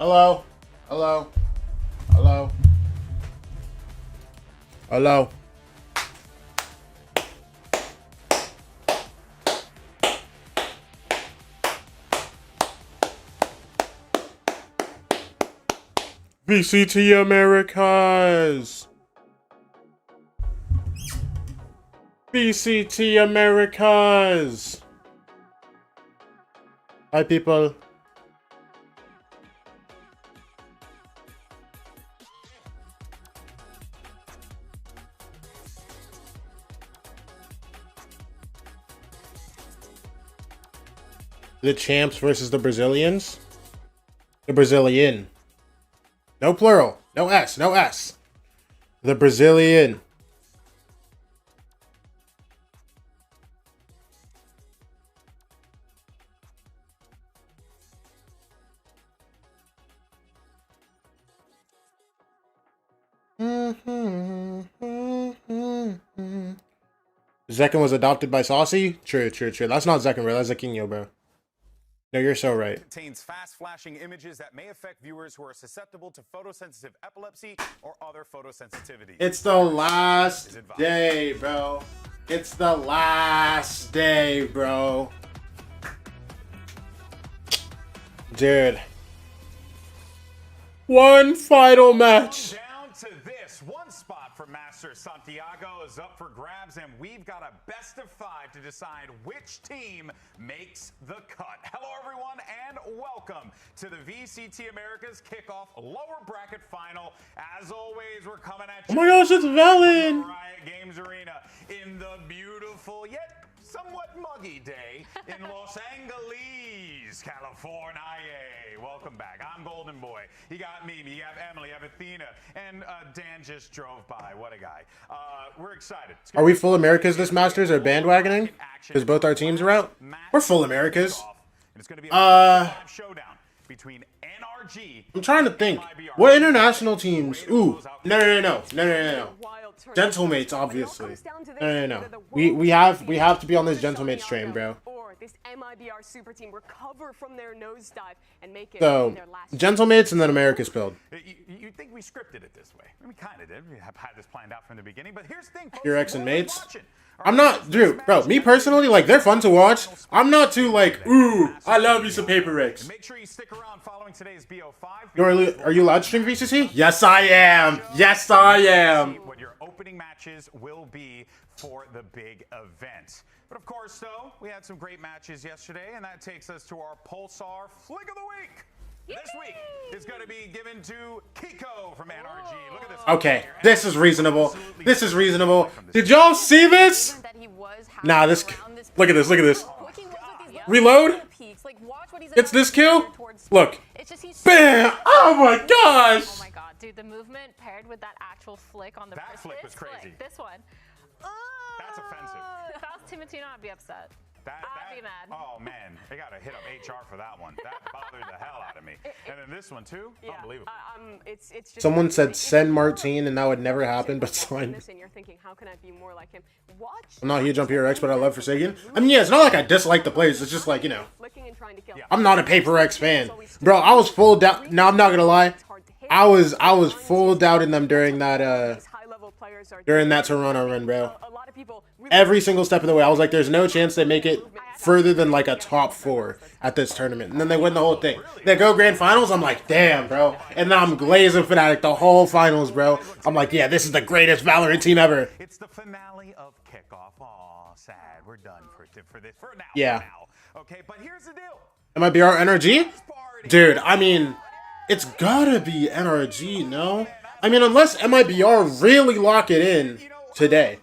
Hello? Hello? Hello? Hello? VCT Americas! VCT Americas! Hi, people. The champs versus the Brazilians? The Brazilian. No plural. No S. No S. The Brazilian. Zekin was adopted by Saucy? True, true, true. That's not Zekin, bro. That's Zekinho, bro. No, you're so right. Contains fast-flashing images that may affect viewers who are susceptible to photosensitive epilepsy or other photosensitivities. It's the last day, bro. It's the last day, bro. Dude. One final match. Down to this. One spot for Master Santiago is up for grabs, and we've got a best of 5 to decide which team makes the cut. Hello, everyone, and welcome to the VCT Americas Kickoff Lower Bracket Final. As always, we're coming at you. Oh my gosh, it's Valen! Riot Games Arena in the beautiful yet somewhat muggy day in Los Angeles, California. Welcome back. I'm Golden Boy. You got Mimi, you have Emily, you have Athena, and Dan just drove by. What a guy. We're excited. Are we full Americas this Masters or bandwagoning? Because both our teams are out? We're full Americas. It's going to be a showdown between NRG. I'm trying to think. What international teams? Ooh, no. Gentlemates, obviously. No. We have to be on this Gentlemates train, bro. This MIBR super team recover from their nosedive and make it So, their last Gentlemates and then America's build. You'd think we scripted it this way. We kind of did. We have had this planned out from the beginning. But here's the thing, folks. Your ex and mates. I'm not, dude, bro, me personally, like, they're fun to watch. I'm not too, like, ooh, I love you some Paper Rex. Make sure you stick around following today's BO5. Are you allowed to stream VCT? Yes, I am. Yes, I am. What your opening matches will be for the big event. But of course, though, we had some great matches yesterday, and that takes us to our Pulsar Flick of the Week. This week is going to be given to Kickoff from NRG. Look at this. Okay, this is reasonable. This is reasonable. Did y'all see this? Nah, this. Look at this. Look at this. Reload. It's this kill. Look. Bam! Oh my gosh! Oh my god, dude, the movement paired with that actual flick on the that flick was crazy. This one. That's offensive. If I was Timotino, I'd be upset. I'd be mad. Oh man, they gotta hit up HR for that one. That bothered the hell out of me. And then this one too. Yeah, unbelievable. It's just someone said send Martine, and that would never happen, but it's fine. You're thinking, how can I be more like him? Watch. I'm not a huge on PRX, but I love Forsaken. I mean, yeah, it's not like I dislike the plays. It's just like, you know, I'm not a Paper X fan, bro. I was full doubt. No, I'm not gonna lie. I was full doubting them during that Toronto run, bro. Every single step of the way, I was like, there's no chance they make it further than like a top 4 at this tournament. And then they win the whole thing. They go grand finals, I'm like, damn, bro. And now I'm glazing Fnatic the whole finals, bro. I'm like, yeah, this is the greatest Valorant team ever. It's the finale of Kickoff. Aw, sad. We're done for this. For now. Yeah. For now. Okay, but here's the deal. MIBR NRG? Dude, I mean, it's gotta be NRG, no? I mean, unless MIBR really lock it in today.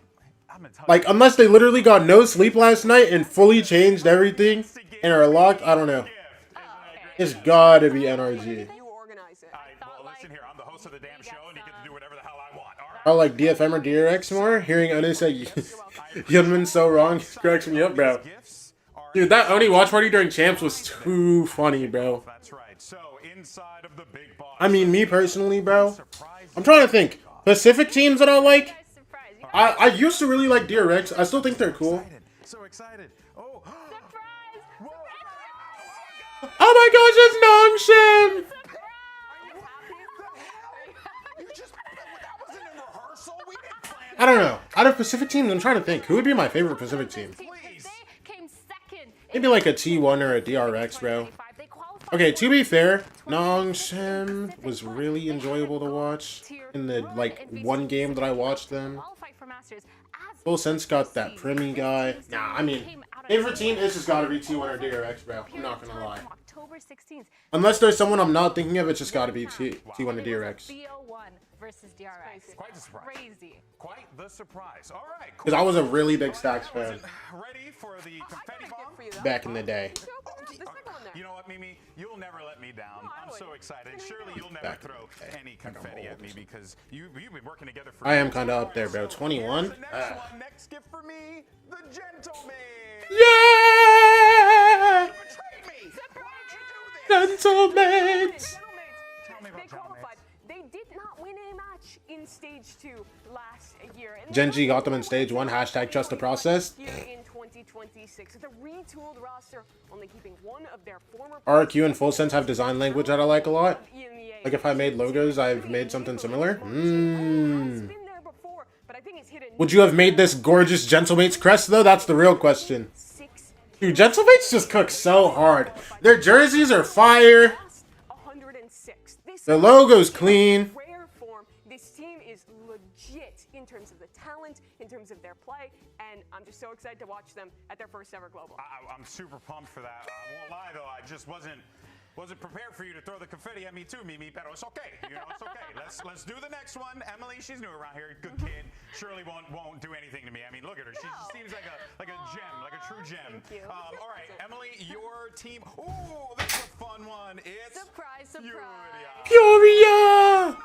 Like, unless they literally got no sleep last night and fully changed everything and are locked, I don't know. It's gotta be NRG. Well, listen here, I'm the host of the damn show, and you get to do whatever the hell I want. I like DFM or DRX more. Hearing Oni say Yunman's so wrong cracks me up, bro. Dude, that Oni watch party during champs was too funny, bro. That's right. So inside of the big boss. I mean, me personally, bro. I'm trying to think. Pacific teams that I like. I used to really like DRX. I still think they're cool. So excited. Oh. Oh my gosh, it's Nongshin! I don't know. Out of Pacific teams, I'm trying to think. Who would be my favorite Pacific team? Maybe like a T1 or a DRX, bro. Okay, to be fair, Nongshim was really enjoyable to watch in the, like, one game that I watched them. Full Sense got that Primi guy. Nah, I mean, favorite team is just gotta be T1 or DRX, bro. I'm not gonna lie. Unless there's someone I'm not thinking of, it's just gotta be T1 or DRX. Versus DRX. Quite the surprise. Crazy. Quite the surprise. All right, cool. Because I was a really big Stacks fan Ready for the confetti bomb? back in the day. You know what, Mimi? You'll never let me down. I'm so excited. Surely you'll never throw any confetti at me because you've been working together for. I am kind of up there, bro. 21. Next gift for me, the gentleman. Yeah! Betrayed me. Gentlemen! They qualified. They did not win a match in stage 2 last year. Genji got them in stage 1. Hashtag trust the process. Here in 2026, with a retooled roster, only keeping one of their former RQ and Full Sense have design language that I like a lot. Like if I made logos, I've made something similar. Would you have made this gorgeous Gentlemate's crest though? That's the real question. Dude, Gentlemates just cook so hard. Their jerseys are fire. The logo's clean. Rare form. This team is legit in terms of the talent, in terms of their play, and I'm just so excited to watch them at their first ever global. I'm super pumped for that. I won't lie though, I just wasn't prepared for you to throw the confetti at me too, Mimi. But it's okay. You know, it's okay. Let's do the next one. Emily, she's new around here. Good kid. Shirley won't do anything to me. I mean, look at her. She just seems like a gem, like a true gem. Thank you. All right, Emily, your team. Ooh, this is a fun one. It's Surprise. Furia! No,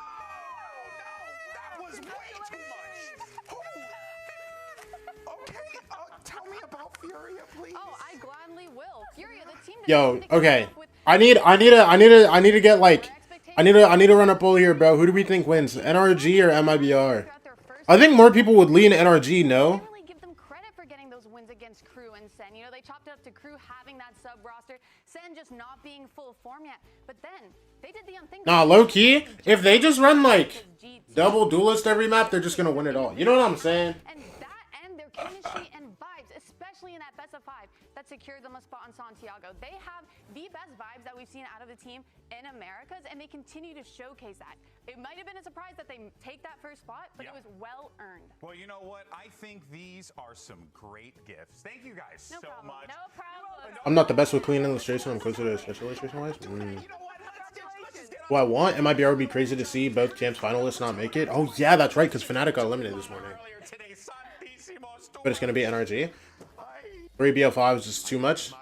that was way too much. Okay, tell me about Furia, please. Oh, I gladly will. Furia, the team. Yo, okay. I need to get like, I need to run a poll here, bro. Who do we think wins, NRG or MIBR? I think more people would lean NRG, no? Give them credit for getting those wins against Crew and Sen. You know, they chopped it up to Crew having that sub roster, Sen just not being full form yet. But then they did the unthinkable. Nah, low key, if they just run like double duelist every map, they're just gonna win it all. You know what I'm saying? And that and their chemistry and vibes, especially in that best of 5 that secured them a spot on Santiago. They have the best vibes that we've seen out of the team in Americas, and they continue to showcase that. It might have been a surprise that they take that first spot, but it was well earned. Well, you know what? I think these are some great gifts. Thank you guys so much. No problem. I'm not the best with clean illustration. I'm closer to special illustration wise. What I want, MIBR would be crazy to see both champs finalists not make it. Oh yeah, that's right, because Fnatic got eliminated this morning. But it's gonna be NRG. 3 BO5 is just too much.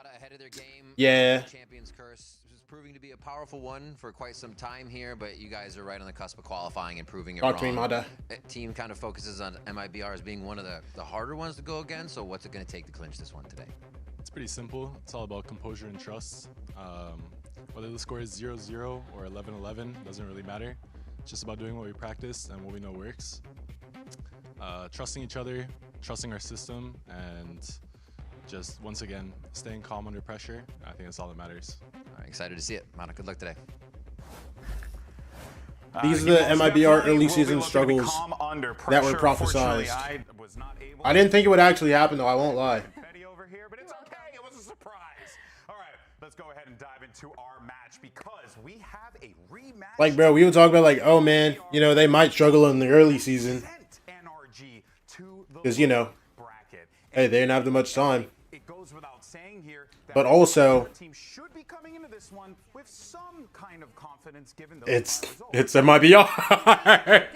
Yeah. Champions Curse is proving to be a powerful one for quite some time here, but you guys are right on the cusp of qualifying and proving it Talk to me, wrong. Mada. Team kind of focuses on MIBR as being one of the harder ones to go against, so what's it going to take to clinch this one today? It's pretty simple. It's all about composure and trust. Whether the score is 0-0 or 11-11, doesn't really matter. It's just about doing what we practice and what we know works. Trusting each other, trusting our system, and just, once again, staying calm under pressure. I think that's all that matters. All right, excited to see it. Mana, good luck today. These are the MIBR early season struggles that were prophesized. I didn't think it would actually happen, though. I won't lie. Over here, but it's okay. It was a surprise. All right, let's go ahead and dive into our match because we have a rematch. Like, bro, we would talk about like, oh man, you know, they might struggle in the early season because, you know, hey, they didn't have that much time. It goes without saying here that but also, the team should be coming into this one with some kind of confidence given those it's MIBR.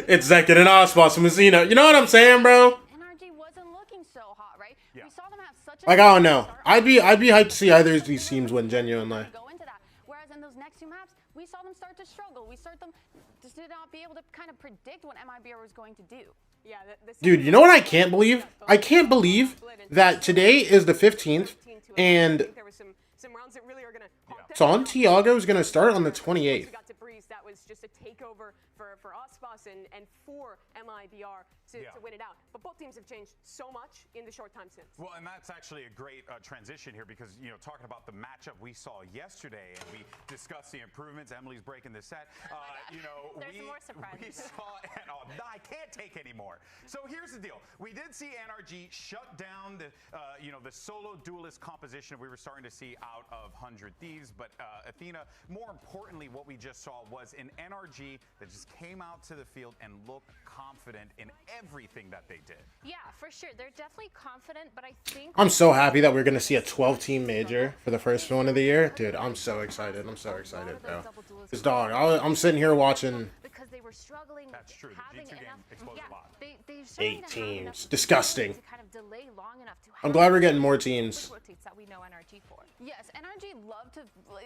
It's Zekin and Ospas and Messina. You know what I'm saying, bro? NRG wasn't looking so hot, right? Yeah. We saw them have such a Like, I don't know. I'd be hyped to see either of these teams win genuinely. go into that. Whereas in those next 2 maps, we saw them start to struggle. We saw them just did not be able to kind of predict what MIBR was going to do. Yeah, Dude, you know what I can't believe? I can't believe that today is the 15th, and some rounds that really are going to haunt them. Santiago is going to start on the 28th. We got to breeze. That was just a takeover for Ospas and for MIBR to win it out. But both teams have changed so much in the short time since. Well, and that's actually a great transition here because, you know, talking about the matchup we saw yesterday, and we discussed the improvements. Emily's breaking the set. You know, There's more surprises. we saw, oh, I can't take any more. So here's the deal. We did see NRG shut down the, you know, the solo duelist composition we were starting to see out of 100 Thieves. But Athena, more importantly, what we just saw was an NRG that just came out to the field and looked confident in everything that they did. Yeah, for sure. They're definitely confident, but I think I'm so happy that we're going to see a 12-team major for the first one of the year. Dude, I'm so excited. I'm so excited, bro. This dog, I'm sitting here watching because they were struggling. That's true. The having G2 game enough, exposed yeah, a lot. They 8 certainly didn't have teams. enough Disgusting. to kind of delay long enough to I'm glad we're getting more teams. rotates that we know NRG for. Yes, NRG love to,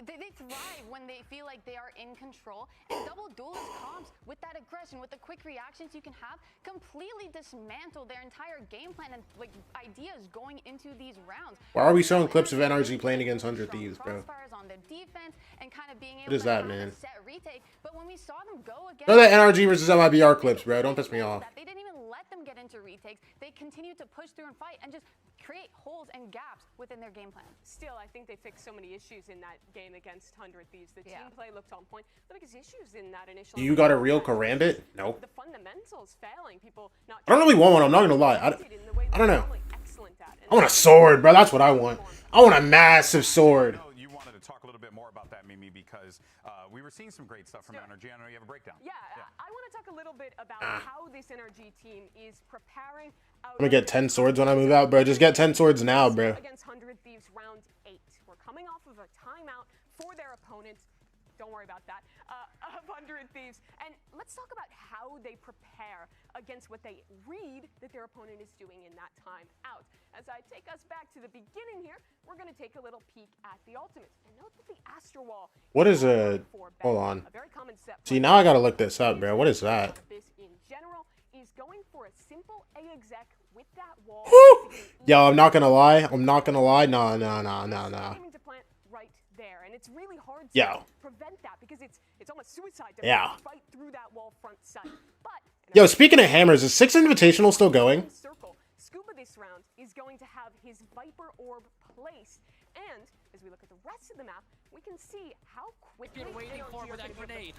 they thrive when they feel like they are in control. And double duelist comps, with that aggression, with the quick reactions you can have, completely dismantle their entire game plan and like ideas going into these rounds. Why are we showing clips of NRG playing against 100 Thieves, bro? Crossfires on the defense and kind of being able What is to that, have a man? set retake. But when we saw them go against Throw that NRG versus MIBR clips, bro. Don't piss me off. they didn't even let them get into retakes. They continued to push through and fight and just create holes and gaps within their game plan. Still, I think they fixed so many issues in that game against 100 Thieves. The team play looked on point. The biggest issues in that initial. You got a real Karambit? Nope. The fundamentals failing. People not. I don't really want one. I'm not going to lie. I don't know. Excellent at. I want a sword, bro. That's what I want. I want a massive sword. I know you wanted to talk a little bit more about that, Mimi, because we were seeing some great stuff from NRG. I know you have a breakdown. Yeah, I want to talk a little bit about how this NRG team is preparing. I'm going to get 10 swords when I move out, bro. Just get 10 swords now, bro. Against 100 Thieves round 8. We're coming off of a timeout for their opponent. Don't worry about that. Of 100 Thieves. And let's talk about how they prepare against what they read that their opponent is doing in that time out. As I take us back to the beginning here, we're going to take a little peek at the ultimates. And note that the Astro Wall. What is a... Hold on. A very common set. See, now I got to look this up, bro. What is that? This in general is going for a simple A exec with that wall. Yo, I'm not going to lie. I'm not going to lie. No. Aiming to plant right there, and it's really hard to Yo. prevent that because it's almost suicide to fight through that wall front sight. But Yo, speaking of hammers, is 6 Invitational still going? Circle. Scuba this round is going to have his Viper Orb placed, and as we look at the rest of the map, we can see how quickly Been waiting for that grenade.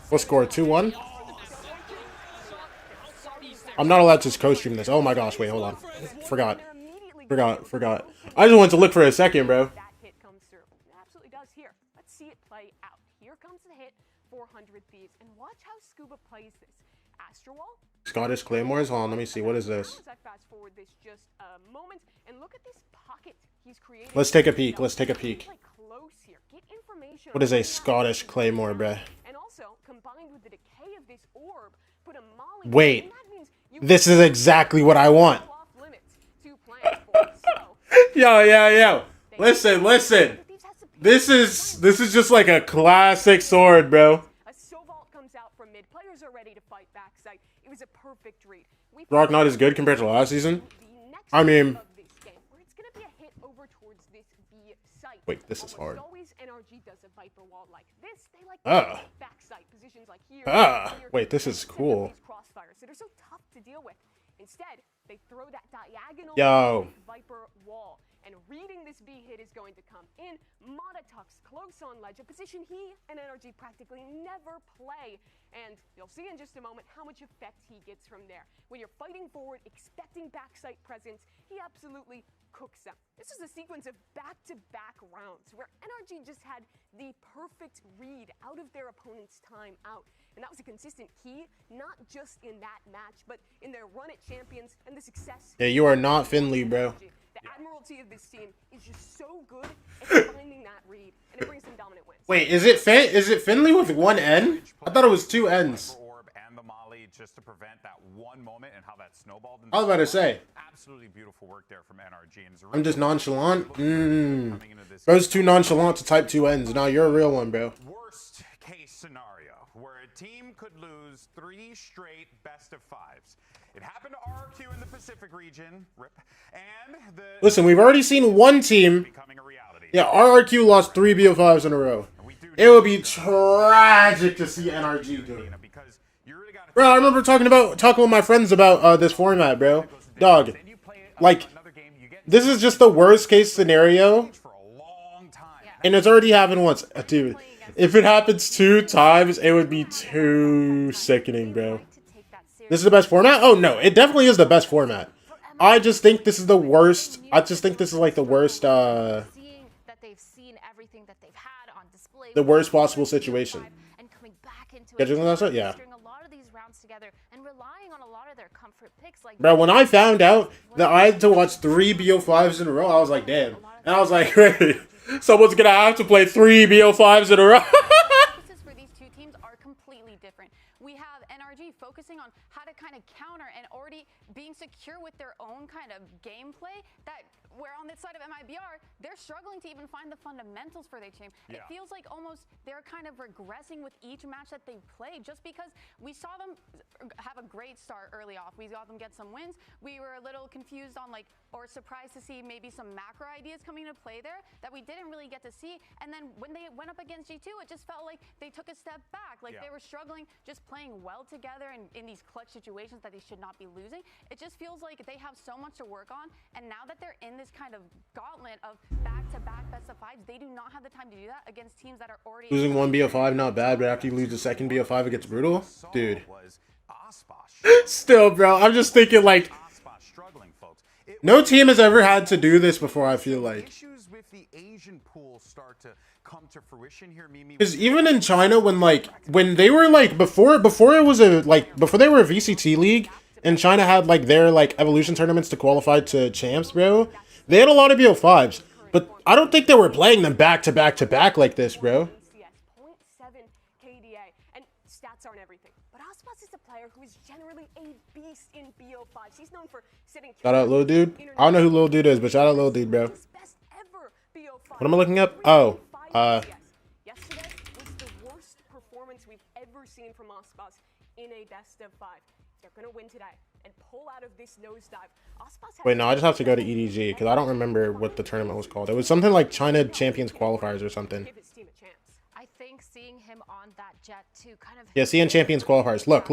What score? 2-1? I'm not allowed to co-stream this. Oh my gosh, wait, hold on. Forgot. I just wanted to look for a second, bro. That hit comes through. It absolutely does here. Let's see it play out. Here comes the hit, 400 Thieves, and watch how Scuba plays this. Astro Wall. Scottish Claymores? Hold on, let me see. What is this? As I fast forward this just a moment, and look at this pocket he's created. Let's take a peek. Let's take a peek. Play close here. Get information. What is a Scottish Claymore, bruh? And also, combined with the decay of this orb, put a molly. Wait. And that means you This is exactly what I want. off limits to plan for. So, Yo. Listen. This is just like a classic sword, bro. a Sovalt comes out from mid. Players are ready to fight backside. It was a perfect read. We Rock not as good compared to last season. the next I mean- of this game, where it's gonna be a hit over towards this B site. Wait, this is hard. Always NRG does a Viper wall like this. They like backside positions like here. here, Wait, this is instead of cool. these crossfires that are so tough to deal with. Instead, they throw that diagonal Yo. Viper wall. And reading this B hit is going to come in. Monotux close on ledge, a position he and NRG practically never play. And you'll see in just a moment how much effect he gets from there. When you're fighting forward, expecting backside presence, he absolutely cooks them. This is a sequence of back-to-back rounds where NRG just had the perfect read out of their opponent's time out. And that was a consistent key, not just in that match, but in their run at champions and the success. Yeah, you are not Finley, bro. The admiralty of this team is just so good at finding that read, and it brings them dominant wins. Wait, is it Finley with one N? I thought it was 2 N's. Orb and the molly just to prevent that one moment and how that snowballed. I was about to say. Absolutely beautiful work there from NRG. And I'm just nonchalant. Bro's too nonchalant to type 2 N's. Now you're a real one, bro. Worst case scenario where a team could lose 3 straight best of 5s. It happened to RQ in the Pacific region, RIP, and the Listen, we've already seen one team becoming a reality. Yeah, RRQ lost 3 BO5s in a row. It would be tragic to see NRG do it. Bro, I remember talking with my friends about this format, bro. Dog, like, this is just the worst case scenario, and it's already happened once, dude. If it happens 2 times, it would be too sickening, bro. This is the best format? Oh no, it definitely is the best format. I just think this is the worst. I just think this is like the worst. The worst possible situation. Yeah. Bro, when I found out that I had to watch 3 BO5s in a row, I was like, damn. And I was like, wait, someone's gonna have to play 3 BO5s in a row. For these two teams are completely different. We have NRG focusing on how to kind of counter and already being secure with their own kind of gameplay that where on this side of MIBR, they're struggling to even find the fundamentals for their team. Yeah. It feels like almost they're kind of regressing with each match that they play just because we saw them have a great start early off. We saw them get some wins. We were a little confused on like, or surprised to see maybe some macro ideas coming into play there that we didn't really get to see. And then when they went up against G2, it just felt like they took a step back. Like they were struggling, just playing well together in these clutch situations that they should not be losing. It just feels like they have so much to work on. And now that they're in this kind of gauntlet of back-to-back best-of-5s, they do not have the time to do that against teams that are already losing 1 BO5 not bad, but after you lose the second BO5 it gets brutal, dude. Still, bro, I'm just thinking like no team has ever had to do this before. I feel like because even in China, when they were like before they were a VCT league. And China had like their like evolution tournaments to qualify to champs, bro. They had a lot of BO5s, but I don't think they were playing them back to back to back like this, bro. 0.7 KDA, and stats aren't everything. But Aspas is a player who is generally a beast in BO5s. He's known for sitting. Shout out Lil Dude. I don't know who Lil Dude is, but shout out Lil Dude, bro. What am I looking up? Oh, yesterday was the worst performance we've ever seen from Aspas in a best-of-5. They're gonna win today and pull out of this nosedive. Wait, no, I just have to go to EDG because I don't remember what the tournament was called. It was something like China Champions Qualifiers or something. I think seeing him on that jet too, kind of. Yeah, CN Champions Qualifiers. Look.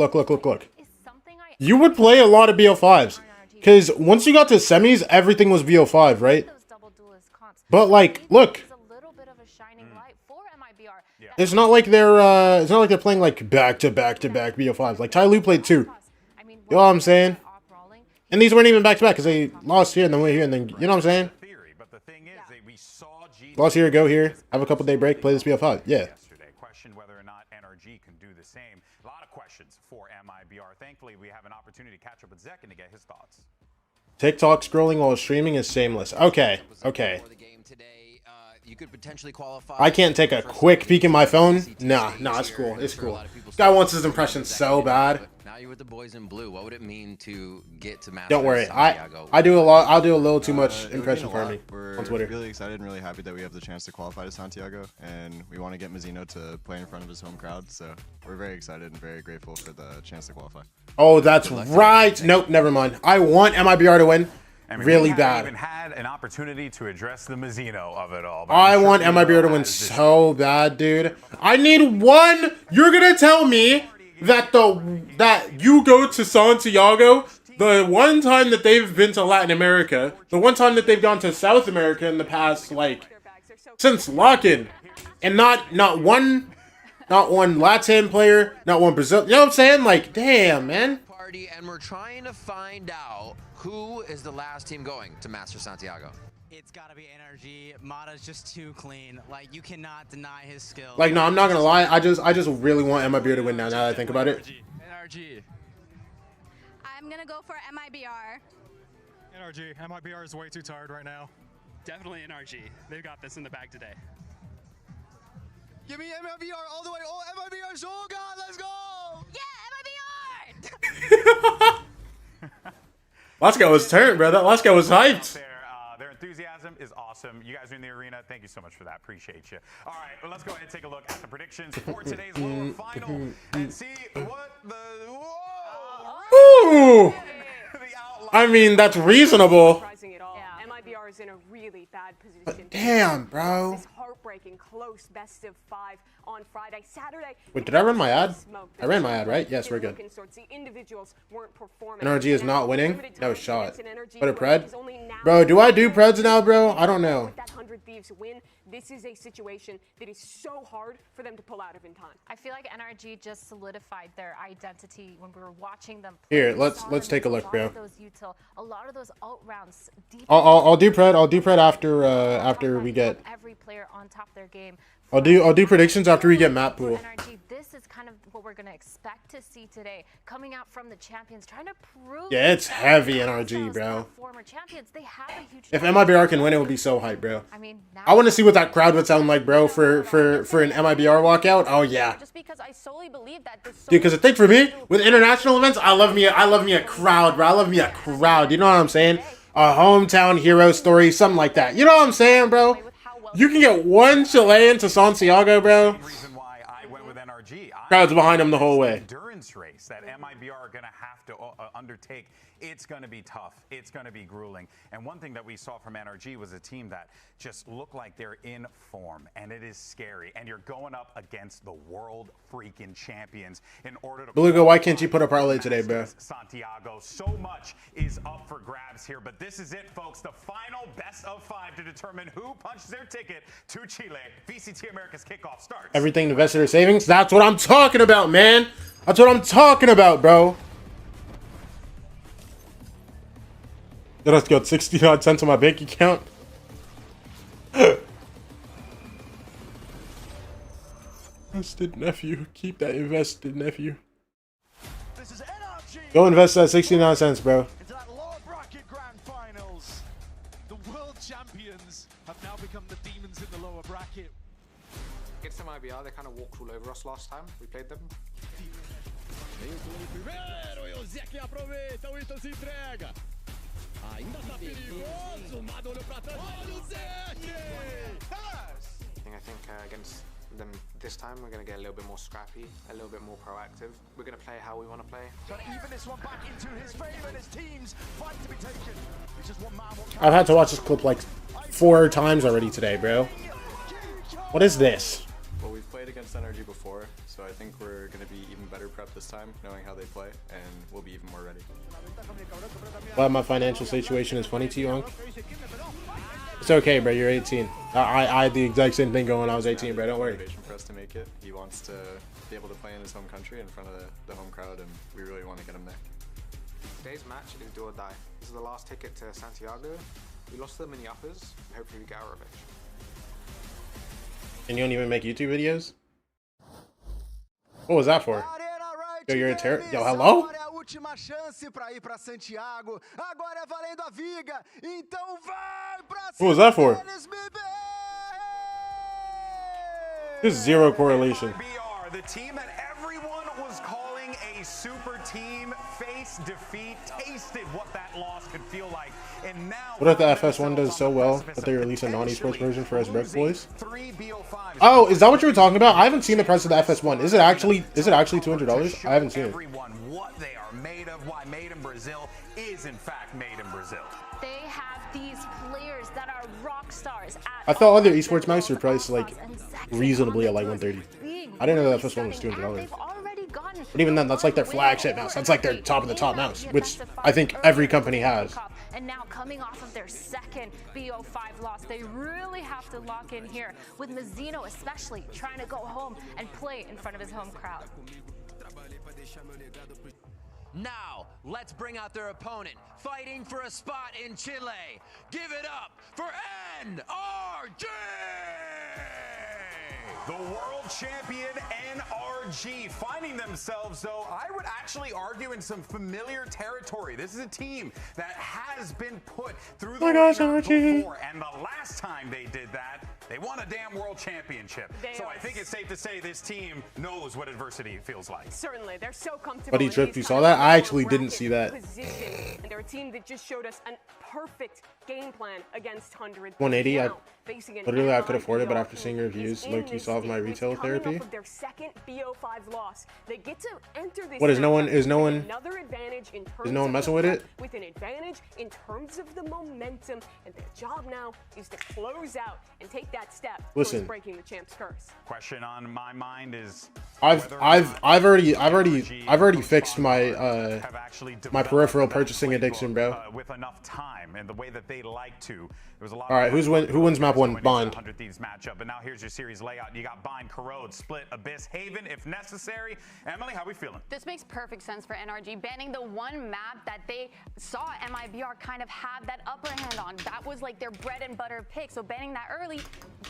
You would play a lot of BO5s because once you got to semis, everything was BO5, right? But like, look. It's not like they're playing like back to back BO5s. Like Ty Lue played 2. You know what I'm saying? And these weren't even back to back because they lost here and then went here and then, you know what I'm saying? Lost here, go here, have a couple day break, play this BO5. Yeah. Question whether or not NRG can do the same. A lot of questions for MIBR. Thankfully, we have an opportunity to catch up with Zek and to get his thoughts. TikTok scrolling while streaming is shameless. Okay. You could potentially qualify. I can't take a quick peek in my phone. Nah, it's cool. It's cool. This guy wants his impression so bad. Now you're with the boys in blue. What would it mean to get to Masters? Don't worry. I do a lot. I'll do a little too much impression for me on Twitter. We're really excited and really happy that we have the chance to qualify to Santiago, and we want to get Mizzino to play in front of his home crowd. So we're very excited and very grateful for the chance to qualify. Oh, that's right. Nope, never mind. I want MIBR to win. Really bad. Even had an opportunity to address the Mizzino of it all. I want MIBR to win so bad, dude. I need one. You're gonna tell me that you go to Santiago, the one time that they've been to Latin America, the one time that they've gone to South America in the past, like since lock-in, and not one Latin player, not one Brazil. You know what I'm saying? Like, damn, man. And we're trying to find out who is the last team going to Master Santiago. It's gotta be NRG. Mata's just too clean. Like, you cannot deny his skill. Like, no, I'm not gonna lie. I just really want MIBR to win now that I think about it. NRG. I'm gonna go for MIBR. NRG. MIBR is way too tired right now. Definitely NRG. They've got this in the bag today. Give me MIBR all the way. Oh, MIBR, oh God, let's go! Yeah, MIBR! Last guy was turned, bro. That last guy was hyped. Their enthusiasm is awesome. You guys are in the arena. Thank you so much for that. Appreciate you. All right, well, let's go ahead and take a look at the predictions for today's lower final and see what the... Whoa! Ooh! I mean, that's reasonable. MIBR MIBR is in a really bad position. Damn, bro. This heartbreaking close best of 5 on Friday. Saturday. Wait, did I run my ad? I ran my ad, right? Yes, we're good. NRG is not winning? No shot. But a pred? Bro, do I do preds now, bro? I don't know. That 100 Thieves win, this is a situation that is so hard for them to pull out of in time. I feel like NRG just solidified their identity when we were watching them play. Here, let's take a look, bro. A lot of those alt rounds. I'll do pred. I'll do pred after we get every player on top of their game. I'll do predictions after we get map pool. NRG, this is kind of what we're gonna expect to see today, coming out from the champions, trying to prove. Yeah, it's heavy NRG, bro. Former champions, they have a huge. If MIBR can win, it will be so hype, bro. I mean, I want to see what that crowd would sound like, bro, for an MIBR walkout. Oh yeah. Just because I solely believe that this. Dude, because the thing for me with international events, I love me a crowd, bro. I love me a crowd. You know what I'm saying? A hometown hero story, something like that. You know what I'm saying, bro? You can get one Chilean to Santiago, bro. Crowd's behind him the whole way. Endurance race that MIBR are going to have to undertake. It's going to be tough. It's going to be grueling. And one thing that we saw from NRG was a team that just looked like they're in form, and it is scary. And you're going up against the world freaking champions in order to. Beluga, why can't you put a parlay today, bro? Santiago. So much is up for grabs here, but this is it, folks. The final best of 5 to determine who punches their ticket to Chile. VCT America's kickoff starts. Everything invested or savings. That's what I'm talking about, man. That's what I'm talking about, bro. I just got 60 cents on my bank account. Invested, nephew. Keep that invested, nephew. This is NRG. Go invest that 69 cents, bro. Into that lower bracket grand finals. The world champions have now become the demons in the lower bracket. Against MIBR, they kind of walked all over us last time we played them. I think against them this time we're going to get a little bit more scrappy, a little bit more proactive. We're going to play how we want to play. Trying to even this one back into his favor and his team's fight to be taken. It's just one man. I've had to watch this clip like 4 times already today, bro. What is this? Well, we've played against NRG before, so I think we're going to be even better prepped this time, knowing how they play, and we'll be even more ready. But my financial situation is funny to you, Unc? It's okay, bro. You're 18. I had the exact same thing going when I was 18, bro. Don't worry. For us to make it, he wants to be able to play in his home country in front of the home crowd, and we really want to get him there. Today's match is do or die. This is the last ticket to Santiago. We lost them in the uppers, and hopefully we get our revenge. And you don't even make YouTube videos? What was that for? Yo, you're a terror. Yo, hello? Última chance para ir para Santiago. Agora é valendo a viga. Então vai para What was that for? There's zero correlation. MIBR, the team that everyone was calling a super team, faced defeat, tasted what that loss could feel like, and now. What if the FS1 does so well that they release a non-esports version for us broke boys? Oh, is that what you were talking about? I haven't seen the price of the FS1. Is it actually $200? I haven't seen it. What they are made of, why made in Brazil is in fact made in Brazil. They have these players that are rock stars. I thought other esports mice were priced like reasonably at like $130. I didn't know that first one was $200. But even then, that's like their flagship mouse. That's like their top of the top mouse, which I think every company has. And now coming off of their second BO5 loss, they really have to lock in here, with Mazzino especially trying to go home and play in front of his home crowd. Now, let's bring out their opponent, fighting for a spot in Chile. Give it up for NRG! The world champion NRG finding themselves, though, I would actually argue in some familiar territory. This is a team that has been put through the ringer before, and the last time they did that, they won a damn world championship. So I think it's safe to say this team knows what adversity feels like. Certainly, they're so comfortable. Buddy Trip, you saw that? I actually didn't see that. And they're a team that just showed us a perfect game plan against 100. 180. Now, facing an Literally, I could afford it, but MIBR after seeing reviews, who is in low-key this solved my state, who's retail coming therapy. off of their second BO5 loss. They get to enter this What is no one? matchup Is no with one? another advantage in terms Is no one of messing the with prep, it? with an advantage in terms of the momentum, and their job now is to close out and take that step Listen. towards breaking the champ's curse. Question on my mind is I've already fixed my my peripheral purchasing addiction, bro. with enough time and the way that they like to. There was a lot. All right, who wins map 1? Bond. 100 Thieves matchup, but now here's your series layout. You got Bind, Corrode, Split, Abyss, Haven, if necessary. Emily, how we feeling? This makes perfect sense for NRG, banning the one map that they saw MIBR kind of have that upper hand on. That was like their bread and butter pick. So banning that early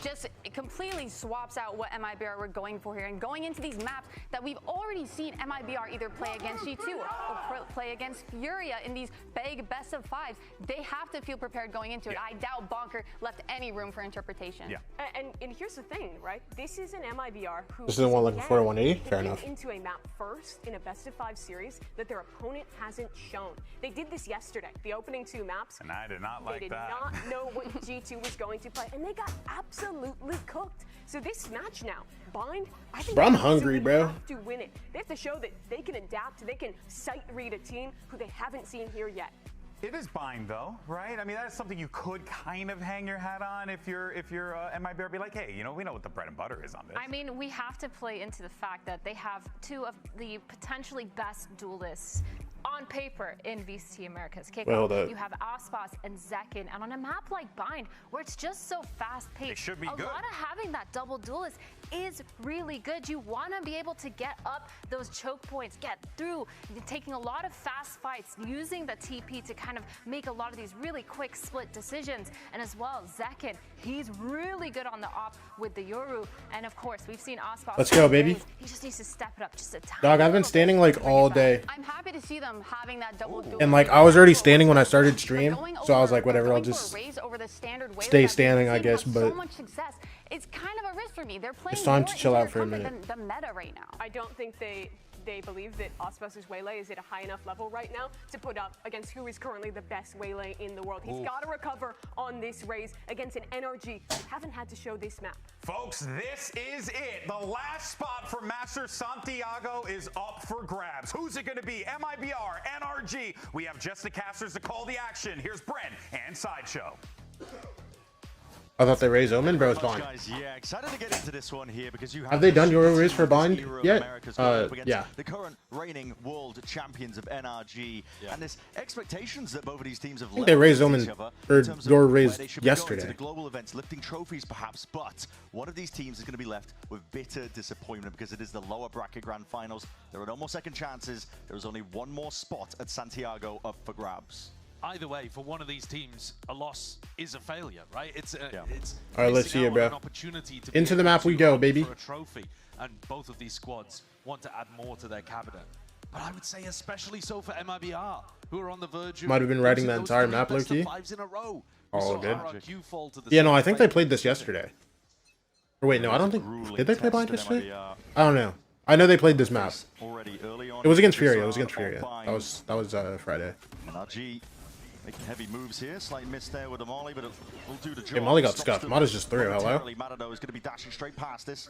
just completely swaps out what MIBR were going for here. And going into these maps that we've already seen MIBR either play against G2 or play against Furia in these big best of 5s, they have to feel prepared going into it. I doubt Bonker left any room for interpretation. Yeah. And here's the thing, right? This is an MIBR who This is the one looking for a 180. Fair get enough. into a map first in a best of 5 series that their opponent hasn't shown. They did this yesterday. The opening 2 maps. And I did not like they did that. not know what G2 was going to play, and they got absolutely cooked. So this match now, Bind, I think Bro, I'm they hungry, absolutely bro. have to win it. They have to show that they can adapt, they can sight read a team who they haven't seen here yet. It is Bind though, right? I mean, that is something you could kind of hang your hat on if you're MIBR. Be like, hey, you know, we know what the bread and butter is on this. I mean, we have to play into the fact that they have 2 of the potentially best duelists on paper in VCT America's Kickoff. Well, you have Aspas and Zekin, and on a map like Bind, where it's just so fast-paced, It should be a good. lot of having that double duelist is really good. You want to be able to get up those choke points, get through, taking a lot of fast fights, using the TP to kind of make a lot of these really quick split decisions. And as well, Zekin, he's really good on the op with the Yoru. And of course, we've seen Aspas. Let's go, baby. He just needs to step it up just a tiny Dog, I've been little standing bit like to bring all it back. day. I'm happy to see them having that double duel. And like I was already standing when I started stream, so I was like, whatever, I'll Going for a just raise over the standard wave stay that standing, we've I seen guess, have but so much success. It's kind of a risk for me. They're playing it's time more to chill into out for a their minute. comfort than the meta right now. I don't think they believe that Aspas's Waylay is at a high enough level right now to put up against who is currently the best Waylay in the world. He's got to recover on this raise against an NRG who haven't had to show this map. Folks, this is it. The last spot for Master Santiago is up for grabs. Who's it going to be? MIBR, NRG. We have just the casters to call the action. Here's Brent and Sideshow. I thought they raised Omen, bro. It's Bond. Guys, yeah, excited to get into this one here because you Have they done your raise for this Bond era of yet? America's going up against Yeah. The current reigning world champions of NRG, and there's expectations that both of these teams have. I think they raised Omen, or your raised yesterday. To the global events, lifting trophies perhaps, but one of these teams is going to be left with bitter disappointment because it is the lower bracket grand finals. There are no more second chances. There is only one more spot at Santiago up for grabs. Either way, for one of these teams, a loss is a failure, right? It's All right, let's see it, bro. an opportunity to Into be the map we able go, to baby. for a trophy, and both of these squads want to add more to their cabinet. But I would say especially so for MIBR, who are on the verge of Might have been writing that losing those entire 3 map, best of low-key. 5s in a row. Oh, We good. saw RRQ fall to the Yeah, no, I think they semi-final. played this yesterday. Or wait, no, I don't think. Did they play Bind yesterday? I don't know. I know they played this map. Already early on It was against this, Furia. It was against Furia. Bind. That was Friday. NRG making heavy moves here. Slight miss there with the Molly, but it will do the job. Yeah, Molly got Stops scuffed. them Mata's just through. Hello. momentarily. Matador is going to be dashing straight past this.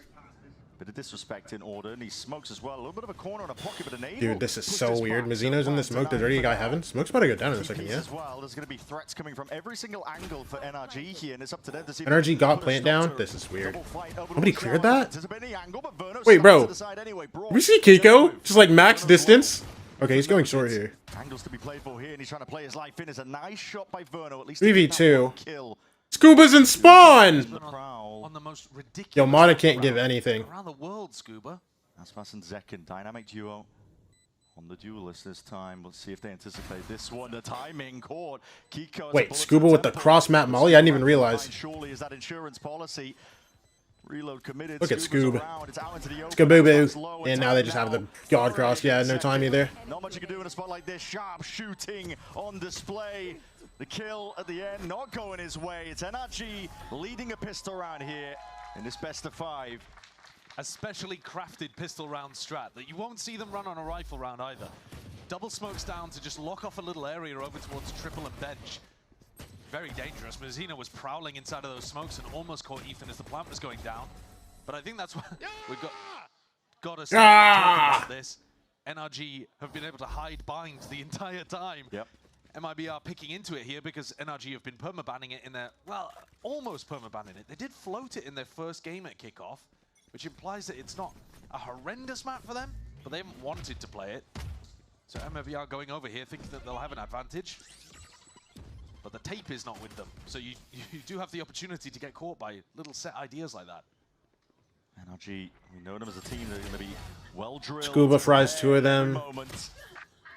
Bit of disrespect in order, and he smokes as well. A little bit of a corner and a pocket, but a nade. Dude, this is so weird. Mizzino's in the smoke. There's already a guy having. Smoke's about to go down in a second, yeah? As well, there's going to be threats coming from every single angle for NRG here, and it's up to them to see. NRG got plant down. This is weird. Nobody cleared that? Wait, bro. Did we see Kiko? Just like max distance? Okay, he's going short here. Angles to be played for here, and he's trying to play his life in. It's a nice shot by Verno. At least 3v2. kill. Scuba's in spawn! On the most ridiculous Yo, Mata can't give anything. around the world, Scuba. Aspas and Zekin, dynamic duo on the duelist this time. Let's see if they anticipate this one. The timing caught. Kiko. Wait, Scuba with the cross map molly? I didn't even realize. Surely is that insurance policy. Reload committed. Look at Scuba's Scoob. around. It's out into the open. Scaboo-boo. And now they just have the guard cross. Yeah, no time either. Not much you can do in a spot like this. Sharp shooting on display. The kill at the end not going his way. It's NRG leading a pistol round here in this best of 5. A specially crafted pistol round strat that you won't see them run on a rifle round either. Double smokes down to just lock off a little area over towards triple and bench. very dangerous. Mazzino was prowling inside of those smokes and almost caught Ethan as the plant was going down. But I think that's what we've got to talk about this. NRG have been able to hide bind the entire time. Yep. MIBR picking into it here because NRG have been permabanning it in their, well, almost permabanning it. They did float it in their first game at Kickoff, which implies that it's not a horrendous map for them, but they haven't wanted to play it. So MIBR going over here thinking that they'll have an advantage. But the tape is not with them. So you do have the opportunity to get caught by little set ideas like that. NRG, we know them as a team that are going to be well drilled. Scuba fries 2 of them.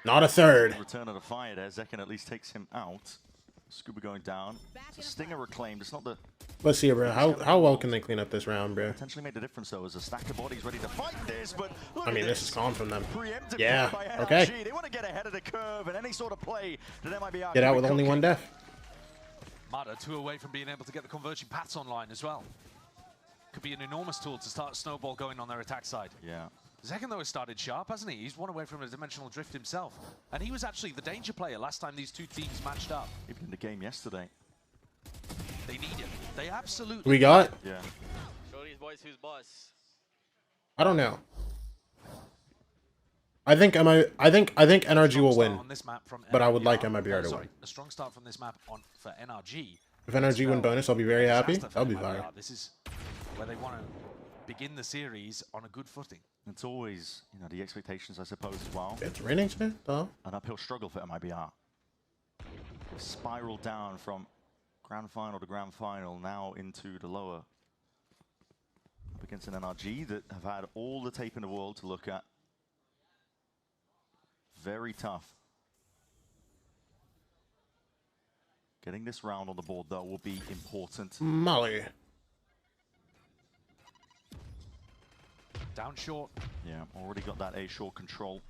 Not a third. Return of the fire there. Zekken at least takes him out. Scuba going down. It's a stinger reclaimed. It's not the... Let's see, bro. How well can they clean up this round, bro? Potentially made a difference, though, as a stack of bodies ready to fight this, but... I mean, this is calm from them. Preemptive Yeah, by NRG. okay. They want to get ahead of the curve, and any sort of play that MIBR... Get out with only 1 death. Mada 2 away from being able to get the converging paths online as well. Could be an enormous tool to start a snowball going on their attack side. Yeah. Zekken, though, has started sharp, hasn't he? He's 1 away from a dimensional drift himself. And he was actually the danger player last time these 2 teams matched up. Even in the game yesterday. They need him. They absolutely We got? Yeah. Show these boys who's boss. I don't know. I think NRG will win. But I would like MIBR to win. A strong start from this map for NRG. If NRG win bonus, I'll be very happy. That'll be fire. This is where they want to begin the series on a good footing. It's always, you know, the expectations, I suppose, as well. It's raining today, though. An uphill struggle for MIBR. They've spiraled down from grand final to grand final, now into the lower. Up against an NRG that have had all the tape in the world to look at. Very tough. Getting this round on the board, though, will be important. Molly. Down short. Yeah, already got that A short control.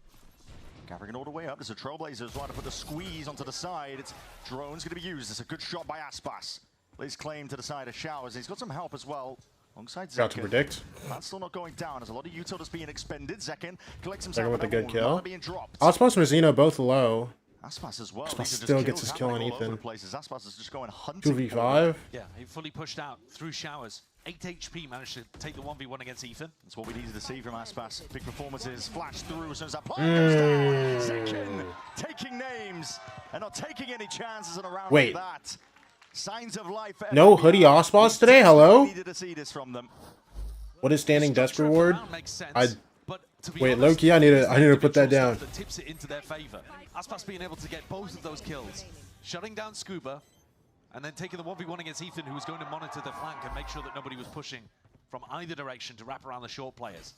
Gathering it all the way up. There's a Trailblazers trying to put the squeeze onto the side. It's drone's going to be used. It's a good shot by Aspas. Lays claim to the side of Showers. He's got some help as well. Alongside Zekken. Got to predict. That's still not going down. There's a lot of util that's being expended. Zekken collects Zekken himself with a good kill. being dropped. Aspas and Mazzino both low. Aspas as well. Aspas still gets his kill on Ethan. Aspas is just going hunting. 2v5. Yeah, he fully pushed out through Showers. 8 HP managed to take the 1v1 against Ethan. That's what we needed to see from Aspas. Big performances, flash through as soon as that play comes down. Zekken taking names and not taking any chances in a round like that. Signs of life. No hoodie Aspas today? Hello? Needed to see this from them. What is standing desk reward? Wait, low-key, I need to put that down. That tips it into their favor. Aspas being able to get both of those kills, shutting down Scuba, and then taking the 1v1 against Ethan, who was going to monitor the flank and make sure that nobody was pushing from either direction to wrap around the short players.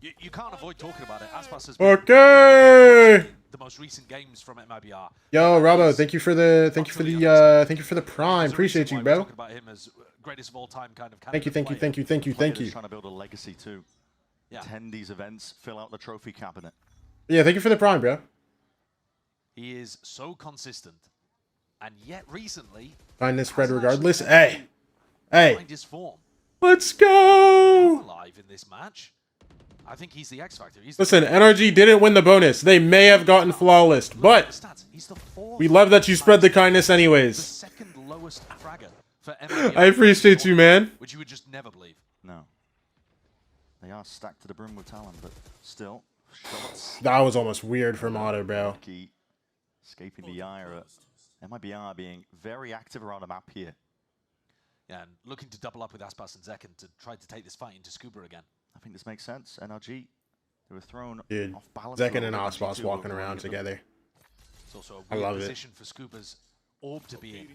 You can't avoid talking about it. Aspas has been the most recent games from MIBR. Yo, Robo, thank you for the prime. Appreciate you, bro. About him as greatest of all time kind of thank you. Trying to build a legacy too. Yeah. Attend these events, fill out the trophy cabinet. Yeah, thank you for the prime, bro. He is so consistent, and yet recently Find this spread regardless. Hey, find his form. Let's go. Alive in this match. I think he's the X factor. Listen, NRG didn't win the bonus. They may have gotten flawless, but we love that you spread the kindness anyways. The second lowest fragger for MIBR. I appreciate you, man. Which you would just never believe. No. They are stacked to the brim with talent, but still, shots. That was almost weird from Otto, bro. Escaping the ire. MIBR being very active around the map here. Yeah, and looking to double up with Aspas and Zekken to try to take this fight into Scuba again. I think this makes sense. NRG, they were thrown off balance. Zekken and Aspas walking around together. It's also a weird position for Scuba's orb to be in.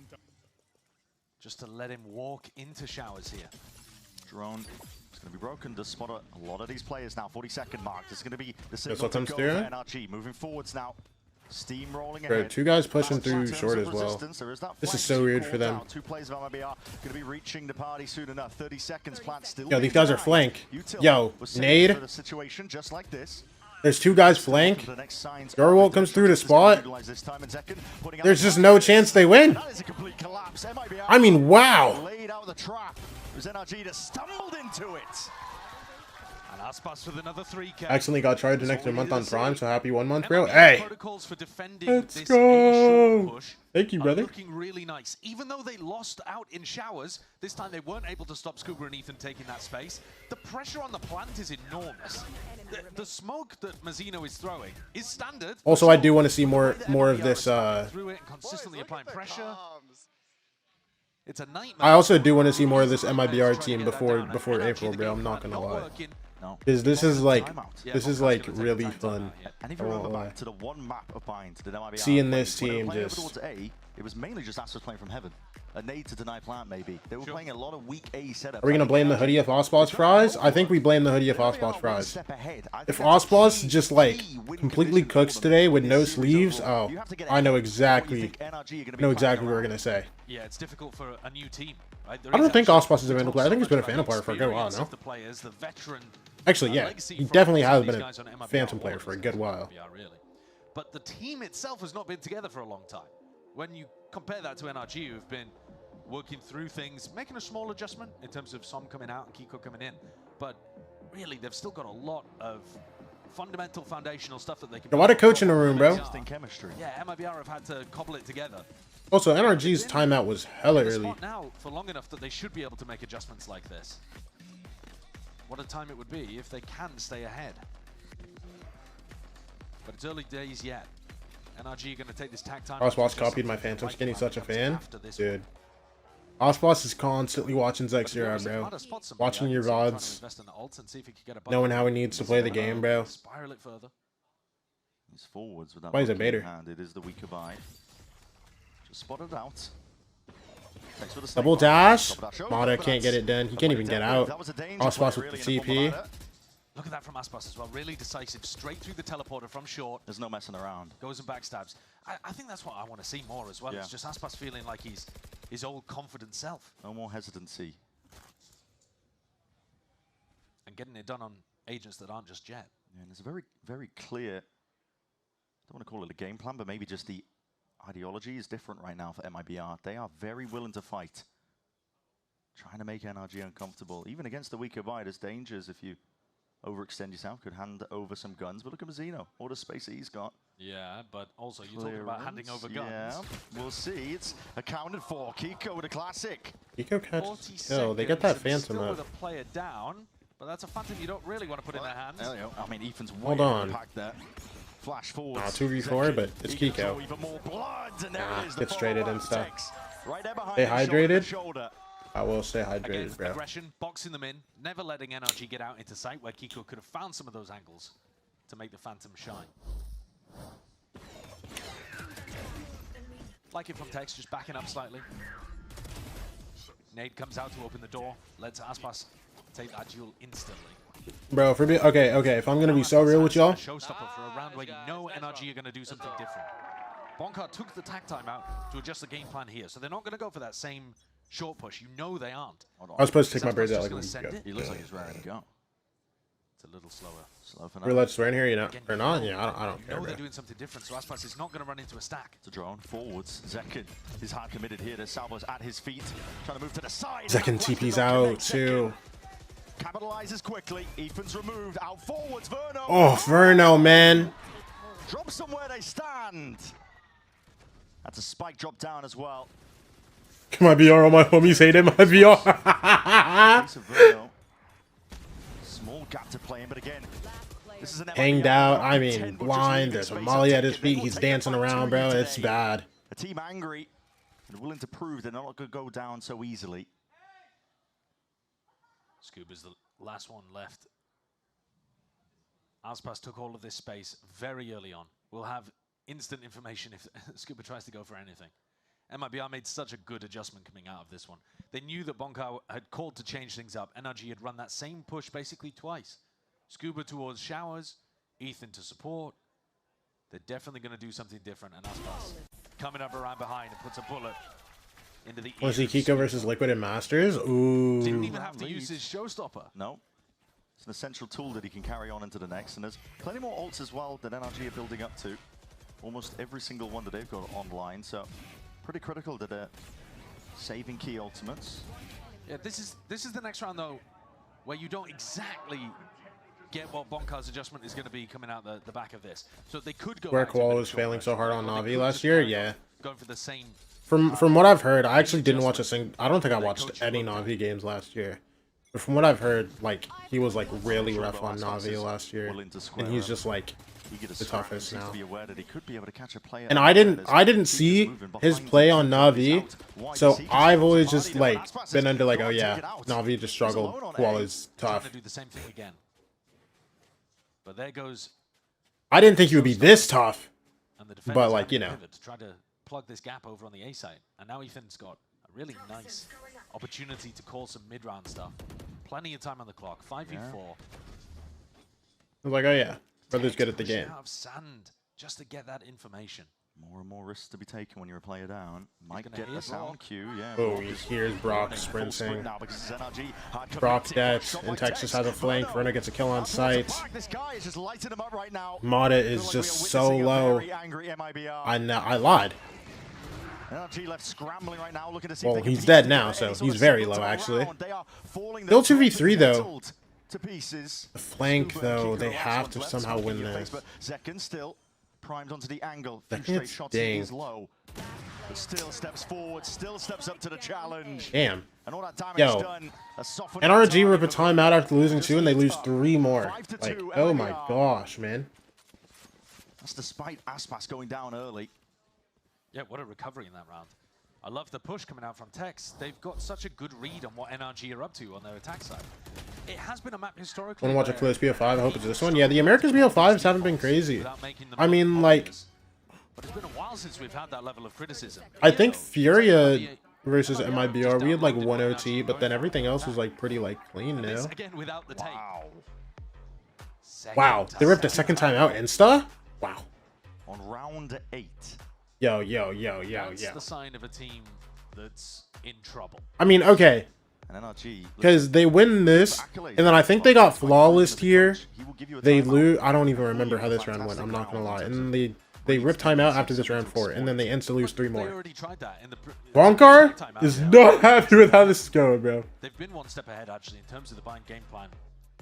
Just to let him walk into Showers here. Drone is going to be broken to spot a lot of these players now. 40-second mark. This is going to be the Signal signal to comes go through. for NRG. Moving forwards now. Steam rolling Bro, ahead. 2 guys pushing through short as well. This is so weird for them. 2 players of MIBR going to be reaching the party soon enough. 30 seconds. Plant still. Yo, these guys are flank. Yo, nade. Situation just like this. There's 2 guys flank. Garwalt comes through to spot. There's just no chance they win. I mean, wow. Laid out the trap. It was NRG that stumbled into it. And Aspas with another 3K. Accidentally got charged an extra month on Prime, so happy 1 month, bro. Hey! Let's go! Thank you, brother. Looking really nice. Even though they lost out in showers, this time they weren't able to stop Scuba and Ethan taking that space. The pressure on the plant is enormous. The smoke that Mazzino is throwing is standard. Also, I do want to see more of this. Through it and consistently applying pressure. It's a nightmare. I also do want to see more of this MIBR team before April, bro. I'm not gonna lie. Because this is like really fun. And if you remember back to the one map of Bind, did MIBR seeing this team just towards A, it was mainly just Astros playing from heaven. A nade to deny plant, maybe. They were playing a lot of weak A setups. Are we gonna blame the hoodie if Osboss fries? I think we blame the hoodie if Osboss fries. If Osboss just like completely cooks today with no sleeves, oh, I know exactly what we're gonna say. Yeah, it's difficult for a new team. Right? I don't think Osboss is a Vandal player. I think he's been a Phantom player for a good while now. Actually, yeah, he definitely has been a Phantom player for a good while. But the team itself has not been together for a long time. When you compare that to NRG, who've been working through things, making a small adjustment in terms of Som coming out and Kiko coming in, but really they've still got a lot of fundamental, foundational stuff that they can. A lot of coach in the room, bro. Yeah, MIBR have had to cobble it together. Also, NRG's timeout was hella early. Now for long enough that they should be able to make adjustments like this. What a time it would be if they can stay ahead. But it's early days yet. NRG going to take this tag time. Osboss copied my Phantom skin. He's such a fan, dude. Osboss is constantly watching Zexera, bro. Watching your VODs, knowing how he needs to play the game, bro. He's forwards with that. Why is it Bader? It is the weaker buy. Just spotted out. Double dash. Mata can't get it done. He can't even get out. Osboss with the TP. Look at that from Aspas as well. Really decisive. Straight through the teleporter from short. There's no messing around. Goes and backstabs. I think that's what I want to see more as well. Yeah. It's just Aspas feeling like he's his old confident self. No more hesitancy. And getting it done on agents that aren't just Jet. Yeah, and there's a very, very clear, I don't want to call it a game plan, but maybe just the ideology is different right now for MIBR. They are very willing to fight. Trying to make NRG uncomfortable. Even against the weaker buy, there's dangers if you overextend yourself, could hand over some guns, but look at Mazzino, all the space that he's got. Yeah, but also you're talking about handing over guns. Yeah, we'll see. It's accounted for. Kiko with a classic. Kiko catches kill. They get that Phantom up. With a player down, but that's a Phantom you don't really want to put in their hands. I mean, Ethan's way hold on. There. Flash forward. 2v4, but it's Kiko. Even more blood, and there it is, gets traded and stuff. Right there behind stay hydrated. I will stay hydrated, again, bro. Aggression, boxing them in, never letting NRG get out into sight where Kiko could have found some of those angles to make the Phantom shine. Like it from Tex, just backing up slightly. Nade comes out to open the door, lets Aspas take that duel instantly. Bro, okay, if I'm gonna be so real with y'all. Showstopper for a round where you know NRG are gonna do something different. Bonkar took the tag time out to adjust the game plan here, so they're not gonna go for that same short push. You know they aren't. I was supposed to take my braids out like a week ago. He looks like he's ready to go. It's a little slower. Slow for now. We're allowed to swear in here, you know, or not? Yeah, I don't care. You know they're doing something different, so Aspas is not going to run into a stack. It's a drone forwards. Zekin is hard committed here. There's Salvo's at his feet, trying to move to the side. Zekin TP's out too. Capitalizes quickly. Ethan's removed. Out forwards. Verno. Oh, Verno, man. Drop them where they stand. That's a spike drop down as well. MIBR, all my homies hate MIBR. Small gap to play in, but again, this is an hanged out. I mean, blind. There's a molly at his feet. He's dancing around, bro. It's bad. A team angry and willing to prove they're not going to go down so easily. Scuba's the last one left. Aspas took all of this space very early on. We'll have instant information if Scuba tries to go for anything. MIBR made such a good adjustment coming out of this one. They knew that Bonkar had called to change things up. NRG had run that same push basically twice. Scuba towards showers, Ethan to support. They're definitely going to do something different. And Aspas coming up around behind and puts a bullet into the Want to see Kiko versus Liquid in Masters? Ooh. Didn't even have to use his showstopper. No. It's an essential tool that he can carry on into the next. And there's plenty more ults as well that NRG are building up to. Almost every single one that they've got online. So pretty critical that they're saving key ultimates. Yeah, this is the next round though, where you don't exactly get what Bonkar's adjustment is going to be coming out the back of this. So they could go Where back to Koala middle was short failing version, so hard or on they Na'Vi could last just year, carry on yeah. going for the same. From what I've heard, I actually didn't watch I don't think I watched any Na'Vi games last year. But from what I've heard, like, he was like really rough on Na'Vi last year, and he's just like the toughest now. And I didn't see his play on Na'Vi, so I've always just like been under like, oh yeah, Na'Vi just struggled while he's tough. Do the same thing again. But there goes. I didn't think he would be this tough, And the defenders but like, having you to know. pivot to try to plug this gap over on the A side. And now Ethan's got a really nice opportunity to call some mid-round stuff. Plenty of time on the clock. 5v4. I was like, oh yeah, brother's good at the game. Out of sand just to get that information. More and more risks to be taken when you're a player down. Might get a sound cue, yeah. Oh, here's Brock sprinting. Brock dead, and Texas has a flank. Verna gets a kill on sight. Mata is just so low. I lied. Well, he's dead now, so he's very low, actually. Still 2v3, though. The flank, though, they have to somehow win this. Still primed onto the angle. Second, dang. Low. But still steps forward, still steps up to the challenge. Damn. And all that damage Yo, done, NRG rip a timeout after losing 2, and they lose 3 more. Like, oh my gosh, man. That's despite Aspas going down early. Yeah, what a recovery in that round. I love the push coming out from Tex. They've got such a good read on what NRG are up to on their attack side. It has been a map historically. Want to watch a Clueless BO5? I hope it's this one. Yeah, the America's BO5s haven't been crazy. I mean, like, but it's been a while since we've had that level of criticism. I think Furia versus MIBR, we had like 1 OT, but then everything else was like pretty like clean now. Again, without the take. Wow, they ripped a second time out insta? Wow. On round 8. Yo. That's the sign of a team that's in trouble. I mean, okay. Because they win this, and then I think they got flawless here. They lose. I don't even remember how this round went. I'm not gonna lie. And then they rip timeout after this round 4, and then they instantly lose 3 more. Bonkar is not happy with how this is going, bro. They've been one step ahead actually in terms of the bind game plan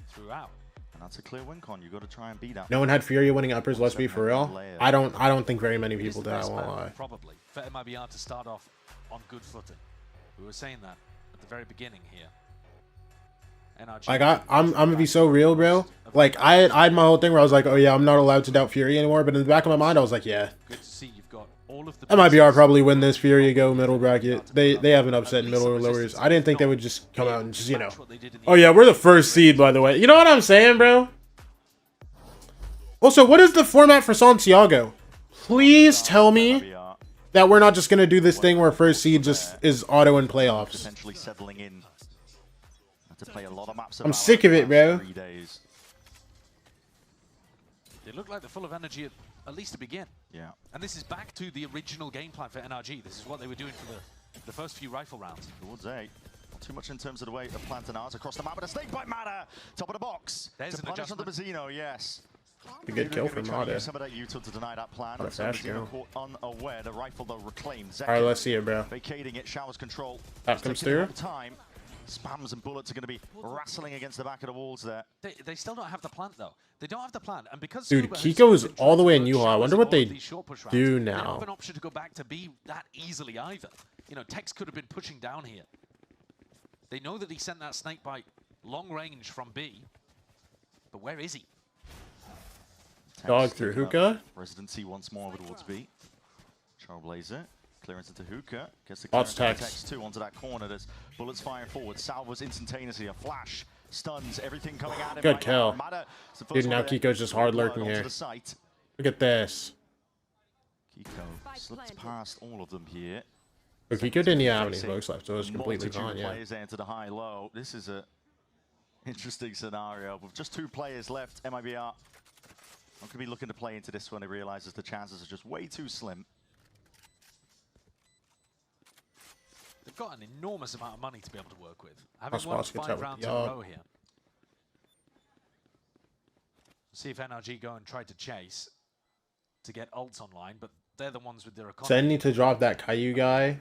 throughout. And that's a clear win con. You got to try and beat out. No one had Furia winning uppers. Let's be for real. I don't think very many people did. I won't lie. Probably for MIBR to start off on good footing. We were saying that at the very beginning here. Like I'm gonna be so real, bro. Like I had my whole thing where I was like, oh yeah, I'm not allowed to doubt Fury anymore. But in the back of my mind, I was like, yeah. Good to see you've got all of the MIBR probably win this. Fury go middle bracket. They have an upset in middle or lowers. I didn't think they would just come out and just, you know. Oh yeah, we're the first seed, by the way. You know what I'm saying, bro? Also, what is the format for Santiago? Please tell me that we're not just gonna do this thing where first seed just is auto in playoffs. Potentially settling in. To play a lot of maps. I'm sick of it, bro. 3 days. They look like they're full of energy at least to begin. Yeah. And this is back to the original game plan for NRG. This is what they were doing for the first few rifle rounds. Towards 8. Not too much in terms of the way of planting ours across the map, but a snake bite matter. Top of the box. There's to an punish on the adjustment. Mazzino, yes. A good kill from Mata. Some of that util to deny that plan. What a fast kill. Caught unaware. The rifle though reclaimed. Alright, let's see it, bro. Vacating it, showers control. That comes through. Time. Spams and bullets are going to be wrestling against the back of the walls there. They still don't have the plant though. They don't have the plant, and because Dude, Kiko is all the way in Yuha. I wonder what they do They don't now. have an option to go back to B that easily either. You know, Tex could have been pushing down here. They know that he sent that snake bite long range from B, but where is he? Dog through hookah. Residency once more over towards B. Trailblazer. Clearance into hookah. Gets the Lots clearance Tex. Tex 2 onto that corner. There's bullets firing forward. Salvos instantaneously. A flash. Stuns. Everything coming out. Good right kill. Now. Dude, now Kiko's just hard lurking here. Look at this. Kiko slips past all of them here. But Kiko didn't even have any smokes left, so it was completely Multitude fine, of yeah. players there into the high-low. This is a interesting scenario. With just 2 players left, MIBR not going to be looking to play into this when they realizes the chances are just way too slim. They've got an enormous amount of money to be able to work with. That's Having won Boss gets 5 out with rounds the in a yard. row here. See if NRG go and try to chase to get ults online, but they're the ones with their economy. Zen need to drop that Caillou guy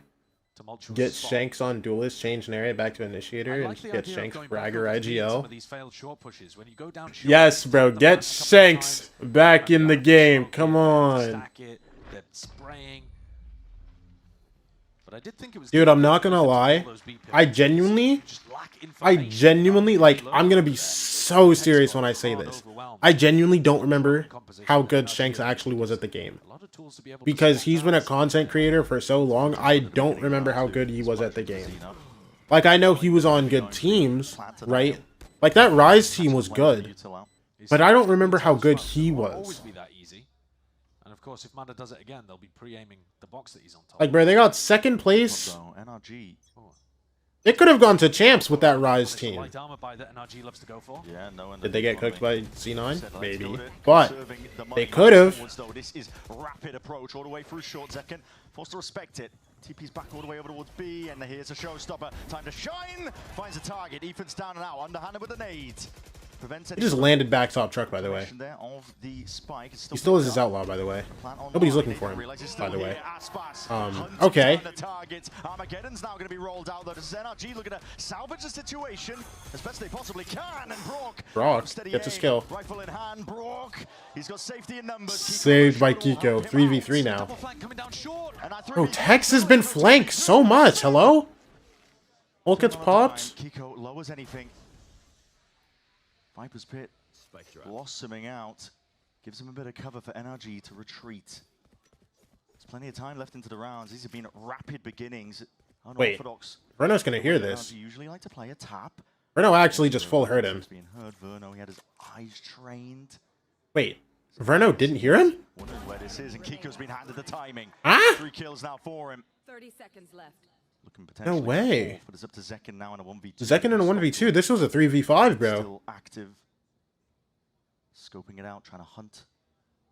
tumultuous Get spot. Shanks on Duelist, change Narrate back to I Initiator, and like the get idea of Shanks going back Fragger over to some IGL. of these failed short pushes. When you go down short, Yes, you bro. take the Get flank a couple of Shanks times, back in the MIBR game. smoke Come it, on. stack it, they're spraying. But I did think it was Dude, I'm not gonna lie. I genuinely, like, I'm gonna be so serious when I say this. I genuinely don't remember how good Shanks actually was at the game. Because he's been a content creator for so long, I don't remember how good he was at the game. Like, I know he was on good teams, right? Like, that Rise team was good. But I don't remember how good he was. And of course, if Mada does it again, they'll be pre-aiming the box that he's on top. Like, bro, they got second place. NRG. It could have gone to champs with that Rise team. Light armor buy that NRG loves to go for. Yeah, no one. Did they get cooked by C9? Maybe. But they could have. This is rapid approach all the way through short. Zekken forced to respect it. TP's back all the way over towards B, and here's a showstopper. Time to shine. Finds a target. Ethan's down and out. Underhanded with a nade. He just landed back top truck, by the way. He still is his outlaw, by the way. Nobody's looking for him, by the way. Okay. Armageddon's now going to be rolled out, though. This is NRG looking to salvage the situation as best they possibly can. And Brock gets a skill. Rifle in hand. Brock. He's got safety in numbers. Saved by Kiko. 3v3 now. Oh, Tex has been flanked so much. Hello? Ult gets popped. Kiko lowers anything. Viper's Pit blossoming out. Gives him a bit of cover for NRG to retreat. There's plenty of time left into the rounds. These have been rapid beginnings. Wait, Verno's gonna hear this. Usually like to play a tap. Verno actually just full heard him. Being heard, Verno, he had his eyes trained. Wait, Verno didn't hear him? Wondering where this is, and Kiko's been handed the timing. Ah? 3 kills now for him. 30 seconds left. No way. But it's up to Zekken now in a 1v2. Zekken in a 1v2. This was a 3v5, bro. Still active. Scoping it out, trying to hunt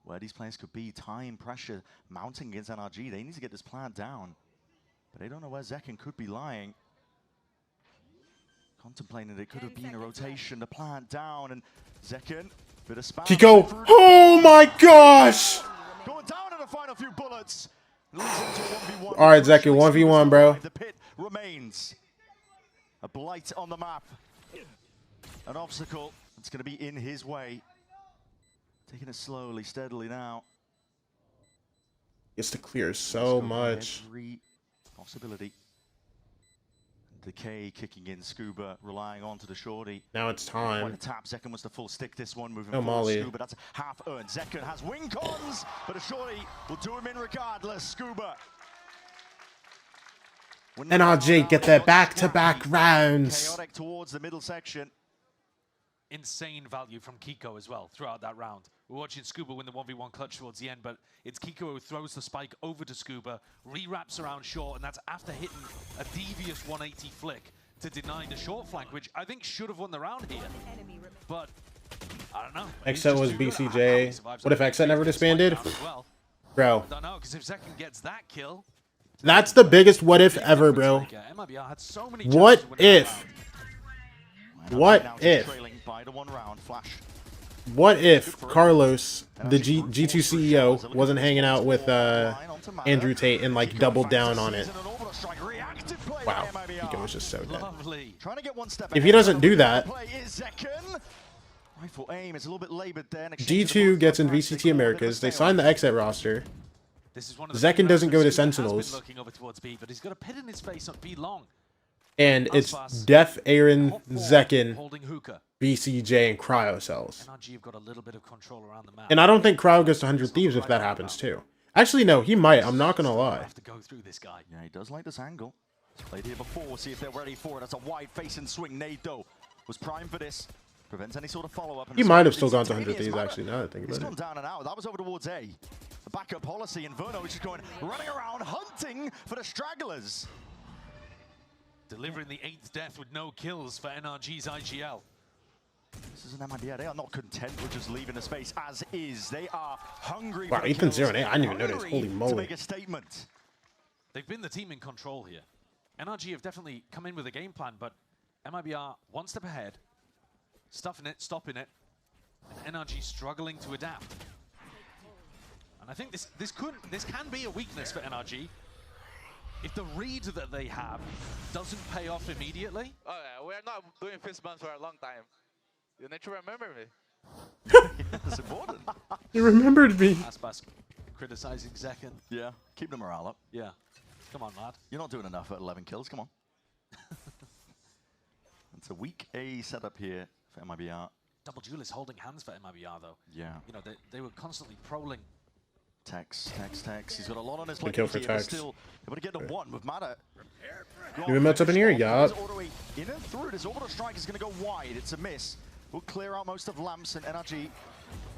where these players could be. Time, pressure, mounting against NRG. They need to get this plant down. But they don't know where Zekken could be lying. Contemplating that it could have been a rotation. The plant down, and Zekken, bit of spam. Kiko. Oh my gosh! Going down in the final few bullets. Alright, Zekken, 1v1, bro. The pit remains. A blight on the map. An obstacle that's going to be in his way. Taking it slowly, steadily now. Gets to clear so much. Every possibility. Decay kicking in, Scuba relying on to the shorty. Now it's time. Quite a tap. Zekken was the full stick this one, moving No forward. Molly. Scuba, that's half earned. Zekken has wing cons, but a shorty will do him in regardless. Scuba. NRG get their back-to-back rounds. Chaotic towards the middle section. Insane value from Kiko as well throughout that round. We're watching Scuba win the 1v1 clutch towards the end, but it's Kiko who throws the spike over to Scuba, re-wraps around short, and that's after hitting a devious 180 flick to deny the short flank, which I think should have won the round here. But I don't know. Exet was BCJ. What if Exet never disbanded? Bro. I don't know, because if Zekken gets that kill... That's the biggest what if ever, bro. MIBR had so many What if? What if? What if Carlos, the G2 CEO, wasn't hanging out with Andrew Tate and like doubled down on it? Wow, Kiko was just so dead. If he doesn't do that, G2 gets in VCT Americas. They sign the Exit roster. Zekken doesn't go to Sentinels. And it's Def, Aaron, Zekken, BCJ, and Cryo cells. And I don't think Cryo goes to 100 Thieves if that happens too. Actually, no, he might. I'm not going to lie. Yeah, he does like this angle. Played here before, see if they're ready for it. That's a wide face and swing. Nado was primed for this. Prevents any sort of follow-up. He might have still gone to 100 Thieves, actually, now that I think about it. He's gone down and out. That was over towards A. The backup policy, and Verno is just going, running around, hunting for the stragglers. Delivering the 8th death with no kills for NRG's IGL. This is an MIBR. They are not content with just leaving the space as is. They are hungry. Wow, Ethan 0 and 8. I didn't even notice. Holy moly. To make a statement. They've been the team in control here. NRG have definitely come in with a game plan, but MIBR one step ahead, stuffing it, stopping it, and NRG struggling to adapt. And I think this can be a weakness for NRG. if the read that they have doesn't pay off immediately. Oh yeah, we're not doing fist bumps for a long time. You need to remember me. That's important. You remembered me. Aspas criticizing Zekken. Yeah, keep the morale up. Yeah. Come on, lad. You're not doing enough at 11 kills, come on. It's a weak A setup here for MIBR. Double duelist holding hands for MIBR though. Yeah. You know, they were constantly prolling. Tex. He's got a lot on his Good plate. kill for here, but Tex. Still able to get the one with Mata. New emotes up in here, yeah. In and through. This orbital strike is going to go wide. It's a miss. We'll clear out most of Lamps and NRG.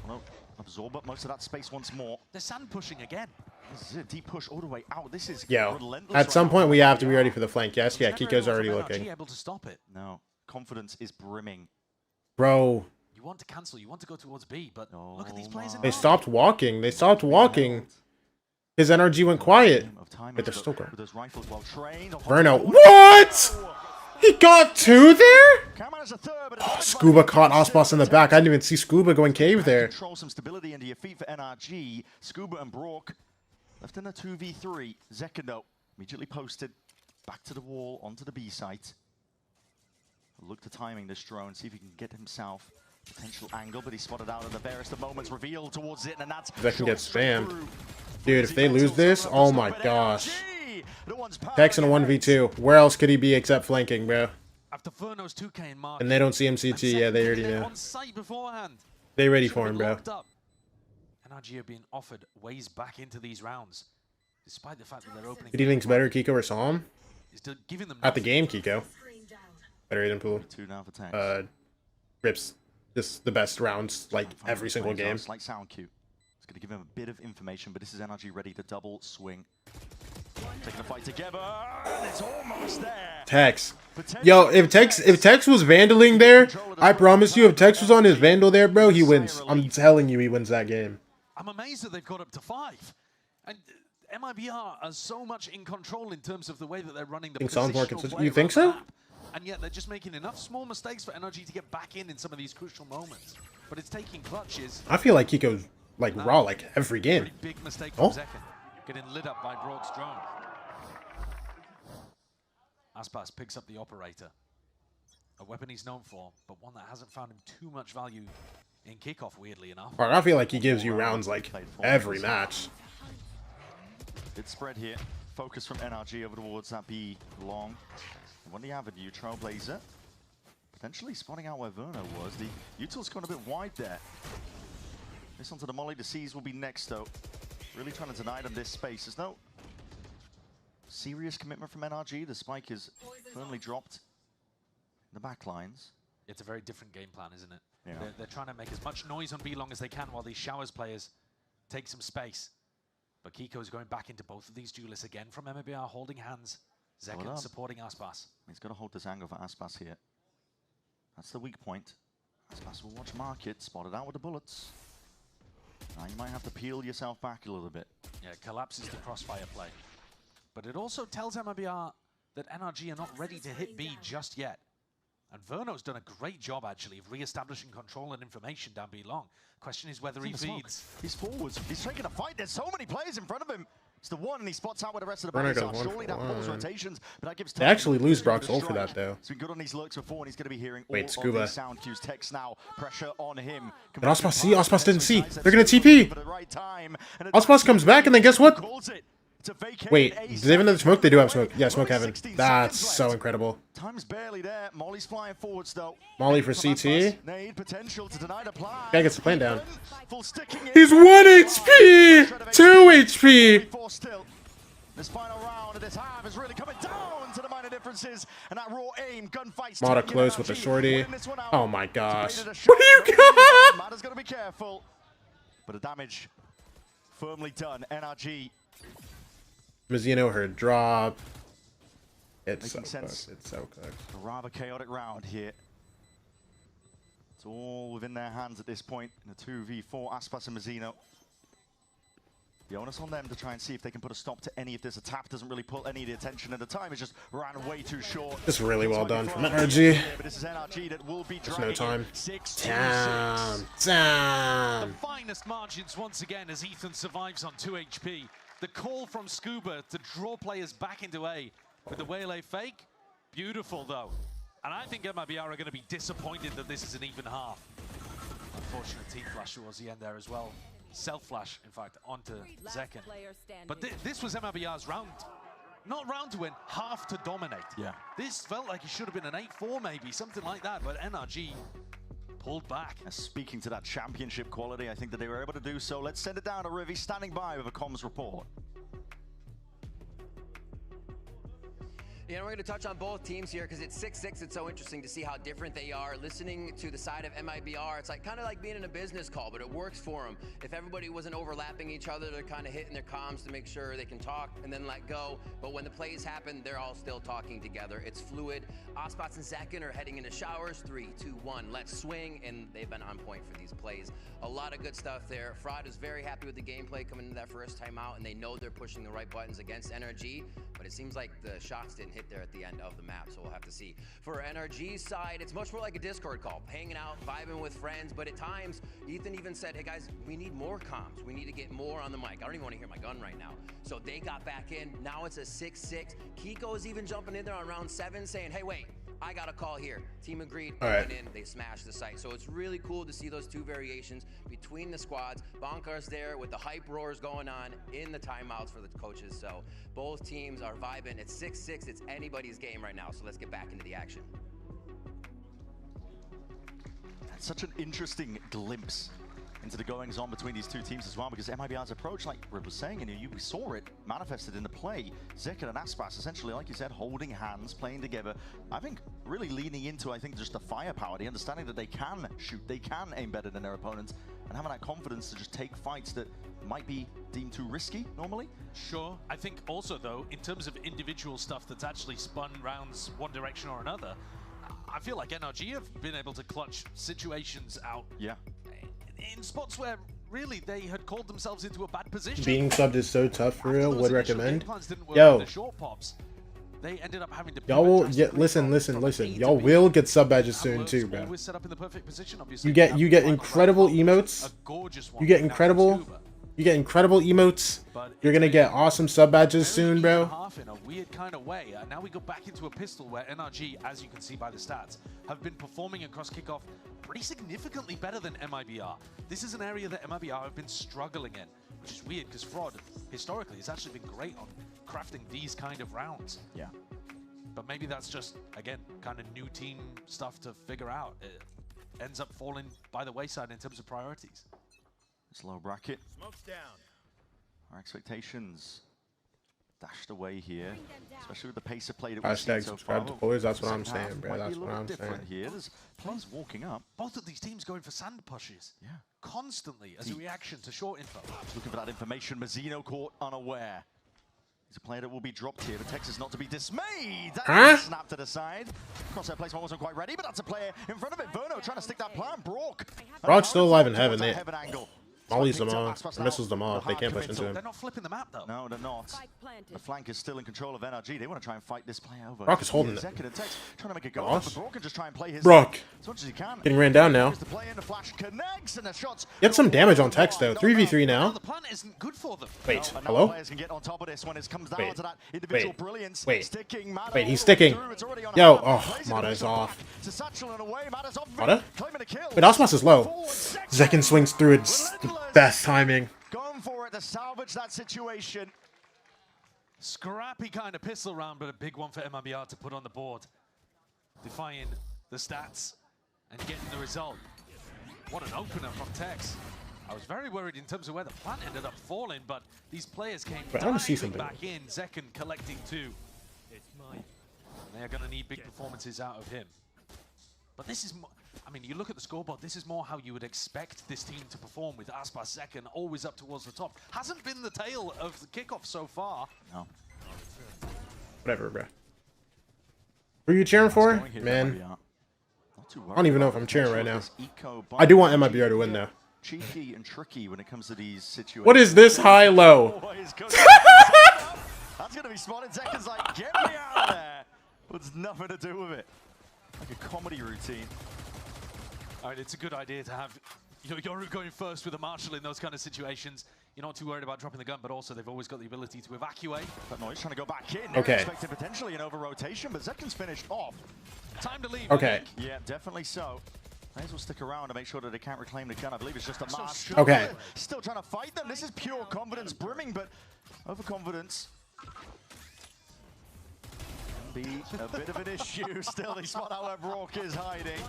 Well, absorb up most of that space once more. They're sand pushing again. This is a deep push all the way out. This is Yo, relentless at some right point now. we have to be ready for the flank. Yes, yeah, Kiko's already looking. able to stop it. No, confidence is brimming. Bro, You want to cancel, you want to go towards B, but look at these players in they A. stopped walking. They stopped walking. His NRG went quiet. But they're still going. With those rifles well trained. Verno, what? He got two there? Oh, Scuba caught Aspas in the back. I didn't even see Scuba going cave there. Control some stability into your feet for NRG. Scuba and Brock left in a 2v3. Zekendo immediately posted back to the wall onto the B site. Look to timing this drone, see if he can get himself potential angle, but he's spotted out at the barest of moments, revealed towards it, and that's That can get spammed. Dude, if they lose this, oh my gosh. Tex in a 1v2. Where else could he be except flanking, bro? After Verno's 2K in March. And they don't see MCT. Yeah, they already know. On site beforehand. They ready for him, bro. NRG are being offered ways back into these rounds, despite the fact that they're opening. Who do you think's better, Kiko or Psalm? Giving them At the game, Kiko. Better Aiden Pool. 2 now for Tex. Rips. Just the best rounds, like, every single game. Like sound cue. It's going to give him a bit of information, but this is NRG ready to double swing. Taking the fight together, and it's almost there. Tex. Yo, if Tex was vandaling there, I promise you, if Tex was on his vandal there, bro, he wins. I'm telling you, he wins that game. I'm amazed that they've got up to 5. And MIBR are so much in control in terms of the way that they're running the positional play. You think so? And yet they're just making enough small mistakes for NRG to get back in some of these crucial moments. But it's taking clutches. I feel like Kiko's, like, raw, like, every game. Pretty big mistake from Zekken. Getting lit up by Brock's drone. Aspas picks up the operator. A weapon he's known for, but one that hasn't found him too much value in Kickoff, weirdly enough. I feel like he gives you rounds, like, every match. Good spread here. Focus from NRG over towards that B long. When the Avenue Trailblazer potentially spotting out where Verno was. The util's gone a bit wide there. This onto the Molly. The C's will be next though. Really trying to deny them this space. There's no serious commitment from NRG. The spike is firmly dropped in the back lines. It's a very different game plan, isn't it? Yeah. They're trying to make as much noise on B long as they can while these Showers players take some space. But Kiko's going back into both of these duelists again from MIBR, holding hands. Zekken supporting Aspas. He's got to hold this angle for Aspas here. That's the weak point. Aspas will watch market, spotted out with the bullets. Now you might have to peel yourself back a little bit. Yeah, collapses the crossfire play. But it also tells MIBR that NRG are not ready to hit B just yet. And Verno's done a great job, actually, of re-establishing control and information down B long. Question is whether he feeds. He's forwards. He's taking a fight. There's so many players in front of him. It's the one, and he spots out where the rest of the players are. Surely that pulls rotations, but that gives time. They actually lose Brock's ult for that, though. He's been good on these lurks before, and he's going to be hearing all Scuba. of these sound cues. Text now. Pressure on him. Did Aspas see? Aspas didn't see. They're going to TP. Aspas comes back, and then guess what? Wait, do they have another smoke? They do have smoke. Yeah, smoke heaven. That's so incredible. Time's barely there. Molly's flying forwards, though. Molly for CT. Need potential to deny the play. Guy gets the plane down. He's 1 HP! 2 HP! This final round of this half is really coming down to the minor differences, and that raw aim gunfight. Mata close with the shorty. Oh my gosh. What do you got? Mata's got to be careful. But the damage firmly done. NRG. Mizzino, her drop. It's Making so sense. cooked. It's so cooked. A rather chaotic round here. It's all within their hands at this point in a 2v4. Aspas and Mizzino. The onus on them to try and see if they can put a stop to any of this. A tap doesn't really pull any of the attention at the time. It's just ran way too short. It's really well done from NRG. But this is NRG that will be There's no time. 6-6. Damn. The finest margins once again as Ethan survives on 2 HP. The call from Scuba to draw players back into A with the Waylay fake. Beautiful, though. And I think MIBR are going to be disappointed that this is an even half. Unfortunate team flash towards the end there as well. Self-flash, in fact, onto Zekken. But this was MIBR's round. Not round to win, half to dominate. Yeah. This felt like it should have been an 8-4 maybe, something like that, but NRG pulled back. Speaking to that championship quality, I think that they were able to do so. Let's send it down to Rivi, standing by with a comms report. Yeah, we're going to touch on both teams here because it's 6-6. It's so interesting to see how different they are. Listening to the side of MIBR, it's like kind of like being in a business call, but it works for them. If everybody wasn't overlapping each other, they're kind of hitting their comms to make sure they can talk and then let go. But when the plays happen, they're all still talking together. It's fluid. Ospots and Zekken are heading into showers. 3, 2, 1, let's swing. And they've been on point for these plays. A lot of good stuff there. Fraud is very happy with the gameplay coming into that first timeout, and they know they're pushing the right buttons against NRG, but it seems like the shots didn't hit there at the end of the map, so we'll have to see. For NRG's side, it's much more like a Discord call, hanging out, vibing with friends, but at times, Ethan even said, hey guys, we need more comms. We need to get more on the mic. I don't even want to hear my gun right now. So they got back in. Now it's a 6-6. Kiko is even jumping in there on round 7 saying, hey, wait, I got a call here. Team agreed, they went in, they smashed the site. So it's really cool to see those two variations between the squads. Bonkar's there with the hype roars going on in the timeouts for the coaches. So both teams are vibing. It's 6-6. It's anybody's game right now. So let's get back into the action. That's such an interesting glimpse into the goings-on between these two teams as well, because MIBR's approach, like Rib was saying, and we saw it manifested in the play. Zekken and Aspas, essentially, like you said, holding hands, playing together. I think really leaning into, just the firepower, the understanding that they can shoot, they can aim better than their opponents, and having that confidence to just take fights that might be deemed too risky normally. Sure. I think also, though, in terms of individual stuff that's actually spun rounds one direction or another, I feel like NRG have been able to clutch situations out. Yeah. In spots where really they had called themselves into a bad position. Being subbed is so tough for real. Would recommend. Yo, they ended up having to y'all will listen. Y'all will get sub badges soon too, bro. Set up in the perfect position, obviously. You get incredible emotes. You get incredible emotes. You're gonna get awesome sub badges soon, bro. Half in a weird kind of way. Now we go back into a pistol where NRG, as you can see by the stats, have been performing across Kickoff pretty significantly better than MIBR. This is an area that MIBR have been struggling in, which is weird because Fraud, historically, has actually been great on crafting these kind of rounds. Yeah. But maybe that's just, again, kind of new team stuff to figure out. It ends up falling by the wayside in terms of priorities. It's low bracket. Smoke's down. Our expectations dashed away here, especially with the pace of play that we've seen so far. Subscribe to boys, that's what I'm saying, bro. That's what I'm saying. Here. There's players walking up. Both of these teams going for sand pushes. Yeah. Constantly as a reaction to short info. Looking for that information. Mazzino caught unaware. He's a player that will be dropped here, but Texas not to be dismayed. Snap to the side. Crosshair placement wasn't quite ready, but that's a player in front of it. Verno trying to stick that plan. Brock's still alive in heaven. They angle. mollies them off, missiles them off. They can't push into him. They're not flipping the map though. No, they're not. The flank is still in control of NRG. They want to try and fight this play over. Brock is holding it. Zekken and Tex trying to make it go off. Brock can just try and play his Brock as much as he can. getting ran down now. The play in the flash connects and the shots. Get some damage on Tex though. 3v3 now. The plan isn't good for them. Wait, hello? hello? Can get on top of this when it comes down to that individual brilliance. Wait, sticking, wait, he's sticking. Yo, oh, Mata is off. Mata? Wait, Osmos is low. Zekken swings through it. The best timing. Going for it to salvage that situation. Scrappy kind of pistol round, but a big one for MIBR to put on the board. Defying the stats and getting the result. What an opener from Tex. I was very worried in terms of where the plant ended up falling, but these players came diving back in. Zekken collecting 2. And they are going to need big performances out of him. But this is, I mean, you look at the scoreboard, this is more how you would expect this team to perform with Aspas Zekken always up towards the top. Hasn't been the tale of the Kickoff so far. No. Whatever, bro. Who are you cheering for? Man, I don't even know if I'm cheering right now. I do want MIBR to win, though. Cheeky and tricky when it comes to these situations. What is this high-low? That's going to be spotted. Zekken's like, get me out of there. It's nothing to do with it. Like a comedy routine. All right, it's a good idea to have Yoru going first with a Marshall in those kind of situations. you're not too worried about dropping the gun, but also they've always got the ability to evacuate. But no, he's trying to go back in. Okay. Expecting potentially an over-rotation, but Zekin's finished off. Time to leave. Okay. Yeah, definitely so. May as well stick around to make sure that they can't reclaim the gun. I believe it's just a mask. Okay. Still trying to fight them. This is pure confidence brimming, but overconfidence can be a bit of an issue. Still, they spot out where Brock is hiding.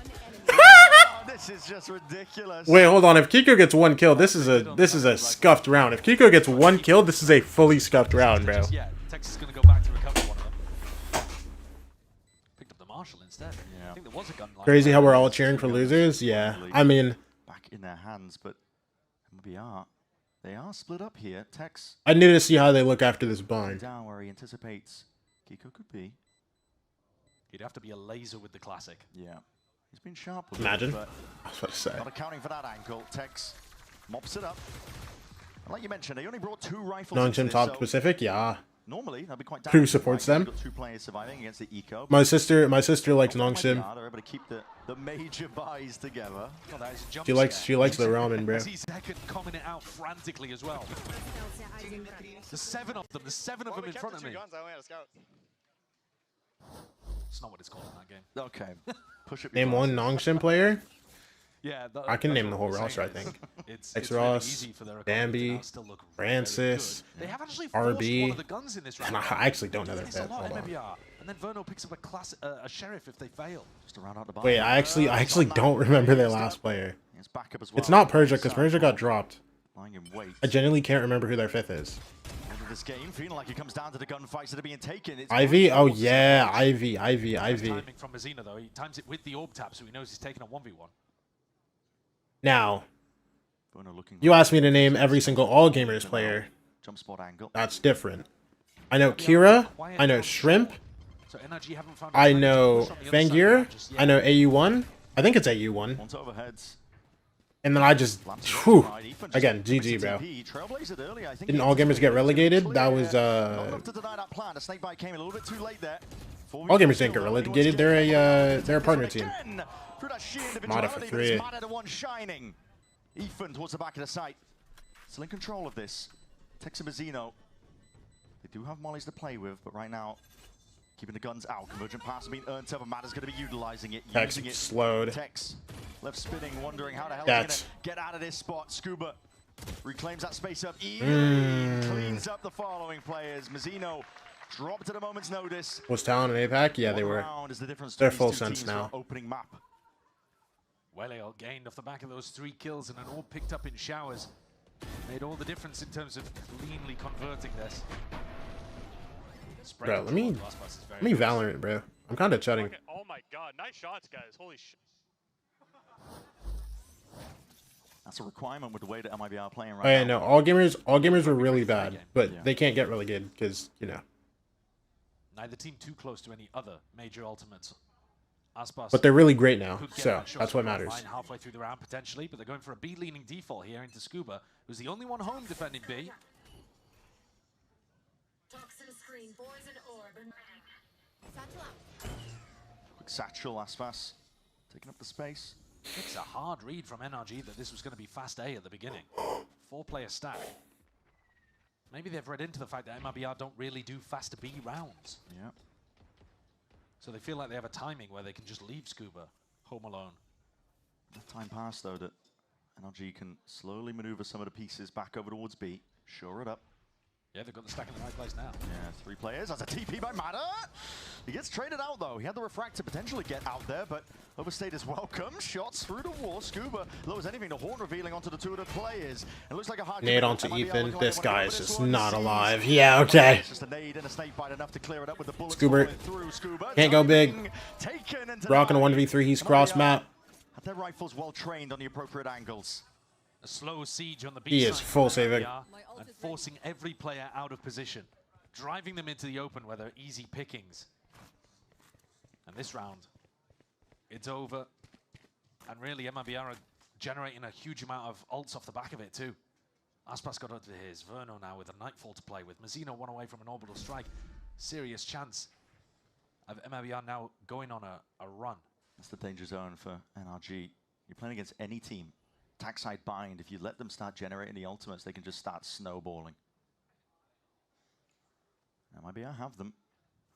Oh, this is just ridiculous. Wait, hold on. If Kiko gets 1 kill, this is a scuffed round. If Kiko gets 1 kill, this is a fully scuffed round, bro. Yeah, Texas is going to go back to recover one of them. Picked up the Marshall instead. Yeah. I think there was a gun line. Crazy how we're all cheering for losers. Yeah, I mean, Back in their hands, but MIBR, they are split up here. Tex I need to see how they look after this bind. down where he anticipates Kiko could be. He'd have to be a laser with the classic. Yeah. He's been sharp with Imagine. it, but I was about to say. not accounting for that angle. Tex mops it up. And like you mentioned, they only brought 2 rifles. Non-Chim into top this, so Pacific, yeah. normally that'd be quite Who damaging, supports right? them? You've got 2 players surviving against the eco. My sister likes Nongshim. They're able to keep the major buys together. Oh, that is a jump She likes the ramen, bro. He's coming it out frantically as well. There's 7 of them. There's 7 of them in front of me. It's not what it's called in that game. Okay. Push it. Name one Nongshim player. Yeah, I can name the whole roster, I think. X Ross, Bambi, Francis, They have actually forced RB, one of the guns in this round. and I actually don't know their It's a fit. lot, Hold on. MIBR. And then Verno picks up a sheriff if they fail. Just to round out the bar. Wait, I actually don't remember their last player. It's backup as well. It's not Persia because Persia got dropped. Lying in wait. I genuinely can't remember who their 5th is. End of this game, feeling like it comes down to the gunfights that are being taken. It's Ivy? Oh yeah, Ivy. Timing from Mazina though. He times it with the orb tap, so he knows he's taking a 1v1. Now, you asked me to name every single All Gamers player. Jump spot angle. That's different. I know Kira. I know Shrimp. So NRG haven't found I know Fangir. I know AU1. I think it's AU1. Onto overheads. And then I just, whew, again, GG, bro. Didn't All Gamers get relegated? That was, All Gamers didn't get relegated. They're a partner team. Mata for 3. Ethan towards the back of the site. Still in control of this. Tex and Mazzino. They do have mollies to play with, but right now, keeping the guns out. Convergent pass has been earned over. Mata's going to be utilizing it. Tex slowed. Tex left spinning, wondering how the hell he's going to get out of this spot. Scuba reclaims that space up. Cleans up the following players. Mazzino dropped at a moment's notice. Was Talon and APAC? Yeah, they were. They're full sense now. Opening map. Wele gained off the back of those 3 kills and an all picked up in showers. Made all the difference in terms of cleanly converting this. Bro, let me Valorant, bro. I'm kind of chatting. Oh my god, nice shots, guys. Holy shit. That's a requirement with the way that MIBR are playing right Oh yeah, now. no, All Gamers were really bad, but they can't get relegated because, you know. Neither team too close to any other major ultimates. Aspas But they're really great now, could get so that shot that's what from matters. line halfway through the round potentially, but they're going for a B-leaning default here into Scuba, who's the only one home defending B. Quick satchel, Aspas taking up the space. It's a hard read from NRG that this was going to be fast A at the beginning. 4-player stack. Maybe they've read into the fact that MIBR don't really do fast B rounds. Yeah. So they feel like they have a timing where they can just leave Scuba home alone. Enough time passed though that NRG can slowly maneuver some of the pieces back over towards B. Shore it up. Yeah, they've got the stack in the right place now. Yeah, 3 players. That's a TP by Mata. He gets traded out though. He had the refract to potentially get out there, but overstayed his welcome. Shots through the wall. Scuba lowers anything. The horn revealing onto the 2 of the players. It looks like a hard Nade onto Ethan. This guy is just not alive. Yeah, okay. It's just a nade and a snake bite enough to clear it up with the bullets Scuba through. Scuba can't go big. Rocking a 1v3. He's cross map. Have their rifles well trained on the appropriate angles. A slow siege on the B He side is full saving. and forcing every player out of position, driving them into the open where they're easy pickings. And this round, it's over. And really, MIBR are generating a huge amount of ults off the back of it too. Aspas got up to his. Verno now with a Nightfall to play with. Mazzino 1 away from an orbital strike. Serious chance of MIBR now going on a run. That's the danger zone for NRG. You're playing against any team. attack side bind. If you let them start generating the ultimates, they can just start snowballing. MIBR have them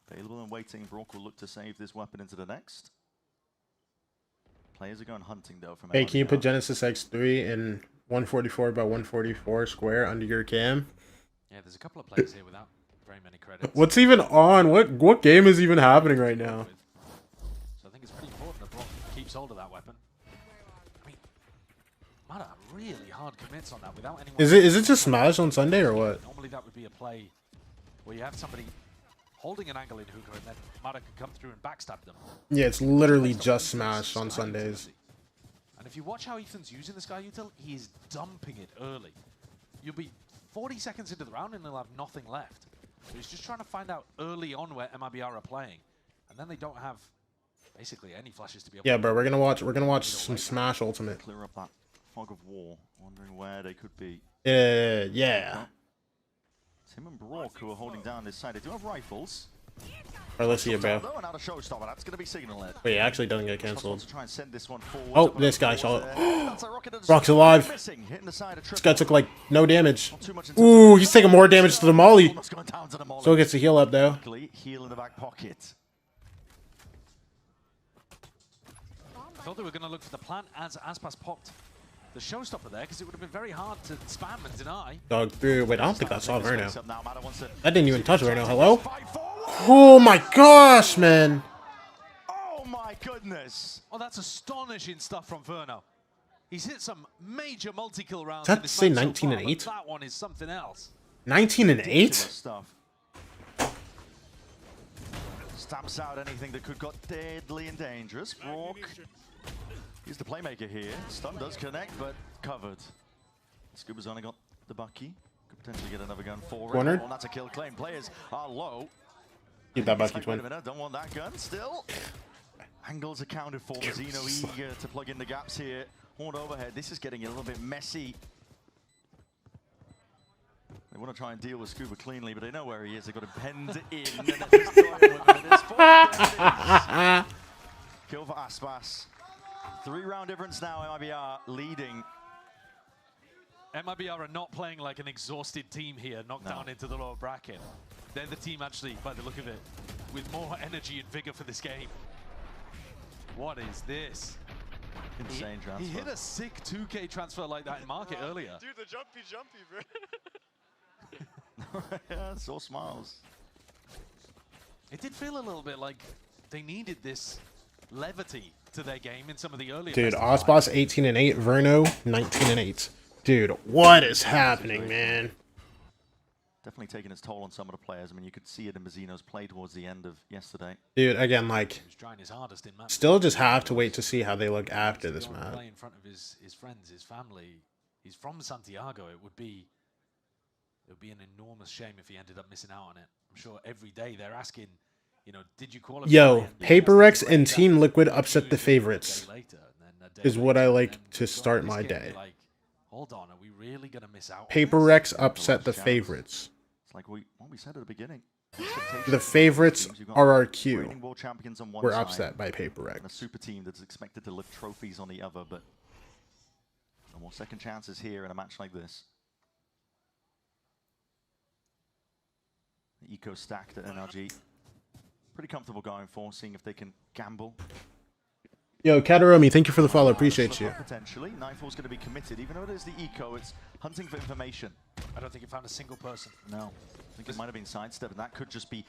available and waiting. Brock will look to save this weapon into the next. Players are going hunting though from Hey, MIBR. can you put Genesis X3 in 144 by 144 square under your cam? Yeah, there's a couple of players here without very many credits. What's even on? What game is even happening right now? So I think it's pretty important that Brock keeps hold of that weapon. I mean, Mada really hard commits on that without anyone. Is it just Smash on Sunday or what? Normally that would be a play where you have somebody holding an angle in hookah and then Mada can come through and backstab them. Yeah, it's literally just Smash on Sundays. And if you watch how Ethan's using the Sky Util, he is dumping it early. You'll be 40 seconds into the round and he'll have nothing left. So he's just trying to find out early on where MIBR are playing. And then they don't have basically any flashes to be able Yeah, to bro, we're gonna watch some Smash Ultimate. Clear up that fog of war, wondering where they could be. Yeah. Tim and Brock, who are holding down this side, they do have rifles. Alright, let's see it, bro. Another showstopper. That's going to be signal it. Wait, it actually doesn't get cancelled. To try and send this one forward. Oh, this guy shot. Brock's alive. This guy took like no damage. Ooh, he's taking more damage to the molly. Still gets the heal up though. Heal in the back pocket. I thought they were going to look for the plant as Aspas popped the showstopper there, because it would have been very hard to spam and deny. Dog through. Wait, I don't think I saw Verno. That didn't even touch Verno. Hello? Oh my gosh, man. Oh my goodness. Oh, that's astonishing stuff from Verno. He's hit some major multi-kill rounds. Does that say 19 and 8? That one is something else. 19 and 8? Stamps out anything that could got deadly and dangerous. Brock. He's the playmaker here. Stun does connect, but covered. Scuba's only got the Bucky. Could potentially get another gun for it. Cornered. Oh, that's a kill claim. Players are low. Keep that Bucky Wait a twin. minute, don't want that gun still. Angles accounted for. Zeno eager to plug in the gaps here. Horn overhead. This is getting a little bit messy. They want to try and deal with Scuba cleanly, but they know where he is. They've got him penned in. And at this time, it is 4 kill for Aspas. 3-round difference now, MIBR leading. MIBR are not playing like an exhausted team here, knocked down into the lower bracket. They're the team, actually, by the look of it, with more energy and vigor for this game. What is this? Insane transfer. He hit a sick 2K transfer like that in market earlier. Dude, the jumpy, bro. Yeah, so smiles. It did feel a little bit like they needed this levity to their game in some of the earlier. Dude, Osboss 18 and 8, Verno 19 and 8. Dude, what is happening, man? Definitely taking its toll on some of the players. I mean, you could see it in Mazzino's play towards the end of yesterday. Dude, again, like, still just have to wait to see how they look after this map. Play in front of his friends, his family. He's from Santiago. It would be an enormous shame if he ended up missing out on it. I'm sure every day they're asking, you know, did you qualify? Yo, Paper Rex and Team Liquid upset the favorites. Is what I like to start my day. Like, hold on, are we really gonna miss out? Paper Rex upset the favorites. It's like what we said at the beginning. The favorites RRQ world champions on one were side, upset by Paper and a Rex. super team that's expected to lift trophies on the other, but no more second chances here in a match like this. The eco stacked at NRG. Pretty comfortable going for, seeing if they can gamble. Yo, Kataromi, thank you for the follow. Appreciate you. Potentially, Nightfall's going to be committed. Even though it is the eco, it's hunting for information. I don't think it found a single person. No. I think it might have been sidestep, and that could just be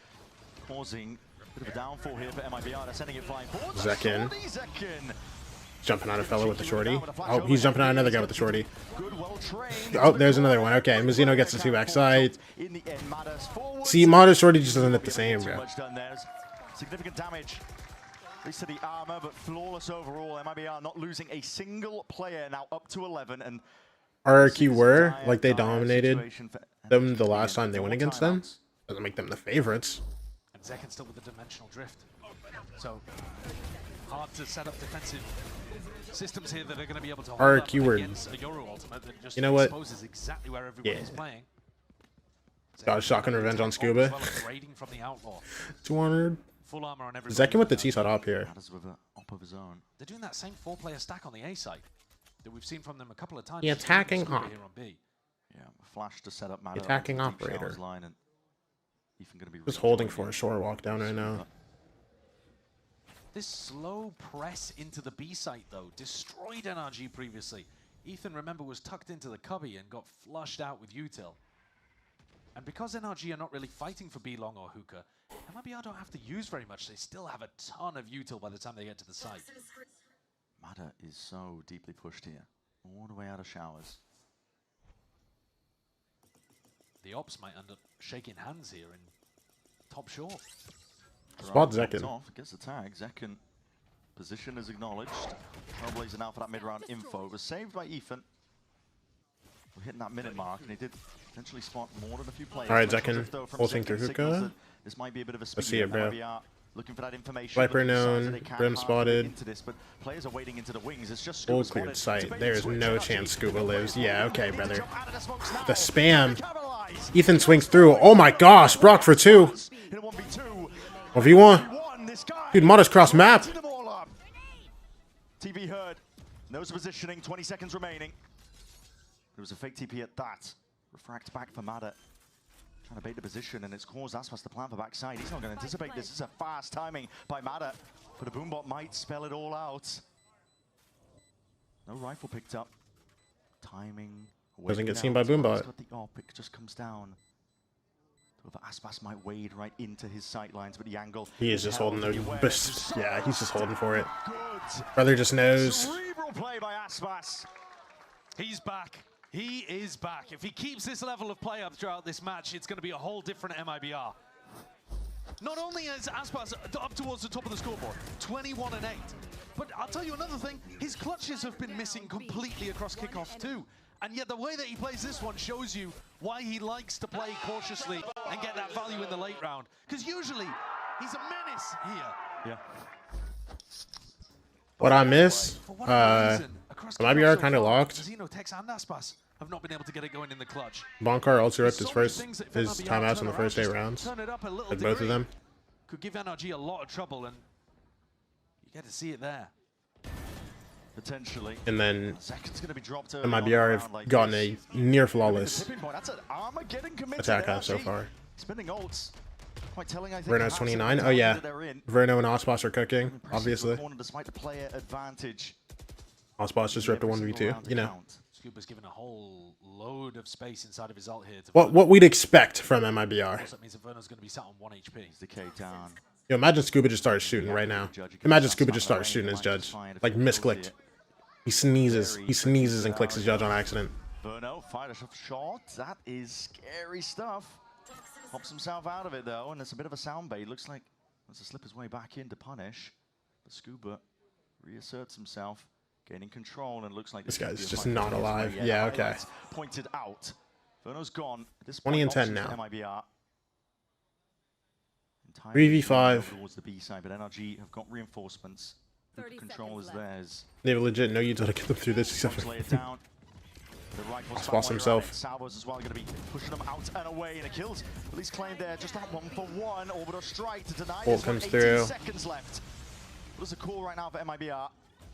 causing a bit of a downfall here for MIBR. They're sending it flying forward. Zekin. Zekin. Jumping on a fellow with the shorty. Oh, he's jumping on another guy with the shorty. Oh, there's another one. Okay, Mazzino gets the 2 backside. See, Modern Shorty just doesn't hit the same, bro. Significant damage. At least to the armor, but flawless overall. MIBR not losing a single player, now up to 11. And RRQ were, like, they dominated them the last time they went against them. Doesn't make them the favorites. And Zekin still with the dimensional drift. So, hard to set up defensive systems here that are going to be able to hold up against a Yoru ultimate that just exposes exactly where everybody's playing. Got a shotgun revenge on Scuba. 200. Full armor on everybody. Zekin with the T-side up here. They're doing that same 4-player stack on the A side. that we've seen from them a couple of times. The attacking Scuba op. here on B. Yeah, flash to set up The attacking operator. line, and Ethan gonna be Just holding for a short walk down right now. This slow press into the B site, though, destroyed NRG previously. Ethan, remember, was tucked into the cubby and got flushed out with util. And because NRG are not really fighting for B long or hookah, MIBR don't have to use very much. They still have a ton of util by the time they get to the site. Mada is so deeply pushed here, all the way out of showers. The ops might end up shaking hands here in top short. Spot Zekin. Off, gets the tag. Zekin position is acknowledged. Trailblazer now for that mid-round info. It was saved by Ethan. We're hitting that minute mark, and he did potentially spot more than a few players. Alright, Zekin pulsing through hookah. This might be a bit of a Let's see it, bro. Looking for that information. Viper known, Brim spotted. Into this, but players are waiting into the wings. It's just Full cleared sight. There is no chance Scuba lives. Yeah, okay, brother. The spam. Ethan swings through. Oh my gosh, Brock for 2. 1v1. Dude, Mada's cross map. TV heard. Knows positioning. 20 seconds remaining. There was a fake TP at that. Refract back for Mada. Trying to bait the position, and it's caused Aspas to plan for backside. He's not going to anticipate this. This is a fast timing by Mada, but a boombot might spell it all out. No rifle picked up. Timing. Doesn't get seen by boombot. It just comes down. Aspas might wade right into his sight lines, but the angle. He is just holding the. Yeah, he's just holding for it. Brother just knows. Cerebral play by Aspas. He's back. He is back. If he keeps this level of play up throughout this match, it's going to be a whole different MIBR. Not only is Aspas up towards the top of the scoreboard, 21 and 8, but I'll tell you another thing, his clutches have been missing completely across Kickoff too. And yet the way that he plays this one shows you why he likes to play cautiously and get that value in the late round. Because usually, he's a menace here. Yeah. What I miss? MIBR kind of locked. Xenotex and Aspas have not been able to get it going in the clutch. Bonkar also ripped his timeouts in the first 8 rounds. With both of them. Could give NRG a lot of trouble, and you get to see it there. Potentially. And then gonna be dropped MIBR have gotten a near flawless attack half so far. Spinning ults. Quite telling, I think. Verno's 29. Oh yeah. Verno and Ospas are cooking, obviously. Despite the player advantage. Ospas just ripped a 1v2, you know. Scuba's given a whole load of space inside of his ult here. What we'd expect from MIBR. That means that Verno's going to be sat on 1 HP. Decay down. Yo, imagine Scuba just starts shooting right now. Imagine Scuba just starts shooting his judge. Like misclicked. He sneezes and clicks his judge on accident. Verno fired a shot. That is scary stuff. Pops himself out of it though, and it's a bit of a sound bait. Looks like he wants to slip his way back in to punish. But Scuba reasserts himself, gaining control, and looks like this guy's just not alive. Yeah, okay. Pointed out. Verno's gone. This 20 and 10 now. MIBR. 3v5. Towards the B side, but NRG have got reinforcements. Control is theirs. They have legit no utility to get them through this except for Spots himself. Salvos as well going to be pushing them out and away, and it kills. At least claimed there, just that 1-for-1. Orbital strike to deny. Bolt comes through. Seconds left. What is the call right now for MIBR?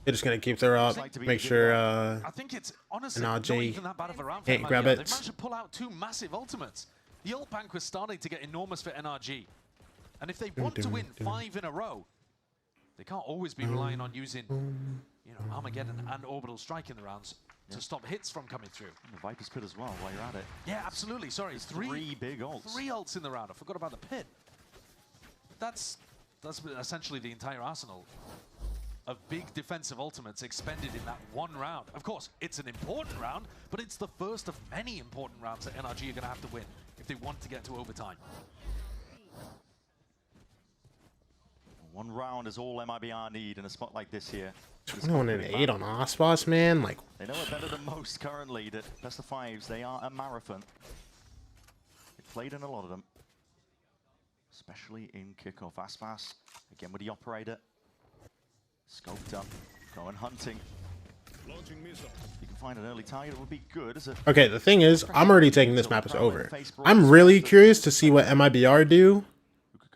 They're just gonna keep their up, make sure I think it's honestly not even that bad of a round for can't MIBR. grab They it. managed to pull out 2 massive ultimates. The ult bank was starting to get enormous for NRG. And if they want to win 5 in a row, they can't always be relying on using, you know, Armageddon and Orbital Strike in the rounds to stop hits from coming through. And the Viper's Pit as well, while you're at it. Yeah, absolutely. Sorry, three big ults. 3 ults in the round. I forgot about the pit. That's essentially the entire arsenal of big defensive ultimates expended in that 1 round. Of course, it's an important round, but it's the first of many important rounds that NRG are going to have to win if they want to get to overtime. 1 round is all MIBR need in a spot like this here. 21 and 8 on Ospas, man. Like, they know it better than most currently. That best of 5s, they are a marathon. They played in a lot of them, especially in Kickoff. Aspas again with the operator, scoped up, going hunting. If you can find an early target, it would be good. Okay, the thing is, I'm already taking this map as over. I'm really curious to see what MIBR do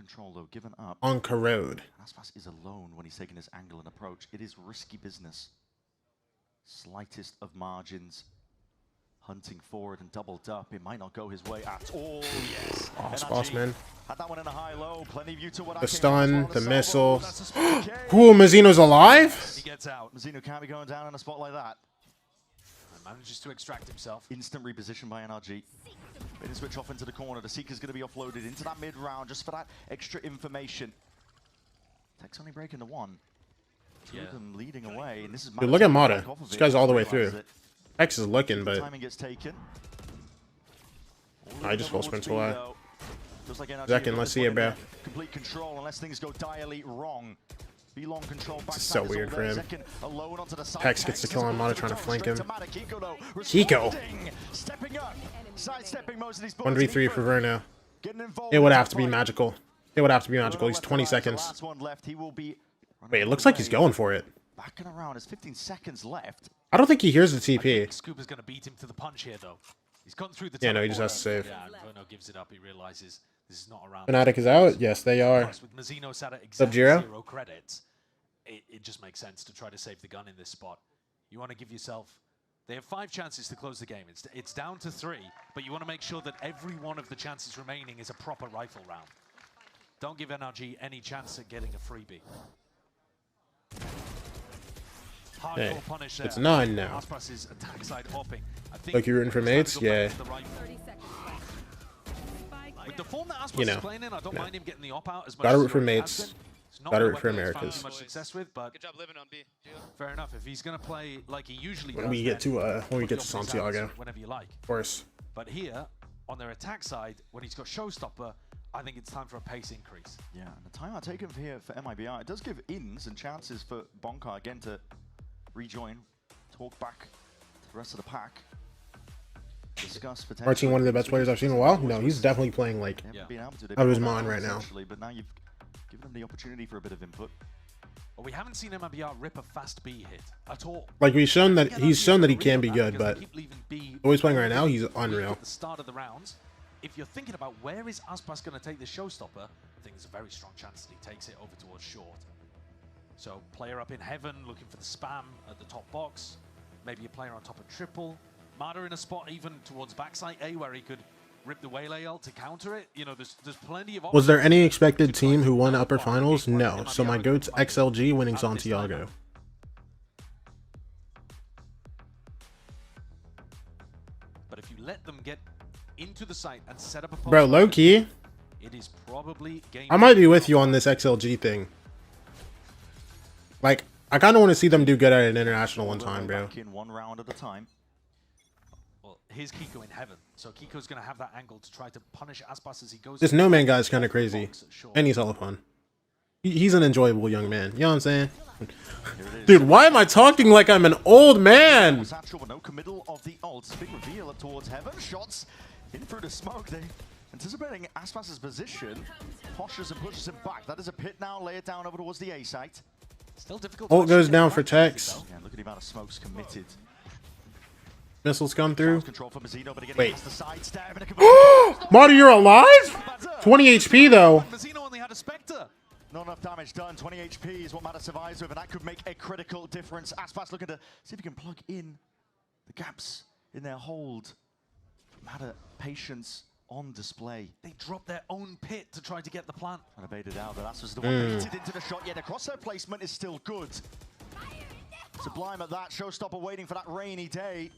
control though, given up on Corrode. Aspas is alone when he's taking this angle and approach. It is risky business. slightest of margins. Hunting forward and doubled up. It might not go his way at all. Yes. Oh, Sposs, man. Had that one in a high-low. Plenty of you to what The stun, the missile. Cool, Mizzino's alive? He gets out. Mizzino can't be going down in a spot like that. And manages to extract himself. Instant reposition by NRG. Bait and switch off into the corner. The Seeker's going to be offloaded into that mid-round just for that extra information. Tech's only breaking the one. Two of them leading away. And this is Dude, look at Mata. This guy's all the way through. X is looking, but timing gets taken. I just full sprint to Y. Like Second, let's see it, bro. Complete control unless things go direly wrong. Be-long control. This is so weird for him. Hex gets the kill on Mata trying to flank him. Kiko! 1v3 for Verno. It would have to be magical. It would have to be magical. He's 20 seconds. Wait, it looks like he's going for it. Backing around. There's 15 seconds left. I don't think he hears the TP. Scuba's going to beat him to the punch here, though. He's gone through the. Yeah, no, he just has to save. Yeah, and Verno gives it up. He realizes this is not around. Fnatic is out. Yes, they are. With Mizzino sat at exactly Sub-Zero? 0 credits, it just makes sense to try to save the gun in this spot. You want to give yourself. They have 5 chances to close the game. It's down to 3, but you want to make sure that every one of the chances remaining is a proper rifle round. Don't give NRG any chance at getting a freebie. Hey, it's 9 now. Look, you're rooting for mates? Yeah. With the form that Aspas You know, is playing in, I don't mind him getting the op out as much. Gotta as root for he has mates. been. It's not Gotta a root for weapon he's found Americas. much success with, but Good job living on B. fair enough. If he's gonna play like he usually When does, we get to put your plays Santiago, out whenever you like. of course. But here, on their attack side, when he's got Showstopper, I think it's time for a pace increase. Yeah, and the timeout taken here for MIBR, it does give ins and chances for Bonkar again to rejoin, talk back to the rest of the pack. Discuss potentially. Martin, one of the best players I've seen in a while. No, he's definitely playing like out of his mind right now. But now you've given him the opportunity for a bit of input. Well, we haven't seen MIBR rip a fast B hit at all. Like he's shown that he can be good, but the way he's playing right now, he's unreal. At the start of the rounds, if you're thinking about where is Aspas going to take the Showstopper, I think there's a very strong chance that he takes it over towards short. So player up in heaven, looking for the spam at the top box. Maybe a player on top of triple. Mata in a spot even towards backside A where he could rip the Waylay ult to counter it. You know, there's plenty of options. Was there any expected team who won upper finals? No. So my goat's XLG winning Santiago. But if you let them get into the site and set up a Bro, low key, it is probably game. I might be with you on this XLG thing. Like, I kind of want to see them do good at an international one time, bro. In one round at a time. Well, here's Kiko in heaven, so Kiko's going to have that angle to try to punish Aspas as he goes. This no man guy is kind of crazy, and he's hella fun. He's an enjoyable young man. You know what I'm saying? Dude, why am I talking like I'm an old man? No committal of the ult. Big reveal towards heaven. Shots in through the smoke. They anticipating Aspas's position. Pushes and pushes him back. That is a pit now. Lay it down over towards the A site. Still difficult. Ult goes down for Tex. Yeah, look at the amount of smokes committed. Missiles come through. Wait. Wait. Mata, you're alive? 20 HP though. Mizzino only had a Spectre. Not enough damage done. 20 HP is what Mata survives with, and that could make a critical difference. Aspas looking to see if he can plug in the gaps in their hold. Mata, patience on display. They dropped their own pit to try to get the plant. And baited out, but that was the one baited into the shot. Yet the crosshair placement is still good. Sublime at that. Showstopper waiting for that rainy day.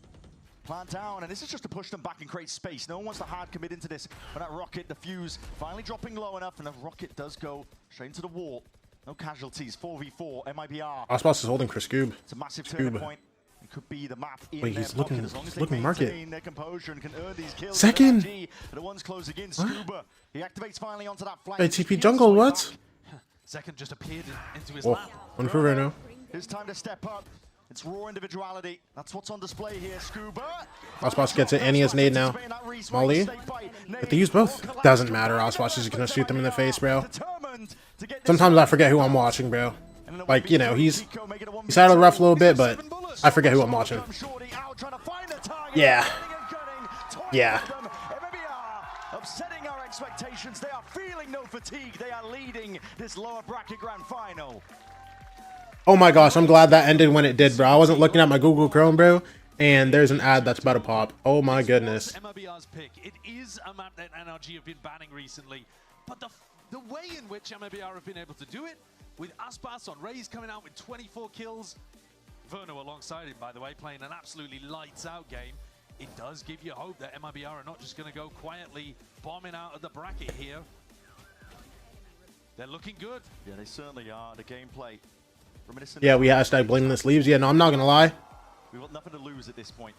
Plant down, and this is just to push them back and create space. No one wants to hard commit into this. But that rocket, the fuse, finally dropping low enough, and the rocket does go straight into the wall. No casualties. 4v4. MIBR. Aspas is holding for Scoob. It's a massive turning point. It could be the map in Wait, he's looking. As long as He's looking market. their composure and can earn these kills. Second. The one's closing in. Scuba. He activates finally onto that flank. Hey, TP jungle, what? Second just appeared into his Oh, lap. one for Verno. It's time to step up. It's raw individuality. That's what's on display here. Scuba. Aspas gets it, and he has nade now. Molly. If they use both, doesn't matter. Aspas is gonna shoot them in the face, bro. Sometimes I forget who I'm watching, bro. Like, you know, he's had a rough little bit, but I forget who I'm watching. Yeah. Yeah. Upsetting our expectations. They are feeling no fatigue. They are leading this lower bracket grand final. Oh my gosh, I'm glad that ended when it did, bro. I wasn't looking at my Google Chrome, bro. And there's an ad that's about to pop. Oh my goodness. MIBR's pick. It is a map that NRG have been banning recently, but the way in which MIBR have been able to do it, with Aspas on Raze coming out with 24 kills, Verno alongside him, by the way, playing an absolutely lights-out game, it does give you hope that MIBR are not just going to go quietly bombing out of the bracket here. They're looking good. Yeah, they certainly are. The gameplay. Yeah, we hashtag blaming the sleeves. Yeah, no, I'm not going to lie. We've got nothing to lose at this point.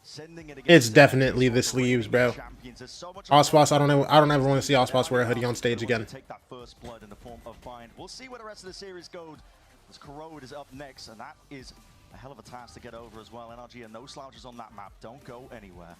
Sending it It's definitely the sleeves, bro. Ospas, I don't ever want to see Ospas wear a hoodie on stage again. Take that first blood in the form of Bind. We'll see where the rest of the series goes. As Corrode is up next, and that is a hell of a task to get over as well. NRG and no slouches on that map. Don't go anywhere.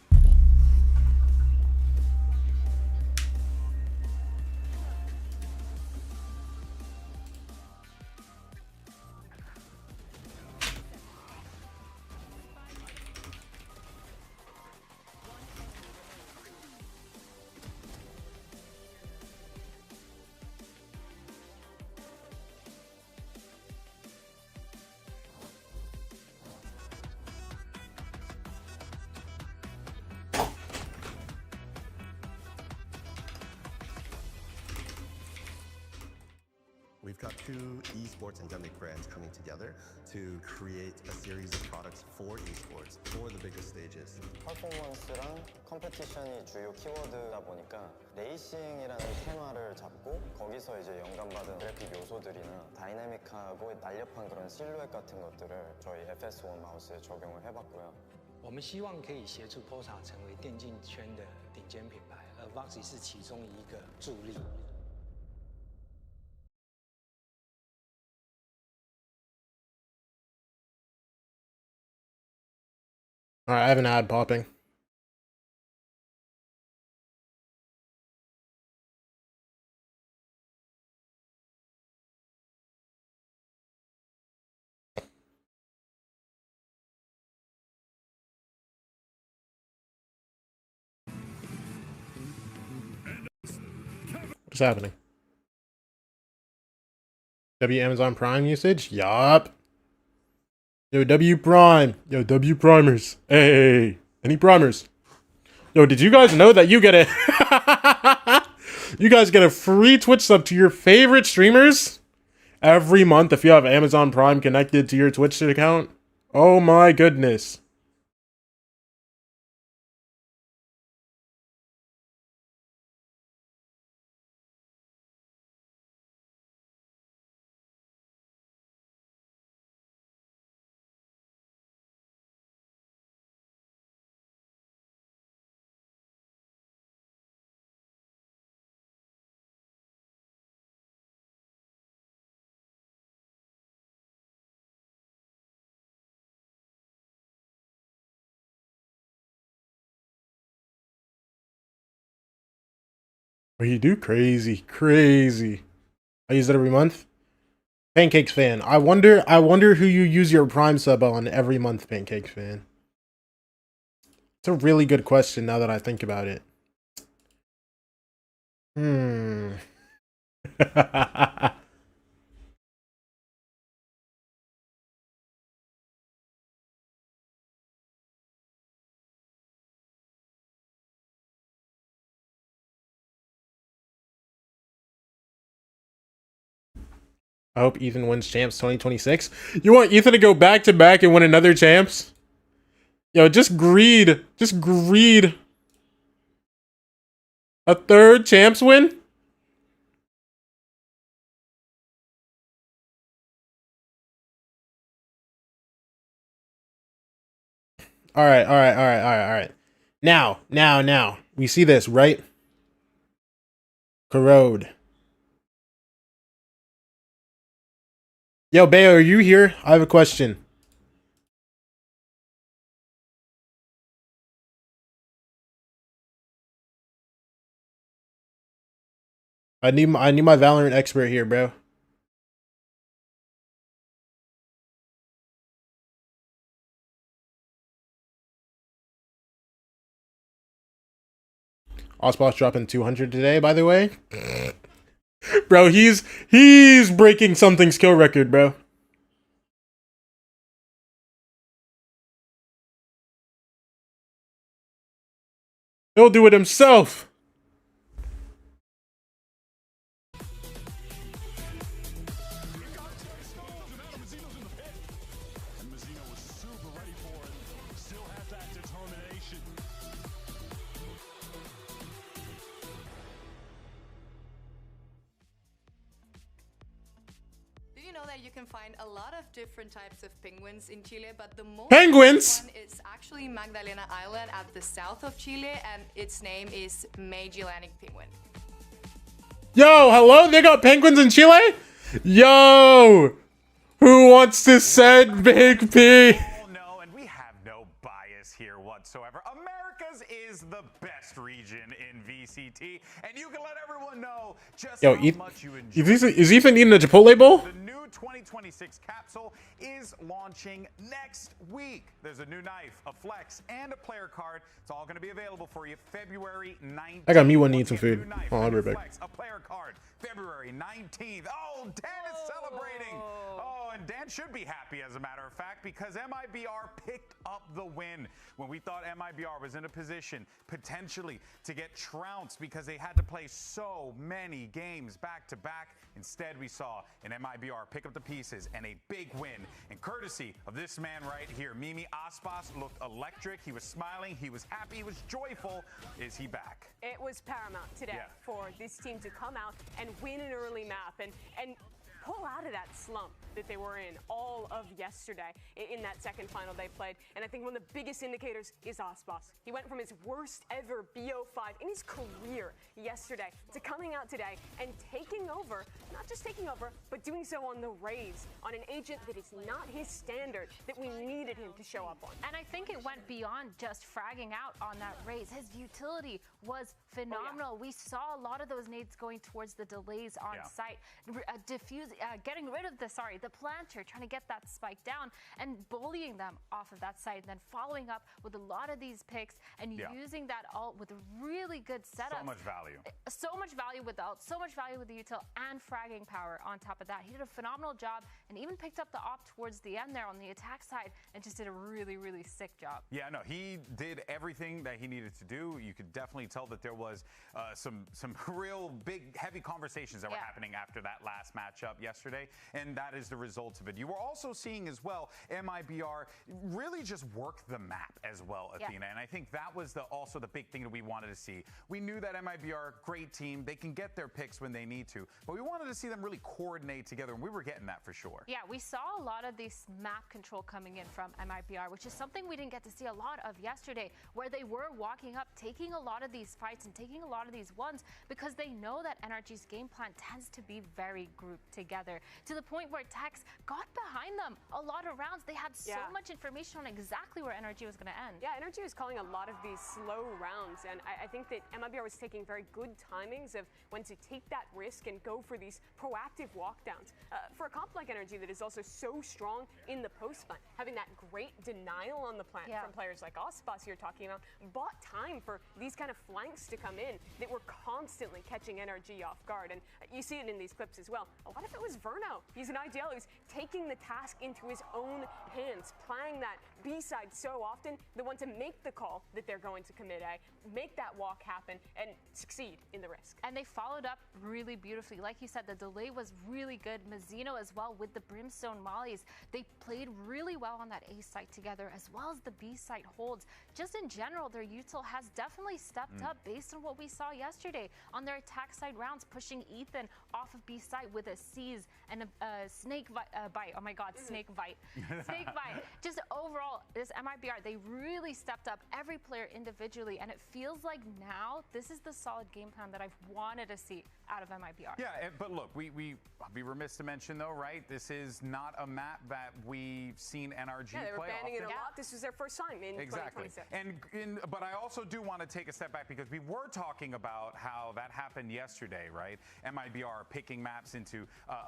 We've got two esports endemic brands coming together to create a series of products for esports for the biggest stages. 퍼포먼스랑 컴페티션이 주요 키워드다 보니까 레이싱이라는 테마를 잡고 거기서 이제 영감받은 그래픽 요소들이나 다이내믹하고 날렵한 그런 실루엣 같은 것들을 저희 FS1 마우스에 적용을 해봤고요. 我们希望可以协助 POSA 成为电竞圈的顶尖品牌，而 Voxy 是其中一个助力。 All right, I have an ad popping. What's happening? W Amazon Prime usage? Yup. Yo, W Prime. Yo, W Primers. Hey, any primers? Yo, did you guys know that you get a you guys get a free Twitch sub to your favorite streamers every month if you have Amazon Prime connected to your Twitch account? Oh my goodness. What you do? Crazy. I use it every month. Pancakes fan. I wonder who you use your Prime sub on every month, Pancakes fan. It's a really good question now that I think about it. I hope Ethan wins champs 2026. You want Ethan to go back to back and win another champs? Yo, just greed. Just greed. A third champs win? All right. Now. We see this, right? Corrode. Yo, Bayo, are you here? I have a question. I need my Valorant expert here, bro. Osboss dropping 200 today, by the way. Bro, he's breaking something skill record, bro. He'll do it himself. Did you know that you can find a lot of different types of penguins in Chile, but the most Penguins? one is actually Magdalena Island at the south of Chile, and its name is Magellanic penguin. Yo, hello? They got penguins in Chile? Yo! Who wants to send Big P? No, and we have no bias here whatsoever. America's is the best region in VCT, and you can let everyone know just Yo, how much you enjoy. is Ethan eating a Chipotle bowl? The new 2026 capsule is launching next week. There's a new knife, a flex, and a player card. It's all going to be available for you February 19th. I got me one to eat some food. I'll be right back. Flex, a player card, February 19th. Oh, Dan is celebrating. Oh, and Dan should be happy, as a matter of fact, because MIBR picked up the win when we thought MIBR was in a position potentially to get trounced because they had to play so many games back to back. Instead, we saw an MIBR pick up the pieces and a big win. And courtesy of this man right here, Mimi Aspas looked electric. He was smiling. He was happy. He was joyful. Is he back? It was paramount today for this team to come out and win an early map and pull out of that slump that they were in all of yesterday in that second final they played. And I think one of the biggest indicators is Aspas. He went from his worst ever BO5 in his career yesterday to coming out today and taking over, not just taking over, but doing so on the Rays, on an agent that is not his standard that we needed him to show up on. And I think it went beyond just fragging out on that Rays. His utility was phenomenal. We saw a lot of those nades going towards the delays on site, getting rid of the planter, trying to get that spike down and bullying them off of that site, and then following up with a lot of these picks and using that ult with a really good setup. So much value. So much value with the ult, so much value with the util, and fragging power on top of that. He did a phenomenal job and even picked up the op towards the end there on the attack side and just did a really, really sick job. Yeah, no, he did everything that he needed to do. You could definitely tell that there was some real big, heavy conversations that were happening after that last matchup yesterday, and that is the result of it. You were also seeing as well MIBR really just work the map as well, Athena, and I think that was also the big thing that we wanted to see. We knew that MIBR, great team, they can get their picks when they need to, but we wanted to see them really coordinate together, and we were getting that for sure. Yeah, we saw a lot of this map control coming in from MIBR, which is something we didn't get to see a lot of yesterday, where they were walking up, taking a lot of these fights and taking a lot of these ones because they know that NRG's game plan tends to be very grouped together, to the point where Tex got behind them a lot of rounds. They had so much information on exactly where NRG was going to end. Yeah, NRG was calling a lot of these slow rounds, and I think that MIBR was taking very good timings of when to take that risk and go for these proactive walkdowns. For a comp like NRG that is also so strong in the post plant, having that great denial on the plant from players like Aspas you're talking about, bought time for these kind of flanks to come in that were constantly catching NRG off guard. And you see it in these clips as well. A lot of it was Verno. He's an IDL who's taking the task into his own hands, playing that B-side so often, the one to make the call that they're going to commit A, make that walk happen, and succeed in the risk. And they followed up really beautifully. Like you said, the delay was really good. Mazzino as well with the Brimstone Mollies. They played really well on that A site together, as well as the B site holds. Just in general, their util has definitely stepped up based on what we saw yesterday on their attack side rounds, pushing Ethan off of B site with a seize and a snake bite. Oh my God, snake bite. Snake bite. Just overall, this MIBR, they really stepped up every player individually, and it feels like now this is the solid game plan that I've wanted to see out of MIBR. Yeah, but look, we'd be remiss to mention though, right? This is not a map that we've seen NRG play. Yeah, they were banning often. it a lot. This was their first time in 2026. But I also do want to take a step back because we were talking about how that happened yesterday, right? MIBR picking maps into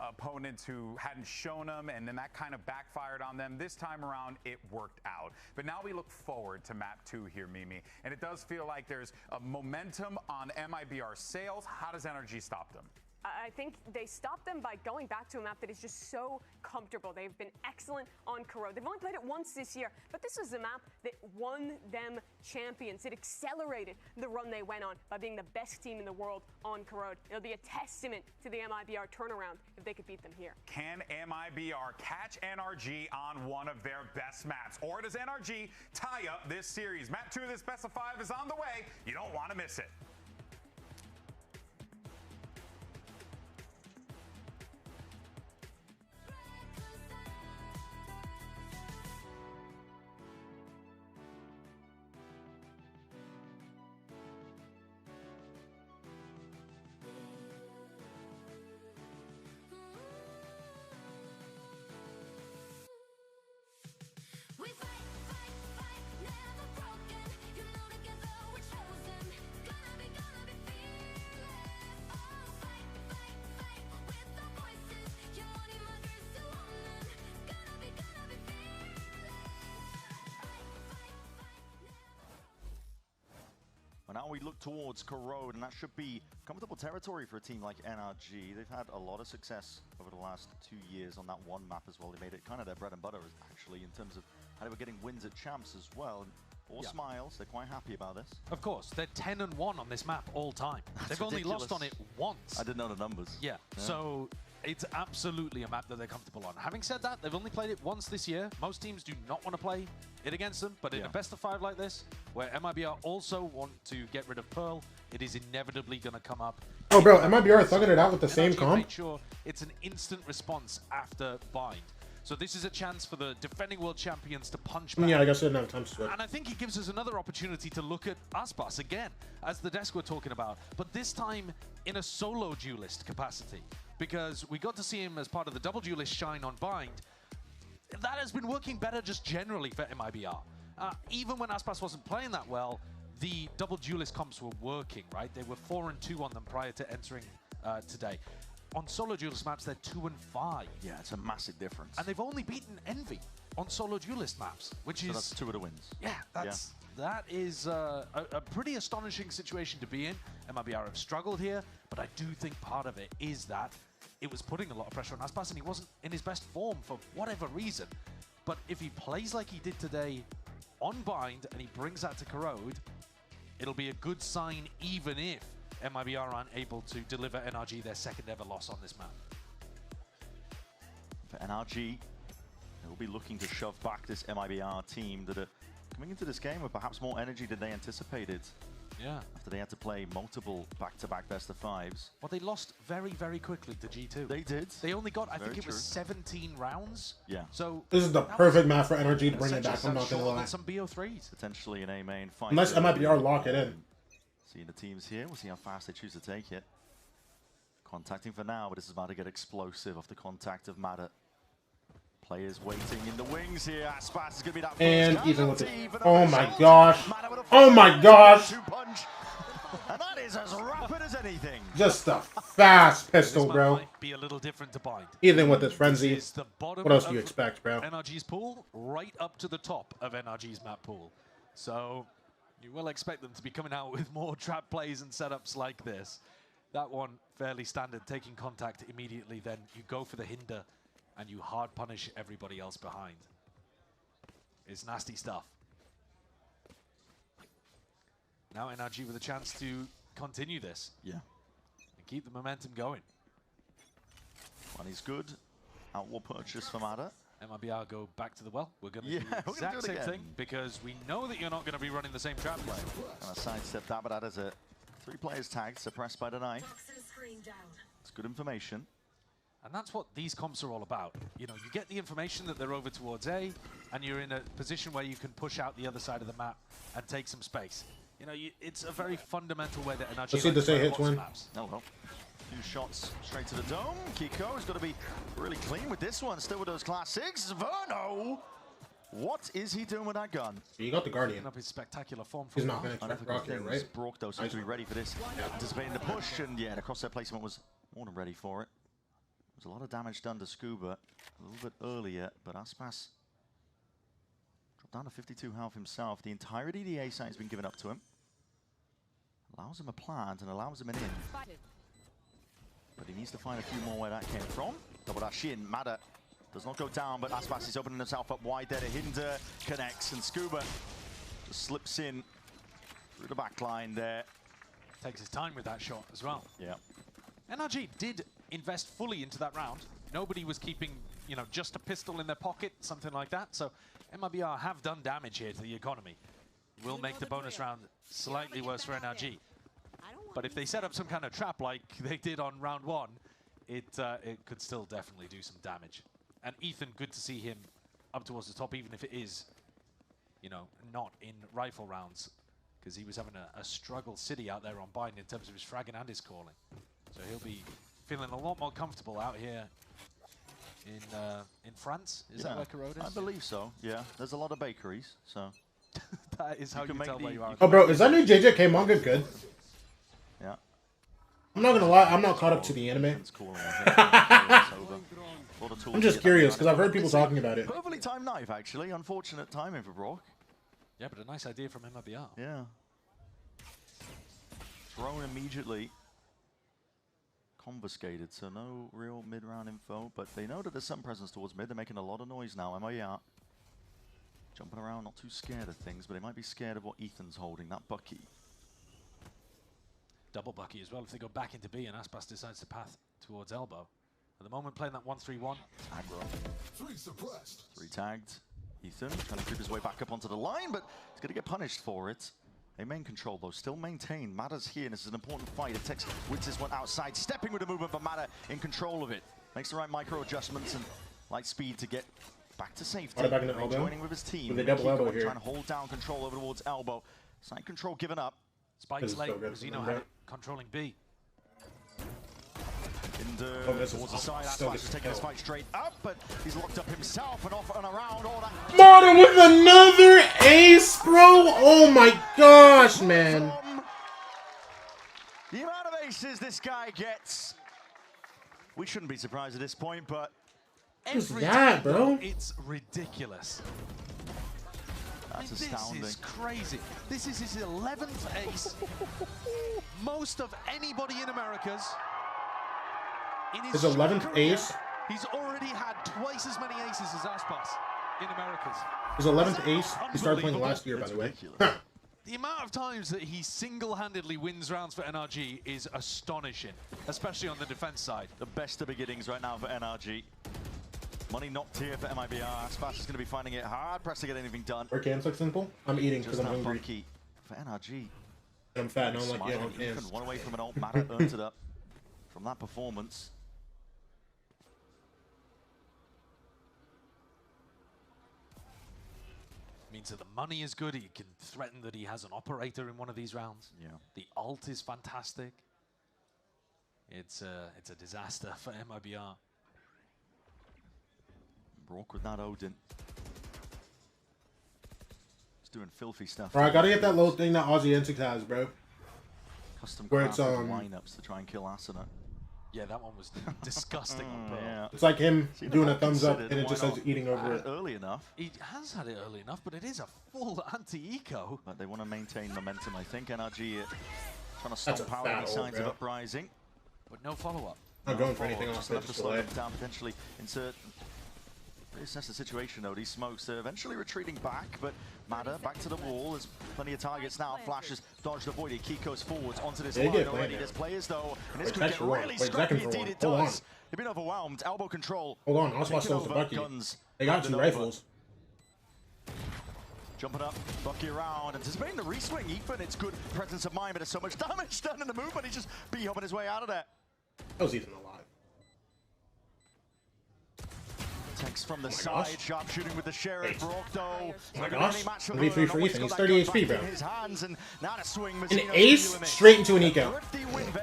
opponents who hadn't shown them, and then that kind of backfired on them. This time around, it worked out. But now we look forward to map 2 here, Mimi, and it does feel like there's a momentum on MIBR sales. How does NRG stop them? I think they stopped them by going back to a map that is just so comfortable. They've been excellent on Corrode. They've only played it once this year, but this was a map that won them champions. It accelerated the run they went on by being the best team in the world on Corrode. It'll be a testament to the MIBR turnaround if they could beat them here. Can MIBR catch NRG on one of their best maps? Or does NRG tie up this series? Map 2 of this best of 5 is on the way. You don't want to miss it. Well, now we look towards Corrode, and that should be comfortable territory for a team like NRG. They've had a lot of success over the last 2 years on that one map as well. They made it kind of their bread and butter, actually, in terms of how they were getting wins at champs as well. And all smiles, they're quite happy about this. Of course, they're 10-1 on this map all time. They've only lost on it once. I didn't know the numbers. Yeah, so it's absolutely a map that they're comfortable on. Having said that, they've only played it once this year. Most teams do not want to play it against them, but in a best of 5 like this, where MIBR also want to get rid of Pearl, it is inevitably going to come up. Oh, bro, MIBR thugging it out with the same comp? Made sure it's an instant response after bind. So this is a chance for the defending world champions to punch back. Yeah, I guess they didn't have time to switch. And I think it gives us another opportunity to look at Aspas again, as the desk we're talking about, but this time in a solo duelist capacity, because we got to see him as part of the double duelist shine on bind. That has been working better just generally for MIBR. Even when Aspas wasn't playing that well, the double duelist comps were working, right? They were 4-2 on them prior to entering today. On solo duelist maps, they're 2-5. Yeah, it's a massive difference. And they've only beaten Envy on solo duelist maps, which is... that's 2 of the wins. Yeah, that is a pretty astonishing situation to be in. MIBR have struggled here, but I do think part of it is that it was putting a lot of pressure on Aspas, and he wasn't in his best form for whatever reason. But if he plays like he did today on bind, and he brings that to Corrode, it'll be a good sign even if MIBR aren't able to deliver NRG their second ever loss on this map. For NRG, they'll be looking to shove back this MIBR team that are coming into this game with perhaps more energy than they anticipated. Yeah. After they had to play multiple back-to-back best of 5s. Well, they lost very, very quickly to G2. They did. They only got, I think it was 17 rounds. Yeah. So this is the perfect map for NRG to bring it back, I'm not gonna lie. Some BO3s. Potentially an A main fight. Unless MIBR lock it in. Seeing the teams here, we'll see how fast they choose to take it. Contacting for now, but this is about to get explosive off the contact of Matter. Players waiting in the wings here. Aspas is going to be that first And even with casualty it. for the Oh my result. gosh. Oh my gosh. Punch. And that is as rapid as anything. Just a fast pistol, This bro. might be a little different to bind. Even with this frenzy. This is the bottom What else do you of expect, bro? NRG's pool, right up to the top of NRG's map pool. So you will expect them to be coming out with more trap plays and setups like this. That one, fairly standard, taking contact immediately, then you go for the hinder and you hard punish everybody else behind. It's nasty stuff. Now NRG with a chance to continue this. Yeah. And keep the momentum going. Money's good. Outward purchase for Matter. MIBR go back to the well. We're going to do we're the gonna exact do it same again. thing because we know that you're not going to be running the same trap play. And a sidestep that, but that is a 3 players tagged, suppressed by the knife. It's good information. And that's what these comps are all about. You know, you get the information that they're over towards A, and you're in a position where you can push out the other side of the map and take some space. You know, it's a very fundamental way that NRG Let's see this A hits win. Oh well. 2 shots straight to the dome. Kiko has got to be really clean with this one. Still with those class 6. Verno! What is he doing with that gun? You got the Guardian. Up his spectacular form. He's not going to expect rocket, right? Brock, though, seems to be ready for this. Anticipating the push, and yeah, the crosshair placement was more than ready for it. There's a lot of damage done to Scuba a little bit earlier, but Aspas dropped down to 52 health himself. The entirety of the A site has been given up to him. Allows him a plant and allows him an in. but he needs to find a few more where that came from. Double dash in, Mada does not go down, but Aspas is opening himself up wide there to Hinder, connects, and Scuba just slips in through the back line there. Takes his time with that shot as well. Yeah. NRG did invest fully into that round. Nobody was keeping, you know, just a pistol in their pocket, something like that. So MIBR have done damage here to the economy. Will make the bonus round slightly worse for NRG. But if they set up some kind of trap like they did on round 1, it could still definitely do some damage. And Ethan, good to see him up towards the top, even if it is, you know, not in rifle rounds, because he was having a struggle city out there on Biden in terms of his fragging and his calling. So he'll be feeling a lot more comfortable out here in France. Is that where Corrode is? I believe so, yeah. There's a lot of bakeries, so. That is how you can tell where you are. Oh, bro, is that new JJK manga good? Yeah. I'm not gonna lie, I'm not caught up to the anime. I'm just curious, because I've heard people talking about it. Perfectly timed knife, actually. Unfortunate timing for Brock. Yeah, but a nice idea from MIBR. Yeah. Thrown immediately. Confiscated, so no real mid-round info, but they know that there's some presence towards mid. They're making a lot of noise now, MIBR. Jumping around, not too scared of things, but they might be scared of what Ethan's holding, that Bucky. Double Bucky as well if they go back into B and Aspas decides to path towards elbow. At the moment, playing that 1-3-1. Aggro. 3 suppressed. 3 tagged. Ethan trying to creep his way back up onto the line, but he's going to get punished for it. They main control, though, still maintained. Mada's here, and this is an important fight. It takes Winters one outside, stepping with the movement, but Mada in control of it. Makes the right micro adjustments and light speed to get back to safety. Back into elbow. Joining with his team. With a double elbow here. Trying to hold down control over towards elbow. Side control given up. Spike's late, Zeno had it controlling B. Towards the side, Aspas is taking his fight straight up, but he's locked up himself and off and around all that. Martin with another ace, bro! Oh my gosh, man. The amount of aces this guy gets, we shouldn't be surprised at this point, but What's that, bro? It's ridiculous. That's astounding. This is crazy. This is his 11th ace. Most of anybody in America's. In his 11th ace? He's already had twice as many aces as Aspas in America's. His 11th ace? He started playing last year, by the way. The amount of times that he single-handedly wins rounds for NRG is astonishing, especially on the defense side. The best of beginnings right now for NRG. Money knocked here for MIBR. Aspas is going to be finding it hard pressed to get anything done. Where cans look simple? I'm eating because I'm hungry. Key for NRG. I'm fat and I don't like yellow cans. One away from an ult. Mada earned it up from that performance. Means that the money is good. He can threaten that he has an operator in one of these rounds. Yeah. The ult is fantastic. It's a disaster for MIBR. Brock with that Odin. He's doing filthy stuff. Bro, I gotta get that little thing that Aussie N6 has, bro. Custom where it's lineups to try and kill Asuna. Yeah, that one was disgusting on Pro. Yeah. It's like him doing a thumbs up and it just says eating over it. Early enough. He has had it early enough, but it is a full anti-eco. But they want to maintain momentum, I think. NRG trying to stomp out any signs of uprising. But no follow-up. Not going for anything else. Just enough to slow them down, potentially insert. Reassess the situation though. These smokes are eventually retreating back, but Mada back to the wall. There's plenty of targets now. Flashes dodged, avoided. Kiko's forwards onto this line already. There's players though, and this could get really scrappy. Indeed it does. They've been overwhelmed. Elbow control. Hold on, Oswald still has the Bucky. They got 2 rifles. Jumping up, Bucky around, anticipating the reswing. Ethan, it's good presence of mind, but there's so much damage done in the movement. He's just B-hopping his way out of there. That was Ethan alive. Text from the side, sharp shooting with the Sheriff. Brock though. Oh my gosh, 1v3 for Ethan. He's 30 HP, bro. An ace straight into an eco.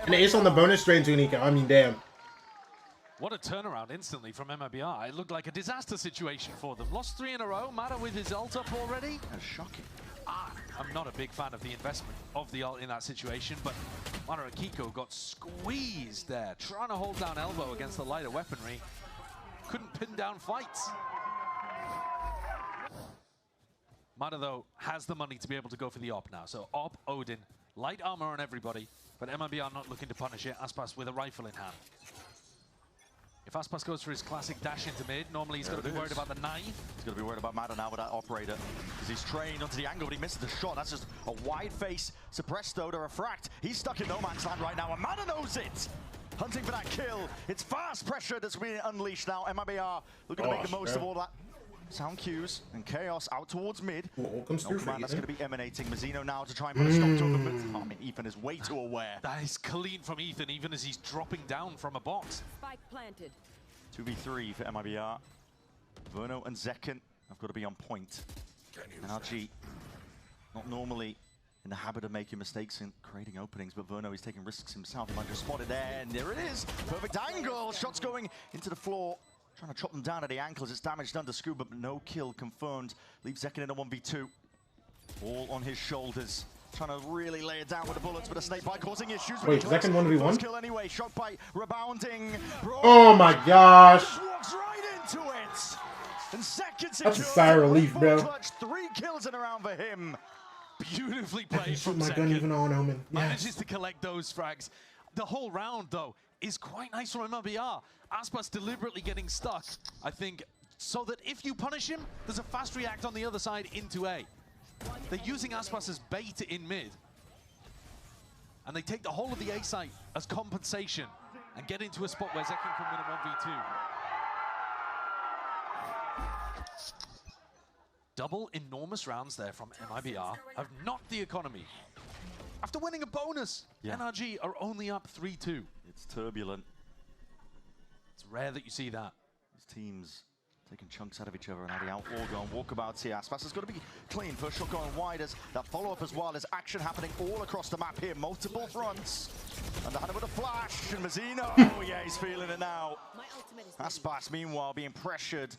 An ace on the bonus straight into an eco. I mean, damn. What a turnaround instantly from MIBR. It looked like a disaster situation for them. Lost 3 in a row. Mada with his ult up already. That's shocking. I'm not a big fan of the investment of the ult in that situation, but Mada and Kiko got squeezed there, trying to hold down elbow against the lighter weaponry. Couldn't pin down fights. Mada, though, has the money to be able to go for the op now. So op, Odin, light armor on everybody. But MIBR not looking to punish it. Aspas with a rifle in hand. If Aspas goes for his classic dash into mid, normally he's got to be worried about the knife. He's got to be worried about Mada now with that operator, because he's trained onto the angle, but he misses the shot. That's just a wide face. Suppressed though to refract. He's stuck in no man's land right now, and Mada knows it. Hunting for that kill. It's fast pressure that's being unleashed now. MIBR looking to make the most of all that. Sound cues and chaos out towards mid. No command that's going to be emanating. Mazzino now to try and put a stop to it. I mean, Ethan is way too aware. That is clean from Ethan, even as he's dropping down from a box. Spike planted. 2v3 for MIBR. Verno and Zekken have got to be on point. NRG not normally in the habit of making mistakes and creating openings, but Verno is taking risks himself. He might just spot it there, and there it is. Perfect angle. Shots going into the floor. Trying to chop them down at the ankles. It's damage done to Scuba, but no kill confirmed. Leaves Zekken in a 1v2. All on his shoulders. Trying to really lay it down with the bullets, but a snake bite causing issues. Wait, Zekken 1v1? First kill anyway. Shock bite rebounding. Oh my gosh. Walks right into it. And Zekken That's a sigh of relief, bro. Clutch. 3 kills in a round for him. Beautifully I can played shoot from my gun Zekken. even on Omen. Manages to collect those frags. The whole round, though, is quite nice from MIBR. Aspas deliberately getting stuck, I think, so that if you punish him, there's a fast react on the other side into A. They're using Aspas as bait in mid. And they take the whole of the A site as compensation and get into a spot where Zekken can win a 1v2. Double enormous rounds there from MIBR have knocked the economy. After winning a bonus, NRG are only up 3-2. It's turbulent. It's rare that you see that. These teams taking chunks out of each other, and now the outlaw going walkabouts here. Aspas has got to be clean. First shot going wide as that follow-up as well. There's action happening all across the map here. Multiple fronts. And the hunter with a flash. And Mazzino, oh yeah, he's feeling it now. Aspas, meanwhile, being pressured.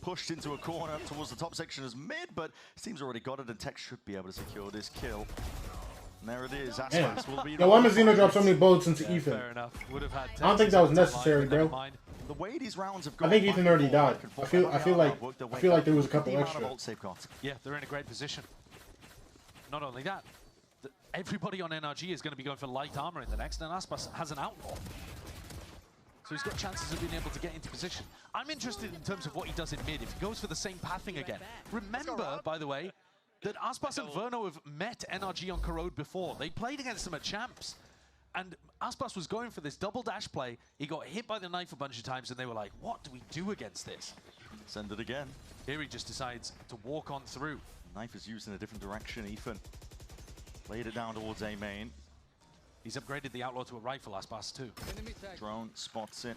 Pushed into a corner towards the top section as mid, but his team's already got it, and Tech should be able to secure this kill. And there it is. Aspas will be... Yeah, why Mazzino dropped so many bullets into Ethan? Fair enough. Would have had I don't think that was necessary, bro. The way these rounds have gone, I think Ethan already died. I feel like there was a couple extra. Yeah, they're in a great position. Not only that, everybody on NRG is going to be going for light armor in the next, and Aspas has an outlaw. So he's got chances of being able to get into position. I'm interested in terms of what he does in mid, if he goes for the same pathing again. Remember, by the way, that Aspas and Verno have met NRG on Corrode before. They played against them at Champs. And Aspas was going for this double dash play. He got hit by the knife a bunch of times, and they were like, what do we do against this? Send it again. Here he just decides to walk on through. Knife is used in a different direction, Ethan. Laid it down towards A main. He's upgraded the outlaw to a rifle, Aspas too. Drone spots it.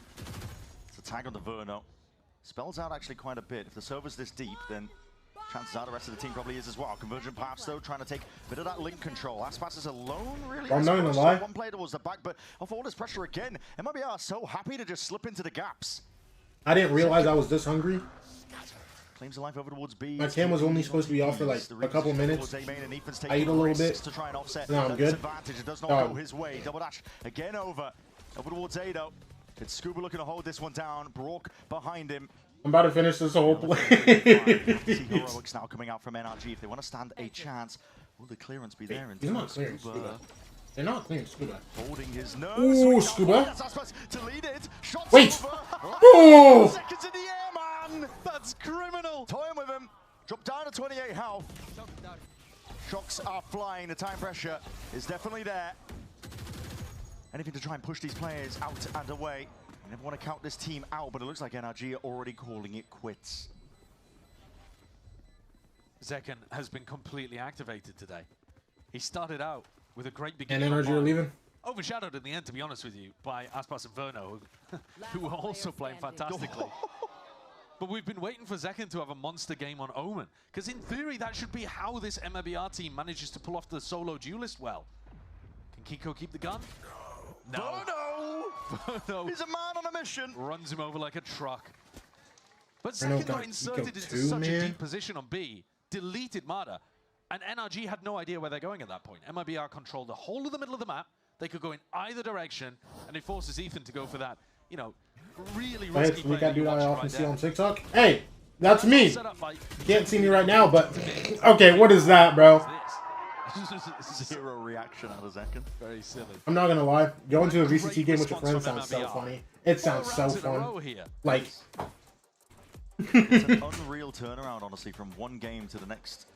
It's a tag on the Verno. Spells out actually quite a bit. If the server's this deep, then chances are the rest of the team probably is as well. Convergent paths though, trying to take a bit of that link control. Aspas is alone, really. I'm not gonna lie. One player towards the back, but off all this pressure again, MIBR are so happy to just slip into the gaps. I didn't realize I was this hungry. Claims the life over towards B. My cam was only supposed to be off for like a couple minutes. I ate a little bit. To try and offset no, I'm good. It does not go his way. Double dash again over towards A though. It's Scuba looking to hold this one down. Brock behind him. I'm about to finish this whole play. Heroics now coming out from NRG. If they want to stand a chance, will the clearance be there? He's not clearing Scuba. They're not clearing Scuba. Holding his nose. Ooh, Scuba. To lead it. Wait. Oh! Seconds in the air, man. That's criminal. Toying with him. Drop down to 28 health. Shocks are flying. The time pressure is definitely there. Anything to try and push these players out and away. I never want to count this team out, but it looks like NRG are already calling it quits. Zekken has been completely activated today. He started out with a great beginning. And NRG are leaving? Overshadowed in the end, to be honest with you, by Aspas and Verno, who were also playing fantastically. But we've been waiting for Zekken to have a monster game on Omen, because in theory that should be how this MIBR team manages to pull off the solo duelist well. Can Kiko keep the gun? No. Verno! He's a man on a mission! Runs him over like a truck. But Zekken got inserted into such a deep position on B, deleted Mada, and NRG had no idea where they're going at that point. MIBR controlled the whole of the middle of the map. They could go in either direction, and it forces Ethan to go for that, you know, really risky play. We got dude I often see on TikTok. Hey, that's me. You can't see me right now, but okay, what is that, bro? Zero reaction out of Zekken. Very silly. I'm not gonna lie. Going to a VCT game with your friends sounds so funny. It sounds so fun. Like, it's an unreal turnaround, honestly, from one game to the next.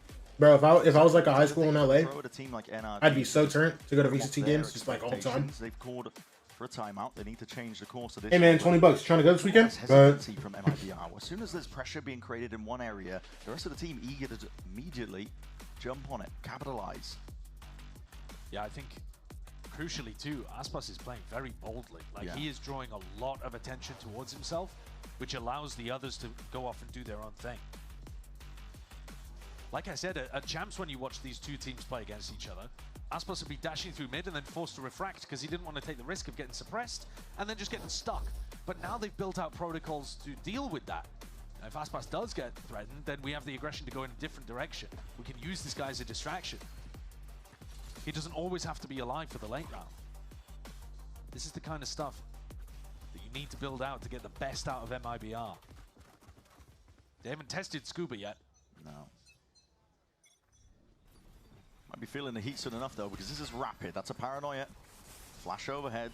bro, if I was like a high school in LA, Throw at a team like NRG, I'd be so turned to go to VCT their games just like all the time. expectations. They've called for a timeout. They need to change the course of this. Hey man, $20. Trying to go this weekend? Hesitancy from MIBR. As soon as there's pressure being created in one area, the rest of the team eager to immediately jump on it, capitalize. Yeah, I think crucially too, Aspas is playing very boldly. Like he is drawing a lot of attention towards himself, which allows the others to go off and do their own thing. Like I said, at Champs, when you watch these two teams play against each other, Aspas would be dashing through mid and then forced to refract because he didn't want to take the risk of getting suppressed and then just getting stuck. But now they've built out protocols to deal with that. If Aspas does get threatened, then we have the aggression to go in a different direction. We can use this guy as a distraction. He doesn't always have to be alive for the late round. This is the kind of stuff that you need to build out to get the best out of MIBR. They haven't tested Scuba yet. No. Might be feeling the heat soon enough though, because this is rapid. That's a paranoia. Flash overhead.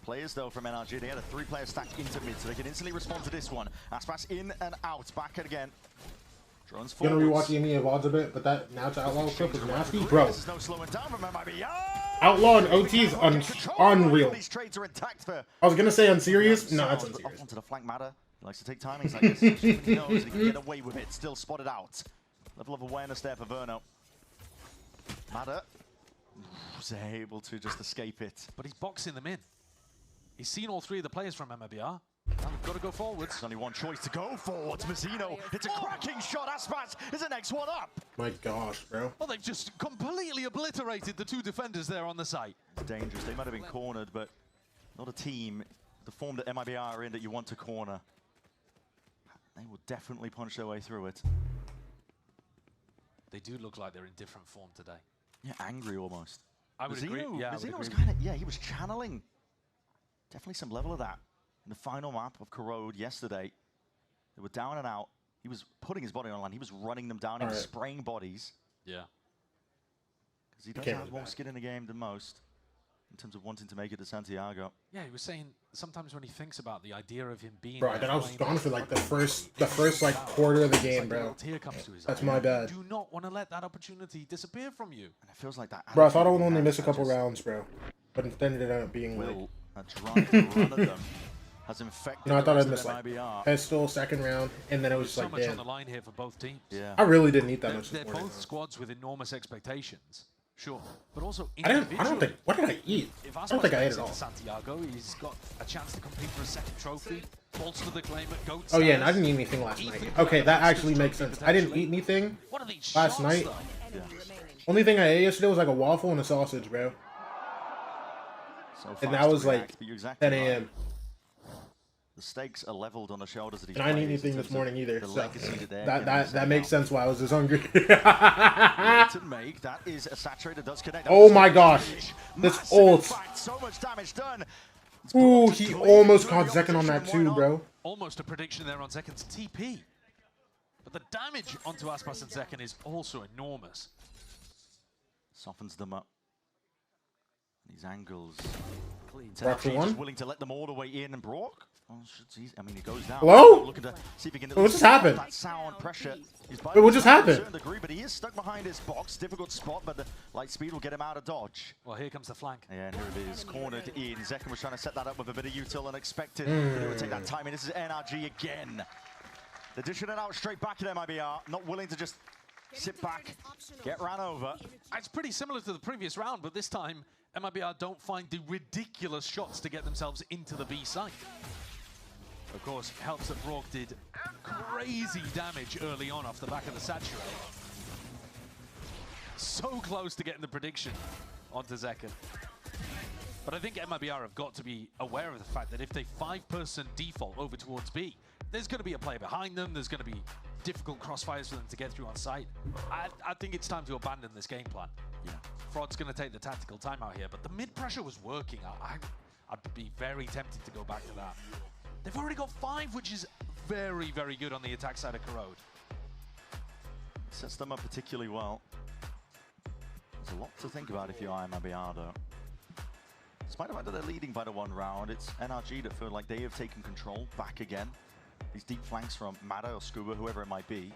Players though from NRG, they had a 3-player stack into mid, so they can instantly respond to this one. Aspas in and out, back again. Drones forward. Gonna rewatch Amy VODs a bit, but that now to Outlaw clip was nasty, bro. There's no slowing down from MIBR. Outlaw and OT is unreal. These trades are intact for. I was gonna say unserious. No, that's unserious. Off onto the flank matter. He likes to take timings like this. He knows he can get away with it. Still spotted out. Level of awareness there for Verno. Matter was able to just escape it. But he's boxing them in. He's seen all three of the players from MIBR. Now they've got to go forwards. There's only one choice to go forwards. Mazzino, it's a cracking shot. Aspas is the next one up. My gosh, bro. Well, they've just completely obliterated the two defenders there on the site. It's dangerous. They might have been cornered, but not a team, the form that MIBR are in that you want to corner. They will definitely punch their way through it. They do look like they're in different form today. Yeah, angry almost. I would agree. Yeah, Mazzino was kind of, he was channeling definitely some level of that. In the final map of Corrode yesterday, they were down and out. He was putting his body online. He was running them down. He was spraying bodies. Yeah. Because he does have more skin in the game than most in terms of wanting to make it to Santiago. Yeah, he was saying sometimes when he thinks about the idea of him being. Bro, I was gone for like the first like quarter of the game, bro. That's my bad. You do not want to let that opportunity disappear from you. And it feels like that. Bro, I thought I would only miss a couple rounds, bro. But instead it ended up being like. Run at them has infected. No, I thought I'd the miss rest of like pistol, second round, and then it was just so like, much damn. on the line here for both teams. Yeah. I really didn't eat that much. They're both squads with enormous expectations. Sure, but also I don't think. What did I eat? I don't think I ate it all. Santiago, he's got a chance to compete for a second trophy. Bolster the claim at GOAT. Oh yeah, and I didn't eat anything last night. Okay, that actually makes sense. I didn't eat anything last night. Yeah. Only thing I ate yesterday was like a waffle and a sausage, bro. So and that was like 10 a.m. The stakes are leveled on the shoulders of these And I didn't eat players anything this morning either. the So legacy that that makes sense why I was this hungry. to make that is a saturator does connect. Oh my gosh, this ult. So much damage done. Ooh, he almost caught Zekken on that too, bro. Almost a prediction there on Zekken's TP. But the damage onto Aspas and Zekken is also enormous. Softens them up. These angles. Brock for one. Willing to let them all the way in, and Brock. I mean, he goes down. Hello? Looking to see if he can what just happened? That sound pressure. Wait, what just happened? To a certain degree, but he is stuck behind his box. Difficult spot, but the light speed will get him out of dodge. Well, here comes the flank. Yeah, and here it is, cornered in. Zekken was trying to set that up with a bit of util unexpected. But it would take that timing. This is NRG again. They're dishing it out straight back at MIBR. Not willing to just sit back, get ran over. It's pretty similar to the previous round, but this time MIBR don't find the ridiculous shots to get themselves into the B site. Of course, helps that Brock did crazy damage early on off the back of the saturate. So close to getting the prediction onto Zekken. But I think MIBR have got to be aware of the fact that if they 5-person default over towards B, there's going to be a player behind them, there's going to be difficult crossfires for them to get through on site. I think it's time to abandon this game plan. Yeah. Fraud's going to take the tactical timeout here, but the mid-pressure was working. I'd be very tempted to go back to that. They've already got 5, which is very, very good on the attack side of Corrode. Sets them up particularly well. There's a lot to think about if you are MIBR, though. Despite the fact that they're leading by the 1 round, it's NRG that feel like they have taken control back again. These deep flanks from Mada or Scuba, whoever it might be.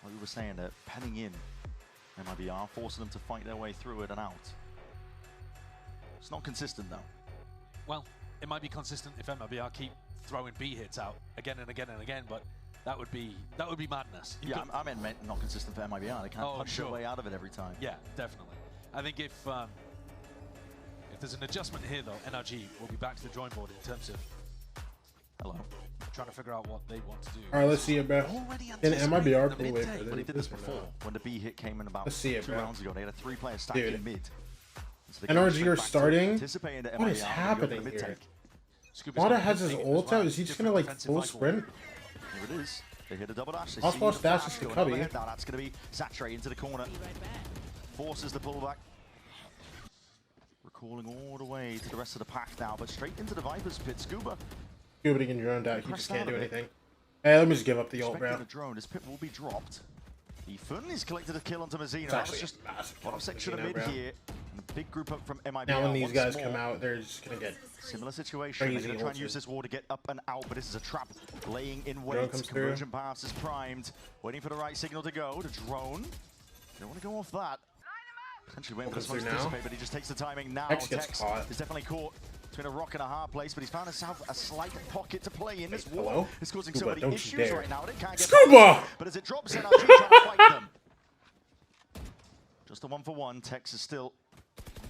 Like we were saying, they're penning in MIBR, forcing them to fight their way through it and out. It's not consistent, though. Well, it might be consistent if MIBR keep throwing B hits out again and again and again, but that would be madness. I meant not consistent for MIBR. They can't punch their way out of it every time. Yeah, definitely. I think if there's an adjustment here, though, NRG will be back to the drawing board in terms of trying to figure out what they want to do. All right, let's see it, bro. Can MIBR pull away for But he did this or before no? when the B hit came in about Let's see it, 2 bro. rounds ago. They had a 3-player stack Dude. in mid. So NRG are starting. What What is happening here? Mada has his ult out. Is he just gonna like full sprint? Here it is. They hit a double dash. Oswald dashes to Cubby. Now that's going to be saturated into the corner. Forces the pullback. Recalling all the way to the rest of the pack now, but straight into the Viper's pit. Scuba. Scuba getting droned out. He just can't do anything. Hey, let me just give up the ult, bro. The drone. His pit will be dropped. Ethan, he's collected a kill onto Mazino. It's That's actually just a massive bottom section of Mazino, mid bro. here. And a big group up from MIBR. Now when these once guys more. come out, they're just gonna get Similar situation. They're crazy going to try and ulted. use this wall to get up and out, but this is a trap laying in Drone wait. comes through. Conversion pass is primed, waiting for the right signal to go. The drone. Don't want to go off that. Potentially waiting for the smoke to Now. dissipate, but he just takes the timing now. Tex gets Tex caught. is definitely caught between a rock and a hard place, but he's found himself a slight pocket to play in. This Hello? wall is causing so Scuba, many don't you issues dare. right now. They can't get Scuba! But as it drops, NRG trying to fight them. Just a 1-for-1. Tex is still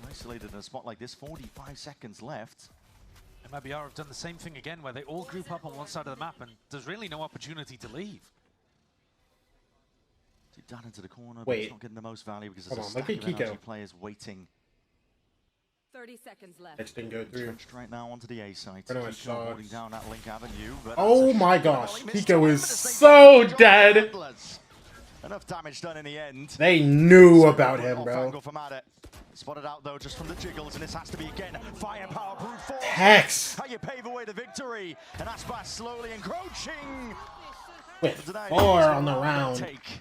isolated in a spot like this. 45 seconds left. MIBR have done the same thing again, where they all group up on one side of the map, and there's really no opportunity to leave. Deep down into the corner, but Wait. it's not getting the most value because Hold there's a on, look stack at of Kiko. NRG players waiting. 30 seconds left. Tex didn't go through. Entrenched right now onto the A site. Pretty much Kiko sucks. holding down that Link Avenue. But Oh that's a my shot. gosh, He missed Kiko it, is but the so safety dead. handlers. Enough damage done in the end. They knew about him, Off bro. angle from Adit. Spotted out though just from the jiggles, and this has to be again firepower brute force. Tex. How you pave away the victory, and Aspas slowly encroaching. With Tonight, 4 he's on the gonna round. take.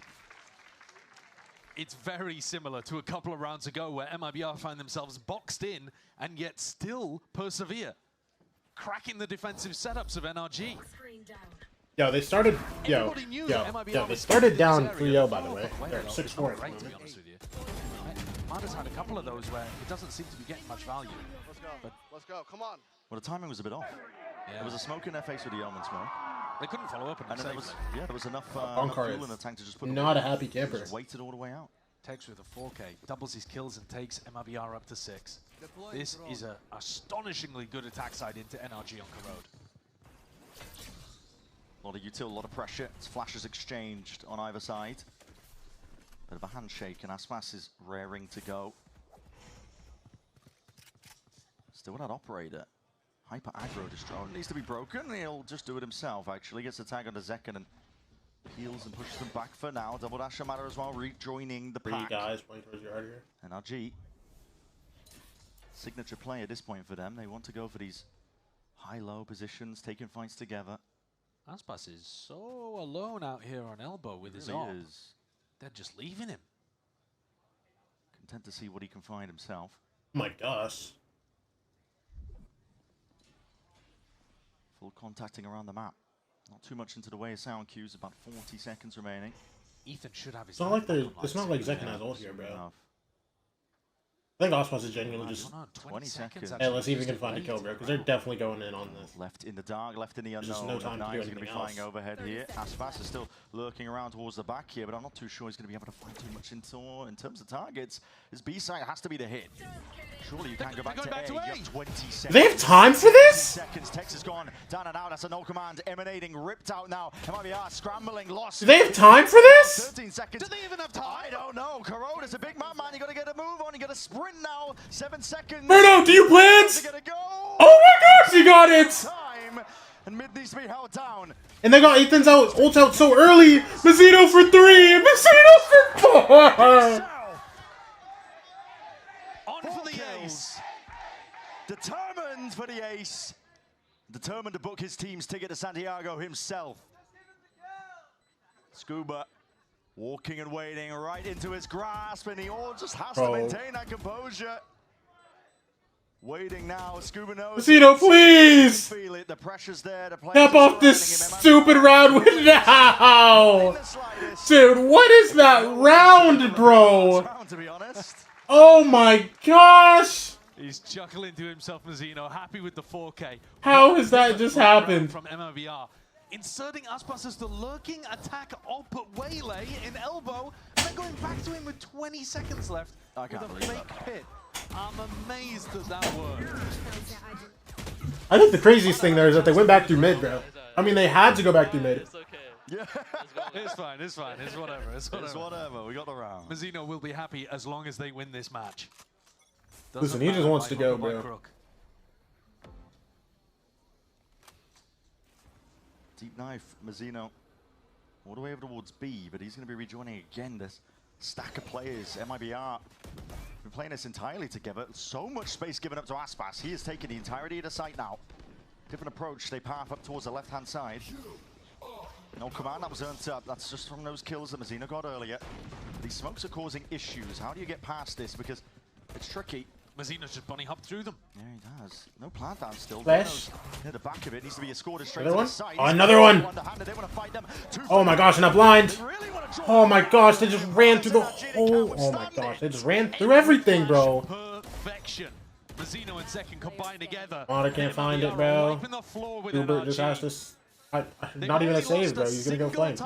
It's very similar to a couple of rounds ago where MIBR find themselves boxed in and yet still persevere, cracking the defensive setups of NRG. Yo, they started. Everybody knew that MIBR They was started in down this area. 3-0, by the Oh, way. but They're well, 6-4 it's not at the great, to be moment. honest with you. Mada's had a couple of those where it doesn't seem to be getting much value. Let's go. But Let's go. Come on. Well, the timing was a bit off. Yeah. There was a smoke in their face with the Yeoman smoke. They couldn't follow up And and then there save was, it. there was enough, Bonkar enough fuel is in the tank to just put not away. a happy camper. Just waited all the way out. Tex with a 4K, doubles his kills and takes MIBR up to 6. This is an astonishingly good attack side into NRG on Corrode. A lot of util, a lot of pressure. It's flashes exchanged on either side. Bit of a handshake, and Aspas is raring to go. Still that operator. Hyper aggro. This drone needs to be broken. He'll just do it himself, actually. Gets the tag onto Zekken and peels and pushes them back for now. Double dash matter as well, rejoining the 3 pack. guys playing towards your heart here. NRG. Signature play at this point for them. They want to go for these high-low positions, taking fights together. Aspas is so alone out here on elbow with his Really arm. is. They're just leaving him. Content to see what he can find himself. Oh my gosh. Full contacting around the map. Not too much into the way of sound cues. About 40 seconds remaining. Ethan should have his. It's not like they're. It's not like Zekken has ult here, bro. I think Osmos is genuinely just 20 seconds. Hey, let's see if we can find a kill, bro, because they're definitely going in on this. Left in the dark, left in the There's unknown. just no time to do Nine's going to be anything flying else. overhead here. Aspas is still lurking around towards the back here, but I'm not too sure he's going to be able to find too much in terms of targets. His B side has to be the hit. Surely you can't go back to A. You have 20 seconds. They have time for this? Seconds. Tex is gone. Down and out. That's a no command emanating. Ripped out now. MIBR scrambling. Lost. Do they have time for this? 13 seconds. Do they even have time? I don't know. Corrode is a big man. You got to get a move on. You got to sprint now. 7 seconds. Bruno, do you plans? Go. Oh my gosh, you got it! Time. And mid needs to be held down. And they got Ethan's ult out so early. Mazino for 3. Mazino for 4. On for the ace. Determined for the ace. Determined to book his team's ticket to Santiago himself. Scuba Walking and waiting right into his grasp, and he all just has Bro. to maintain that composure. Waiting now, Scuba knows. Vecino, please! Feel it. The pressure's there. The Step off this stupid round with now! Dude, what is that round, bro? To be honest. Oh my gosh! He's chuckling to himself, Mazzino, happy with the 4K. How has that just happened? From MIBR. Inserting Aspas as the lurking attack op waylay in elbow, and then going back to him with 20 seconds left with a fake pit. I'm amazed that that worked. I think the craziest thing there is that they went back through mid, bro. I mean, they had to go back through mid. Yeah. It's fine, it's fine, it's whatever, it's whatever. It's whatever, we got the round. Mazzino will be happy as long as they win this match. Listen, he just wants to go, bro. Deep knife, Mazzino. All the way over towards B, but he's going to be rejoining again this stack of players. MIBR been playing this entirely together. So much space given up to Aspas. He has taken the entirety of the site now. Different approach. They path up towards the left-hand side. No command that was earned up. That's just from those kills that Mazzino got earlier. These smokes are causing issues. How do you get past this? Because it's tricky. Mazzino's just bunny hopped through them. Yeah, he does. No plant down still. Flash. Near the back of it needs to be escorted straight Another to one? the side. Oh, another one! Oh my gosh, and a blind! Oh my gosh, they just ran through the whole... Oh my gosh, they just ran through everything, bro. Perfection. Mazzino and Second combined together. Oh, I can't find it, bro. Hubert just has to... not even a save, bro. He's gonna go flank.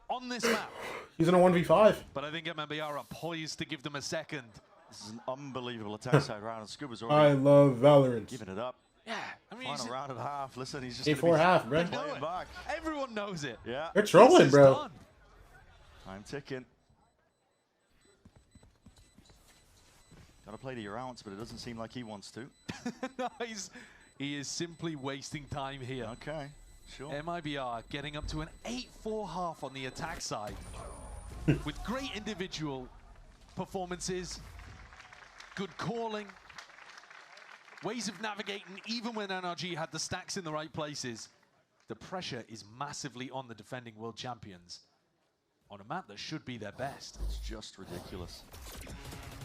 On this map. He's in a 1v5. But I think MIBR are poised to give them a second. This is an unbelievable attack side round, and Scuba's I already love Valorant. giving it up. Yeah, I mean, Final round of half. Listen, he's just A4 gonna be half, bro. playing back. Everyone knows it. Yeah. They're trolling, bro. Done. Time ticking. Gotta play to your ounce, but it doesn't seem like he wants to. No, he is simply wasting time here. Okay, sure. MIBR getting up to an 8-4 half on the attack side with great individual performances, good calling, ways of navigating even when NRG had the stacks in the right places. The pressure is massively on the defending world champions on a map that should be their best. It's just ridiculous.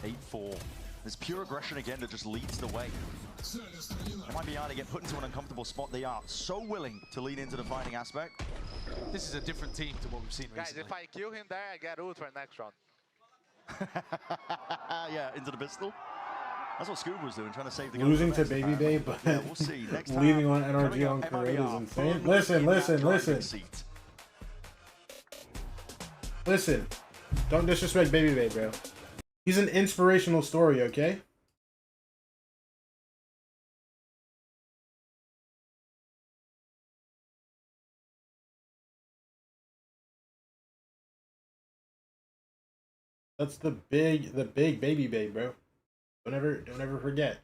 8-4. There's pure aggression again that just leads the way. MIBR to get put into an uncomfortable spot. They are so willing to lean into the fighting aspect. This is a different team to what we've seen recently. Guys, if I kill him there, I get ult for next round. Yeah, into the pistol. That's what Scuba was doing, trying to save the game. Losing to Baby Bay, but yeah, we'll see. Next leaving time, on NRG on MIBR Korea is insane. firmly Listen, in that listen, driving listen. seat. Listen. Don't disrespect Baby Bay, bro. He's an inspirational story, okay? That's the big Baby Bay, bro. Don't ever forget.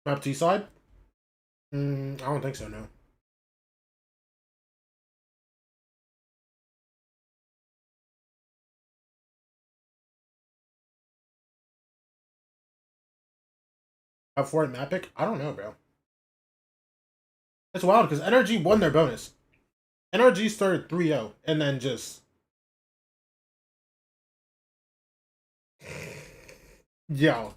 Map T side? I don't think so, no. Up for it, map pick? I don't know, bro. That's wild because NRG won their bonus. NRG started 3-0 and then just... Yo.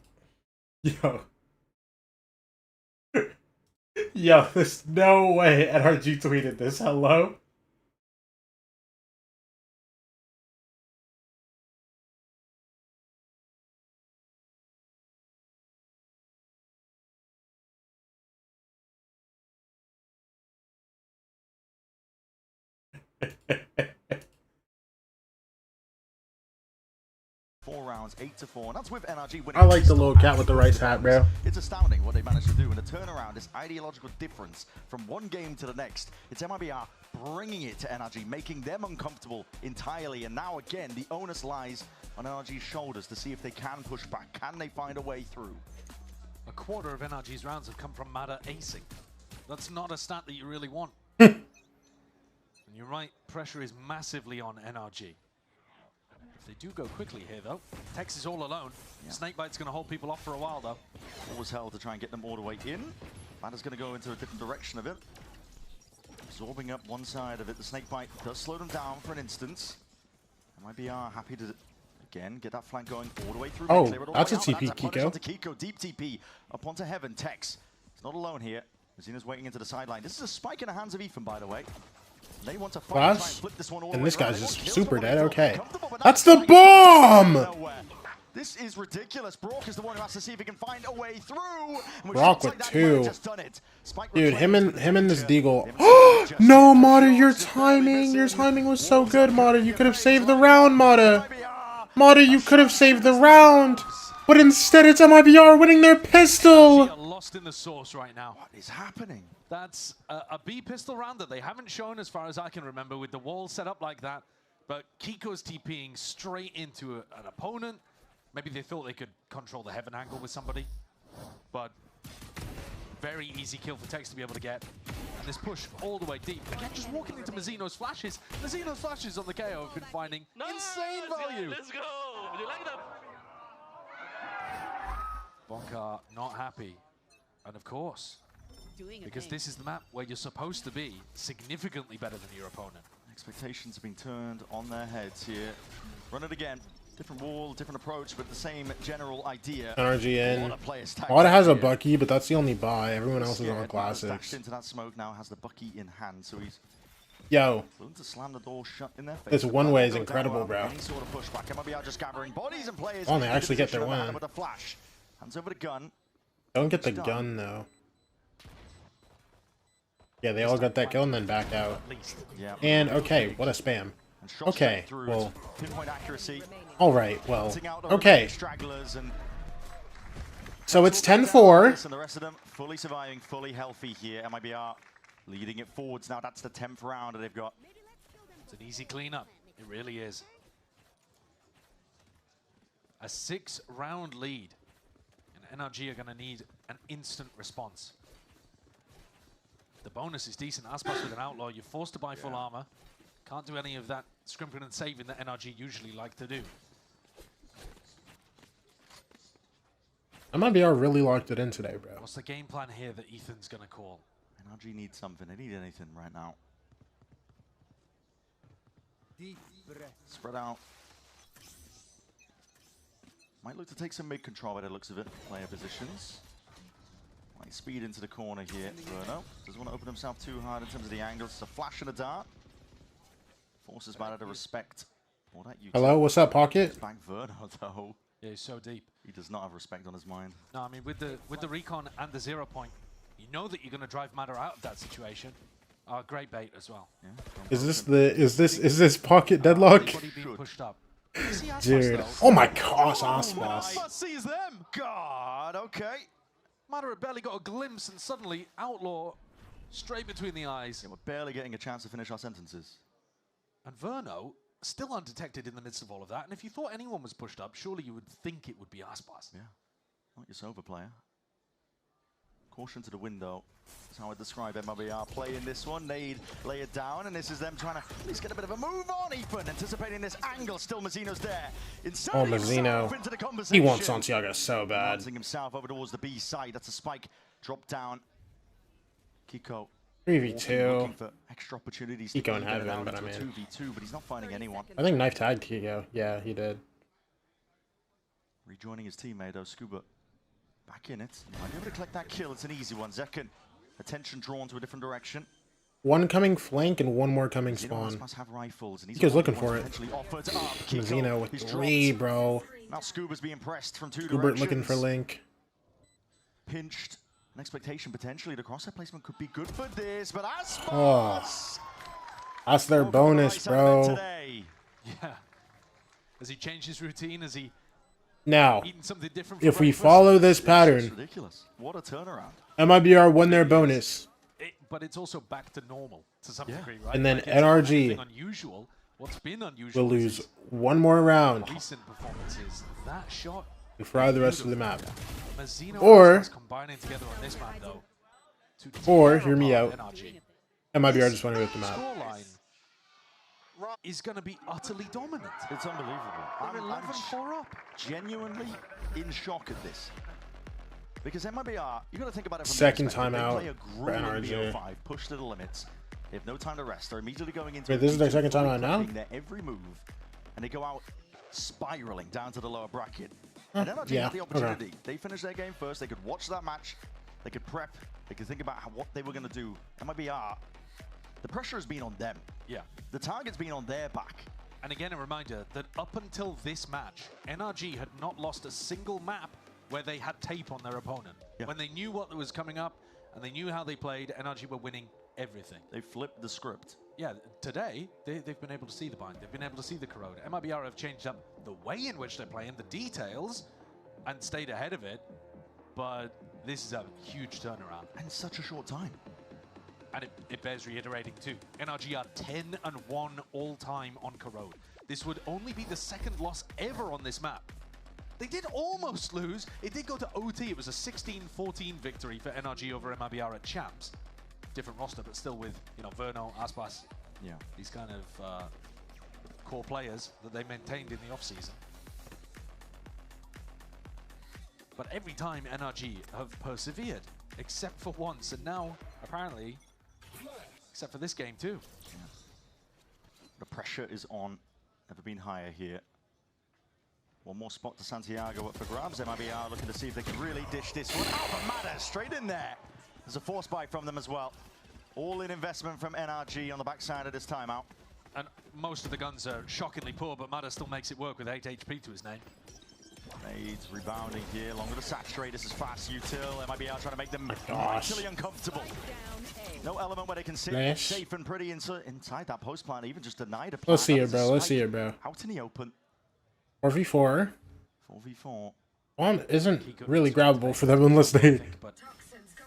Yo, there's no way NRG tweeted this. Hello? rounds, 8-4, and that's with NRG winning. I like the little cat with the rice hat, bro. It's astounding what they managed to do, and the turnaround, this ideological difference from one game to the next. It's MIBR bringing it to NRG, making them uncomfortable entirely, and now again, the onus lies on NRG's shoulders to see if they can push back. Can they find a way through? A quarter of NRG's rounds have come from Mada acing. That's not a stat that you really want. And you're right, pressure is massively on NRG. If they do go quickly here, though, Tex is all alone. Yeah. Snakebite's going to hold people off for a while, though. Always hell to try and get them all the way in. Mada's going to go into a different direction of it. Absorbing up one side of it. The Snakebite does slow them down for an instance. MIBR happy to, again, get that flank going all the way through. Oh, that's a TP, Kiko. Kiko, deep TP up onto Heaven. Tex is not alone here. Mazino's waiting into the sideline. This is a spike in the hands of Ethan, by the way. They want to fight, try and flip this one all and the this way guy's around. just super dead. Okay, that's the bomb. This is ridiculous. Brock is the one who has to see if he can find a way through. Brock with two. Dude, him and this Deagle. No, Mada, your timing was so good, Mada. You could have saved the round, Mada. Mada, you could have saved the round. But instead, it's MIBR winning their pistol. Lost in the source right now. What is happening? That's a B pistol round that they haven't shown as far as I can remember with the wall set up like that. But Kiko's TPing straight into an opponent. Maybe they thought they could control the Heaven angle with somebody. But very easy kill for Tex to be able to get. And this push all the way deep. Again, just walking into Mazino's flashes. Mazino's flashes on the KO have been finding insane value. Let's go. Do you like that? Bonka not happy. And of course, because this is the map where you're supposed to be significantly better than your opponent. Expectations have been turned on their heads here. Run it again. Different wall, different approach, but the same general idea. NRG in. Mada has a Bucky, but that's the only buy. Everyone else is on classics. Into that smoke now, has the Bucky in hand, so he's willing to slam the door shut in their face. This one way is incredible, bro. Any sort of pushback. MIBR just gathering bodies and players. Oh, they actually get their win. With a flash. Hands over the gun. Don't get the gun though. Yeah, they all got that kill and then backed out. Yeah. And okay, what a spam. Okay, well. Pinpoint accuracy. All right, well. Okay. So it's 10-4. And the rest of them fully surviving, fully healthy here. MIBR leading it forwards now. That's the 10th round that they've got. It's an easy cleanup. It really is. A 6-round lead. And NRG are going to need an instant response. The bonus is decent. Aspas with an outlaw. You're forced to buy full armor. Can't do any of that scrimping and saving that NRG usually like to do. MIBR really locked it in today, bro. What's the game plan here that Ethan's going to call? NRG needs something. They need anything right now. Spread out. Might look to take some mid-control by the looks of it. Player positions. Might speed into the corner here. Verno doesn't want to open himself too hard in terms of the angles. It's a flash and a dart. Forces Mada to respect all that. Hello, what's up, Pocket? Bank Verno though. Yeah, he's so deep. He does not have respect on his mind. No, I mean with the recon and the 0 point, you know that you're going to drive Mada out of that situation. Great bait as well. Yeah, is this Pocket deadlock? Pushed up. Dude, oh my gosh, Aspas. Sees them. God, okay. Mada had barely got a glimpse, and suddenly Outlaw straight between the eyes. Yeah, we're barely getting a chance to finish our sentences. And Verno still undetected in the midst of all of that. And if you thought anyone was pushed up, surely you would think it would be Aspas. Yeah, not your Sova player. Caution to the window. That's how I describe MIBR play in this one. Nade lay it down, and this is them trying to at least get a bit of a move on. Ethan anticipating this angle. Still Mazino's there. Oh, Mazino. He wants Santiago so bad. Launching himself over towards the B side. That's a spike. Drop down. Kiko. 3v2. Looking for extra opportunities. Kiko in heaven, but I mean. 2v2, but he's not finding anyone. I think Knife tagged Kiko. Yeah, he did. Rejoining his teammate, though, Scuba. Back in it. Might be able to collect that kill. It's an easy one. Zekken, attention drawn to a different direction. One coming flank and one more coming spawn. Have rifles, and he's looking for it. Mazino with 3, bro. Now Scuba's being pressed from 2 Scubert directions. looking for Link. Pinched. An expectation potentially. The crosshair placement could be good for this, but Aspas. Oh, that's their bonus, bro. Yeah. As he changed his routine, as he Now, eating something different for if we breakfast. follow this It's pattern, ridiculous. What a turnaround. MIBR won their bonus. But it's also back to normal to some degree, right? And then Like, it's not anything NRG unusual. What's been unusual will is lose its one more round recent performances. That shot to fry the rest of the map. Mazzino Or, and Aspas combining together on this map, though, to or tear hear me out, apart NRG. MIBR just went with the map. Scoreline is going to be utterly dominant. It's unbelievable. They're 11-4 up. Genuinely in shock at this. Because MIBR, you got to think about it from Second the perspective. timeout They play a for grueling NRG. BO5, push to the limits. They have no time to rest. They're immediately going into Wait, this is their second timeout now? their every move, and they go out spiraling down to the lower bracket. And NRG yeah, had the okay. opportunity. They finished their game first. They could watch that match. They could prep. They could think about what they were going to do. MIBR, the pressure has been on them. Yeah. The target's been on their back. And again, a reminder that up until this match, NRG had not lost a single map where they had tape on their opponent. Yeah. When they knew what was coming up and they knew how they played, NRG were winning everything. They flipped the script. Yeah, today, they've been able to see the bind. They've been able to see the corrode. MIBR have changed up the way in which they're playing, the details, and stayed ahead of it. But this is a huge turnaround. And such a short time. And it bears reiterating too. NRG are 10-1 all-time on corrode. This would only be the second loss ever on this map. They did almost lose. It did go to OT. It was a 16-14 victory for NRG over MIBR at Champs. Different roster, but still with, you know, Verno, Aspas, yeah, these kind of core players that they maintained in the offseason. But every time NRG have persevered, except for once, and now apparently, except for this game too. Yeah. The pressure is on. Never been higher here. One more spot to Santiago up for grabs. MIBR looking to see if they can really dish this one out, but Matters straight in there. There's a force buy from them as well. All in investment from NRG on the backside of this timeout. And most of the guns are shockingly poor, but Matters still makes it work with 8 HP to his name. Nades rebounding here, along with the saturate. This is fast util. MIBR trying to make them gosh. actually uncomfortable. No element where they can sit Nice. safe and pretty inside that post plant, even just denied a plant. Let's see That it, is a bro. Let's spike see it, bro. Out in the open. 4v4. 4v4. One isn't really grabbable for them unless they... But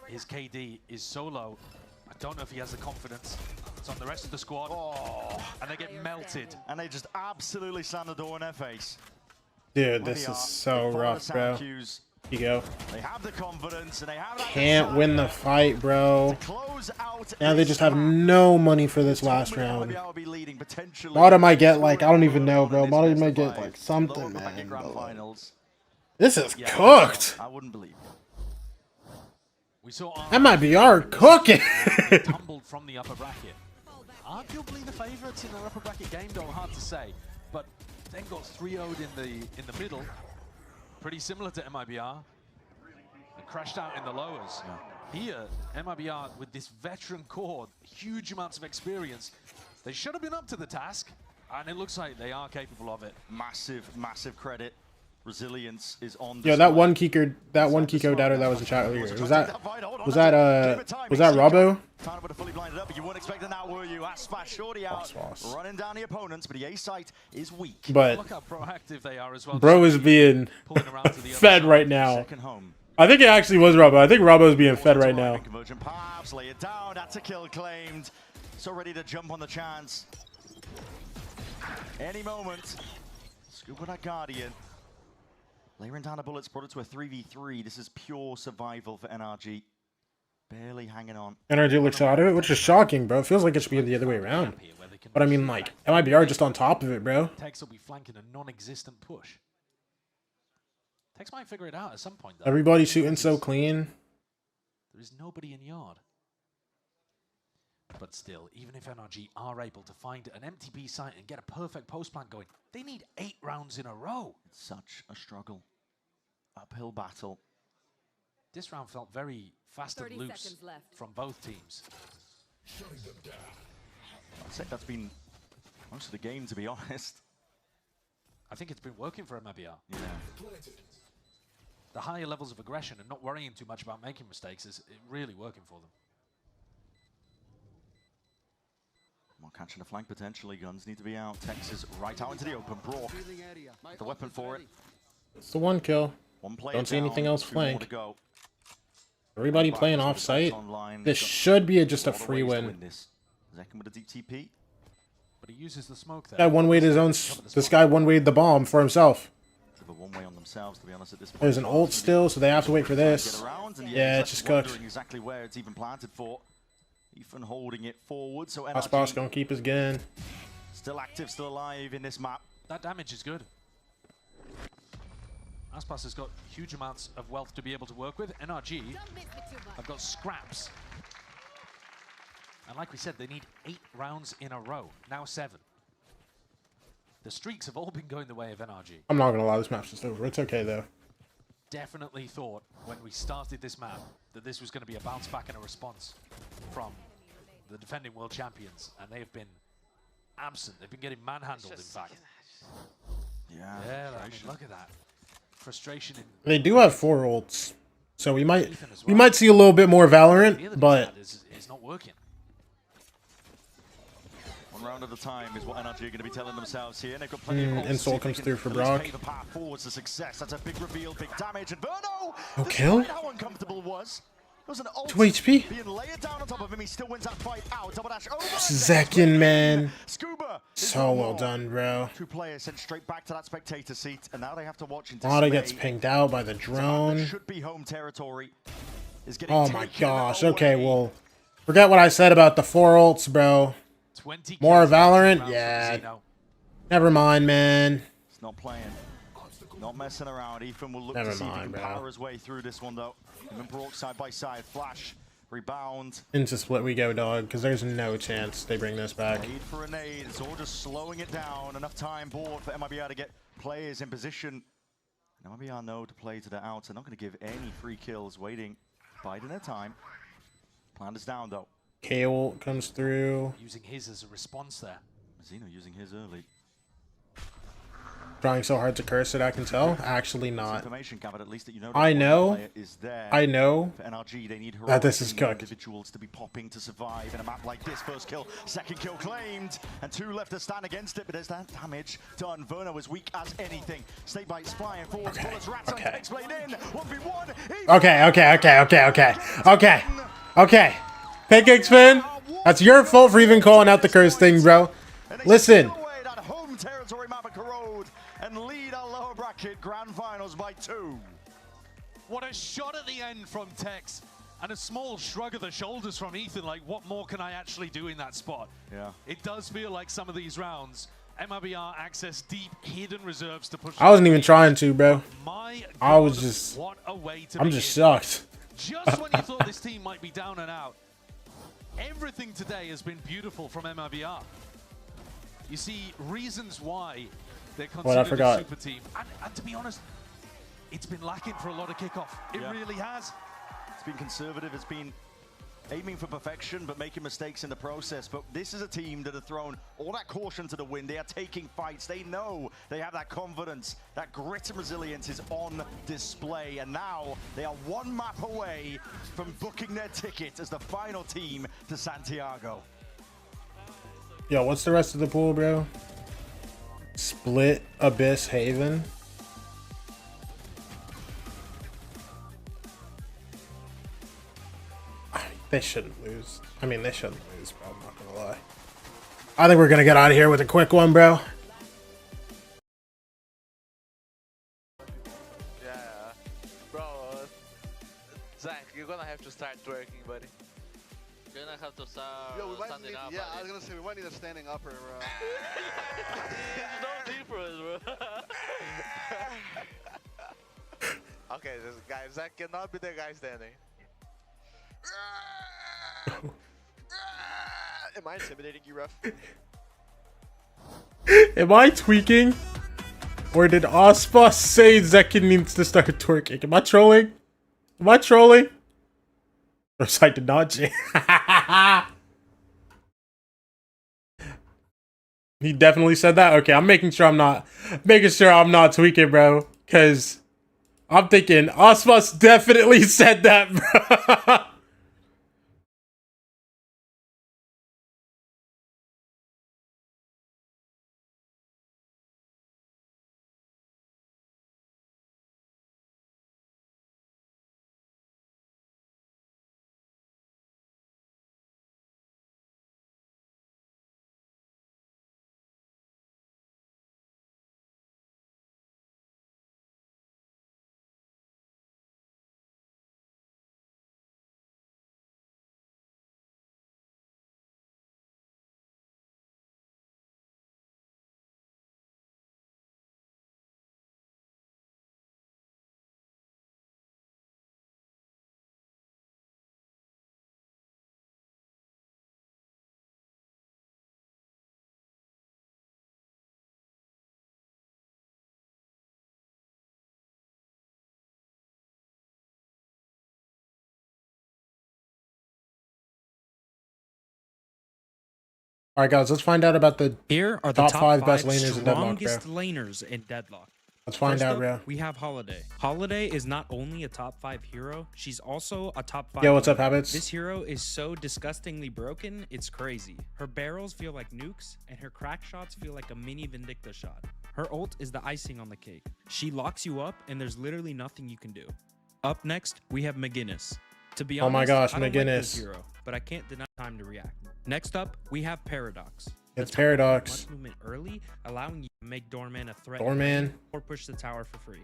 his KD is so low. I don't know if he has the confidence. It's on the rest of the squad. Oh. And they get melted. And they just absolutely slam the door in their face. Dude, this is so rough, bro. Here you go. They have the confidence and they have that Can't win the fight, bro. Now they just have no money for this last round. Mata might get like, I don't even know, bro. Mata might get like something, man. This is cooked. I wouldn't believe it. We saw MIBR cooking. tumbled from the upper bracket. Arguably the favorites in the upper bracket game, though, hard to say. But then got 3-0'd in the middle. Pretty similar to MIBR. And crashed out in the lowers. Yeah. Here, MIBR with this veteran core, huge amounts of experience. They should have been up to the task, and it looks like they are capable of it. Massive, massive credit. Resilience is on. Yo, that one Kiko doubter that was in chat earlier. Was that Robbo? Found would have fully blinded up, but you weren't expecting that, were you? Aspas shorty out, running down the opponents, but the A site is weak. But look how proactive they are as well. bro is being fed right now. I think it actually was Robbo. I think Robbo's being fed right now. Convergent Paths, lay it down. That's a kill claimed. So ready to jump on the chance. Any moment. Scuba that Guardian. Layering down the bullets, brought it to a 3v3. This is pure survival for NRG. Barely hanging on. NRG looks out of it, which is shocking, bro. It feels like it should be the other way around. But I mean, like, MIBR just on top of it, bro. Tex will be flanking a non-existent push. Tex might figure it out at some point, though. Everybody shooting so clean. There is nobody in yard. But still, even if NRG are able to find an MTP site and get a perfect post plant going, they need 8 rounds in a row. It's such a struggle. Uphill battle. This round felt very fast and loose from both teams. I'd say that's been most of the game, to be honest. I think it's been working for MIBR. Yeah. The higher levels of aggression and not worrying too much about making mistakes is really working for them. Well, catching a flank potentially. Guns need to be out. Texas right out into the open. Brock, the weapon for it. It's the one kill. Don't see anything else flank. Everybody playing off-site. This should be just a free win. Zekin with a deep TP. But he uses the smoke there. Guy one-wayed his own. This guy one-wayed the bomb for himself. One way on themselves, to be honest, at this point. There's an ult still, so they have to wait for this. Yeah, it's just cooked. Exactly where it's even planted for. Ethan holding it forward, so Aspas gonna keep his gun. Still active, still alive in this map. That damage is good. Aspas has got huge amounts of wealth to be able to work with. NRG have got scraps. And like we said, they need 8 rounds in a row. Now 7. The streaks have all been going the way of NRG. I'm not gonna lie, this map's just over. It's okay though. Definitely thought when we started this map that this was going to be a bounce back and a response from the defending world champions, and they have been absent. They've been getting manhandled, in fact. Yeah, I mean, look at that frustration. They do have 4 ults, so we might see a little bit more Valorant, but it's not working. One round at a time is what NRG are going to be telling themselves here. And they've got plenty of Insult comes through for Brock. The path forwards to success. That's a big reveal, big damage, and Verno. No kill. How uncomfortable was. It was an ult 2 HP. being layered down on top of him. He still wins that fight out. Double dash over. Zekin, man. Scuba. So well done, bro. 2 players sent straight back to that spectator seat, and now they have to watch into Lada gets pinged out by the drone. Should be home territory. Is getting Oh my gosh. Okay, well, forget what I said about the 4 ults, bro. More Valorant? Yeah. Never mind, man. It's not playing. Not messing around. Ethan will look Never to see mind, if he can bro. power his way through this one, though. Him and Brock side by side. Flash. Rebound. Into split we go, dog, because there's no chance they bring this back. Nade for a nade. It's all just slowing it down. Enough time board for MIBR to get players in position. And MIBR know to play to the outs. They're not going to give any free kills. Waiting. Biding their time. Plan is down, though. K-ult comes through. Using his as a response there. Zeno using his early. Trying so hard to curse it, I can tell. Actually not. Information gathered, at least that you know I know For NRG, they need that this is cooked. Individuals to be popping to survive in a map like this. First kill, second kill claimed, and 2 left to stand against it, but there's that damage done. Verno is weak as anything. Snake bites flying forward. Bullets rats on explain in. 1v1. Okay. Pancake spin. That's your fault for even calling out the curse thing, bro. Listen. Territory map at Corrode and lead our lower bracket grand finals by 2. What a shot at the end from Tex, and a small shrug of the shoulders from Ethan, like, what more can I actually do in that spot? Yeah. It does feel like some of these rounds, MIBR access deep hidden reserves to push. I wasn't even trying to, bro. My God, I was just, what a way to I'm just shocked. Just when you thought this team might be down and out, everything today has been beautiful from MIBR. You see reasons why they're considered a super team. And to be honest, it's been lacking for a lot of Kickoff. It really has. It's been conservative. It's been aiming for perfection, but making mistakes in the process. But this is a team that have thrown all that caution to the wind. They are taking fights. They know they have that confidence. That grit and resilience is on display. And now they are 1 map away from booking their ticket as the final team to Santiago. Yo, what's the rest of the pool, bro? Split, Abyss, Haven. They shouldn't lose. I mean, they shouldn't lose, bro. I'm not gonna lie. I think we're gonna get out of here with a quick one, bro. Yeah. Bro, Zach, you're gonna have to start twerking, buddy. You're gonna have to start standing up. Yeah, I was gonna say, we might need a standing upper, bro. There's no difference, bro. Okay, this guy, Zach cannot be the guy standing. Am I intimidating you, ref? Am I tweaking? Or did Aspas say Zekin needs to start twerking? Am I trolling? Am I trolling? Or I did not. He definitely said that? Okay, I'm making sure I'm not tweaking, bro. Cause I'm thinking Aspas definitely said that, bro. All right, guys, let's find out about the Here are the top 5 best laners in Deadlock, bro. strongest laners in Deadlock. Let's find First out, up, bro. We have Holiday. Holiday is not only a top 5 hero, she's also a top 5. Yo, what's up, laner. Habits? This hero is so disgustingly broken, it's crazy. Her barrels feel like nukes, and her crack shots feel like a mini Vindicta shot. Her ult is the icing on the cake. She locks you up, and there's literally nothing you can do. Up next, we have McGinnis. To be honest, Oh my gosh, I don't like McGinnis. this hero, but I can't deny time to react. Next up, we have Paradox. It's Paradox. Much movement early, allowing you to make Doorman a threat Doorman. or push the tower for free.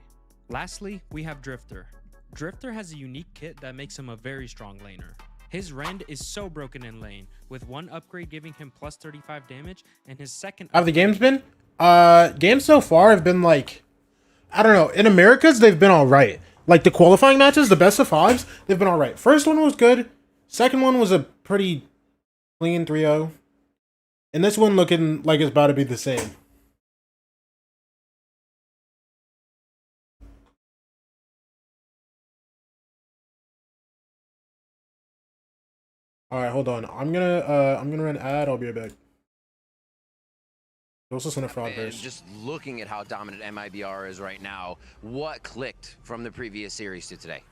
Lastly, we have Drifter. Drifter has a unique kit that makes him a very strong laner. His rend is so broken in lane, with one upgrade giving him plus 35 damage, and his second... How have the games been? Games so far have been like, I don't know. In Americas, they've been all right. Like the qualifying matches, the best of 5s, they've been all right. First one was good. Second one was a pretty clean 3-0. And this one looking like it's about to be the same. All right, hold on. I'm gonna run ad. I'll be right back. Let's listen to Fraud And first. just looking at how dominant MIBR is right now, what clicked from the previous series to today?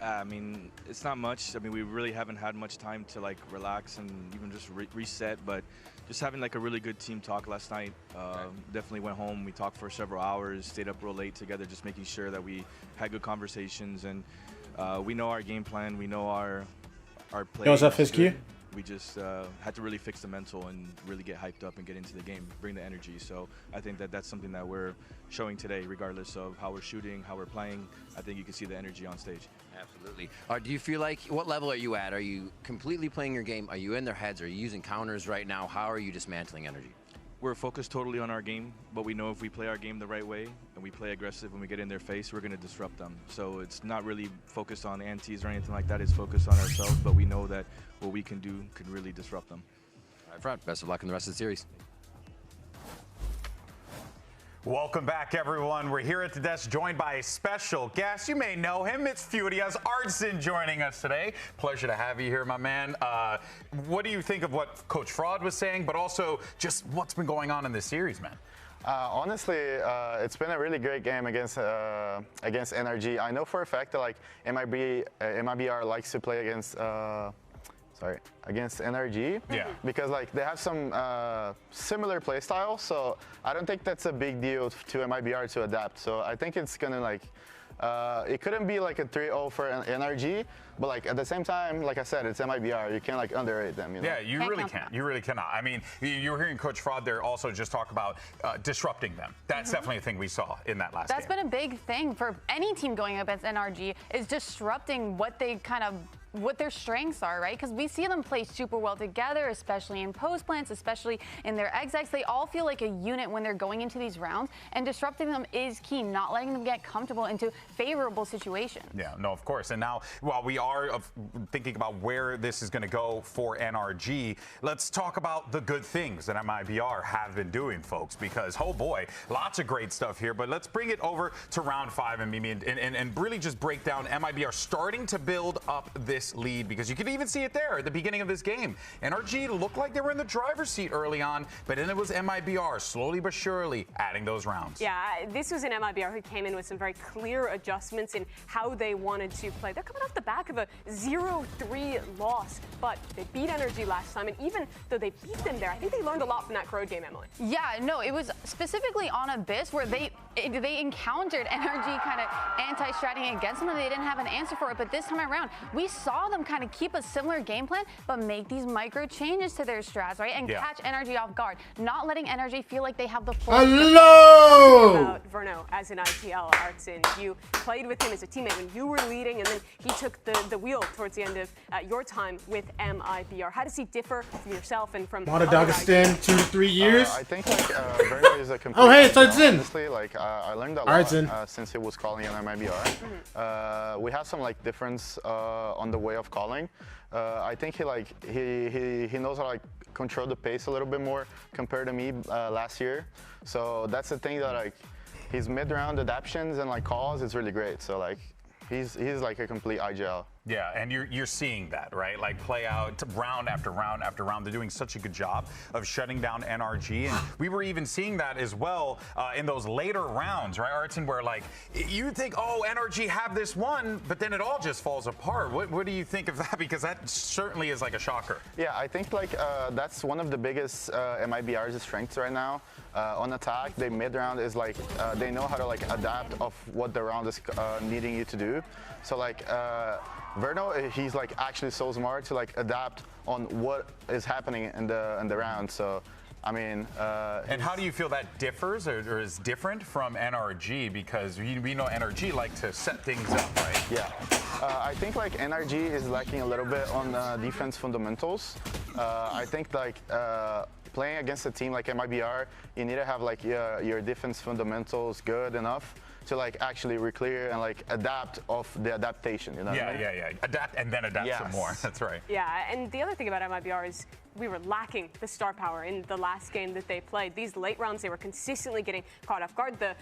I mean, it's not much. I mean, we really haven't had much time to like relax and even just reset, but just having like a really good team talk last night. Definitely went home. We talked for several hours, stayed up real late together, just making sure that we had good conversations, and we know our game plan. We know our play. Yo, what's up, is Fisk? good. We just had to really fix the mental and really get hyped up and get into the game, bring the energy. So I think that that's something that we're showing today, regardless of how we're shooting, how we're playing. I think you can see the energy on stage. Absolutely. Do you feel like, what level are you at? Are you completely playing your game? Are you in their heads? Are you using counters right now? How are you dismantling energy? We're focused totally on our game, but we know if we play our game the right way and we play aggressive when we get in their face, we're going to disrupt them. So it's not really focused on antis or anything like that. It's focused on ourselves, but we know that what we can do could really disrupt them. All right, Front, best of luck in the rest of the series. Welcome back, everyone. We're here at the desk joined by a special guest. You may know him. It's Furia's Artson joining us today. Pleasure to have you here, my man. What do you think of what Coach Fraud was saying, but also just what's been going on in this series, man? Honestly, it's been a really great game against NRG. I know for a fact that like MIBR likes to play against NRG. Yeah. Because like they have some similar play style, so I don't think that's a big deal to MIBR to adapt. So I think it's gonna like it couldn't be like a 3-0 for NRG, but like at the same time, like I said, it's MIBR. You can't like underrate them. You know? Yeah, you really can't. You really cannot. I mean, you were hearing Coach Fraud there also just talk about disrupting them. That's definitely a thing we saw in that last That's game. been a big thing for any team going up against NRG, is disrupting what they what their strengths are, right? Because we see them play super well together, especially in post plants, especially in their execs. They all feel like a unit when they're going into these rounds, and disrupting them is key, not letting them get comfortable into favorable situations. Yeah, no, of course. And now, while we are thinking about where this is going to go for NRG, let's talk about the good things that MIBR have been doing, folks, because, oh boy, lots of great stuff here. But let's bring it over to round 5 and Mimi and really just break down MIBR starting to build up this lead, because you could even see it there at the beginning of this game. NRG looked like they were in the driver's seat early on, but then it was MIBR slowly but surely adding those rounds. Yeah, this was an MIBR who came in with some very clear adjustments in how they wanted to play. They're coming off the back of a 0-3 loss, but they beat NRG last time, and even though they beat them there, I think they learned a lot from that Crowd game, Emily. Yeah, no, it was specifically on Abyss where they encountered NRG kind of anti-stratting against them, and they didn't have an answer for it. But this time around, we saw them kind of keep a similar game plan, but make these micro changes to their strats, right? And catch NRG off guard, not letting NRG feel like they have the full. Hello! About Verno as an ITL, Artson. You played with him as a teammate when you were leading, and then he took the wheel towards the end of your time with MIBR. How does he differ from yourself and from Dagestan, 2 to 3 years? I think like Verno is a complete. Oh, hey, it's Artson. Honestly, like I learned a lot since he was calling on MIBR. We have some like difference on the way of calling. I think he knows how to like control the pace a little bit more compared to me last year. So that's the thing that like his mid-round adaptions and like calls is really great. So like he's like a complete IGL. Yeah, and you're seeing that, right? Like play out round after round after round. They're doing such a good job of shutting down NRG, and we were even seeing that as well in those later rounds, right, Artson? Where like you think, oh, NRG have this one, but then it all just falls apart. What do you think of that? Because that certainly is like a shocker. Yeah, I think like that's one of the biggest MIBR's strengths right now. On attack, they mid round is like they know how to like adapt of what the round is needing you to do. So like Verno, he's like actually so smart to like adapt on what is happening in the round. So I mean, and how do you feel that differs or is different from NRG? Because we know NRG like to set things up, right? Yeah, I think like NRG is lacking a little bit on defense fundamentals. I think like playing against a team like MIBR, you need to have like your defense fundamentals good enough to like actually reclear and like adapt of the adaptation, you know? Yeah. Adapt and then adapt some more. That's right. Yeah, and the other thing about MIBR is we were lacking the star power in the last game that they played. These late rounds, they were consistently getting caught off guard. The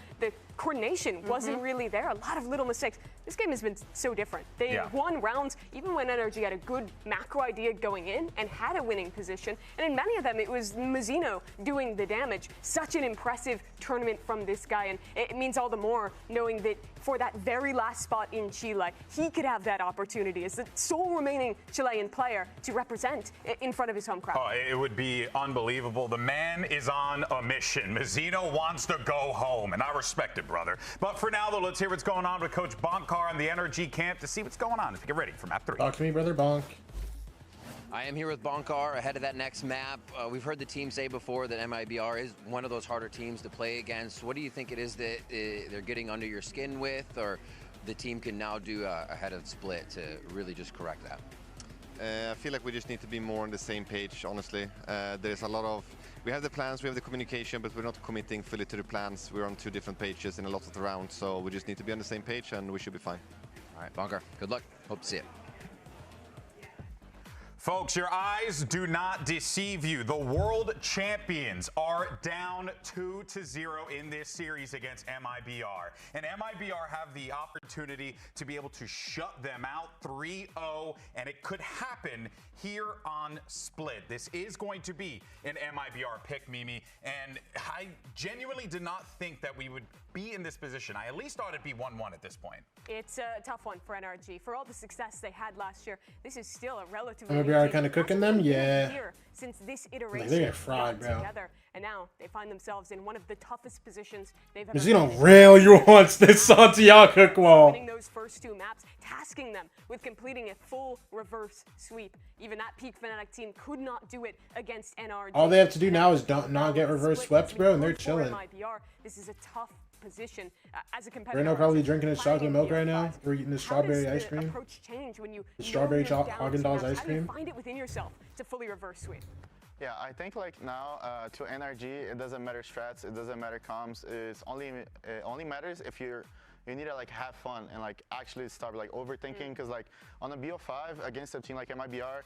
coordination wasn't really there. A lot of little mistakes. This game has been so different. They won rounds even when NRG had a good macro idea going in and had a winning position. And in many of them, it was Mazzino doing the damage. Such an impressive tournament from this guy. And it means all the more knowing that for that very last spot in Chile, he could have that opportunity as the sole remaining Chilean player to represent in front of his home crowd. Oh, it would be unbelievable. The man is on a mission. Mazzino wants to go home, and I respect it, brother. But for now, though, let's hear what's going on with Coach Bonkar and the NRG camp to see what's going on as we get ready for map 3. Talk to me, brother Bonk. I am here with Bonkar ahead of that next map. We've heard the team say before that MIBR is one of those harder teams to play against. What do you think it is that they're getting under your skin with, or the team can now do ahead of split to really just correct that? I feel like we just need to be more on the same page, honestly. There's a lot of... We have the plans, we have the communication, but we're not committing fully to the plans. We're on 2 different pages in a lot of the rounds, so we just need to be on the same page and we should be fine. All right, Bonkar, good luck. Hope to see it. Folks, your eyes do not deceive you. The world champions are down 2-0 in this series against MIBR. And MIBR have the opportunity to be able to shut them out 3-0, and it could happen here on Split. This is going to be an MIBR pick, Mimi, and I genuinely did not think that we would be in this position. I at least thought it'd be 1-1 at this point. It's a tough one for NRG. For all the success they had last year, this is still a relatively MIBR kind of cooking them, yeah. Since this iteration They get fried, bro. together, and now they find themselves in one of the toughest positions they've ever Mazzino been in. really wants this Santiago wall. Winning those first 2 maps, tasking them with completing a full reverse sweep. Even that Peak Fnatic team could not do it against NRG. All they have to do now is not get reverse swept, bro, and they're chilling. This is a tough position as a competitor. Reno probably drinking his chocolate milk right now, or eating his strawberry ice cream. Approach change when you The strawberry Haagen-Dazs ice How do you cream. find it within yourself to fully reverse sweep? Yeah, I think like now to NRG, it doesn't matter strats, it doesn't matter comms. It only matters if you need to like have fun and like actually start like overthinking. Because like on a BO5 against a team like MIBR,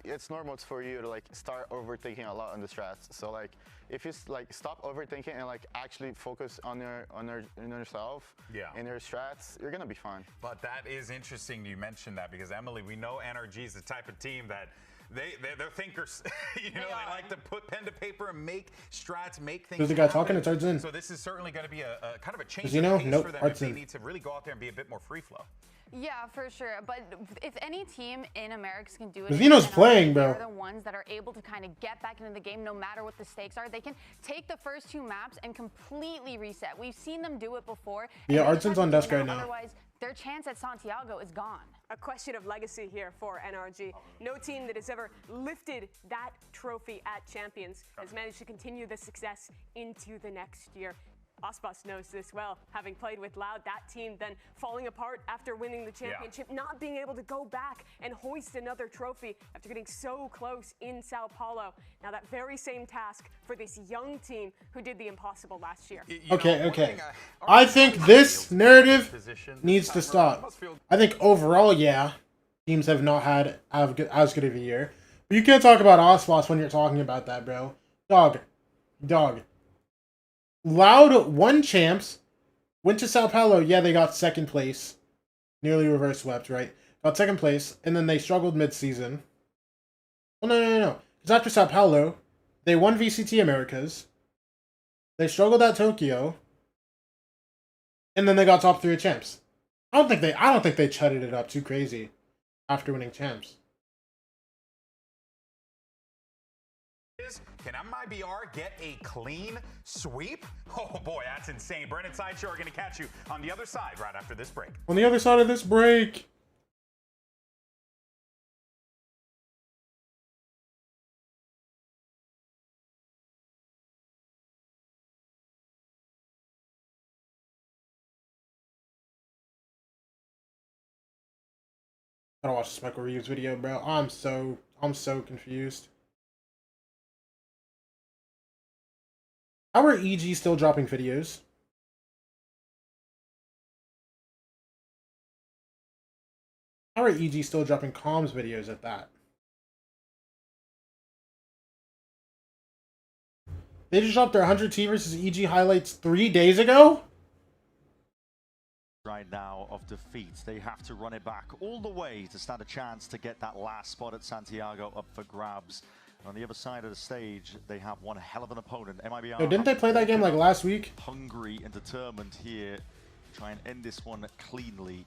it's normal for you to like start overthinking a lot on the strats. So like if you like stop overthinking and like actually focus on yourself, and your strats, you're gonna be fine. But that is interesting you mentioned that, because Emily, we know NRG is the type of team that they're thinkers. You know, they like to put pen to paper and make strats, make things. Who's the guy happen. talking? It's Artson. So this is certainly going to be a kind of a change Mazzino? of pace Nope, for them if they Artson. need to really go out there and be a bit more free flow. Yeah, for sure. But if any team in Americas can do it, Mazzino's playing, bro. They're the ones that are able to kind of get back into the game no matter what the stakes are. They can take the first 2 maps and completely reset. We've seen them do it before. Yeah, and they Artson's just on have desk to do right now. now. Otherwise, their chance at Santiago is gone. A question of legacy here for NRG. No team that has ever lifted that trophy at Champions has managed to continue the success into the next year. Ospas knows this well, having played with Loud, that team then falling apart after winning the championship, not being able to go back and hoist another trophy after getting so close in Sao Paulo. Now that very same task for this young team who did the impossible last year. Okay. I think this narrative needs to stop. I think overall, yeah, teams have not had as good of a year. But you can't talk about Ospas when you're talking about that, bro. Dog. Loud won champs, went to Sao Paulo. Yeah, they got 2nd place, nearly reverse swept, right? got second place, and then they struggled mid-season. Well, no. Because after Sao Paulo, they won VCT Americas. They struggled at Tokyo, and then they got top 3 of champs. I don't think they chudded it up too crazy after winning champs. Can MIBR get a clean sweep? Oh boy, that's insane. Brennan Sideshow are going to catch you on the other side right after this break. On the other side of this break. I gotta watch this Michael Reeves video, bro. I'm so confused. How are EG still dropping videos? How are EG still dropping comms videos at that? They just dropped their 100 T versus EG highlights 3 days ago? Right now of defeat, they have to run it back all the way to stand a chance to get that last spot at Santiago up for grabs. On the other side of the stage, they have one hell of an opponent. MIBR. Yo, didn't they play that game like last week? Hungry and determined here to try and end this one cleanly.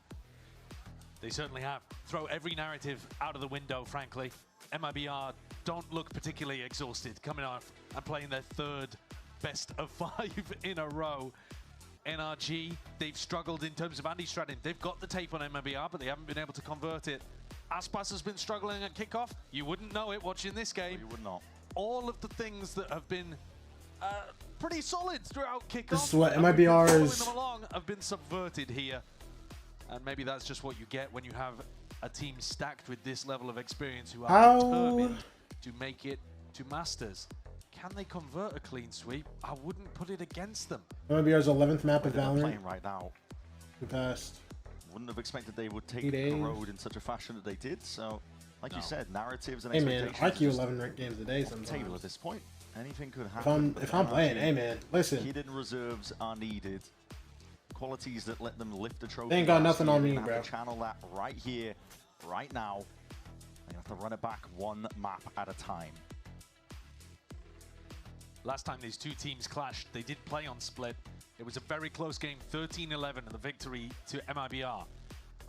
They certainly have. Throw every narrative out of the window, frankly. MIBR don't look particularly exhausted coming off and playing their 3rd best of 5 in a row. NRG, they've struggled in terms of anti-stratting. They've got the tape on MIBR, but they haven't been able to convert it. Aspas has been struggling at kickoff. You wouldn't know it watching this game. You would not. All of the things that have been pretty solid throughout kickoff. This is what MIBR's them along have been subverted here. And maybe that's just what you get when you have a team stacked with this level of experience who are determined to make it to Masters. Can they convert a clean sweep? I wouldn't put it against them. MIBR's 11th map of Valorant. Playing right now. Who passed? Wouldn't have expected they would take the road in such a fashion that they did. So, like you said, narratives and expectations. Hey man, IQ 11 ranked games a day sometimes. Table at this point, anything could happen. If I'm playing, hey man, listen. Hidden reserves are needed. Qualities that let them lift the trophy. They ain't got nothing on me, bro. Channel that right here, right now. They have to run it back one map at a time. Last time these two teams clashed, they did play on split. It was a very close game, 13-11, and the victory to MIBR.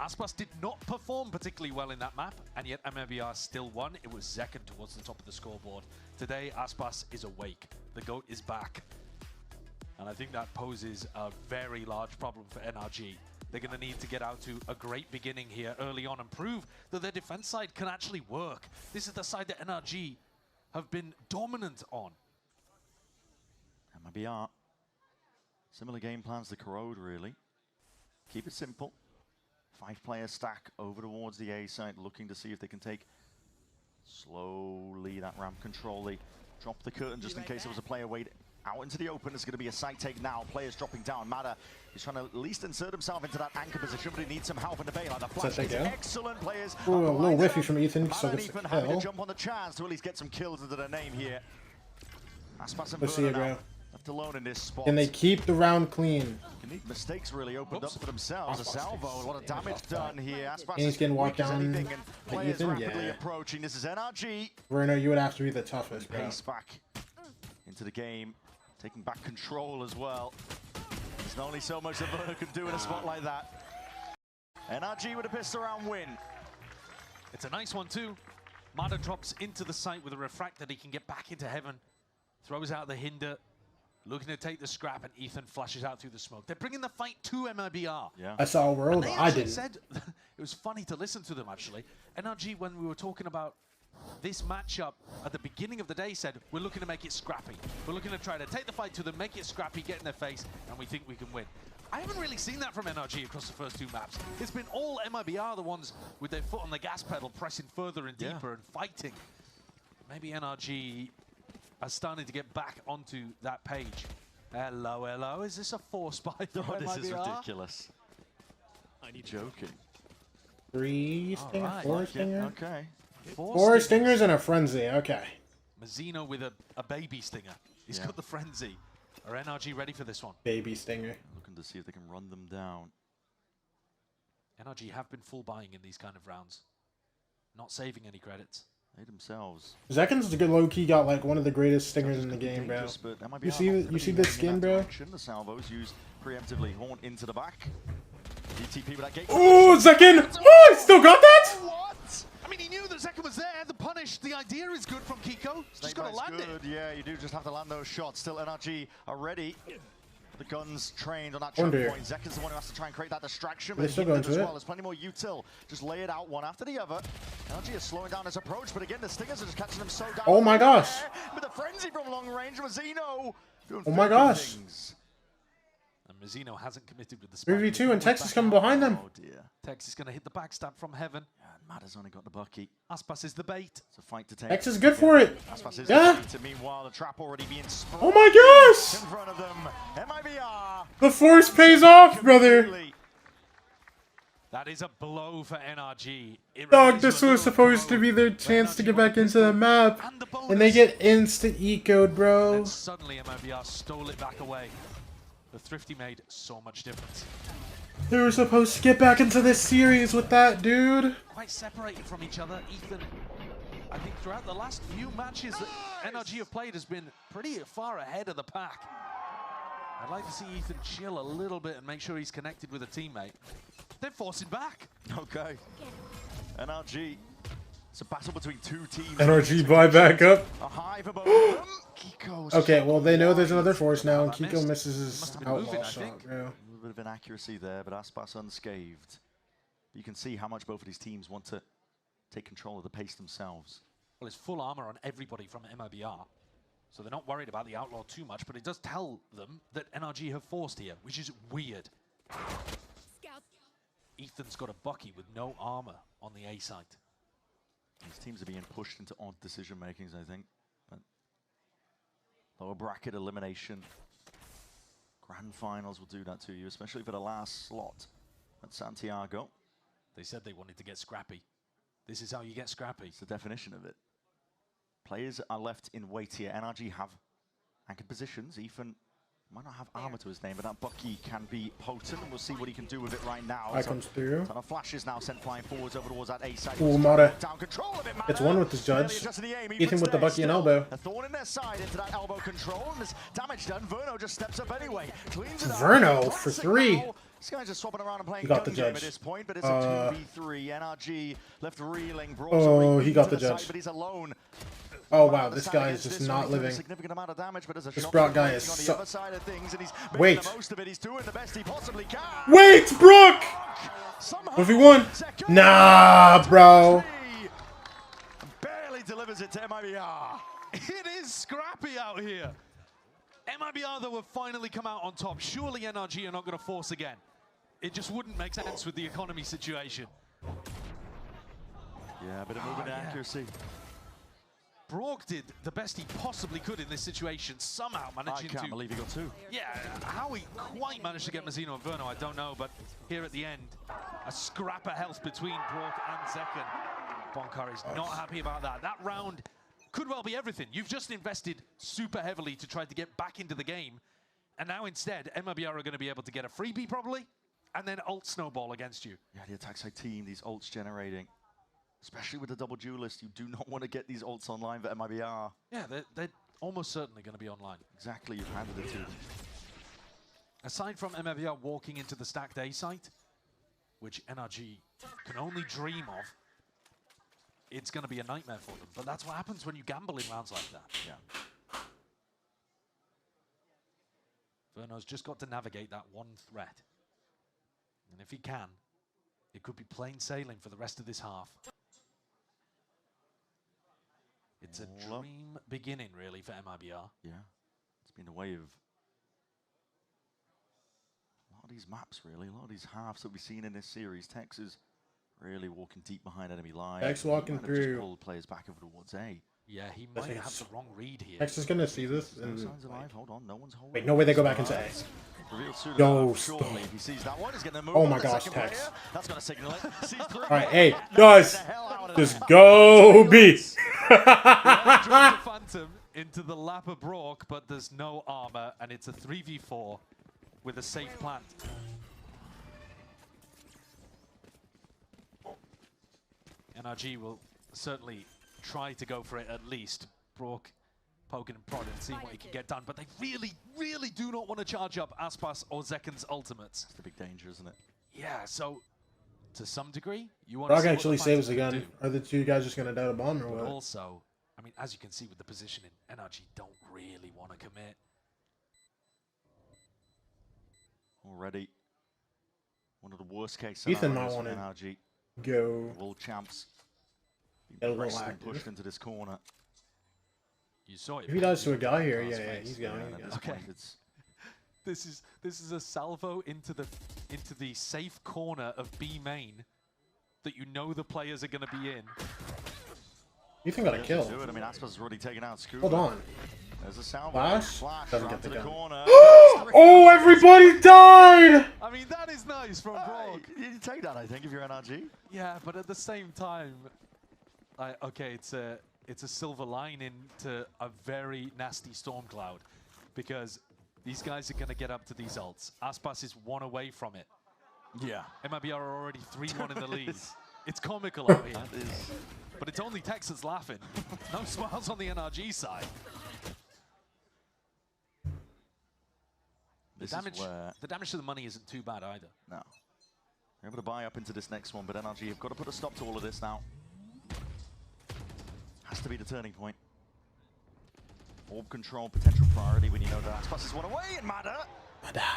Aspas did not perform particularly well in that map, and yet MIBR still won. It was second towards the top of the scoreboard. Today, Aspas is awake. The GOAT is back. And I think that poses a very large problem for NRG. They're going to need to get out to a great beginning here early on and prove that their defense side can actually work. This is the side that NRG have been dominant on. MIBR. Similar game plans to Corrode, really. Keep it simple. 5-player stack over towards the A side, looking to see if they can take slowly that ramp control. They drop the curtain just in case there was a player waiting. Out into the open, it's going to be a side take now. Players dropping down. Mada is trying to at least insert himself into that anchor position, but he needs some help in the Baylor. The flash is excellent players. Ooh, a little whiffy from Ethan, so Mada gets and the Ethan having to kill. jump on the chance to at least get some kills into their name here. Aspas and Let's see it, Burner bro. now left alone in this spot. Can they keep the round clean? Mistakes really opened up for themselves. A salvo, a lot of damage done here. Aspas And he's getting walked down and by players Ethan? rapidly Yeah. approaching. This is NRG. Bruno, you would have to be the toughest, bro. Pace back into the game, taking back control as well. There's only so much that Burner can do in a spot like that. NRG with a pistol round win. It's a nice one too. Mada drops into the site with a refract that he can get back into heaven. Throws out the hinder, looking to take the scrap, and Ethan flashes out through the smoke. They're bringing the fight to MIBR. Yeah. I saw a world, And they I actually didn't. said, it was funny to listen to them actually. NRG, when we were talking about this matchup at the beginning of the day, said, we're looking to make it scrappy. We're looking to try to take the fight to them, make it scrappy, get in their face, and we think we can win. I haven't really seen that from NRG across the first two maps. It's been all MIBR, the ones with their foot on the gas pedal, pressing further and deeper and fighting. Maybe NRG are starting to get back onto that page. Hello, hello. Is this a force buy for Oh, this is MIBR? ridiculous. I need joking. 3 stinger, Alright. 4 Like it, stinger? okay. 4 stingers and a frenzy, okay. Mazzino with a baby stinger. He's got the frenzy. Are NRG ready for this one? Baby stinger. Looking to see if they can run them down. NRG have been full buying in these kind of rounds. Not saving any credits. They themselves. Zekken's low-key got like one of the greatest stingers in the game, bro. You see this skin, bro? The salvos used preemptively. Horn into the back. DTP with that gate. Oh, Zekken! Oh, he still got that? What? I mean, he knew that Zekken was there. The punish, the idea is good from Kiko. Just got to land it. Yeah, you do just have to land those shots. Still, NRG are ready. The guns trained on that Oh, choke dear. point. Zekken's the one who has to try and create that distraction. They But still he going did as to it. well. There's plenty more util. Just lay it out one after the other. NRG is slowing down his approach, but again, the Stingers are just catching them so down. Oh my gosh. With a frenzy from long range, Mazzino doing Oh my filthy gosh. things. And Mazzino hasn't committed with the spike. 3v2 and Texas coming behind them. Oh dear. Texas is going to hit the backstab from heaven. Mad has only got the bucky. Aspas is the bait. It's a fight to take. Texas is good for it. Aspas is Yeah. the bait. Meanwhile, the trap already being sprung Oh my gosh. in front of them. MIBR. The force pays off, brother. That is a blow for NRG. It Dog, reminds this you a was little supposed to Grove be their where chance to NRG get won back into the map. and the And they bonus. get instant ecoed, bro. And suddenly MIBR stole it back away. The Thrifty made so much difference. They were supposed to get back into this series with that, dude. Quite separated from each other. Ethan, I think throughout the last few matches that NRG have played has been pretty far ahead of the pack. I'd like to see Ethan chill a little bit and make sure he's connected with a teammate. They're forcing back. Okay. NRG. It's a battle between two teams. NRG buy back up. A high for both of them. Kiko's Okay, well, they know there's another force now, and That Kiko missed. misses Must his have been outlaw moving, I shot, think. bro. A little bit of inaccuracy there, but Aspas unscathed. You can see how much both of these teams want to take control of the pace themselves. Well, it's full armor on everybody from MIBR. So they're not worried about the outlaw too much, but it does tell them that NRG have forced here, which is weird. Ethan's got a Bucky with no armor on the A site. These teams are being pushed into odd decision makings, I think. But lower bracket elimination. Grand finals will do that to you, especially for the last slot at Santiago. They said they wanted to get scrappy. This is how you get scrappy. It's the definition of it. Players are left in wait here. NRG have anchored positions. Ethan might not have armor to his name, but that Bucky can be potent, and we'll see what he can do with it right now. That comes through. Ton of flashes now sent flying forwards over towards that A side. Ooh, Mata. Down control of it, It's Mata. one with this judge. Barely adjusting the aim, Ethan with the stays Bucky and still. elbow. A thorn in their side into that elbow control, and there's damage done. Verno just steps up anyway. Cleans it up. Verno for Classic 3. now. This guy's just swapping around and playing He got the gun game at judge. this point, but it's a 2v3. NRG left reeling. Oh, he got the to side, judge. but he's alone. Oh wow, this guy is just not living. Significant amount of damage, but there's a This shot Brock guy is on the so. other side of things, and he's making Wait. the most of it. He's doing the best he possibly can. Wait, Brook! 1v1? Nah, bro. Barely delivers it to MIBR. It is scrappy out here. MIBR, though, have finally come out on top. Surely NRG are not going to force again. It just wouldn't make sense with the economy situation. Yeah, a bit of movement and accuracy. Brock did the best he possibly could in this situation, somehow managing to... I can't believe he got two. Yeah, how he quite managed to get Mazzino and Verno, I don't know, but here at the end, a scrap of health between Brock and Zekken. Bonkar is not happy about that. That round could well be everything. You've just invested super heavily to try to get back into the game, and now instead, MIBR are going to be able to get a freebie probably, and then ult snowball against you. Yeah, the attack side team, these ults generating. Especially with the double duelist, you do not want to get these ults online for MIBR. Yeah, they're almost certainly going to be online. Exactly, you've handed it to them. Aside from MIBR walking into the stacked A site, which NRG can only dream of, it's going to be a nightmare for them. But that's what happens when you gamble in rounds like that. Yeah. Verno's just got to navigate that one threat. And if he can, it could be plain sailing for the rest of this half. It's a dream beginning, really, for MIBR. Yeah, it's been a way of a lot of these maps, really. A lot of these halves that we've seen in this series. Texas really walking deep behind enemy lines. Tex walking He might have just through. pulled players back over towards A. Yeah, he might have the wrong read here. Tex is gonna see this. No And signs alive. Hold on, no one's holding. wait, no way they go back into A. Revealed soon Yo, enough, stop. surely. If he sees that one, he's going to move Oh on my the gosh, second Tex. player. That's going to signal it. Sees through. All right, hey, guys, just go B. Drives the Phantom into the lap of Brock, but there's no armor, and it's a 3v4 with a safe plant. NRG will certainly try to go for it at least. Brock poking and prodding, seeing what he can get done. But they really, really do not want to charge up Aspas or Zekan's ultimates. That's the big danger, isn't it? Yeah, so to some degree, you want Brock to see actually what the saves fighters can again. do. Are the two guys just going to doubt a bomb or But what? also, I mean, as you can see with the positioning, NRG don't really want to commit. Already one of the worst case Ethan scenarios might for wanna NRG. go. World champs Get a little pressed and active. pushed into this corner. You saw it. If he does to a guy here, yeah, he's going. Yeah, at this point, it's This is a salvo into the safe corner of B main that you know the players are going to be in. Ethan got a do kill. it. I mean, Aspas has already taken out Scuba. Hold on. There's a salvo. Flash? Doesn't round get to the the gun. corner. Oh, everybody died! I mean, that is nice from Brock. You take that, I think, if you're NRG. Yeah, but at the same time, okay, it's a silver lining to a very nasty storm cloud, because these guys are going to get up to these ults. Aspas is 1 away from it. Yeah. MIBR are already 3-1 in the lead. It's comical out here. But it's only Texans laughing. No smiles on the NRG side. The damage to the money isn't too bad either. No. They're able to buy up into this next one, but NRG have got to put a stop to all of this now. Has to be the turning point. Orb control, potential priority when you know that Aspas is 1 away, and Mada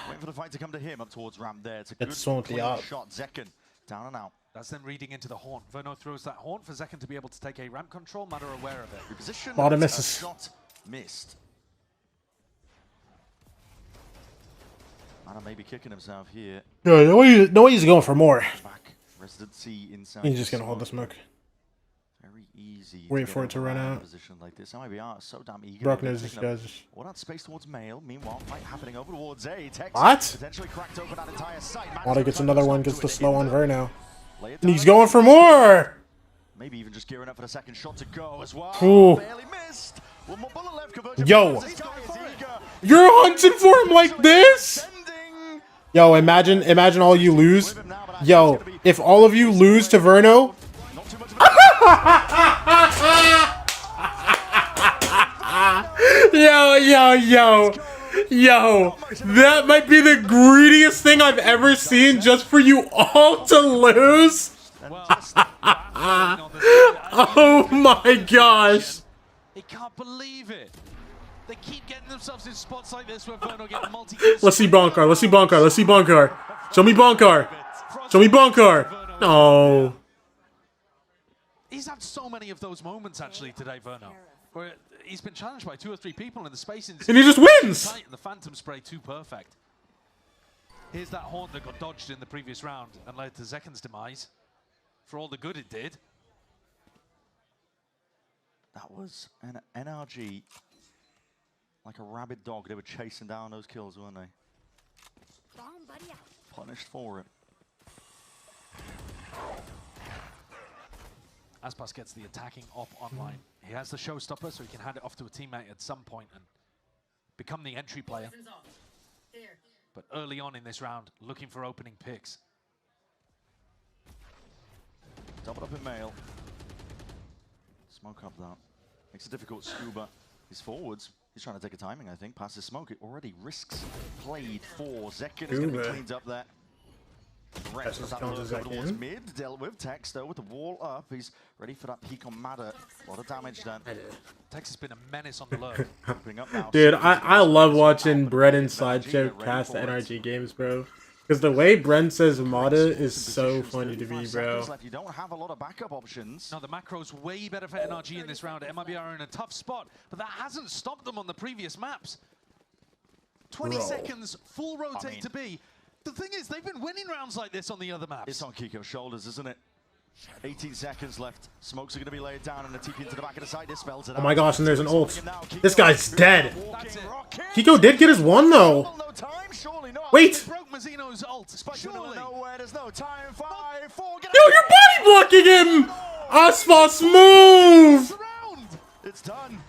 waiting for the fight to come to him up towards ramp there. It's a good clean shot. Zekan down and out. That's them reading into the haunt. Verno throws that haunt for Zekan to be able to take a ramp control. Mada aware of it. Reposition. Mada misses. Shot missed. Mada may be kicking himself here. No way he's going for more. Back. Residency inside. He's just going to hold the smoke. Very easy. Wait for it to run out. Position like this. MIBR is so damn eager. Brock knows this guy's. All that space towards male. Meanwhile, fight happening over towards A. Tex What? potentially cracked open that entire site. Mada gets another one, gets the slow on Verno. And he's going for more! Maybe even just gearing up for the second shot to go as well. Ooh. Barely missed. One more bullet left. Conversion. Yo! You're hunting for him like this? Yo, imagine all you lose. Yo, if all of you lose to Verno. Yo, that might be the greediest thing I've ever seen just for you all to lose. Oh my gosh. They can't believe it. They keep getting themselves in spots like this where Verno get multi. Let's see Bonkar, let's see Bonkar, let's see Bonkar. Show me Bonkar. Show me Bonkar. No. He's had so many of those moments actually today, Verno, where he's been challenged by 2 or 3 people in the space and he just wins. Tight, and the Phantom Spray too perfect. Here's that haunt that got dodged in the previous round and led to Zekan's demise. For all the good it did. That was an NRG. Like a rabid dog, they were chasing down those kills, weren't they? Punished for it. Aspas gets the attacking op online. He has the showstopper, so he can hand it off to a teammate at some point and become the entry player. But early on in this round, looking for opening picks. Double up in male. Smoke up that. Makes it difficult. Scuba is forwards. He's trying to take a timing, I think. Past his smoke. It already risks played for Zekan. Is going to be cleaned up there. The rest of that lurk over towards mid. Dealt with Tex, though, with the wall up. He's ready for that peak on Mada. A lot of damage done. Tex has been a menace on the lurk. Dude, I love watching Brett and Sideshow cast NRG games, bro. Because the way Brent says Mada is so funny to me, bro. You don't have a lot of backup options. No, the macro's way better for NRG in this round. MIBR are in a tough spot, but that hasn't stopped them on the previous maps. 20 seconds, full rotate to B. The thing is, they've been winning rounds like this on the other maps. It's on Kiko's shoulders, isn't it? 18 seconds left. Smokes are going to be laid down and the TP into the back of the site. This spells it out. Oh my gosh, and there's an ult. This guy's dead. Kiko did get his one, though. Wait. Broke Mazzino's ult. Surely. There's no time. 5, 4, Yo, you're body blocking him! Aspas, move! It's done.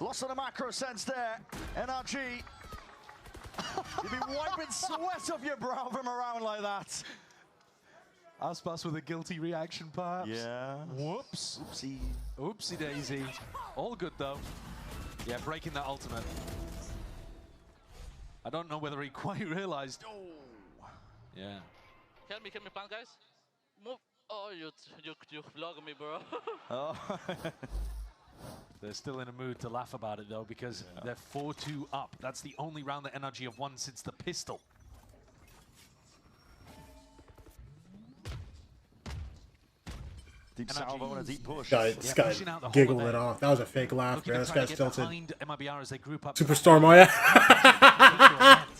Lost on a macro sense there. NRG. You'd be wiping sweat off your brow from around like that. Aspas with a guilty reaction, perhaps. Yeah. Whoops. Oopsie. Oopsie daisy. All good, though. Yeah, breaking that ultimate. I don't know whether he quite realized. Oh. Yeah. Can me plant, guys. Move. Oh, you vlog me, bro. Oh. They're still in a mood to laugh about it, though, because they're 4-2 up. That's the only round that NRG have won since the pistol. Deep salvo and a deep push. This guy giggled it off. That was a fake laugh, bro. This guy's tilted. MIBR as they group up. Superstar Maya.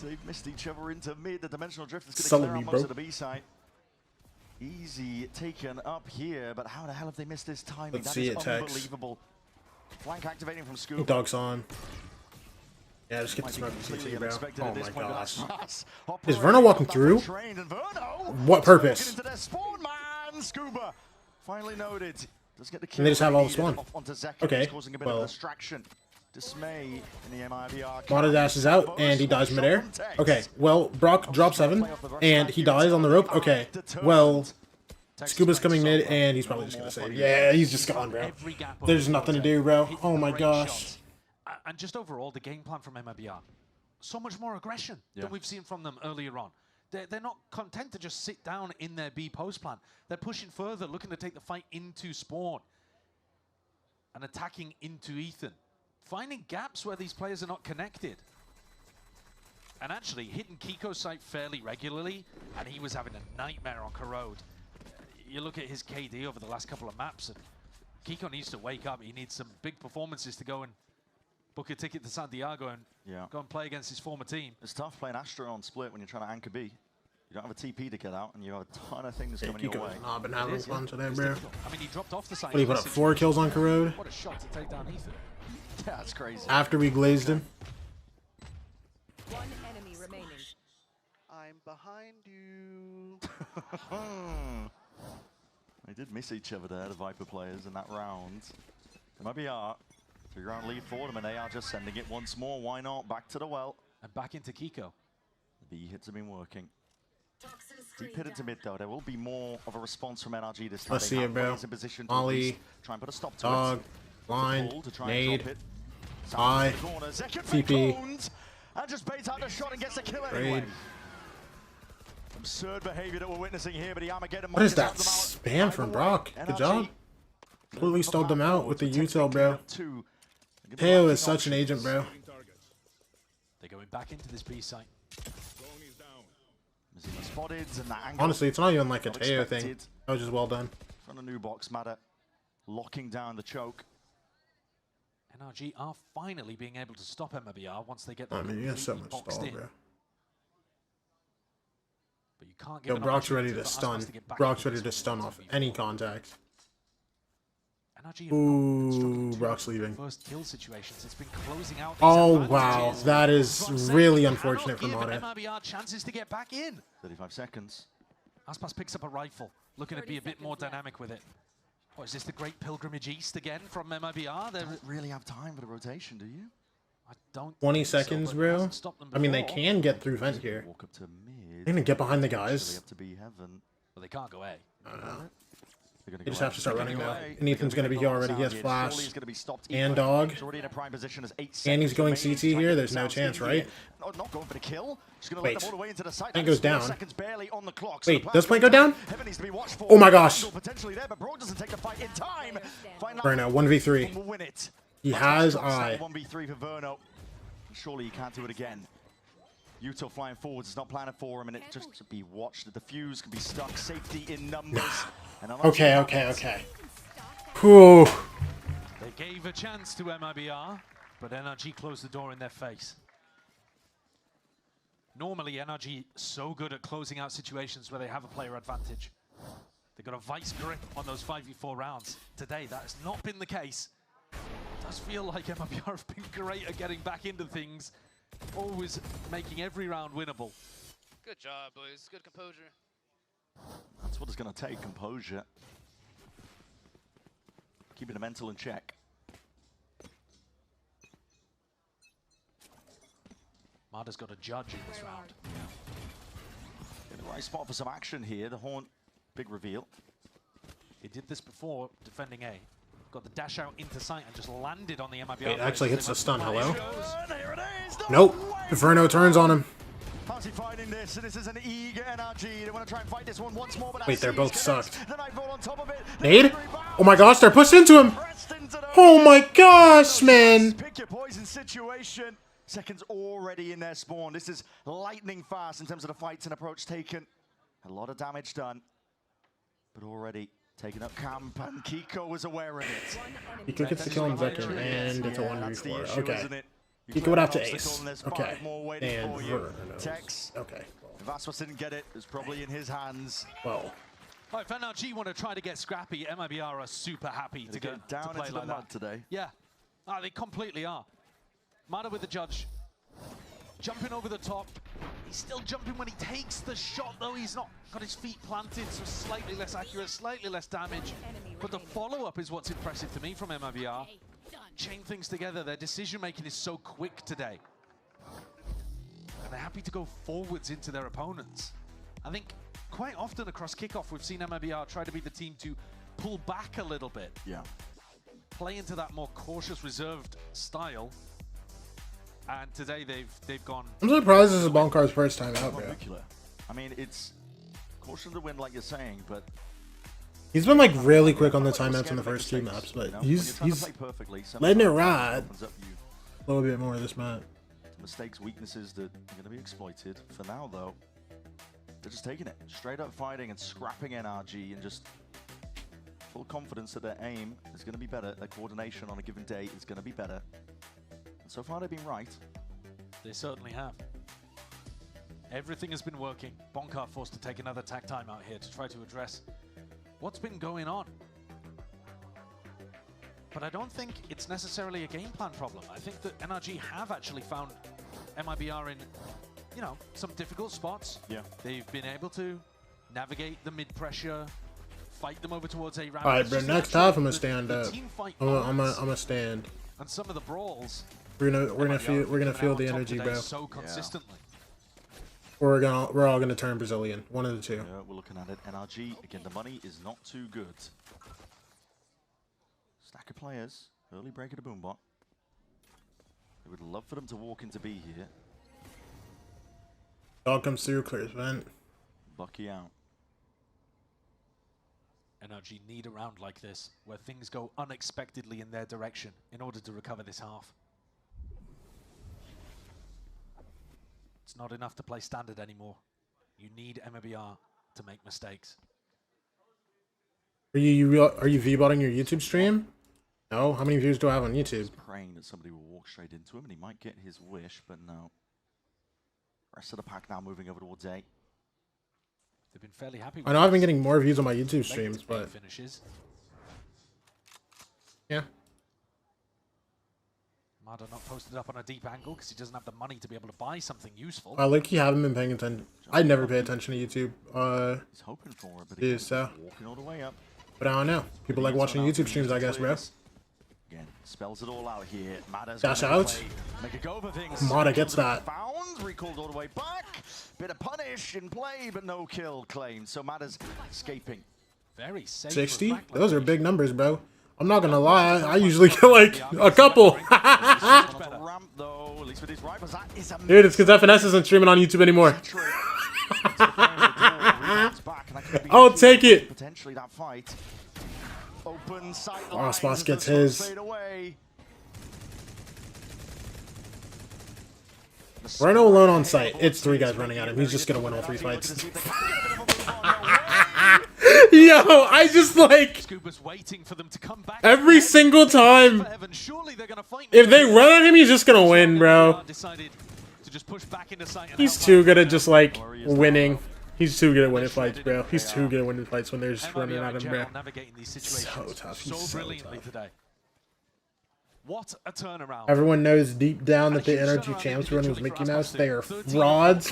They've missed each other into mid. The dimensional drift is going to Selling clear me, out bro. most of the B side. Easy taken up here, but how the hell have they missed this timing? Let's That see is it, Tex. unbelievable. Flank activating from Scuba. Dog's on. Yeah, just get the smoke from CT, bro. Oh my gosh. Is Verno walking through? What purpose? Into their spawn, man. Scuba finally noted. Does get the kill. And they just have all the spawn. Onto Zek, Okay, causing a bit of well. distraction. Dismay in the MIBR. Mata dashes out, and he dies midair. Okay, well, Brock drops 7, and he dies on the rope. Okay, well, Scuba's coming mid, and he's probably just going to save. Yeah, he's just gone, bro. There's nothing to do, bro. Oh my gosh. And just overall, the game plan from MIBR, so much more aggression than we've seen from them earlier on. They're not content to just sit down in their B post plan. They're pushing further, looking to take the fight into Spawn and attacking into Ethan. Finding gaps where these players are not connected. And actually hitting Kiko's site fairly regularly, and he was having a nightmare on Corrode. You look at his KD over the last couple of maps, and Kiko needs to wake up. He needs some big performances to go and book a ticket to Santiago and go and play against his former team. It's tough playing Astra on split when you're trying to anchor B. You don't have a TP to get out, and you have a ton of things coming your way. Kiko's not been having fun today, bro. I mean, he dropped off the site. What, he put up 4 kills on Corrode? What a shot to take down Ethan. Yeah, that's crazy. After we glazed him. One enemy remaining. I'm behind you. They did miss each other there, the Viper players, in that round. It might be art. 3-round lead for them, and they are just sending it once more. Why not? Back to the well. And back into Kiko. The B hits have been working. Deep hit into mid, though. There will be more of a response from NRG this time. Let's see it, bro. Ollie, dog, blind, nade, eye, TP. And just baits out the shot and gets a kill anyway. Absurd behavior that we're witnessing here, but the Armageddon. What is that spam from Brock? Good job. Completely stalled them out with the util, bro. Teo is such an agent, bro. They're going back into this B site. Spotted and that angle. Honestly, it's not even like a Teo thing. That was just well done. From the new box, Mada locking down the choke. NRG are finally being able to stop MIBR once they get the you got so much boxed stall, in. bro. But you can't give Yo, an Brock's ready opportunity to for stun. Aspas get back Brock's into ready to this stun one. off any contact. NRG have Ooh, Brock's leaving. first kill situations. It's been closing out. Oh, wow. That is really unfortunate for Mata. MIBR chances to get back in. 35 seconds. Aspas picks up a rifle, looking to be a bit more dynamic with it. Oh, is this the Great Pilgrimage East again from MIBR? They don't really have time for the rotation, do you? I don't 20 think so, seconds, but it bro. hasn't stopped them I mean, they before. can get through vent here. Walk up to mid. They're gonna get behind the guys. Up to B heaven. Well, they can't go A. They just have to start running now. And Ethan's gonna be here already. He has flash and dog. And he's going CT here. There's no chance, right? Not going for the kill. Wait. All the way into the site. Plant goes down. Seconds barely on the clock. Wait, does Plant go down? Heaven needs to be watched for. Oh my gosh. Potentially there, but Bro doesn't take the fight in time. Right now, 1v3. Will win it. He has eye. 1v3 for Verno. Surely he can't do it again. Util flying forwards is not planted for him, and it just to be watched. The defuse can be stuck. Safety in numbers. Okay. Whew. They gave a chance to MIBR, but NRG closed the door in their face. Normally, NRG so good at closing out situations where they have a player advantage. They've got a vice grip on those 5v4 rounds. Today, that has not been the case. It does feel like MIBR have been great at getting back into things, always making every round winnable. Good job, boys. Good composure. That's what it's going to take, composure. Keeping the mental in check. Mada's got a judge in this round. In the right spot for some action here. The Horn Big reveal. He did this before defending A. Got the dash out into sight and just landed on the MIBR. It actually hits the stun. Hello? There it is. Nope. Inferno turns on him. How's he fighting this? This is an eager NRG. They want to try and fight this one once more. But Wait, they're both sucked. The Nightfall on top of it. Nade? Oh my gosh, they're pushed into him. Oh my gosh, man. Pick your poison situation. Seconds already in their spawn. This is lightning fast in terms of the fights and approach taken. A lot of damage done, but already taking up camp, and Kiko was aware of it. Kiko gets the kill on Vector, and it's a 1v4. Okay. Kiko would have to ace. Okay. And Tex. Okay. If Aspas didn't get it, it was probably in his hands. Well. Oh, if NRG want to try to get scrappy, MIBR are super happy to get down to play into like the mud that today. Yeah, they completely are. Mada with the judge, jumping over the top. He's still jumping when he takes the shot, though. He's not got his feet planted, so slightly less accurate, slightly less damage. But the follow-up is what's impressive to me from MIBR. Chain things together. Their decision-making is so quick today. And they're happy to go forwards into their opponents. I think quite often across Kickoff, we've seen MIBR try to be the team to pull back a little bit. Yeah. Play into that more cautious, reserved style. And today they've gone. I'm surprised this is Bonkar's first time out, bro. I mean, it's caution to win, like you're saying, but he's been like really quick on the timeouts in the first two maps, but he's letting it ride a little bit more of this map. Mistakes, weaknesses that are going to be exploited. For now, though, they're just taking it, straight up fighting and scrapping NRG, and just full confidence that their aim is going to be better, their coordination on a given day is going to be better. And so far, they've been right. They certainly have. Everything has been working. Bonkar forced to take another tag time out here to try to address what's been going on. But I don't think it's necessarily a game plan problem. I think that NRG have actually found MIBR in, you know, some difficult spots. Yeah. They've been able to navigate the mid-pressure, fight them over towards A round. All right, bro. Next half, I'm gonna stand up. I'm gonna stand. And some of the brawls. We're gonna feel the energy, bro. So consistently. We're all gonna turn Brazilian. One of the two. Yeah, we're looking at it. NRG again. The money is not too good. Stack of players. Early break of the boombot. They would love for them to walk into B here. Dog comes through, clears vent. Bucky out. NRG need a round like this, where things go unexpectedly in their direction in order to recover this half. It's not enough to play standard anymore. You need MIBR to make mistakes. Are you V-botting your YouTube stream? No? How many views do I have on YouTube? He's praying that somebody will walk straight into him and he might get his wish, but no. Rest of the pack now moving over towards A. They've been fairly happy with I know I've been getting more views on my YouTube streams, but finishes. Yeah. Mada not posted up on a deep angle because he doesn't have the money to be able to buy something useful. I like you haven't been paying attention. I never pay attention to YouTube. He's hoping for it, but Dude, so. walking all the way up. But I don't know. People like watching YouTube streams, I guess, bro. Again, spells it all out here. Mada's Dash out. Make a go of things. Mada gets that. Found, recalled all the way back. Bit of punish in play, but no kill claimed. So Mada's escaping. Very safe. 60? Those are big numbers, bro. I'm not gonna lie. I usually kill like a couple. Dude, it's because FNS isn't streaming on YouTube anymore. I'll take it. Potentially that fight. Open sight Oh, Spots gets his. Rhino alone on site. It's 3 guys running at him. He's just gonna win all 3 fights. Yo, I just like every single time. If they run at him, he's just gonna win, bro. He's too good at just like winning. He's too good at winning fights, bro. He's too good at winning fights when they're just running at him, bro. So tough. He's so tough. What a turnaround. Everyone knows deep down that the NRG champs run with Mickey Mouse. They are frauds.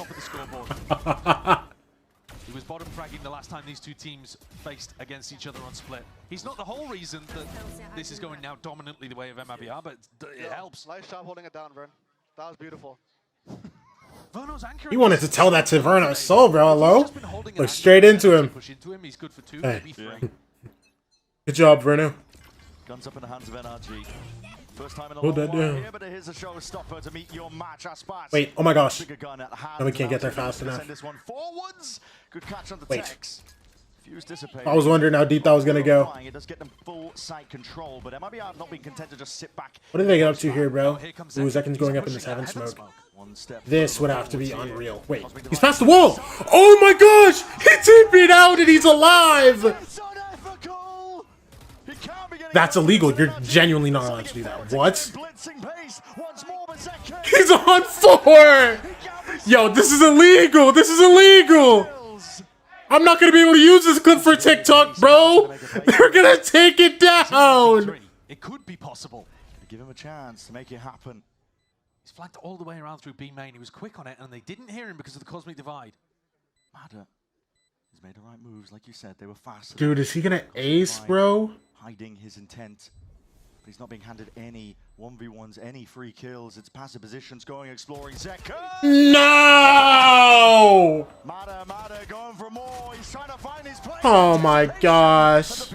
He was bottom fragging the last time these two teams faced against each other on split. He's not the whole reason that this is going now dominantly the way of MIBR, but it helps. Nice job holding it down, Vern. That was beautiful. He wanted to tell that to Verna Soul, bro. Hello? Look straight into him. Push into him. He's good for 2, Hey. maybe 3. Good job, Bruno. Guns up in the hands of NRG. First time in a Hold long that while down. here, but here's a showstopper to meet your match. Aspas. Wait, oh my gosh. Bigger gun at hand. No, we can't get there Now fast to enough. Send this one forwards. Good catch on the Wait. techs. Fuse dissipated. I was wondering how deep that was gonna go. It does get them full site control, but MIBR have not been content to just sit back. What did they get up to here, bro? Ooh, Zekin's going up in this heaven smoke. This would have to be unreal. Wait, he's past the wall! Oh my gosh! He TP'd out and he's alive! That's illegal. You're genuinely not allowed to do that. What? He's on 4! Yo, this is illegal! This is illegal! I'm not gonna be able to use this clip for TikTok, bro! They're gonna take it down! It could be possible. Give him a chance to make it happen. He's flanked all the way around through B main. He was quick on it, and they didn't hear him because of the Cosmic Divide. Mada. He's made the right moves, like you said. They were fast. Dude, is he gonna ace, bro? Hiding his intent. But he's not being handed any 1v1s, any free kills. It's passive positions, going, exploring. Zeka! No! Mada going for more. He's trying to find his place. Oh my gosh.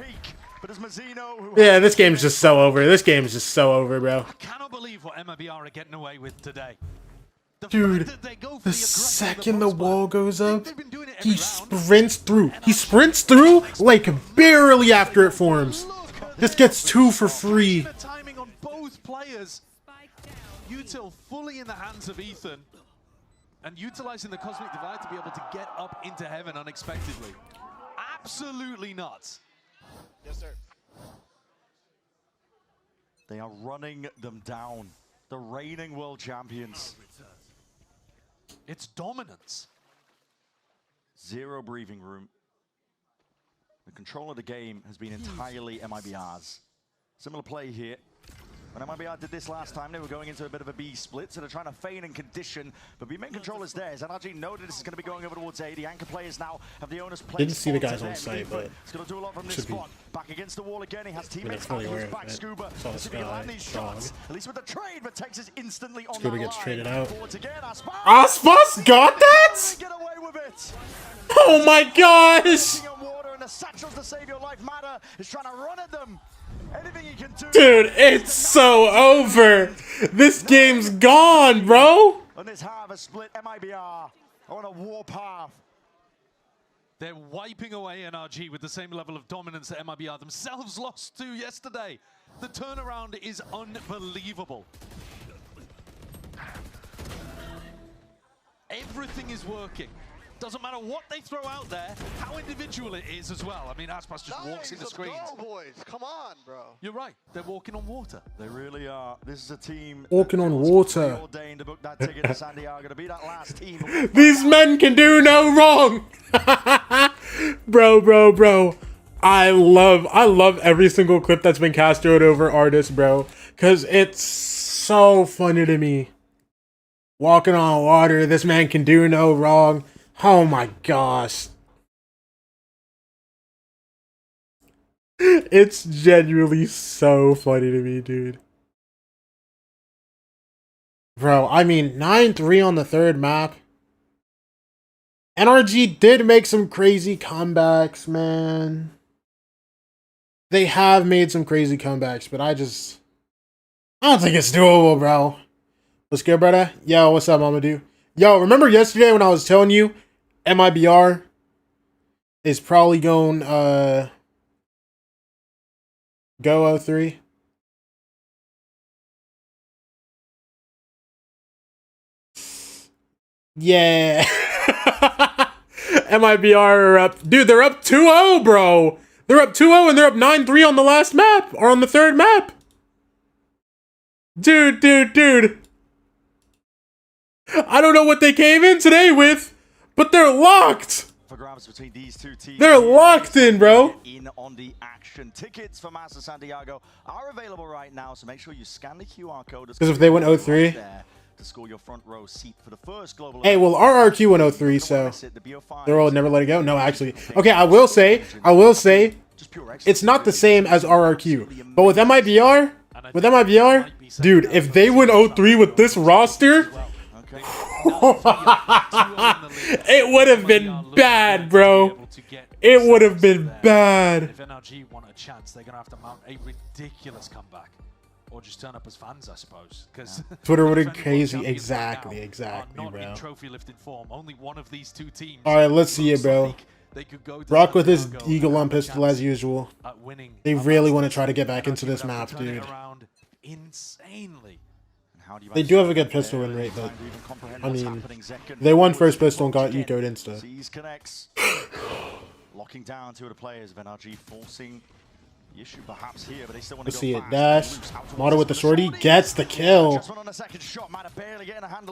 Yeah, this game's just so over. This game's just so over, bro. I cannot believe what MIBR are getting away with today. Dude, the second the wall goes up, he sprints through. He sprints through like barely after it forms. This gets 2 for free. The timing on both players. Util fully in the hands of Ethan. And utilizing the Cosmic Divide to be able to get up into heaven unexpectedly. Absolutely nuts. Yes, sir. They are running them down. The reigning world champions. It's dominance. Zero breathing room. The control of the game has been entirely MIBR's. Similar play here. When MIBR did this last time, they were going into a bit of a B split, so they're trying to feign and condition, but B-main control is theirs. NRG noted this is going to be going over towards A. The anchor players now have the owner's play. Didn't see the guys on site, but it's going to do a lot from this spot. Back against the wall again. He has teammates fully out aware his of back. it. Scuba. Saw the Scuba land these sky, shots. At least with the trade, but Texas instantly on Scuba that gets line. traded out. Forwards again. Aspas got that? Get away with it. Oh my gosh! And the satchels to save your life matter. Is trying to run at them. Anything he can do. Dude, it's so over. This game's gone, bro. On this harvest split, MIBR on a war path. They're wiping away NRG with the same level of dominance that MIBR themselves lost to yesterday. The turnaround is unbelievable. Everything is working. Doesn't matter what they throw out there, how individual it is as well. I mean, Aspas just walks in the screens. Go, boys. Come on, bro. You're right. They're walking on water. They really are. This is a team walking on water. Ordained to book that ticket to San Diego to be that last team. These men can do no wrong. Bro. I love every single clip that's been cast out over artists, bro. Cause it's so funny to me. Walking on water, this man can do no wrong. Oh my gosh. It's genuinely so funny to me, dude. Bro, I mean, 9-3 on the third map. NRG did make some crazy comebacks, man. They have made some crazy comebacks, but I don't think it's doable, bro. What's good, brother? Yo, what's up, Mamadou? Yo, remember yesterday when I was telling you MIBR is probably going go 03? Yeah. MIBR are up. Dude, they're up 2-0, bro. They're up 2-0 and they're up 9-3 on the last map. Or on the third map. Dude. I don't know what they came in today with, but they're locked. For grabs between these two teams. They're locked in, bro. In on the action. Tickets for Master San Diego are available right now, so make sure you scan the QR code. Because if they went 0-3. To score your front row seat for the first global. Hey, well, RRQ went 0-3, so they're all never let it go. No, actually. Okay, I will say, it's not the same as RRQ. But with MIBR, dude, if they went 0-3 with this roster, It would have been bad, bro. It would have been bad. If NRG want a chance, they're going to have to mount a ridiculous comeback. Or just turn up as fans, I suppose. Because Twitter would have crazy. Exactly, bro. Trophy lifting form. Only one of these two teams. All right, let's see it, bro. Brock with his eagle on pistol as usual. They really want to try to get back into this map, dude. Insanely. They do have a good pistol win rate, but I mean, they won first pistol and got ecoed insta. Locking down two of the players of NRG, forcing the issue perhaps here, but they still want to Let's go see it. fast. Dash. Motto with the shorty gets the kill.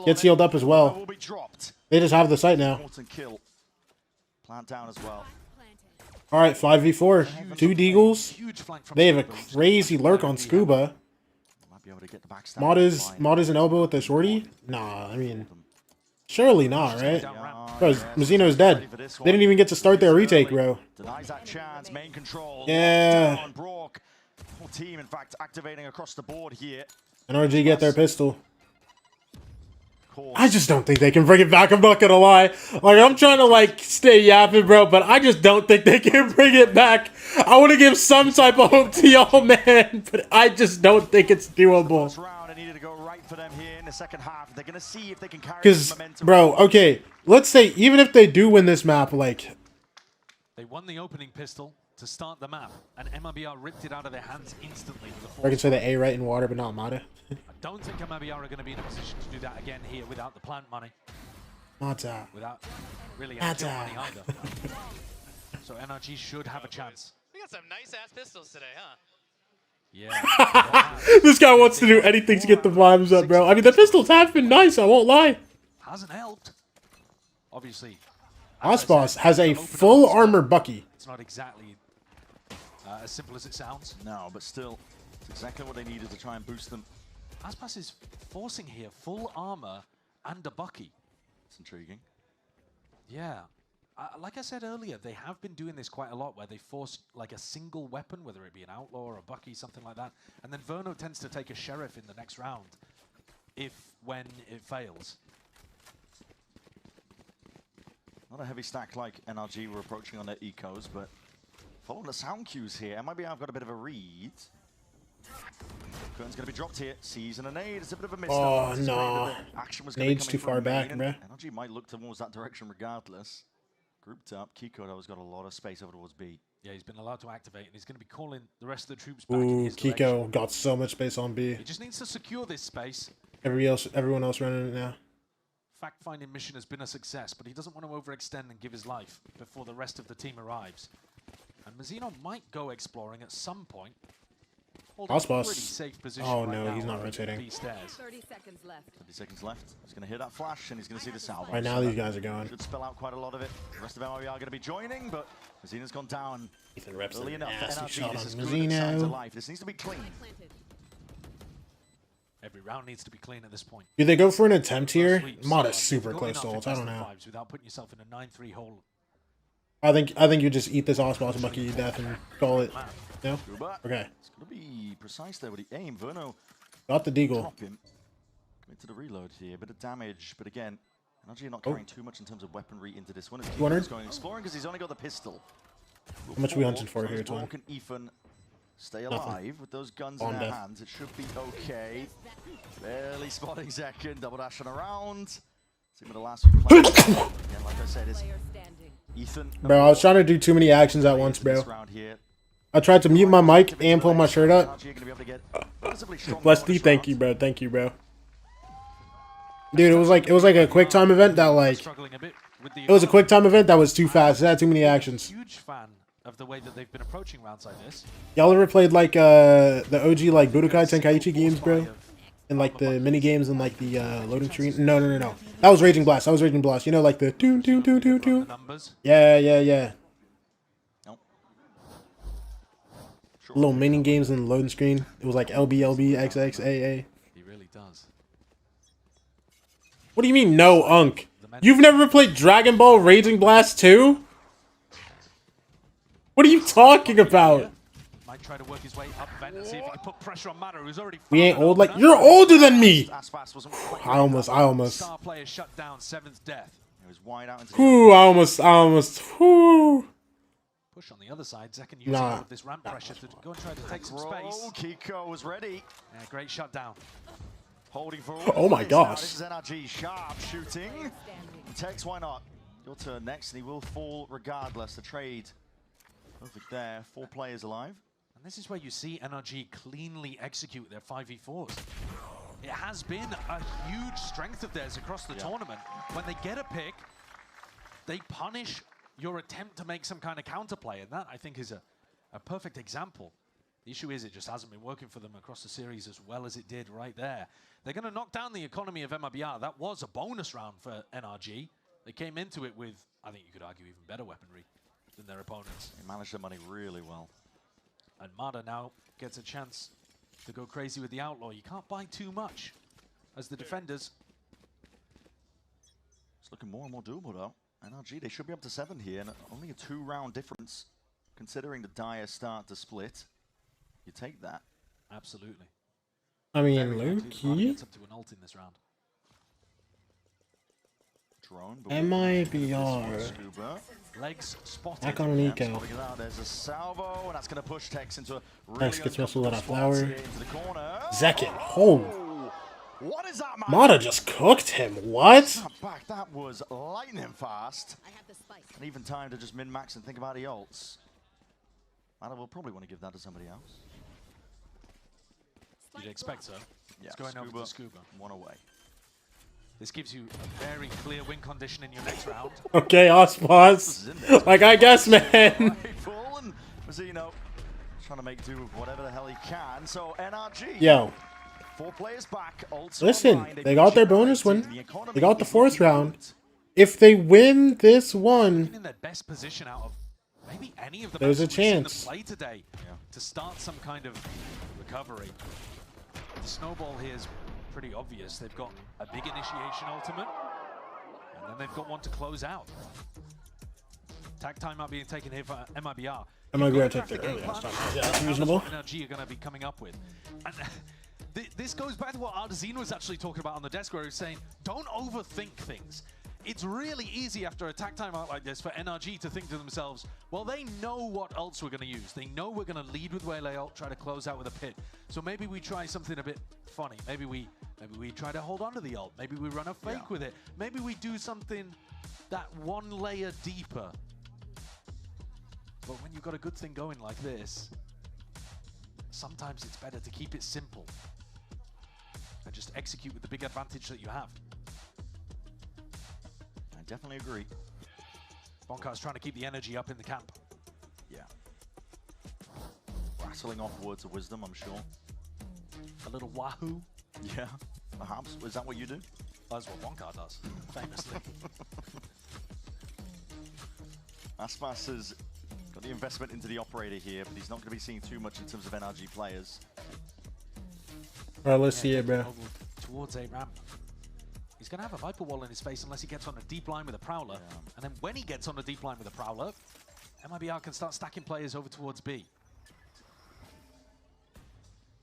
Gets healed up as well. They just have the site now. Plant down as well. All right, 5v4. Two Deagles. They have a crazy lurk on Scuba. Mod is an elbow with the shorty? Nah, I mean, surely not, right? Because Mazzino's dead. They didn't even get to start their retake, bro. Denies that chance. Main control. Yeah. Whole team, in fact, activating across the board here. NRG get their pistol. I just don't think they can bring it back. I'm not gonna lie. Like, I'm trying to like stay yapping, bro, but I just don't think they can bring it back. I want to give some type of hope to y'all, man, but I just don't think it's doable. Because, bro, okay, let's say even if they do win this map, like, they won the opening pistol to start the map, and MIBR ripped it out of their hands instantly. I can say the A right in water, but not Mata. I don't think MIBR are going to be in a position to do that again here without the plant money. Mata. Without really any money either. So NRG should have a chance. We got some nice ass pistols today, huh? Yeah. This guy wants to do anything to get the vibes up, bro. I mean, the pistols have been nice, I won't lie. Hasn't helped. Obviously. Osboss has a full armor Bucky. It's not exactly as simple as it sounds. No, but still, it's exactly what they needed to try and boost them. Aspas is forcing here full armor and a Bucky. It's intriguing. Yeah. Like I said earlier, they have been doing this quite a lot, where they force like a single weapon, whether it be an outlaw or a Bucky, something like that, and then Verno tends to take a sheriff in the next round, when it fails. Not a heavy stack like NRG were approaching on their ecos, but following the sound cues here, MIBR have got a bit of a read. Kern's going to be dropped here. Sees and a nade. It's a bit of a miss. Oh, no. Action was Nade's too far back, bruh. NRG might look towards that direction regardless. Grouped up. Kiko, though, has got a lot of space over towards B. Yeah, he's been allowed to activate, and he's going to be calling the rest of the troops back. Ooh, Kiko got so much space on B. He just needs to secure this space. Everyone else running it now. Fact-finding mission has been a success, but he doesn't want to overextend and give his life before the rest of the team arrives. And Mazzino might go exploring at some point. Osboss. Oh no, he's not rotating. 30 seconds left. 30 seconds left. He's going to hear that flash, and he's going to see the salvo. Right now, these guys are going. Should spell out quite a lot of it. The rest of MIBR are going to be joining, but Mazzino's gone down Ethan reps early enough. nasty NRG, shot this on is good signs of Mazzino. life. This needs to be clean. Every round needs to be clean at this point. Do they go for an attempt here? Mod is super close to ult. I don't know. Without putting yourself in a 9-3 hole. I think you just eat this Osboss and Bucky to death and call it. No? Okay. It's going to be precise there with the aim. Verno got the deagle. Drop him. Commit to the reload here. A bit of damage, but again, NRG not carrying too much in terms of weaponry into this one. He's going exploring because he's only got the pistol. How much are we hunting for here, Twin? Can Ethan stay alive with those guns in their hands? It should be okay. Barely spotting second. Double dashing around. Some of the last few players. Again, like I said, is Ethan. Bro, I was trying to do too many actions at once, bro. I tried to mute my mic and pull my shirt up. Bless D, thank you, bro. Thank you, bro. Dude, it was like a quick time event that like it was a quick time event that was too fast. It had too many actions. Huge fan of the way that they've been approaching rounds like this. Y'all ever played like the OG like Budokai Tenkaichi games, bro? And like the mini games and like the loading screen? No. That was Raging Blast. You know, like the toon. Yeah. Little mini games in the loading screen. It was like LB, XXAA. He really does. What do you mean, no, Unk? You've never played Dragon Ball Raging Blast 2? What are you talking about? try to work his way up vent and see if he can put pressure on Matter, who's already. We ain't old like you're older than me. I almost. Star player shut down, 7th death. It was wide out into Whew, I almost. Whew. Push on the other side. Zekken using all of this ramp pressure to go and try to take some space. Kiko was ready. Yeah, great shutdown. Holding for Oh my gosh. This is NRG sharp shooting. Tex, why not? Your turn next, and he will fall regardless. The trade. Perfect there. 4 players alive. And this is where you see NRG cleanly execute their 5v4s. It has been a huge strength of theirs across the tournament. When they get a pick, they punish your attempt to make some kind of counterplay, and that, I think, is a perfect example. The issue is it just hasn't been working for them across the series as well as it did right there. They're going to knock down the economy of MIBR. That was a bonus round for NRG. They came into it with, I think you could argue, even better weaponry than their opponents. They managed their money really well. And Mada now gets a chance to go crazy with the Outlaw. You can't buy too much as the defenders. It's looking more and more doable, though. NRG, they should be up to 7 here, and only a 2-round difference, considering the dire start to split. You take that. Absolutely. I mean, low-key. Gets up to an ult in this round. Drone, MIBR. Legs spotted. Back on Nico. There's a salvo, and that's going to push Tex into a Tex gets missed with that flower. into the corner. Zekken, hold. What is that, man? Mada just cooked him. What? Back, that was lightning fast. And even time to just min-max and think about the ults. Mada will probably want to give that to somebody else. You'd expect so. Yeah, It's going over to Scuba. 1 away. This gives you a very clear win condition in your next round. Okay, Ospas. Like, I guess, man. Full and Mazzino trying to make do with whatever the hell he can. So NRG. Yo. 4 players back. Listen, they got their bonus win. They got the 4th round. If they win this one, In their best position out of maybe any of the there's a best we've seen them chance. play today to start some kind of recovery. The snowball here is pretty obvious. They've got a big initiation ultimate, and then they've got one to close out. Tag time not being taken here for MIBR. MIBR took the early. Yeah, that's reasonable. NRG are going to be coming up with. And this goes back to what Ardazine was actually talking about on the desk, where he was saying, don't overthink things. It's really easy after a tag time out like this for NRG to think to themselves, well, they know what ults we're going to use. They know we're going to lead with Waylay ult, try to close out with a pit. So maybe we try something a bit funny. Maybe we try to hold on to the ult. Maybe we run a fake with it. Maybe we do something that one layer deeper. But when you've got a good thing going like this, sometimes it's better to keep it simple and just execute with the big advantage that you have. I definitely agree. Bonkar's trying to keep the energy up in the camp. Yeah. Rattling off words of wisdom, I'm sure. A little wahoo. Yeah, perhaps. Is that what you do? That's what Bonkar does, famously. Aspas has got the investment into the operator here, but he's not going to be seeing too much in terms of NRG players. Alright, let's see it, bro. Towards a ramp. He's going to have a Viper wall in his face unless he gets on a deep line with a Prowler. And then when he gets on a deep line with a Prowler, MIBR can start stacking players over towards B.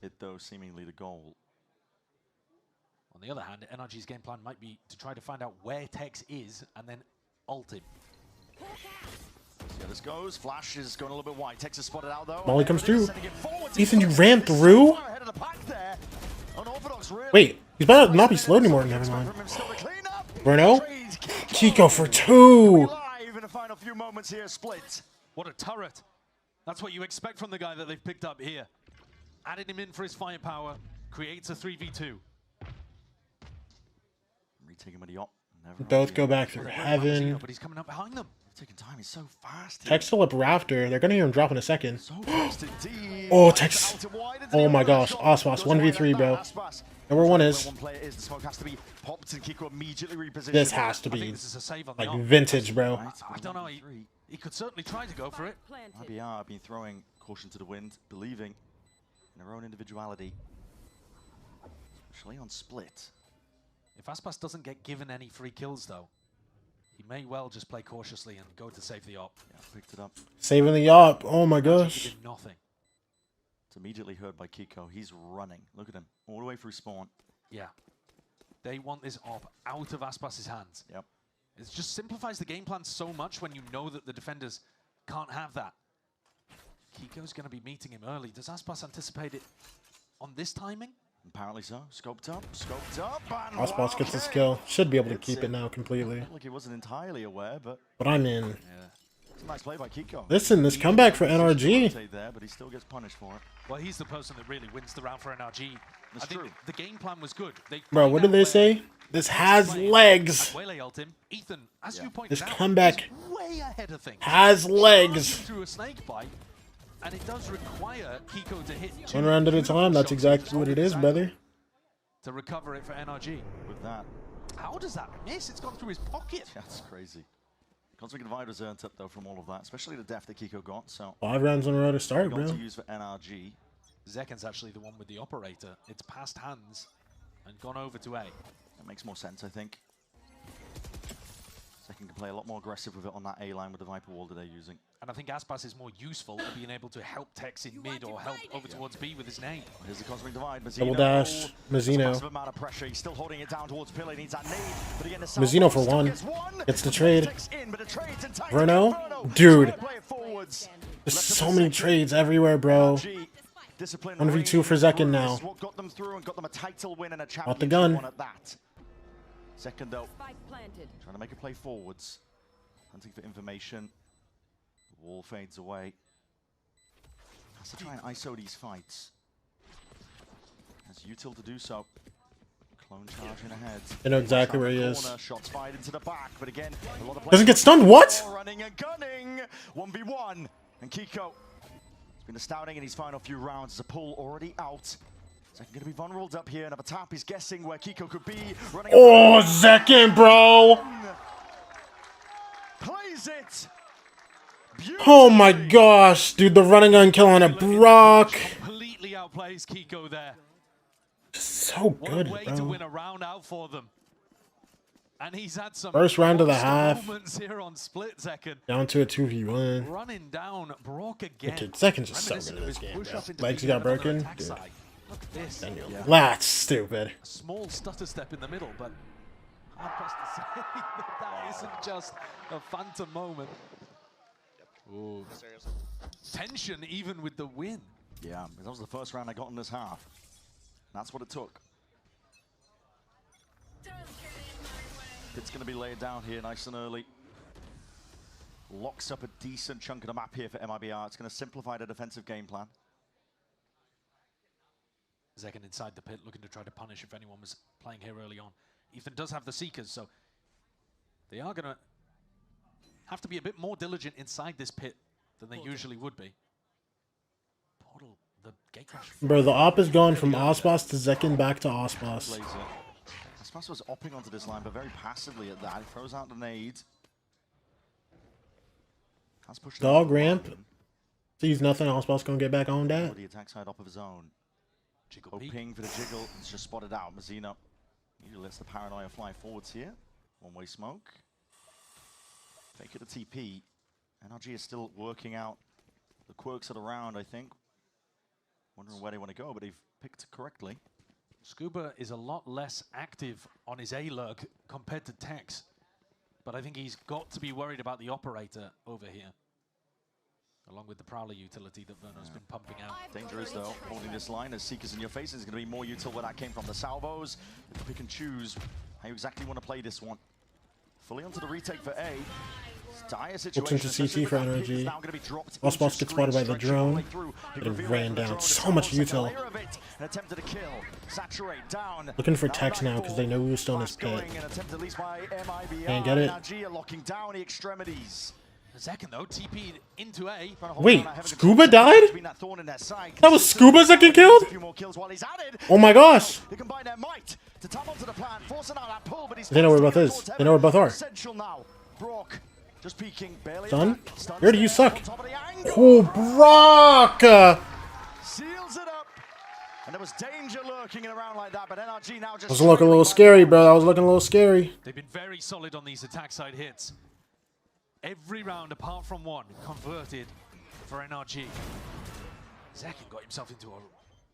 It, though, seemingly the goal. On the other hand, NRG's game plan might be to try to find out where Tex is and then ult him. See how this goes. Flash is going a little bit wide. Tex is spotted out, though. Molly comes through. Ethan, you ran through? Wait, he's better not be slow anymore. Never mind. Bruno? Kiko for 2. In the final few moments here, split. What a turret. That's what you expect from the guy that they've picked up here. Added him in for his firepower, creates a 3v2. Retaking him at the op. Both go back through heaven. But he's coming up behind them. Taking time, he's so fast. Tex still up Rafter. They're gonna hear him drop in a second. So fast indeed. Oh, Tex. Oh my gosh. Ospas, 1v3, bro. Number 1 is. One player is. The smoke has to be popped and Kiko immediately repositioned. This has to be This is a save on the like op. vintage, bro. I don't know. He could certainly try to go for it. MIBR have been throwing caution to the wind, believing in their own individuality. Especially on split. If Aspas doesn't get given any free kills, though, he may well just play cautiously and go to save the op. Yeah, picked it up. Saving the op. Oh my gosh. Nothing. It's immediately heard by Kiko. He's running. Look at him. All the way through spawn. Yeah. They want this op out of Aspas's hands. Yep. It just simplifies the game plan so much when you know that the defenders can't have that. Kiko's going to be meeting him early. Does Aspas anticipate it on this timing? Apparently so. Scoped up. And Aspas gets his kill. Should be able to keep it now completely. Like he wasn't entirely aware, but I mean, it's a nice play by Kiko. listen, this comeback for NRG. There, but he still gets punished for it. Well, he's the person that really wins the round for NRG. That's true. The game plan was good. Bro, what did they say? This has legs. Ethan, as you pointed This out, comeback way ahead of things. has legs. Through a snake bite, and it does require Kiko to hit One round at a time. That's exactly what it is, brother. to recover it for NRG. With that, how does that miss? It's gone through his pocket. That's crazy. Cosmic Divide was earned up though from all of that, especially the death that Kiko got. So 5 rounds in a row to start, got bro. to use for NRG. Zekken's actually the one with the operator. It's passed hands and gone over to A. That makes more sense, I think. Zekken can play a lot more aggressive with it on that A line with the Viper wall that they're using. And I think Aspas is more useful at being able to help Tex in mid or help over towards B with his name. Here's the Cosmic Divide. Double dash. Mazzino. Massive amount of pressure. He's still holding it down towards Pillar. He needs that nade. But again, the Mazzino for one. Gets the trade. Bruno? Dude. There's so many trades everywhere, bro. 1v2 for Zekken now. What got them through and got them a title win and a Out the gun. one at that. Second though, trying to make a play forwards. Hunting for information. The wall fades away. Has to try and ISO these fights. Has util to do so. Clone charging ahead. I know exactly where he is. Shots fired into the back, but again, a lot of Doesn't get stunned. What? Running and gunning. 1v1. And Kiko has been astounding in his final few rounds. There's a pull already out. Zekken going to be vulnerable up here. Another tap. He's guessing where Kiko could be. Running Oh, Zekken, bro. Plays it. Oh my gosh, dude, the running gun kill on a Brock. Completely outplays Kiko there. So good, What a way to bro. win a round out for them. And he's had some First round of the monster half. moments here on Split Zekken. Down to a 2v1. Running down Brock again. Dude, Zekken's just so Reminiscent good of at this his game, push bro. up into Legs B got and another broken. attack Dude. side. Look at this. That's stupid. A small stutter step in the middle, but hard pressed to say that isn't just a phantom moment. Ooh. Tension even with the win. Yeah, that was the first round I got in this half. That's what it took. It's going to be laid down here nice and early. Locks up a decent chunk of the map here for MIBR. It's going to simplify the defensive game plan. Zekken inside the pit looking to try to punish if anyone was playing here early on. Ethan does have the Seekers, so they are going to have to be a bit more diligent inside this pit than they usually would be. Portal, the gate crash. Bro, the op is going from Aspas to Zekken back to Aspas. Aspas was opping onto this line, but very passively at that. He throws out the nade. Has pushed Dog ramp. Sees nothing. Aspas gonna get back on that. The attack side off of his own. Hoping for the jiggle. It's just spotted out. Mazzino. He lets the paranoia fly forwards here. One-way smoke. Fake it a TP. NRG is still working out the quirks of the round, I think. Wondering where they want to go, but they've picked correctly. Scuba is a lot less active on his A-lurk compared to Tex, but I think he's got to be worried about the operator over here, along with the Prowler utility that Verno's been pumping out. Dangerous though, holding this line as Seekers in your face is going to be more util where that came from. The salvos, you can pick and choose how you exactly want to play this one. Fully onto the retake for A. Dire Looks into CT for NRG. Aspas gets spotted by the drone, but it ran down. So much util. Looking for Tex now because they know who's still in his pit. Can't get it. Zekken though, TP'd into A. Wait, Scuba died? That was Scuba Zekken killed? Oh my gosh. They know where both is. They know where both are. Son? Where do you suck? Oh, Brock! Seals it up. And there was danger lurking around like that, but NRG now just... That was looking a little scary, bro. That was looking a little scary. They've been very solid on these attack side hits. Every round apart from one converted for NRG. Zekin got himself into a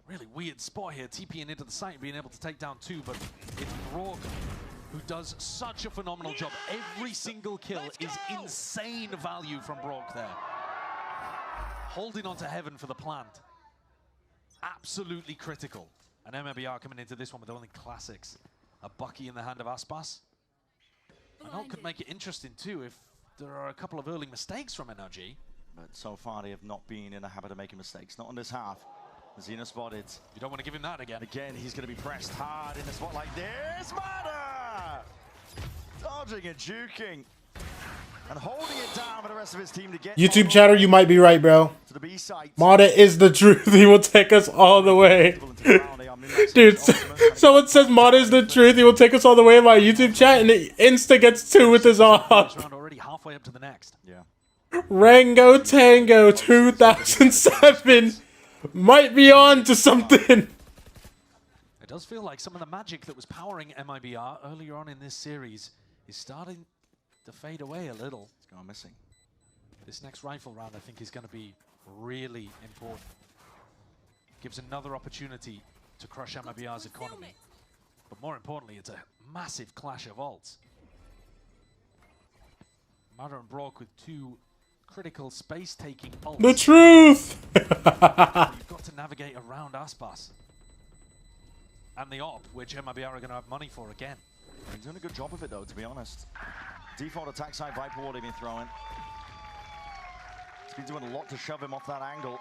really weird spot here, TPing into the site, being able to take down 2, but it's Brock who does such a phenomenal job. Every single kill is insane value from Brock there. Holding on to heaven for the plant. Absolutely critical. And MIBR coming into this one with only classics. A Bucky in the hand of Aspas. And that could make it interesting too if there are a couple of early mistakes from NRG. But so far they have not been in the habit of making mistakes. Not on this half. Xeno spotted. You don't want to give him that again. Again, he's going to be pressed hard in a spot like this. Mada! Dodging and juking. And holding it down for the rest of his team to get YouTube chatter, you might be right, bro. to the B site. Mada is the truth. He will take us all the way. Dude, someone says Mada is the truth. He will take us all the way in my YouTube chat, and it insta gets 2 with his off. Already halfway up to the next. Yeah. Rango Tango 2007 might be on to something. It does feel like some of the magic that was powering MIBR earlier on in this series is starting to fade away a little. It's gone missing. This next rifle round, I think, is going to be really important. Gives another opportunity to crush MIBR's economy. But more importantly, it's a massive clash of ults. Mada and Brock with 2 critical space-taking ults. The truth! You've got to navigate around Aspas. And the op, which MIBR are going to have money for again. He's doing a good job of it, though, to be honest. Default attack side Viper ward he's been throwing. He's been doing a lot to shove him off that angle.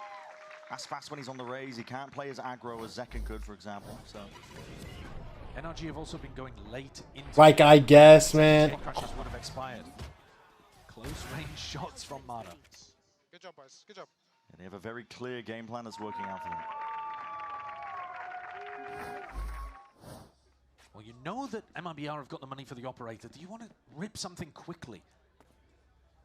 Aspas when he's on the raise, he can't play as aggro as Zekin could, for example. So NRG have also been going late into Like, I guess, man. crashes would have expired. Close range shots from Mada. Good job, boys. Good job. and they have a very clear game plan that's working out for them. Well, you know that MIBR have got the money for the operator. Do you want to rip something quickly?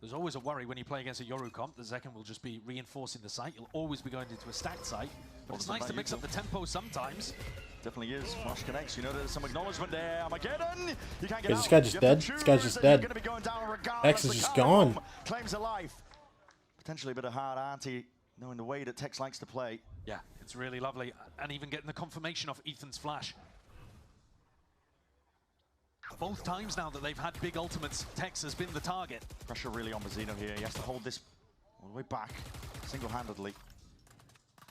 There's always a worry when you play against a Yoru comp. The Zekin will just be reinforcing the site. You'll always be going into a stacked site. But it's nice to mix up the tempo sometimes. Definitely is. Flash connects. You know there's some acknowledgement there. Armageddon! You can't get Is out. this guy just dead? This guy's just dead. X is just gone. Claims a life. Potentially a bit of hard auntie, knowing the way that Tex likes to play. Yeah, it's really lovely. And even getting the confirmation of Ethan's flash. Both times now that they've had big ultimates, Tex has been the target. Pressure really on Mazzino here. He has to hold this all the way back, single-handedly.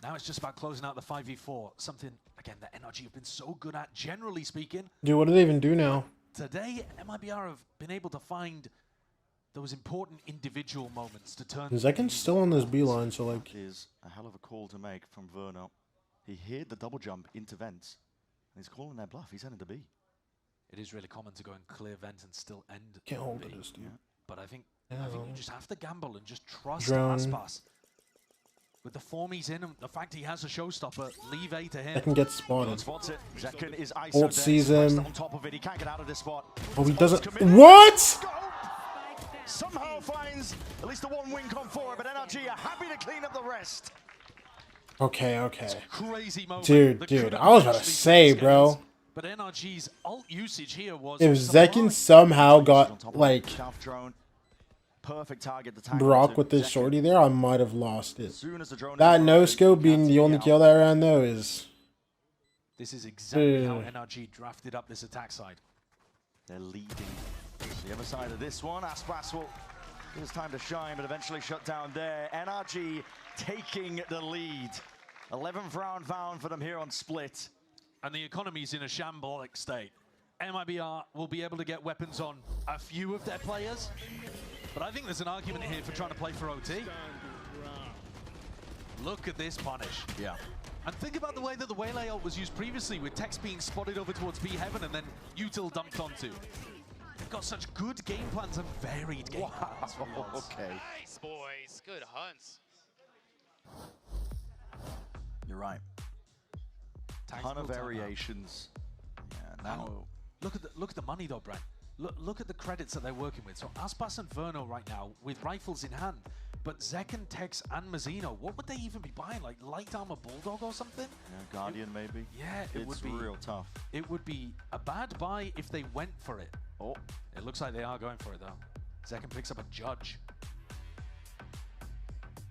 Now it's just about closing out the 5v4. Something, again, that NRG have been so good at, generally speaking. Dude, what do they even do now? Today, MIBR have been able to find those important individual moments to turn... Zekin's still on this beeline, so like... That is a hell of a call to make from Verno. He hit the double jump into vents, and he's calling their bluff. He's heading to B. It is really common to go and clear vent and still end. Can't hold to this, dude. Yeah. But I think you just have to gamble and just trust Drone. Aspas. With the form he's in and the fact he has a showstopper, leave A to him. Zekin gets spotted. Spots it. Zekin is Ult sees him. on top of it. He can't get out of this spot. Oh, he doesn't. What? Somehow finds at least a one win con for it, but NRG are happy to clean up the rest. Okay, okay. Crazy moment. Dude, I was about to say, bro. But NRG's ult usage here was... If Zekin somehow got, like, perfect target to tag Brock with this shorty there, I might have lost it. Soon as the drone That no-scope being the only kill that round, though, is... This is exactly how NRG drafted up this attack side. They're leading. The other side of this one, Aspas will give us time to shine, but eventually shut down there. NRG taking the lead. 11th round found for them here on Split. And the economy's in a shambolic state. MIBR will be able to get weapons on a few of their players, but I think there's an argument here for trying to play for OT. Look at this punish. Yeah. And think about the way that the Waylay ult was used previously, with Tex being spotted over towards B Heaven and then Util dumped onto. They've got such good game plans and varied game plans. Okay. Nice, boys. Good hunts. You're right. Ton of variations. Yeah, now look at the money though, Brent. Look at the credits that they're working with. So Aspas and Verno right now with rifles in hand, but Zekin, Tex, and Mazzino, what would they even be buying? Like light armor Bulldog or something? Yeah, Guardian maybe. Yeah, it would be real tough. It would be a bad buy if they went for it. Oh, it looks like they are going for it though. Zekin picks up a Judge.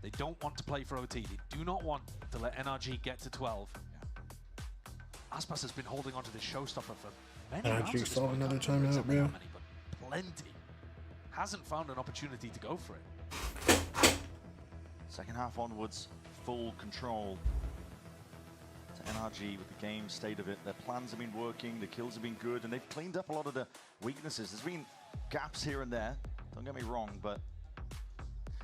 They don't want to play for OT. They do not want to let NRG get to 12. Aspas has been holding on to this showstopper for many rounds. NRG saw another timeout, bro. Plenty. Hasn't found an opportunity to go for it. Second half onwards, full control to NRG with the game state of it. Their plans have been working, the kills have been good, and they've cleaned up a lot of the weaknesses. There's been gaps here and there, don't get me wrong, but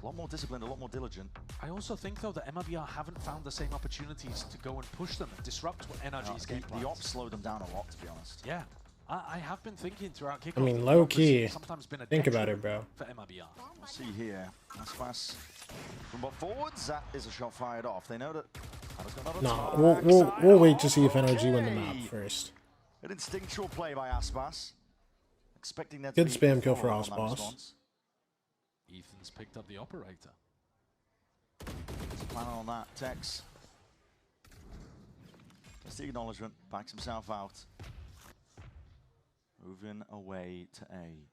a lot more disciplined, a lot more diligent. I also think, though, that MIBR haven't found the same opportunities to go and push them and disrupt what NRG's game plans. The ops slowed them down a lot, to be honest. Yeah. I have been thinking throughout Kickoff. I mean, low key. Sometimes been a think about it, bro. For MIBR. We'll see here. Aspas from both forwards. That is a shot fired off. They know that. No, we'll wait to see if NRG win the map first. An instinctual play by Aspas. Expecting that. Good spam kill for Aspas. Ethan's picked up the operator. Planning on that. Tex. That's the acknowledgement. Backs himself out. Moving away to A.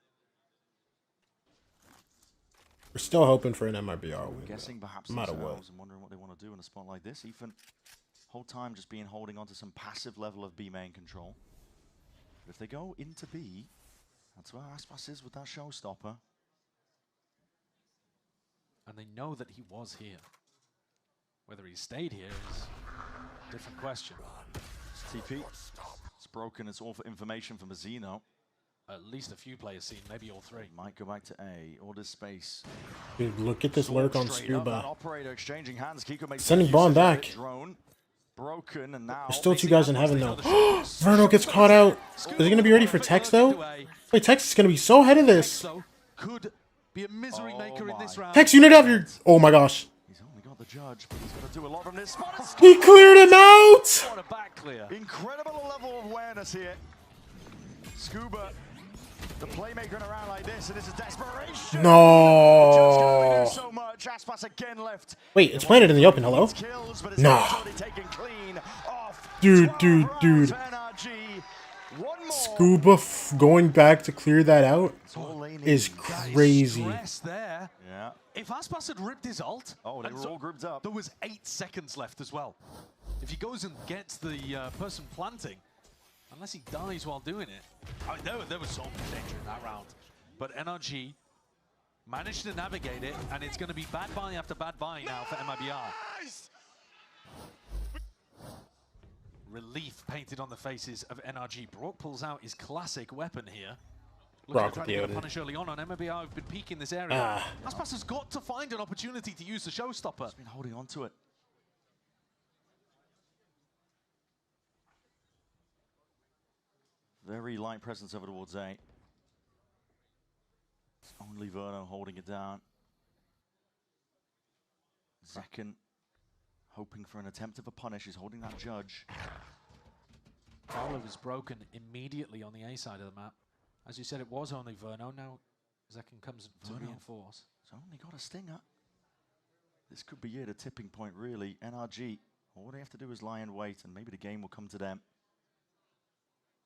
We're still hoping for an MIBR win. Guessing perhaps no matter themselves what. and wondering what they want to do in a spot like this. Ethan, whole time just holding on to some passive level of B main control. But if they go into B, that's where Aspas is with that showstopper. And they know that he was here. Whether he stayed here is a different question. TP. It's broken. It's all for information from Azino. At least a few players seen, maybe all three. Might go back to A. Order space. Dude, look at this lurk on Scuba. Operator exchanging hands. Kiko makes sending Bond back. Drone. Broken and now. There's still two guys in heaven though. Verno gets caught out. Is he gonna be ready for Tex though? Wait, Tex is gonna be so ahead of this. Could be a misery maker in this round. Tex, you need to have your. Oh my gosh. He's only got the judge, but he's got to do a lot from this spot. He cleared him out. What a back clear. Incredible level of awareness here. Scuba, the playmaker in a round like this, and this is desperation. No. So much. Aspas again left. Wait, it's planted in the open. Hello? Nah. Dude. Scuba going back to clear that out is crazy. There. Yeah. If Aspas had ripped his ult, they were all grouped up. There was 8 seconds left as well. If he goes and gets the person planting, unless he dies while doing it, I mean, there was so much danger in that round. But NRG managed to navigate it, and it's going to be bad buy after bad buy now for MIBR. Nice. Relief painted on the faces of NRG. Brock pulls out his classic weapon here. Brock Looking to try to get a punish early on MIBR. Have been peeking this area. Aspas has got to find an opportunity to use the showstopper. He's been holding on to it. Very light presence over towards A. It's only Verno holding it down. Zekken hoping for an attempt of a punish. He's holding that judge. Carlo was broken immediately on the A side of the map. As you said, it was only Verno. Now Zekken comes to reinforce. He's only got a stinger. This could be it, a tipping point, really. NRG, all they have to do is lie in wait, and maybe the game will come to them.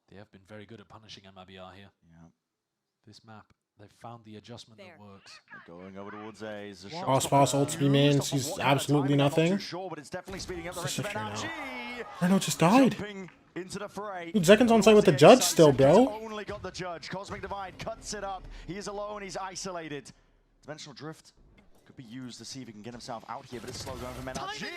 They have been very good at punishing MIBR here. Yeah. This map, they've found the adjustment that works. They're going over towards A. Aspas ult speed man sees absolutely nothing. Sure, but it's definitely speeding up the rest of NRG. Verno just died. Into the fray. Dude, Zekken's on site with the judge still, bro. Only got the judge. Cosmic Divide cuts it up. He is alone. He's isolated. Dimensional Drift could be used to see if he can get himself out here, but it's slow going from NRG.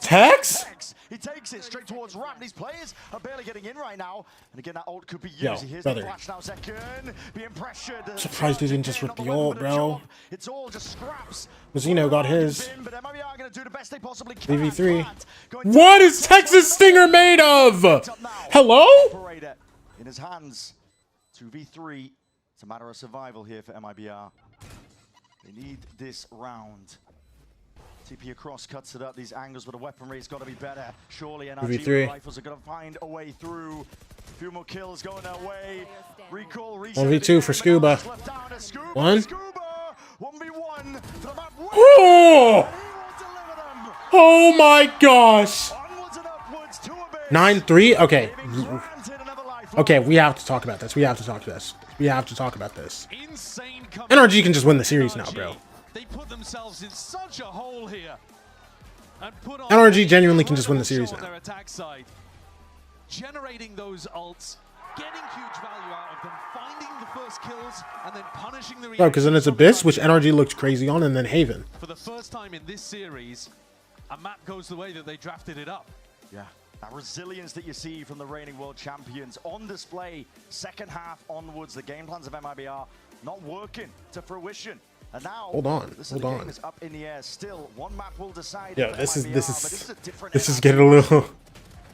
Tex? He takes it straight towards Ramp. These players are barely getting in right now. And again, that ult could be used. Here's brother. the flash now, Zekken. Being pressured. Surprised he didn't just rip the ult, bro. It's all just scraps. Mazzino got his. But MIBR are going to do the best they possibly can. VV3. What is Texas Stinger made of? Hello? Operator in his hands. 2v3. It's a matter of survival here for MIBR. They need this round. TP across, cuts it up. These angles with the weaponry has got to be better. Surely NRG rifles are going to find a way through. A few more kills going their way. Recall, 1v2 for Scuba. One. 1v1. Oh my gosh. 9-3. Okay. Okay, we have to talk about this. NRG can just win the series now, bro. They put themselves in such a hole here. And put on NRG genuinely can just win the series on now. their attack side. Generating those ults, getting huge value out of them, finding the first kills, and then punishing the Bro, because then it's Abyss, which NRG looks crazy on, and then Haven. For the first time in this series, a map goes the way that they drafted it up. Yeah, that resilience that you see from the reigning world champions on display, second half onwards, the game plans of MIBR not working to fruition. And now, hold on. Game is up in the air still. One map will decide. Yeah, this is this is getting a little.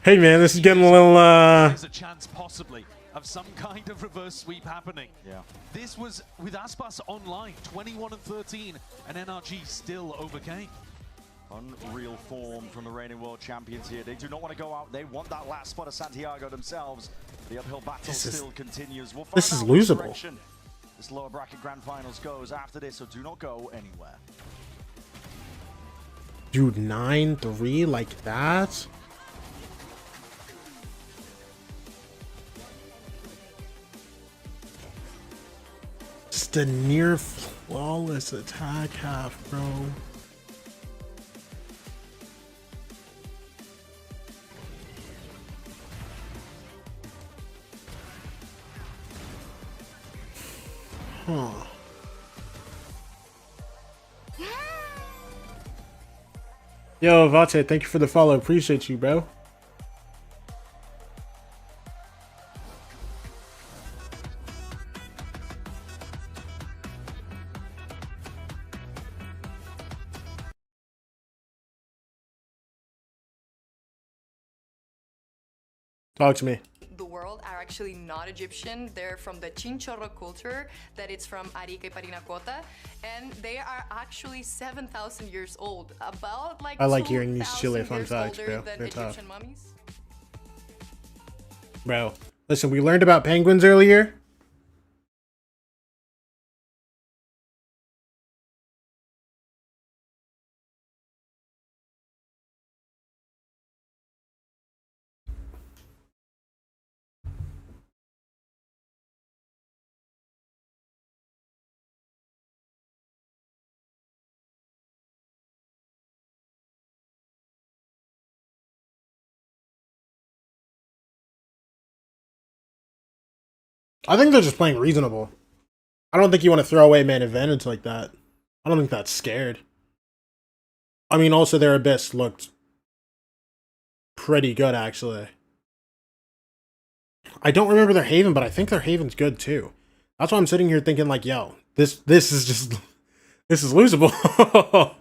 Hey man, this is getting a little. There's a chance possibly of some kind of reverse sweep happening. Yeah. This was with Aspas online, 21 and 13, and NRG still overcame. Unreal form from the reigning world champions here. They do not want to go out. They want that last spot of Santiago themselves. The uphill battle still continues. We'll find this is out which losable. direction this lower bracket grand finals goes after this, so do not go anywhere. Dude, 9-3 like that? Just a near flawless attack half, bro. Huh. Yo, Vate, thank you for the follow. Appreciate you, bro. Talk to me. The world are actually not Egyptian. They're from the Chinchorro culture, that it's from Arica y Parinacota, and they are actually 7,000 years old. About like I like hearing these Chile fun years facts, older bro. than They're tough. Egyptian mummies. Bro, listen, we learned about penguins earlier. I think they're just playing reasonable. I don't think you want to throw away man advantage like that. I don't think that's scared. I mean, also their Abyss looked pretty good, actually. I don't remember their Haven, but I think their Haven's good too. That's why I'm sitting here thinking like, yo, this is just, this is losable.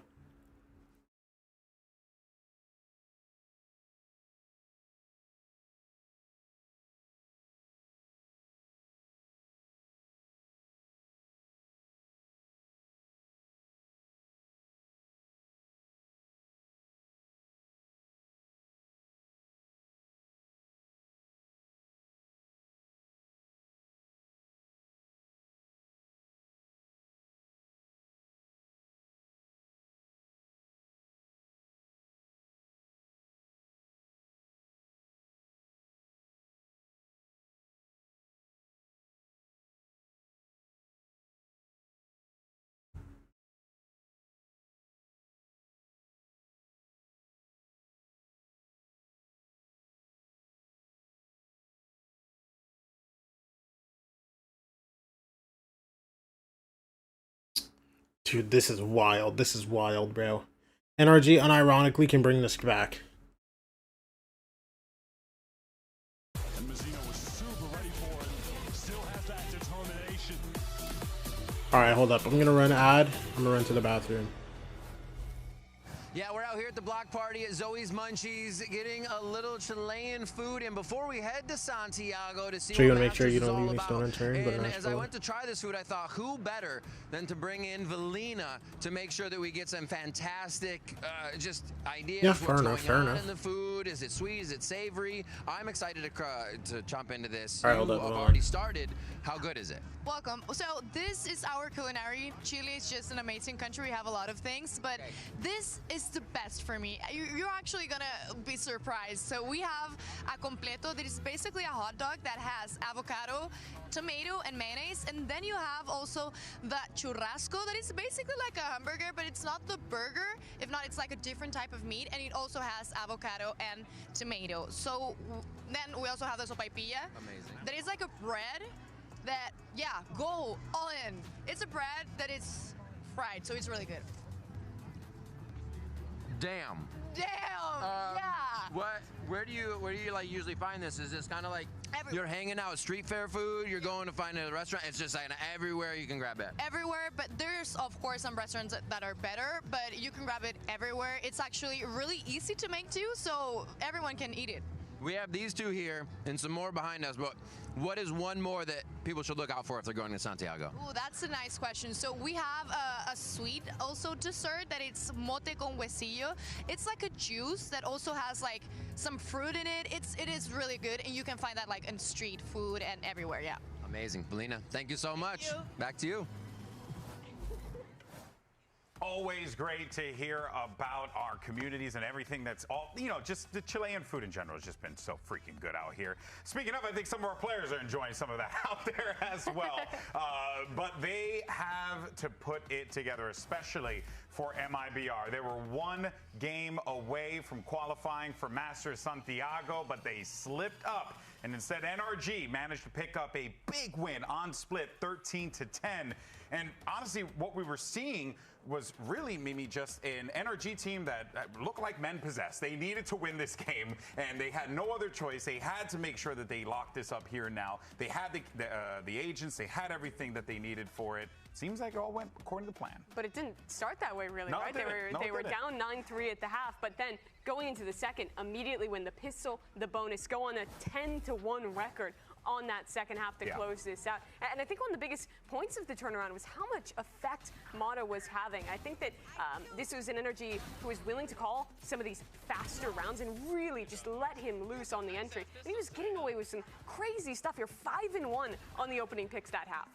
Dude, this is wild. This is wild, bro. NRG unironically can bring this back. Alright, hold up. I'm gonna run ad. I'm gonna run to the bathroom. Yeah, we're out here at the block party at Zoe's Munchies getting a little Chilean food. And before we head to Santiago to see So you what wanna make sure Masters you is don't all leave me stone about. unturned, but And not as I spoiled. went to try this food, I thought, who better than to bring in Velina to make sure that we get some fantastic just ideas. Yeah, What's fair enough, going fair on enough. in the food? Is it sweet? Is it savory? I'm excited to jump into this. All right, hold You up, have hold on. already started. How good is it? Welcome. So this is our culinary. Chile is just an amazing country. We have a lot of things, but this is is the best for me. You're actually gonna be surprised. So we have a completo that is basically a hot dog that has avocado, tomato, and mayonnaise. And then you have also the churrasco that is basically like a hamburger, but it's not the burger. If not, it's like a different type of meat. And it also has avocado and tomato. So then we also have the sopaipilla. Amazing. That is like a bread that, yeah, go all in. It's a bread that is fried, so it's really good. Damn. Damn! Yeah! Where do you like usually find this? Is this kind of like you're hanging out with street fair food? You're going to find a restaurant? It's just like everywhere you can grab it. Everywhere, but there's of course some restaurants that are better, but you can grab it everywhere. It's actually really easy to make too, so everyone can eat it. We have these two here and some more behind us, but what is one more that people should look out for if they're going to Santiago? Oh, that's a nice question. So we have a sweet also dessert that it's mote con huesillo. It's like a juice that also has like some fruit in it. It is really good, and you can find that like in street food and everywhere. Yeah. Amazing, Belina. Thank you so much. Back to you. Always great to hear about our communities and everything that's all, just the Chilean food in general has just been so freaking good out here. Speaking of, I think some of our players are enjoying some of that out there as well. But they have to put it together, especially for MIBR. They were one game away from qualifying for Masters Santiago, but they slipped up. And instead, NRG managed to pick up a big win on split, 13-10. And honestly, what we were seeing was really, Mimi, just an NRG team that looked like men possessed. They needed to win this game, and they had no other choice. They had to make sure that they locked this up here and now. They had the agents. They had everything that they needed for it. Seems like it all went according to plan. But it didn't start that way, really, No, right? They were down 9-3 at the half, but then going into the second, immediately when the pistol, the bonus, go on a 10-1 record on that second half to close this out. And I think one of the biggest points of the turnaround was how much effect Mata was having. I think that this was an NRG who was willing to call some of these faster rounds and really just let him loose on the entry. And he was getting away with some crazy stuff here. 5-1 on the opening picks that half.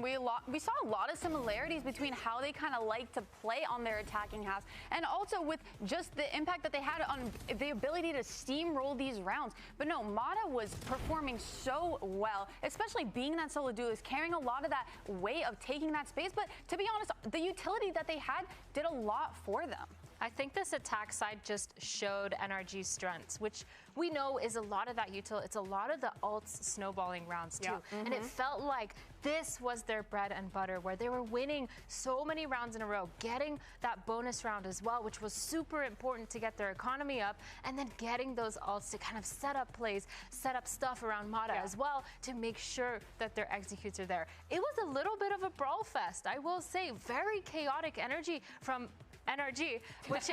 We saw a lot of similarities between how they kind of like to play on their attacking halves, and also with just the impact that they had on the ability to steamroll these rounds. But no, Mata was performing so well, especially being that solo duelist, carrying a lot of that weight of taking that space. But to be honest, the utility that they had did a lot for them. I think this attack side just showed NRG's strengths, which we know is a lot of that util. It's a lot of the ults snowballing rounds too. And it felt like this was their bread and butter, where they were winning so many rounds in a row, getting that bonus round as well, which was super important to get their economy up, and then getting those ults to kind of set up plays, set up stuff around Mata as well to make sure that their executes are there. It was a little bit of a brawl fest, I will say. Very chaotic energy from NRG, which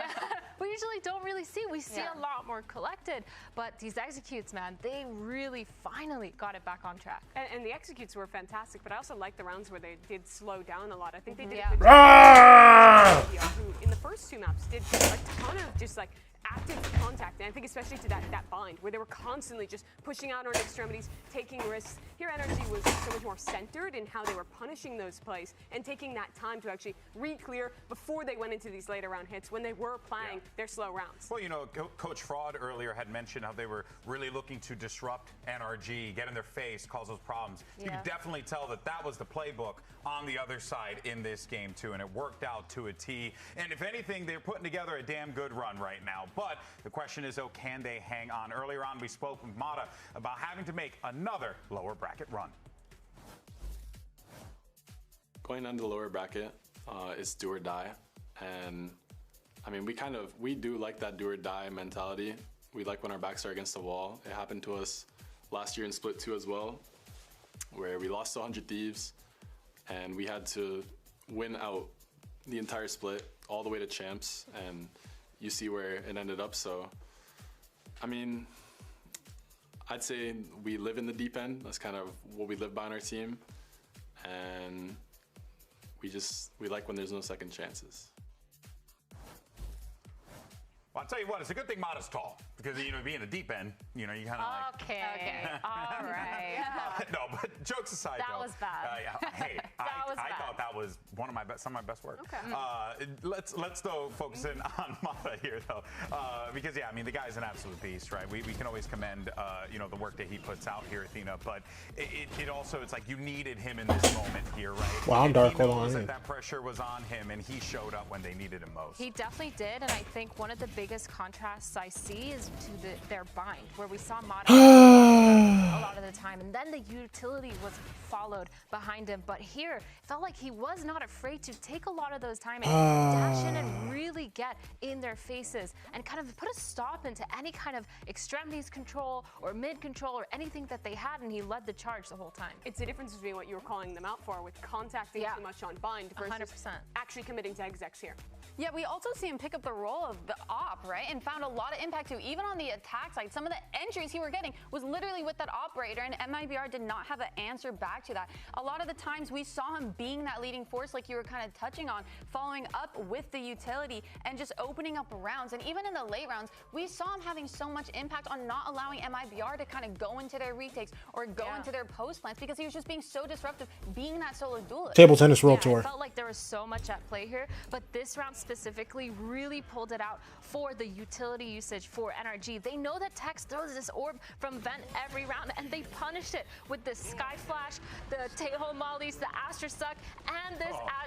we usually don't really see. We see a lot more collected, but these executes, man, they really finally got it back on track. And the executes were fantastic, but I also like the rounds where they did slow down a lot. I think they did a good job. Who in the first two maps did a ton of just like active contact, and I think especially to that bind, where they were constantly just pushing out on extremities, taking risks. Here, NRG was so much more centered in how they were punishing those plays and taking that time to actually re-clear before they went into these later round hits when they were playing their slow rounds. Well, Coach Fraud earlier had mentioned how they were really looking to disrupt NRG, get in their face, cause those problems. You could definitely tell that that was the playbook on the other side in this game too, and it worked out to a T. And if anything, they're putting together a damn good run right now. But the question is, though, can they hang on? Earlier on, we spoke with Mata about having to make another lower bracket run. Going down to the lower bracket is do or die. And I mean, we do like that do or die mentality. We like when our backs are against the wall. It happened to us last year in Split 2 as well, where we lost to 100 Thieves and we had to win out the entire split all the way to champs, and you see where it ended up. So, I mean, I'd say we live in the deep end. That's kind of what we live by on our team. And we like when there's no second chances. Well, I'll tell you what, it's a good thing Mata's tall, because being a deep end, you kind of like. Okay. All right. No, but jokes aside, That though, was bad. Hey, I thought that was some of my best work. Okay. Let's though focus in on Mata here though, because the guy's an absolute beast, right? We can always commend the work that he puts out here, Athena, but it also, it's like you needed him in this moment here, right? Wow, I'm dark. Hold on. That pressure was on him, and he showed up when they needed him most. He definitely did, and I think one of the biggest contrasts I see is to their bind, where we saw Mata a lot of the time, and then the utility was followed behind him. But here, it felt like he was not afraid to take a lot of those time and dash in and really get in their faces and kind of put a stop into any kind of extremities control or mid control or anything that they had, and he led the charge the whole time. It's the difference between what you were calling them out for with contacting too much on bind versus 100%. actually committing to execs here. Yeah, we also see him pick up the role of the op, right? And found a lot of impact too. Even on the attack side, some of the entries he were getting was literally with that operator, and MIBR did not have an answer back to that. A lot of the times we saw him being that leading force, like you were kind of touching on, following up with the utility and just opening up rounds. And even in the late rounds, we saw him having so much impact on not allowing MIBR to kind of go into their retakes or go into their post plants, because he was just being so disruptive, being that solo duelist. Table Tennis World I Tour. felt like there was so much at play here, but this round specifically really pulled it out for the utility usage for NRG. They know that Tex throws this orb from vent every round, and they punished it with the Sky Flash, the Taeho Mollies, the Astra Suck, and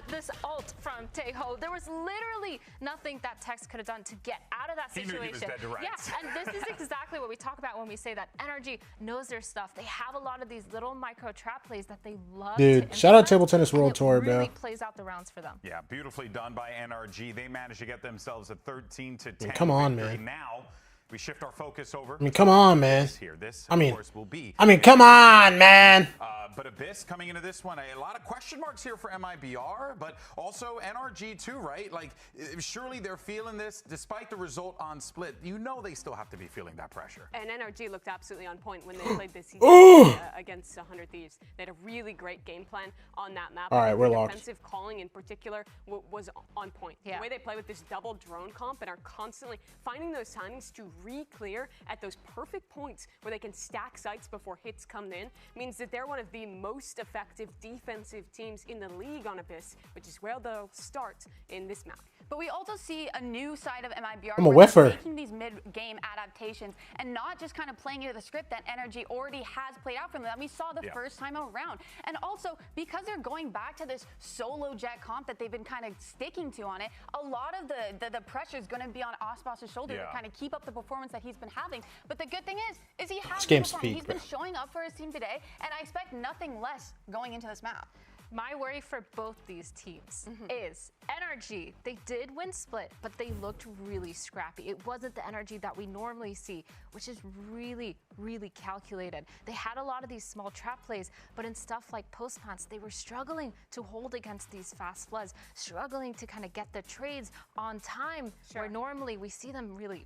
this ult from Taeho. There was literally nothing that Tex could have done to get out of that situation. He knew he was dead to rights. Yeah, and this is exactly what we talk about when we say that NRG knows their stuff. They have a lot of these little micro trap plays that they love. Dude, shout out Table Tennis World Tour, bro. Really plays out the rounds for them. Yeah, beautifully done by NRG. They managed to get themselves a 13-10 come on, victory. man. Now we shift our focus over. I mean, come on, man. This, I mean, of course, will be. come on, man. But Abyss coming into this one, a lot of question marks here for MIBR, but also NRG too, right? Like, surely they're feeling this despite the result on Split. They still have to be feeling that pressure. And NRG looked absolutely on point when they played this season against 100 Thieves. They had a really great game plan on that map. All right, we're locked. Defensive calling in particular was on point. Yeah. The way they play with this double drone comp and are constantly finding those timings to re-clear at those perfect points where they can stack sites before hits come in means that they're one of the most effective defensive teams in the league on Abyss, which is where they'll start in this map. But we also see a new side of MIBR. I'm a where they're whiffer. making these mid-game adaptations and not just kind of playing into the script that NRG already has played out from them. We saw the first time around. And also, because they're going back to this solo jet comp that they've been kind of sticking to on it, a lot of the pressure is going to be on Osbos's shoulder to kind of keep up the performance that he's been having. But the good thing is he has been performing. He's been showing up for his team today, and I expect nothing less going into this map. My worry for both these teams is NRG. They did win Split, but they looked really scrappy. It wasn't the energy that we normally see, which is really, really calculated. They had a lot of these small trap plays, but in stuff like post plants, they were struggling to hold against these fast floods, struggling to kind of get the trades on time, where normally we see them really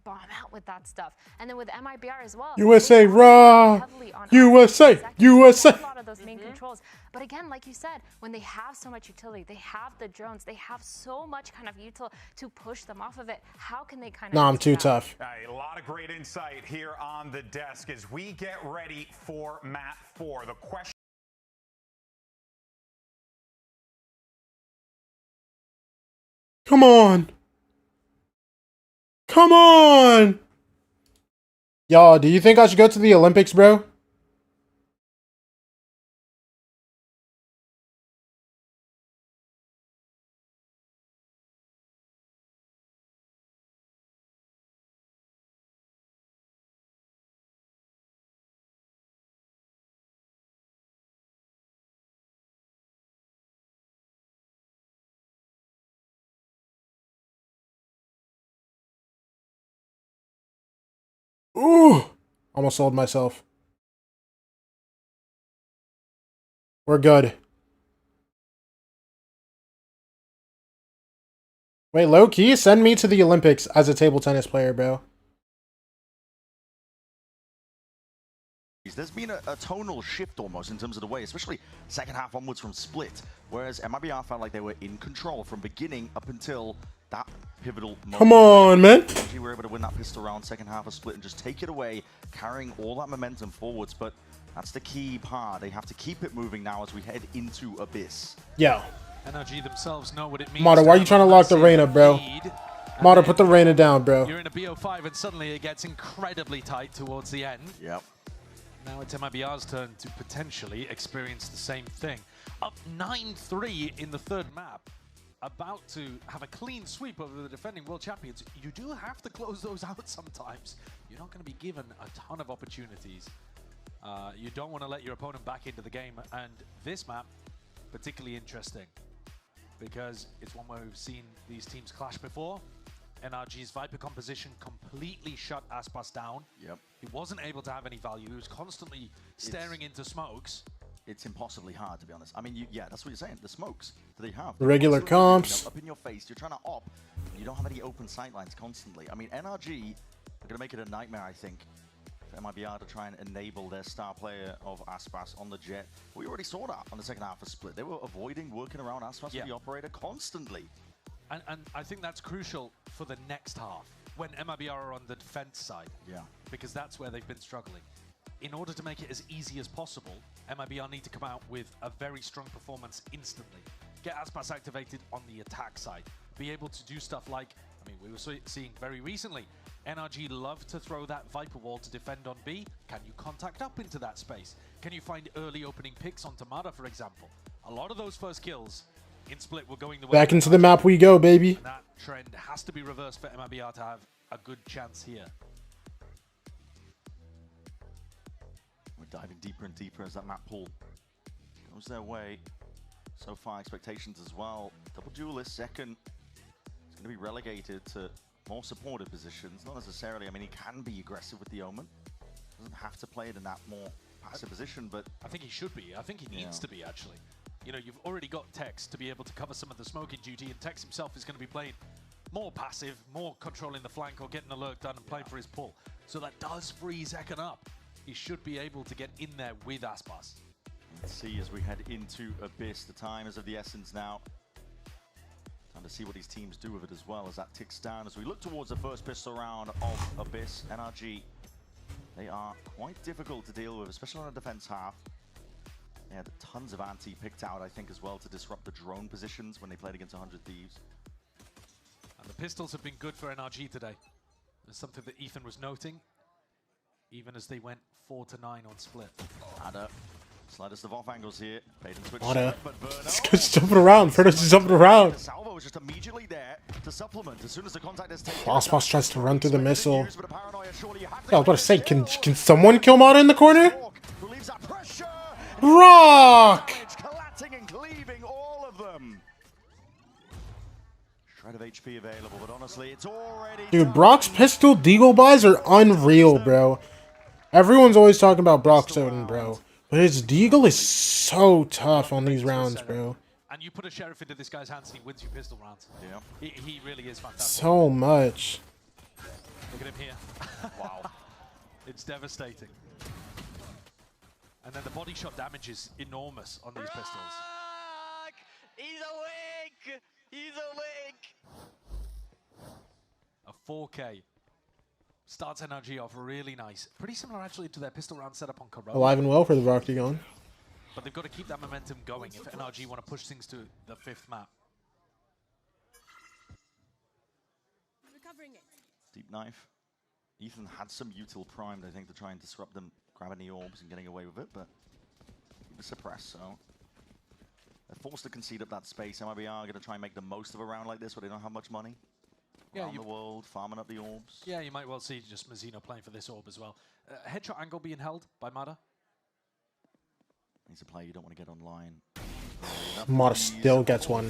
bomb out with that stuff. And then with MIBR as well. USA raw. USA. USA. A lot of those main controls. But again, like you said, when they have so much utility, they have the drones, they have so much kind of util to push them off of it. How can they kind of? No, I'm too tough. A lot of great insight here on the desk as we get ready for map 4. The question. Come on. Come on. Y'all, do you think I should go to the Olympics, bro? Ooh, almost sold myself. We're good. Wait, low key, send me to the Olympics as a table tennis player, bro. There's been a tonal shift almost in terms of the way, especially second half onwards from Split, whereas MIBR felt like they were in control from beginning up until that pivotal moment. Come on, man. We were able to win that pistol round, second half of split, and just take it away, carrying all that momentum forwards. But that's the key part. They have to keep it moving now as we head into Abyss. Yeah. NRG themselves know what it means. Mata, why are you trying to lock the Reyna, bro? Mata, put the Reyna down, bro. You're in a BO5 and suddenly it gets incredibly tight towards the end. Yep. Now it's MIBR's turn to potentially experience the same thing. Up 9-3 in the third map. About to have a clean sweep over the defending world champions. You do have to close those out sometimes. You're not going to be given a ton of opportunities. You don't want to let your opponent back into the game. And this map, particularly interesting, because it's one where we've seen these teams clash before. NRG's Viper composition completely shut Aspas down. Yep. He wasn't able to have any value. He was constantly staring into smokes. It's impossibly hard, to be honest. I mean, yeah, that's what you're saying. The smokes that they have. Regular comps. Up in your face. You're trying to op. And you don't have any open sightlines constantly. I mean, NRG are going to make it a nightmare, I think, for MIBR to try and enable their star player of Aspas on the jet. We already saw that on the second half of Split. They were avoiding working around Aspas with the operator constantly. And I think that's crucial for the next half, when MIBR are on the defense side. Yeah. Because that's where they've been struggling. In order to make it as easy as possible, MIBR need to come out with a very strong performance instantly. Get Aspas activated on the attack side. Be able to do stuff like, I mean, we were seeing very recently, NRG love to throw that Viper wall to defend on B. Can you contact up into that space? Can you find early opening picks on Tamada, for example? A lot of those first kills in Split were going the way Back into the map we go, baby. and that trend has to be reversed for MIBR to have a good chance here. We're diving deeper and deeper as that map pool goes their way. So far, expectations as well. Double duelist second. It's going to be relegated to more supportive positions. Not necessarily, I mean, he can be aggressive with the Omen. Doesn't have to play it in that more passive position, but... I think he should be. I think he needs to be, actually. You know, you've already got Tex to be able to cover some of the smoking duty, and Tex himself is going to be playing more passive, more controlling the flank or getting the lurk done and playing for his pull. So that does free Zekken up. He should be able to get in there with Aspas. Let's see as we head into Abyss. The time is of the essence now. Time to see what these teams do with it as well as that ticks down. As we look towards the first pistol round of Abyss, NRG, they are quite difficult to deal with, especially on the defense half. They had tons of anti picked out, I think, as well to disrupt the drone positions when they played against 100 Thieves. And the pistols have been good for NRG today. There's something that Ethan was noting, even as they went 4-9 on Split. Ada, slightest of off angles here. Ada. Just jumping around. Ferdo's just jumping around. Salvo is just immediately there to supplement as soon as the contact is taken. Aspas tries to run through the missile. Yeah, I was about to say, can someone kill Mata in the corner? Rock! Collecting and cleaving all of them. Shred of HP available, but honestly, it's already... Dude, Brock's pistol deagle buys are unreal, bro. Everyone's always talking about Brock's Odin, bro. But his deagle is so tough on these rounds, bro. And you put a sheriff into this guy's hands and he wins you pistol rounds. Yeah. He really is fantastic. So much. Look at him here. Wow. It's devastating. And then the body shot damage is enormous on these pistols. He's awake! He's awake! A 4K. Starts NRG off really nice. Pretty similar actually to their pistol round setup on Corona. Alive and well for the Roctagon. But they've got to keep that momentum going if NRG want to push things to the 5th map. Recovering it. Deep knife. Ethan had some util primed, I think, to try and disrupt them, grabbing the orbs and getting away with it, but he was suppressed, so they're forced to concede up that space. MIBR are going to try and make the most of a round like this where they don't have much money. Yeah, Around the world, farming up the orbs. Yeah, you might well see just Mazzino playing for this orb as well. Headshot angle being held by Mata. He's a player you don't want to get online. Mata still gets one.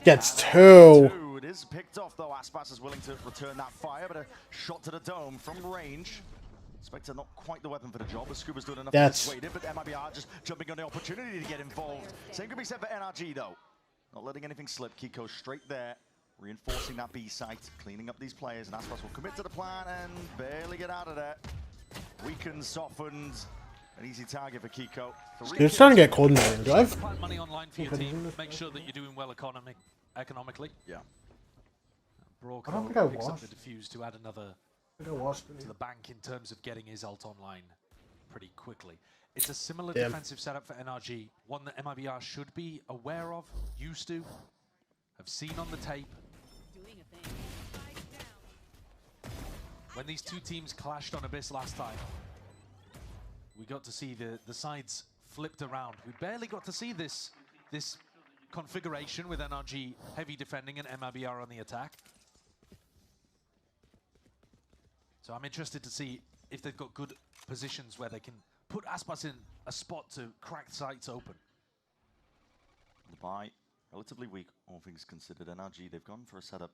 Gets two. It is picked off though. Aspas is willing to return that fire, but a shot to the dome from range. Spectre not quite the weapon for the job, but Scuba's doing enough to dissuade it, but MIBR just jumping on the opportunity to get involved. Same could be said for NRG though. Not letting anything slip. Kiko straight there, reinforcing that B site, cleaning up these players, and Aspas will commit to the plan and barely get out of there. Weakened, softened. An easy target for Kiko. It's starting to get cold in there. Do I have... Money online for your team. Make sure that you're doing well economically. Yeah. Brock I don't think I picks up watched. the defuse to add another I think I watched it. to the bank in terms of getting his ult online pretty quickly. It's a similar Damn. defensive setup for NRG, one that MIBR should be aware of, used to, have seen on the tape. When these two teams clashed on Abyss last time, we got to see the sides flipped around. We barely got to see this configuration with NRG heavy defending and MIBR on the attack. So I'm interested to see if they've got good positions where they can put Aspas in a spot to crack sites open. The buy, relatively weak, all things considered. NRG, they've gone for a setup.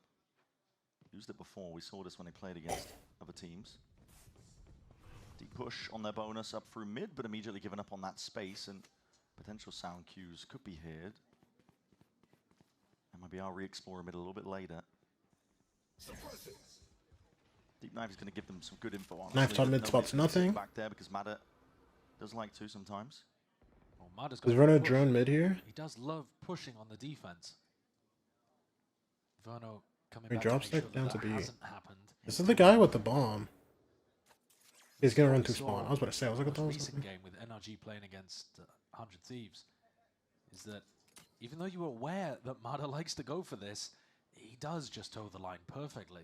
Used it before. We saw this when they played against other teams. Deep push on their bonus up through mid, but immediately given up on that space, and potential sound cues could be heard. MIBR re-explore mid a little bit later. Deep Knife is going to give them some good info on. Knife top mid spots nothing. Back there because Mada does like to sometimes. Well, Is Verno drone mid here? He does love pushing on the defense. Verno coming He back drops to make stick sure down that to B. hasn't happened. This is the guy with the bomb. He's gonna run through Saw spawn. I was about to say, I was like, what the hell is recent that? game with NRG playing against 100 Thieves is that even though you were aware that Mada likes to go for this, he does just toe the line perfectly.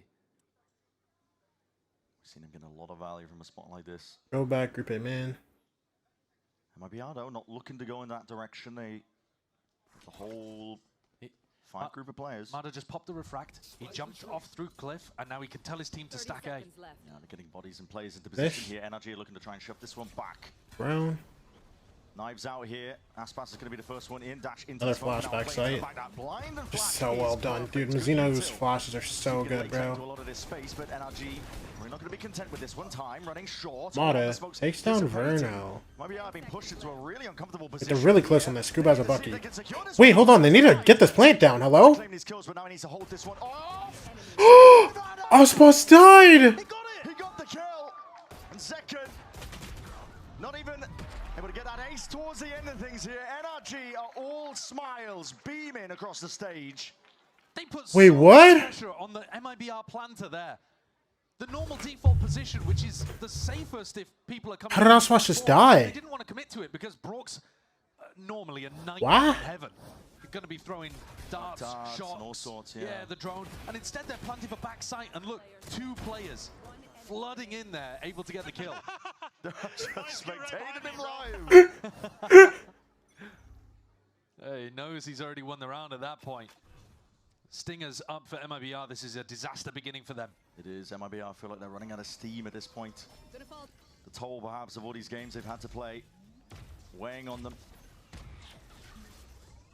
We've seen him get a lot of value from a spot like this. Go back, group A man. MIBR though, not looking to go in that direction. The whole five group of players. Mada just popped the refract. He jumped off through cliff, and now he can tell his team to stack A. Yeah, they're getting bodies and players into position Fish. here. NRG are looking to try and shove this one back. Brown. Knives out here. Aspas is going to be the first one in. Dash into Another the smoke. Now flashback playing to sight. the back. That blind and It's flash so is well done, dude. perfect. Good Mazino's kill. flashes are so He can good, lay claim bro. to a lot of this space, but NRG, we're not going to be content with this one time. Running short. Mada The smoke's takes down dissipating. Verno. MIBR being pushed into a really uncomfortable Like, position. they're really close on this. Scuba has a bucky. Wait, hold on. They need to get this plant down. Hello? Claim these kills, but now he needs to hold this one off. Aspas died! He got the kill. And second, not even able to get that ace towards the end of things here. NRG are all smiles beaming across the stage. They put Wait, so what? much pressure on the MIBR planter there. The normal default position, which is the safest if people are coming. How did Aspas just die? They didn't want to commit to it because Brock's normally a nightmare What? in heaven. You're going to be throwing darts, Darts shots, and all sorts, yeah. the drone, and instead they're planting for backside. And look, two players flooding in there, able to get the kill. Just spectated him live. He knows he's already won the round at that point. Stingers up for MIBR. This is a disaster beginning for them. It is. MIBR feel like they're running out of steam at this point. The toll, perhaps, of all these games they've had to play, weighing on them.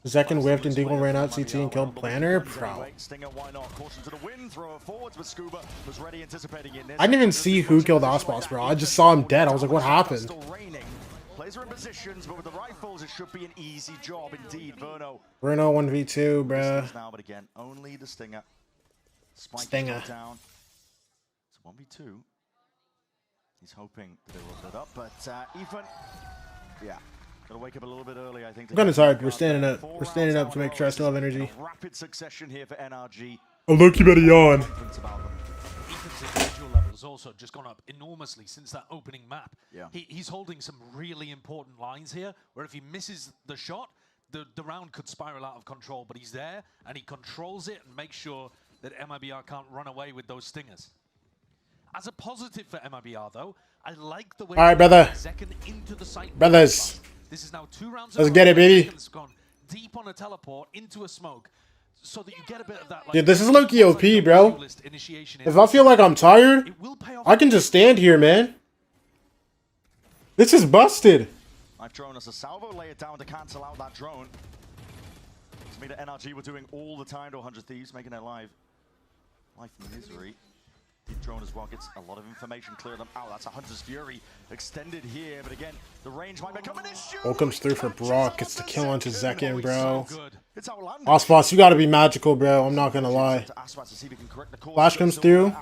Zek and Whiffed and Deagle ran out CT and killed Planner? Pro. Stinger, why not? Caution to the wind, throw it forwards, but Scuba was ready, anticipating it. I didn't even see who killed Aspas, bro. I just saw him dead. I was like, what happened? Still raining. Players are in positions, but with the rifles, it should be an easy job indeed. Verno. Bruno 1v2, bruh. Now, but again, only the Stinger. Spike Stinger. down. It's 1v2. He's hoping that they will put up, but Ethan, yeah. Gotta wake up a little bit early, I think. I'm kinda tired. We're standing up. We're standing up to make sure I still have energy. Rapid succession here for NRG. Oh, look, you better yawn. Ethan's individual level has also just gone up enormously since that opening map. Yeah. He's holding some really important lines here, where if he misses the shot, the round could spiral out of control, but he's there, and he controls it and makes sure that MIBR can't run away with those stingers. As a positive for MIBR, though, I like the way All right, brother. Zekken into the site. Brothers. This is now 2 rounds. Let's get it, baby. Zekken's gone deep on a teleport into a smoke, so that you get a bit of that. Like, Dude, this is low-key OP, bro. If I feel like I'm tired, I can just stand here, man. This is busted. I've drone as a salvo, lay it down to cancel out that drone. To me, the NRG were doing all the time to 100 Thieves, making their life misery. Deep drone as well gets a lot of information, clear them out. That's a Hunter's Fury extended here, but again, the range might become an issue. Ult comes through for Brock. Gets the kill onto Zekken, bro. It's outlandish. Aspas, you gotta be magical, bro. I'm not gonna lie. Flash comes through.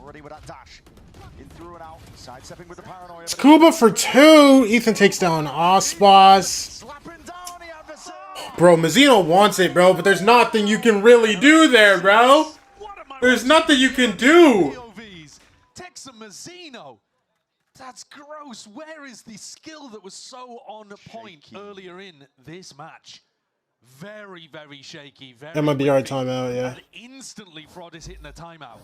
Already with that dash. In through and out. Sidestepping with the paranoia. Scuba for 2. Ethan takes down Aspas. Bro, Mazzino wants it, bro, but there's nothing you can really do there, bro. There's nothing you can do. POVs. Tex and Mazzino. That's gross. Where is the skill that was so on point earlier in this match? Very, very shaky. Very MIBR whippy. timeout, yeah. And instantly, Fraud is hitting a timeout.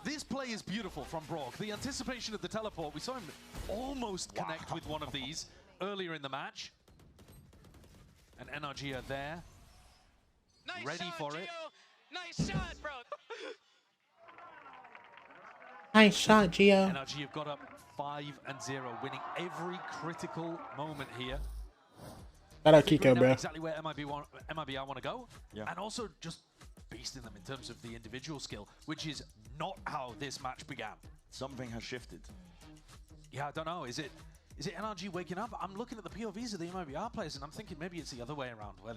This play is beautiful from Brock. The anticipation of the teleport, we saw him almost connect with one of these earlier in the match. And NRG are there, ready for it. Nice shot, bro. Nice shot, Gio. NRG have got up 5-0, winning every critical moment here. Shout out Kiko, Figuring out bro. exactly where MIBR want to go, and also just beasting them in terms of the individual skill, which is not how this match began. Something has shifted. Yeah, I don't know. Is it NRG waking up? I'm looking at the POVs of the MIBR players, and I'm thinking maybe it's the other way around, where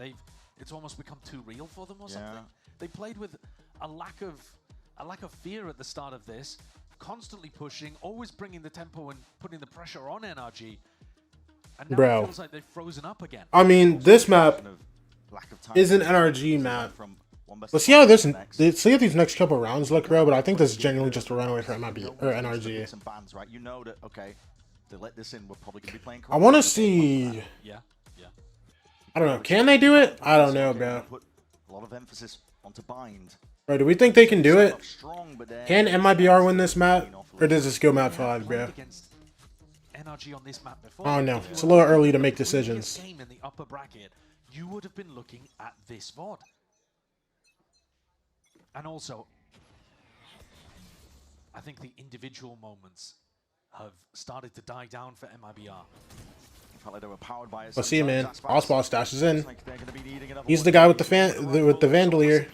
it's almost become too real for them or something. They played with a lack of fear at the start of this, constantly pushing, always bringing the tempo and putting the pressure on NRG. And now Bro. it feels like they've frozen up again. I mean, this map is an NRG map. Let's see how see how these next couple rounds look, bro. But I think this is genuinely just a runaway for MIB or NRG. Some bands, right? You know that, okay, to let this in, we're probably going to be playing. I want to see. Yeah. I don't know. Can they do it? I don't know, bro. Put a lot of emphasis onto bind. Bro, do we think they can do it? Can MIBR win this map, or does this go map 5, bro? NRG on this map before. I don't know. It's a little early to make decisions. Game in the upper bracket, you would have been looking at this VOD. And also, I think the individual moments have started to die down for MIBR. Felt like they were powered by Let's see, man. Osboss dashes in. He's the guy with the Vandalier.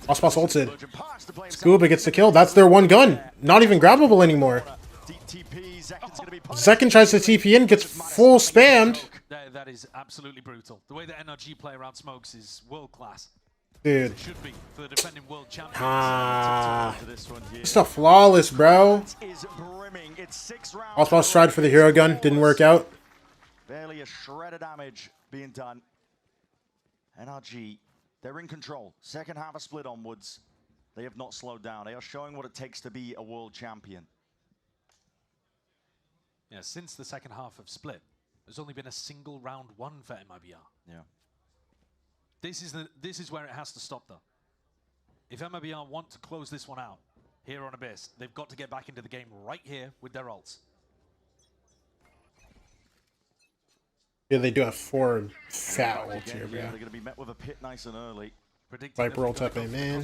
Osboss ulted. Scuba gets the kill. That's their one gun. Not even grabbable anymore. Second tries to TP in, gets full spammed. That is absolutely brutal. The way that NRG play around smokes is world class. Dude. It should be for the defending world champions. Just a flawless, bro. Osboss tried for the hero gun. Didn't work out. Barely a shred of damage being done. NRG, they're in control. Second half of split onwards. They have not slowed down. They are showing what it takes to be a world champion. Yeah, since the second half of split, there's only been a single round one for MIBR. Yeah. This is where it has to stop, though. If MIBR want to close this one out here on Abyss, they've got to get back into the game right here with their ults. Yeah, they do have 4 fat ults here, bro. They're going to be met with a pit nice and early. Viper ult up A, man.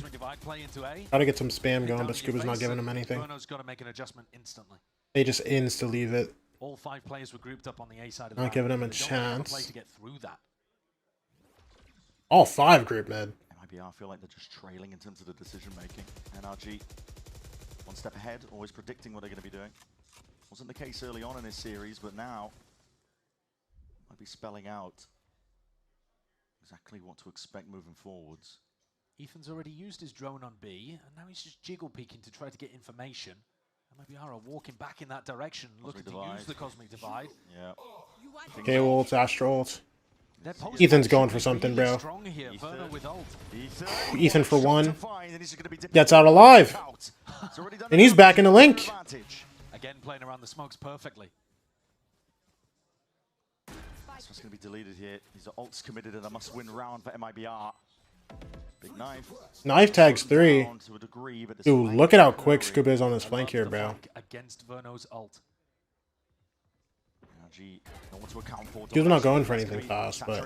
Gotta get some spam going, but Scuba's not giving him anything. Bruno's got to make an adjustment instantly. They just insta leave it. All 5 players were grouped up on the A side of the Not map. giving him a They don't have chance. play to get through that. All 5 group, man. MIBR feel like they're just trailing in terms of the decision making. NRG, one step ahead, always predicting what they're going to be doing. Wasn't the case early on in this series, but now might be spelling out exactly what to expect moving forwards. Ethan's already used his drone on B, and now he's just jiggle peeking to try to get information. MIBR are walking back in that direction, looking to use the Cosmic Divide. Yeah. K ults, Astro ults. Ethan's going for something, bro. Ethan for 1. Gets out alive. And he's back in the link. Again, playing around the smokes perfectly. That's what's going to be deleted here. These are ults committed in a must-win round for MIBR. Big knife. Knife tags 3. Dude, look at how quick Scuba is on this flank here, bro. Against Verno's ult. He's not going for anything fast, but... Oh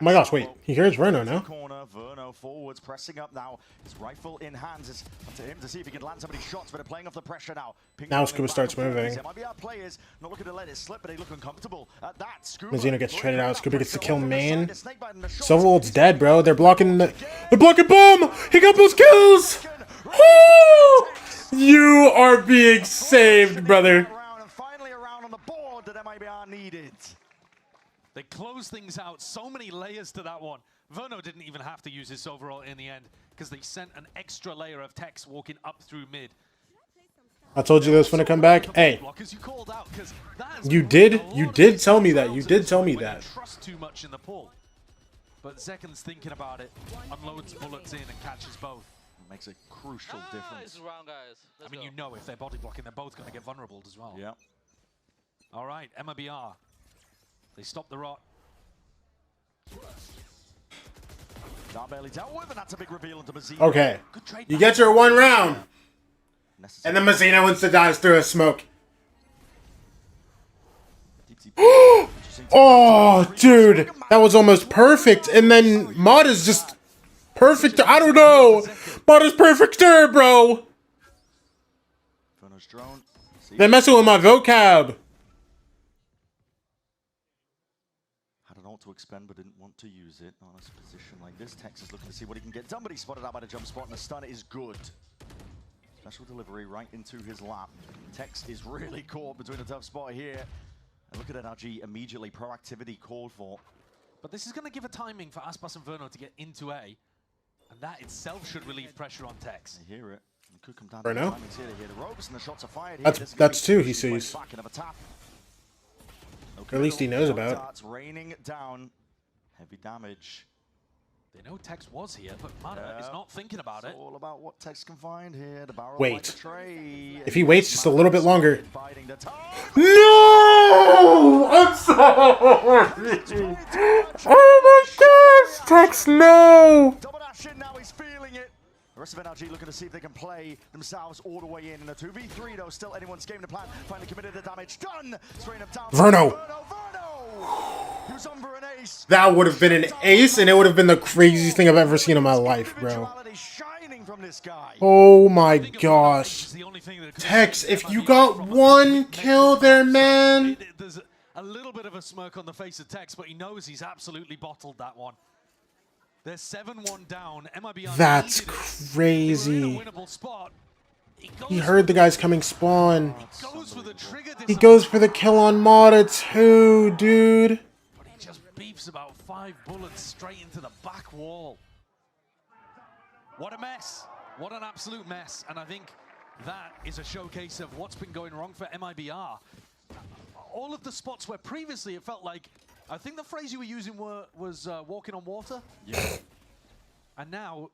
my gosh, wait. He hears Verno now. Verno forwards, pressing up now. His rifle in hands. It's up to him to see if he can land some of these shots, but they're playing off the pressure now. Now Scuba starts moving. Players not looking to let it slip, but they look uncomfortable at that. Mazzino gets traded out. Scuba gets to kill main. Silver ult's dead, bro. They're blocking the... They're blocking bomb! He got those kills! Woo! You are being saved, brother. They close things out. So many layers to that one. Verno didn't even have to use his overall in the end because they sent an extra layer of Tex walking up through mid. I told you this when I come back. Hey, you did tell me that. You did tell me that. Trust too much in the pull. But Zekan's thinking about it, unloads bullets in and catches both. Makes a crucial difference. Round, guys. I mean, you know, if they're body blocking, they're both going to get vulnerable as well. Yeah. All right, MIBR. They stop the rot. Not barely dealt with, and that's a big reveal into Mazzino. Okay. You get your 1 round. And then Mazzino insta-dives through a smoke. Oh, dude. That was almost perfect. And then Mod is just perfect. I don't know. Mod is perfect there, bro. They're messing with my vocab. Had an ult to expend, but didn't want to use it. On a position like this, Tex is looking to see what he can get done, but he's spotted out by the jump spot, and the stun is good. Special delivery right into his lap. Tex is really caught between a tough spot here. And look at NRG immediately. Proactivity called for. But this is going to give a timing for Aspas and Verno to get into A. And that itself should relieve pressure on Tex. I hear it. It could come down Verno? to the timings here to hear the ropes, and the shots are fired here. That's 2 he sees. Back another tap. Or at least he knows about. Darts raining down. Heavy damage. They know Tex was here, but Mana is not thinking about it. All about what Tex can find here. The barrel Wait. like a tray. If he waits just a little bit longer. No! I'm sorry! Oh my gosh! Tex, no! Double dash in now, he's feeling it. The rest of NRG looking to see if they can play themselves all the way in a 2v3 though. Still anyone's game to plan. Finally committed the damage. Done! Spraying him down. Verno! He was on for an ace. That would have been an ace, and it would have been the craziest thing I've ever seen in my life, bro. Shining from this guy. Oh my gosh. Tex, if you got 1 kill there, man. There's a little bit of a smirk on the face of Tex, but he knows he's absolutely bottled that one. They're 7-1 down. MIBR That's crazy. He heard the guys coming spawn. He goes for the kill on Mata too, dude. But he just beeps about 5 bullets straight into the back wall. What a mess. What an absolute mess. And I think that is a showcase of what's been going wrong for MIBR. All of the spots where previously it felt like, I think the phrase you were using was walking on water. Yeah. And now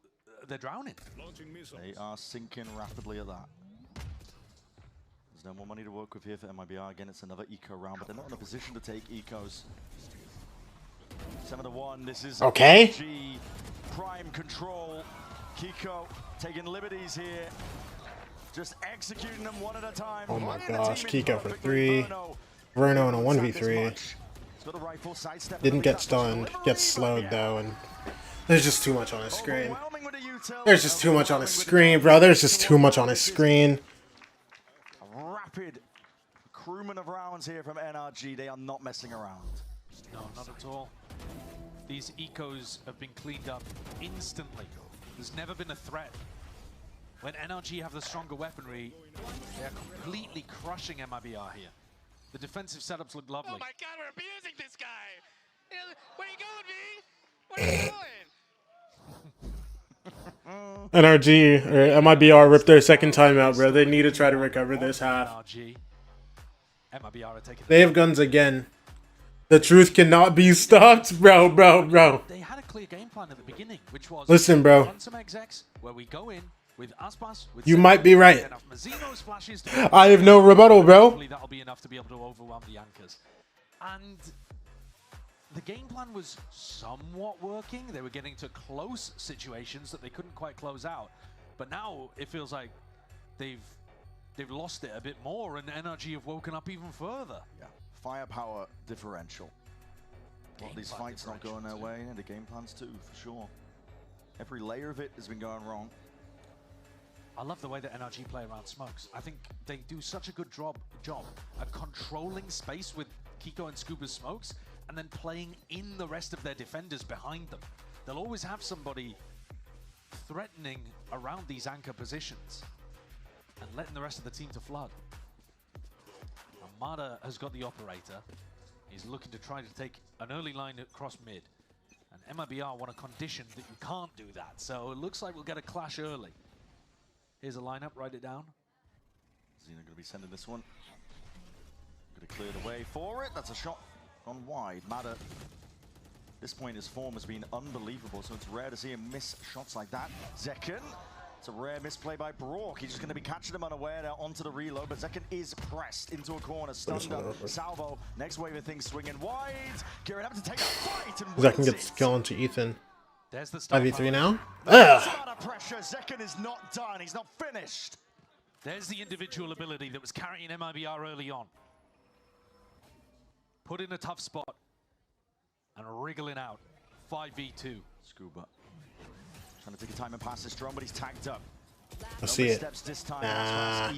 they're drowning. They are sinking rapidly at that. There's no more money to work with here for MIBR. Again, it's another eco round, but they're not in a position to take ecos. 7-1. This is okay. NRG, prime control. Kiko taking liberties here. Just executing them one at a time. Oh my gosh, Kiko for 3. Verno in a 1v3. Didn't get stunned. Gets slowed though, and there's just too much on his screen. There's just too much on his screen, bro. There's just too much on his screen. A rapid crewman of rounds here from NRG. They are not messing around. No, not at all. These ecos have been cleaned up instantly. There's never been a threat. When NRG have the stronger weaponry, they're completely crushing MIBR here. The defensive setups look lovely. Oh my god, we're abusing this guy! Where are you going, V? Where are you going? NRG or MIBR ripped their second time out, bro. They need to try to recover this half. MIBR are taking they have guns again. The truth cannot be stopped, bro. They had a clear game plan at the beginning, which was listen, bro. run some execs where we go in with Aspas, with you might be right. Splashes I have no rebuttal, bro. Hopefully that'll be enough to be able to overwhelm the Anchors. And the game plan was somewhat working. They were getting to close situations that they couldn't quite close out. But now it feels like they've lost it a bit more, and NRG have woken up even further. Yeah, firepower differential. A lot of these fights not going their way, and the game plans too, for sure. Every layer of it has been going wrong. I love the way that NRG play around smokes. I think they do such a good job at controlling space with Kiko and Scuba's smokes, and then playing in the rest of their defenders behind them. They'll always have somebody threatening around these anchor positions and letting the rest of the team to flood. Armada has got the operator. He's looking to try to take an early line across mid. And MIBR want a condition that you can't do that. So it looks like we'll get a clash early. Here's a lineup, write it down. Zeno going to be sending this one. Going to clear the way for it. That's a shot on wide. Mada, at this point, his form has been unbelievable, so it's rare to see him miss shots like that. Zekken. It's a rare misplay by Brock. He's just going to be catching him unaware now onto the reload, but Zekken is pressed into a corner. Stunned up. Salvo. Next wave of things swinging wide. Garrett having to take a fight. And Zekken gets going to Ethan. There's the 5v3 now. Pressure. Zekken is not done. He's not finished. There's the individual ability that was carrying MIBR early on. Put in a tough spot and wriggling out. 5v2. Scuba trying to take a time and pass this drone, but he's tagged up. I see it. Nah.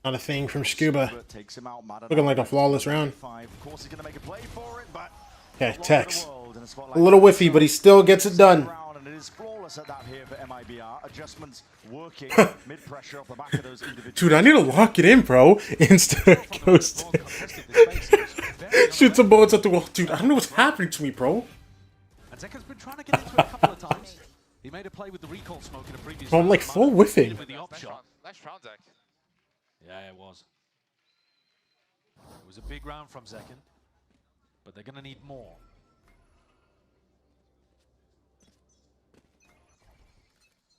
Not a thing from Scuba. Looking like a flawless round. Okay, Tex. A little whiffy, but he still gets it done. And it is flawless at that here for MIBR. Adjustments working mid pressure off the back of those individuals. Dude, I need to lock it in, bro. Instead of goes shoot some bullets at the wall. Dude, I don't know what's happening to me, bro. And Zekken's been trying to get into it a couple of times. He made a play with the recall smoke in a previous Bro, I'm like full whiffing. with the op shot. Nice round, Zach. Yeah, it was. It was a big round from Zekken, but they're going to need more.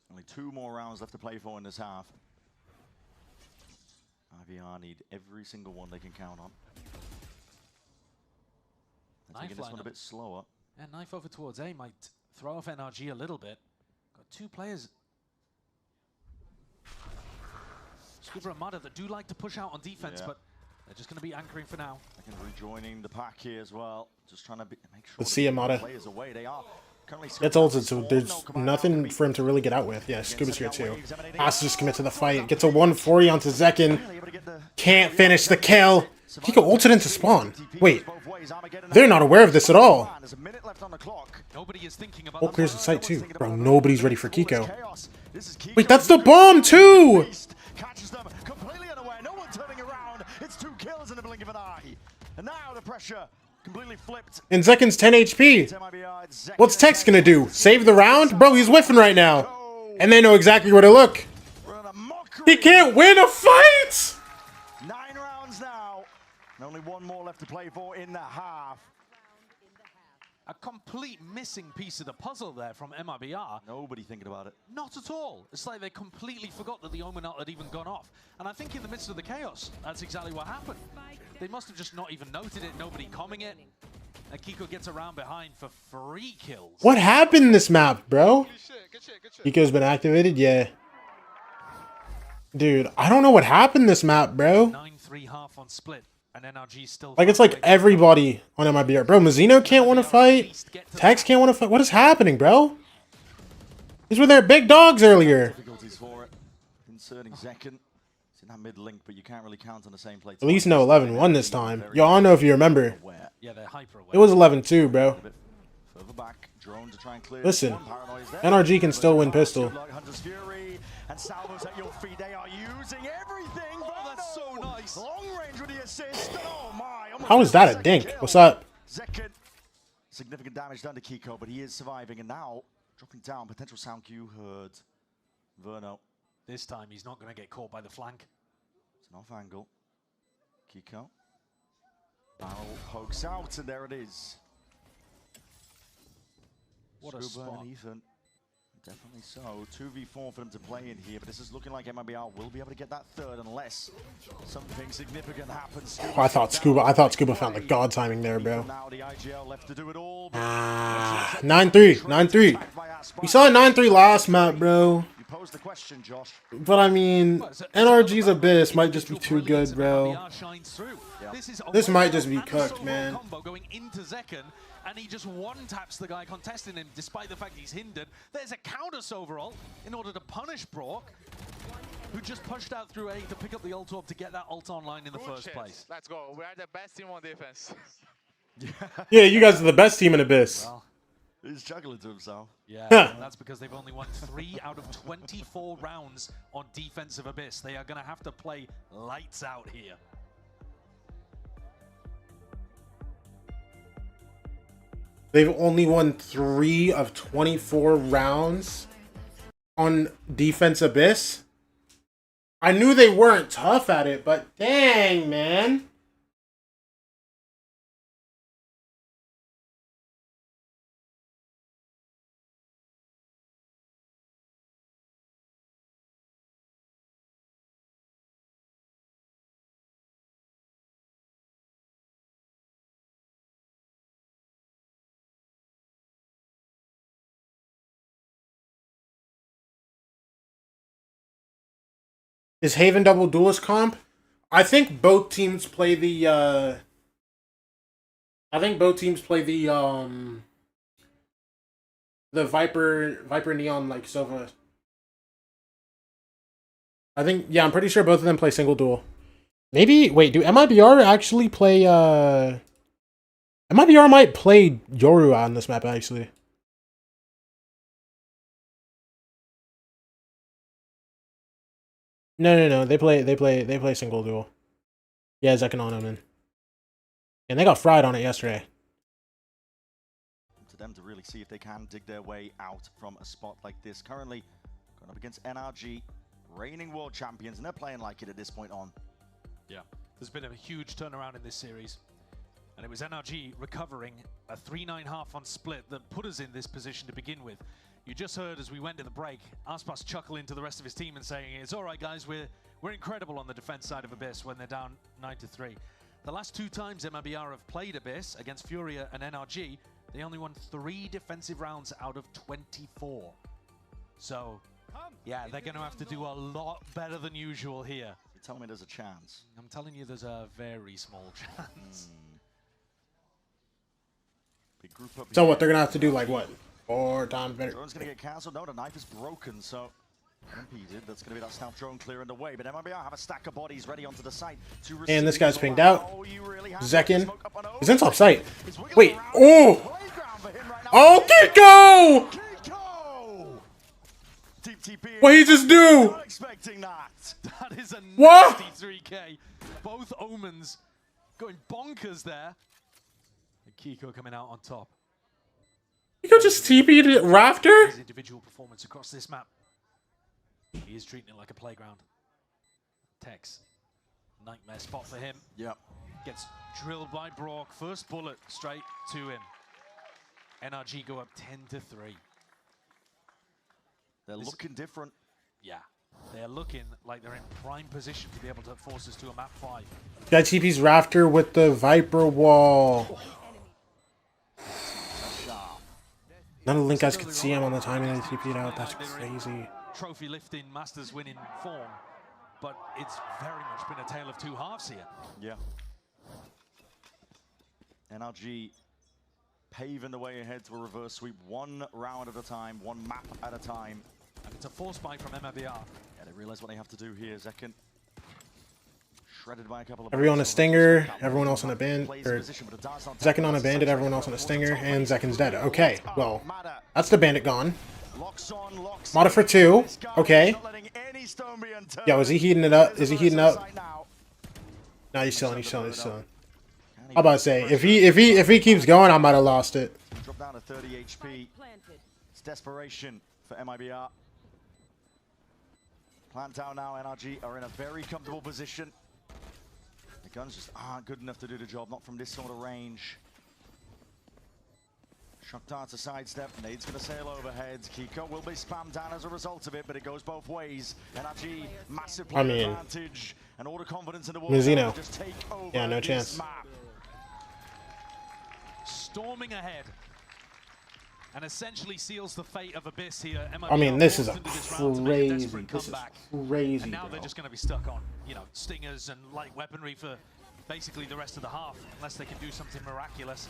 Only 2 more rounds left to play for in this half. IVR need every single one they can count on. They're taking this one a bit slower. And knife over towards A might throw off NRG a little bit. Got 2 players. Scuba and Mada that do like to push out on defense, but they're just going to be anchoring for now. I can rejoining the pack here as well. Just trying to make sure Let's see Mada. Players away. They are currently Gets ulted, so there's nothing for him to really get out with. Yeah, Scuba's here too. Has to just commit to the fight. Gets a 140 onto Zekken. Can't finish the kill. Kiko ulted into spawn. Wait, they're not aware of this at all. Oh, clears the site too. Bro, nobody's ready for Kiko. Wait, that's the bomb too! Catches them completely unaware. No one turning around. It's 2 kills in the blink of an eye. And now the pressure completely flipped. And Zekken's 10 HP. What's Tex gonna do? Save the round? Bro, he's whiffing right now. And they know exactly where to look. He can't win a fight! 9 rounds now. And only 1 more left to play for in the half. A complete missing piece of the puzzle there from MIBR. Nobody thinking about it. Not at all. It's like they completely forgot that the Omen ult had even gone off. And I think in the midst of the chaos, that's exactly what happened. They must have just not even noted it, nobody coming it. And Kiko gets around behind for 3 kills. What happened in this map, bro? Kiko's been activated? Yeah. Dude, I don't know what happened this map, bro. 9-3 half on split. And NRG still like, it's like everybody on MIBR. Bro, Mazzino can't win a fight. Tex can't win a fight. What is happening, bro? These were their big dogs earlier. Difficulties for it. Inserting Zekken. It's in that mid link, but you can't really count on the same play. At least no 11-1 this time. Yo, I don't know if you remember. Yeah, they're hyper aware. It was 11-2, bro. Further back, drone to try and clear. Listen, NRG can still win pistol. And Salvo's at your feet. They are using everything. Oh, that's so nice. Long range with the assist. Oh my. How is that a dink? What's up? Zekken. Significant damage done to Kiko, but he is surviving. And now, dropping down, potential sound cue heard. Verno. This time, he's not going to get caught by the flank. It's an off angle. Kiko. Barrel pokes out, and there it is. What a Scuba spot. and Ethan. Definitely so. 2v4 for them to play in here, but this is looking like MIBR will be able to get that 3rd unless something significant happens. Oh, I thought Scuba found the god timing there, bro. Now the IGL left to do it all. 9-3, 9-3. We saw a 9-3 last map, bro. You posed the question, Josh. But I mean, NRG's Abyss might just be too good, bro. This might just be cooked, man. Going into Zekken, and he just one-taps the guy contesting him, despite the fact he's hindered. There's a counter overall in order to punish Brock, who just pushed out through A to pick up the ult orb to get that ult online in the first place. Let's go. We are the best team on defense. Yeah, you guys are the best team in Abyss. Well, he's juggling to himself. Yeah, well, that's because they've only won 3 out of 24 rounds on defensive Abyss. They are going to have to play lights out here. They've only won 3 of 24 rounds on Defense Abyss. I knew they weren't tough at it, but dang, man. Is Haven double duelist comp? I think both teams play the the Viper Neon like Sova. I think, yeah, I'm pretty sure both of them play single duel. Maybe, wait, do MIBR actually play MIBR might play Yoru on this map actually. No. They play single duel. Yeah, Zekin on him, and they got fried on it yesterday. To them to really see if they can dig their way out from a spot like this. Currently going up against NRG, reigning world champions, and they're playing like it at this point on. Yeah, there's been a huge turnaround in this series, and it was NRG recovering a 3-9 half on split that put us in this position to begin with. You just heard as we went to the break, Aspas chuckling to the rest of his team and saying, "It's all right, guys. We're incredible on the defense side of Abyss when they're down 9-3." The last 2 times MIBR have played Abyss against Furia and NRG, they only won 3 defensive rounds out of 24. So, yeah, they're going to have to do a lot better than usual here. You're telling me there's a chance? I'm telling you there's a very small chance. Big group up So what, they're going to have to do like what? 4 times better? Drone's going to get cancelled. No, the knife is broken, so unimpeded. That's going to be that stealth drone clearing the way. But MIBR have a stack of bodies ready onto the site to receive. And this guy's pinged out. Zekin is in top site. It's Wait, oh! Oh, Kicko! What did he just do? Not expecting that. That is a What? nasty 3K. Both Omens going bonkers there. And Kiko coming out on top. Kicko just TP'd it Rafter? His individual performance across this map. He is treating it like a playground. Tex, nightmare spot for him. Yep. Gets drilled by Brock. First bullet straight to him. NRG go up 10-3. They're looking different. Yeah, they're looking like they're in prime position to be able to force us to a map 5. Guy TP's Rafter with the Viper wall. None of the Link guys could see him on the timing that he TP'd out. That's crazy. Trophy lifting, Masters winning form, but it's very much been a tale of 2 halves here. Yeah. NRG paving the way ahead to a reverse sweep, 1 round at a time, 1 map at a time. And it's a force buy from MIBR. Yeah, they realize what they have to do here. Zekin shredded by a couple of Everyone a stinger, everyone else on a band, or Zekin on a bandit, everyone else on a stinger, and Zekin's dead. Okay, well, that's the bandit gone. Mata for 2. Okay. Yo, is he heating it up? Is he heating up? No, he's chilling. He's chilling. He's chilling. I'm about to say, if he keeps going, I might have lost it. Drop down to 30 HP. It's desperation for MIBR. Plant down now. NRG are in a very comfortable position. The guns just aren't good enough to do the job, not from this sort of range. Shock dart to sidestep, Nade's going to sail overhead. Kiko will be spammed down as a result of it, but it goes both ways. NRG, massive play advantage, and all the confidence in the world. Mizuno. Just take over. Yeah, no chance. Map. Storming ahead. And essentially seals the fate of Abyss here. I mean, this is a crazy, And now they're just going to be stuck on, you know, stingers and light weaponry for basically the rest of the half, unless they can do something miraculous.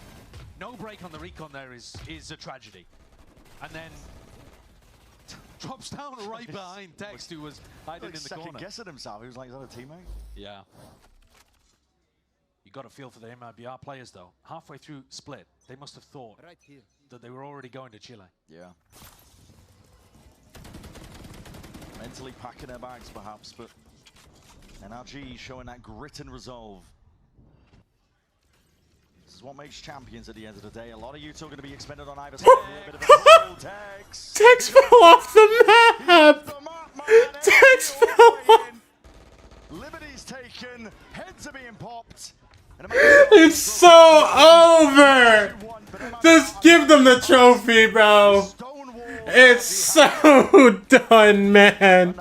No break on the recon there is a tragedy. And then drops down right behind Tex, who was hiding in the corner. Second guessing himself. He was like, is that a teammate? Yeah. You got a feel for the MIBR players, though. Halfway through split, they must have thought that they were already going to Chile. Yeah. Mentally packing their bags, perhaps, but NRG showing that grit and resolve. This is what makes champions at the end of the day. A lot of you two are going to be expended on either side. A bit of a Tex. Tex fell off the map! Tex fell off! broken. Heads are being popped. It's so over. Just give them the trophy, bro. It's so done, man.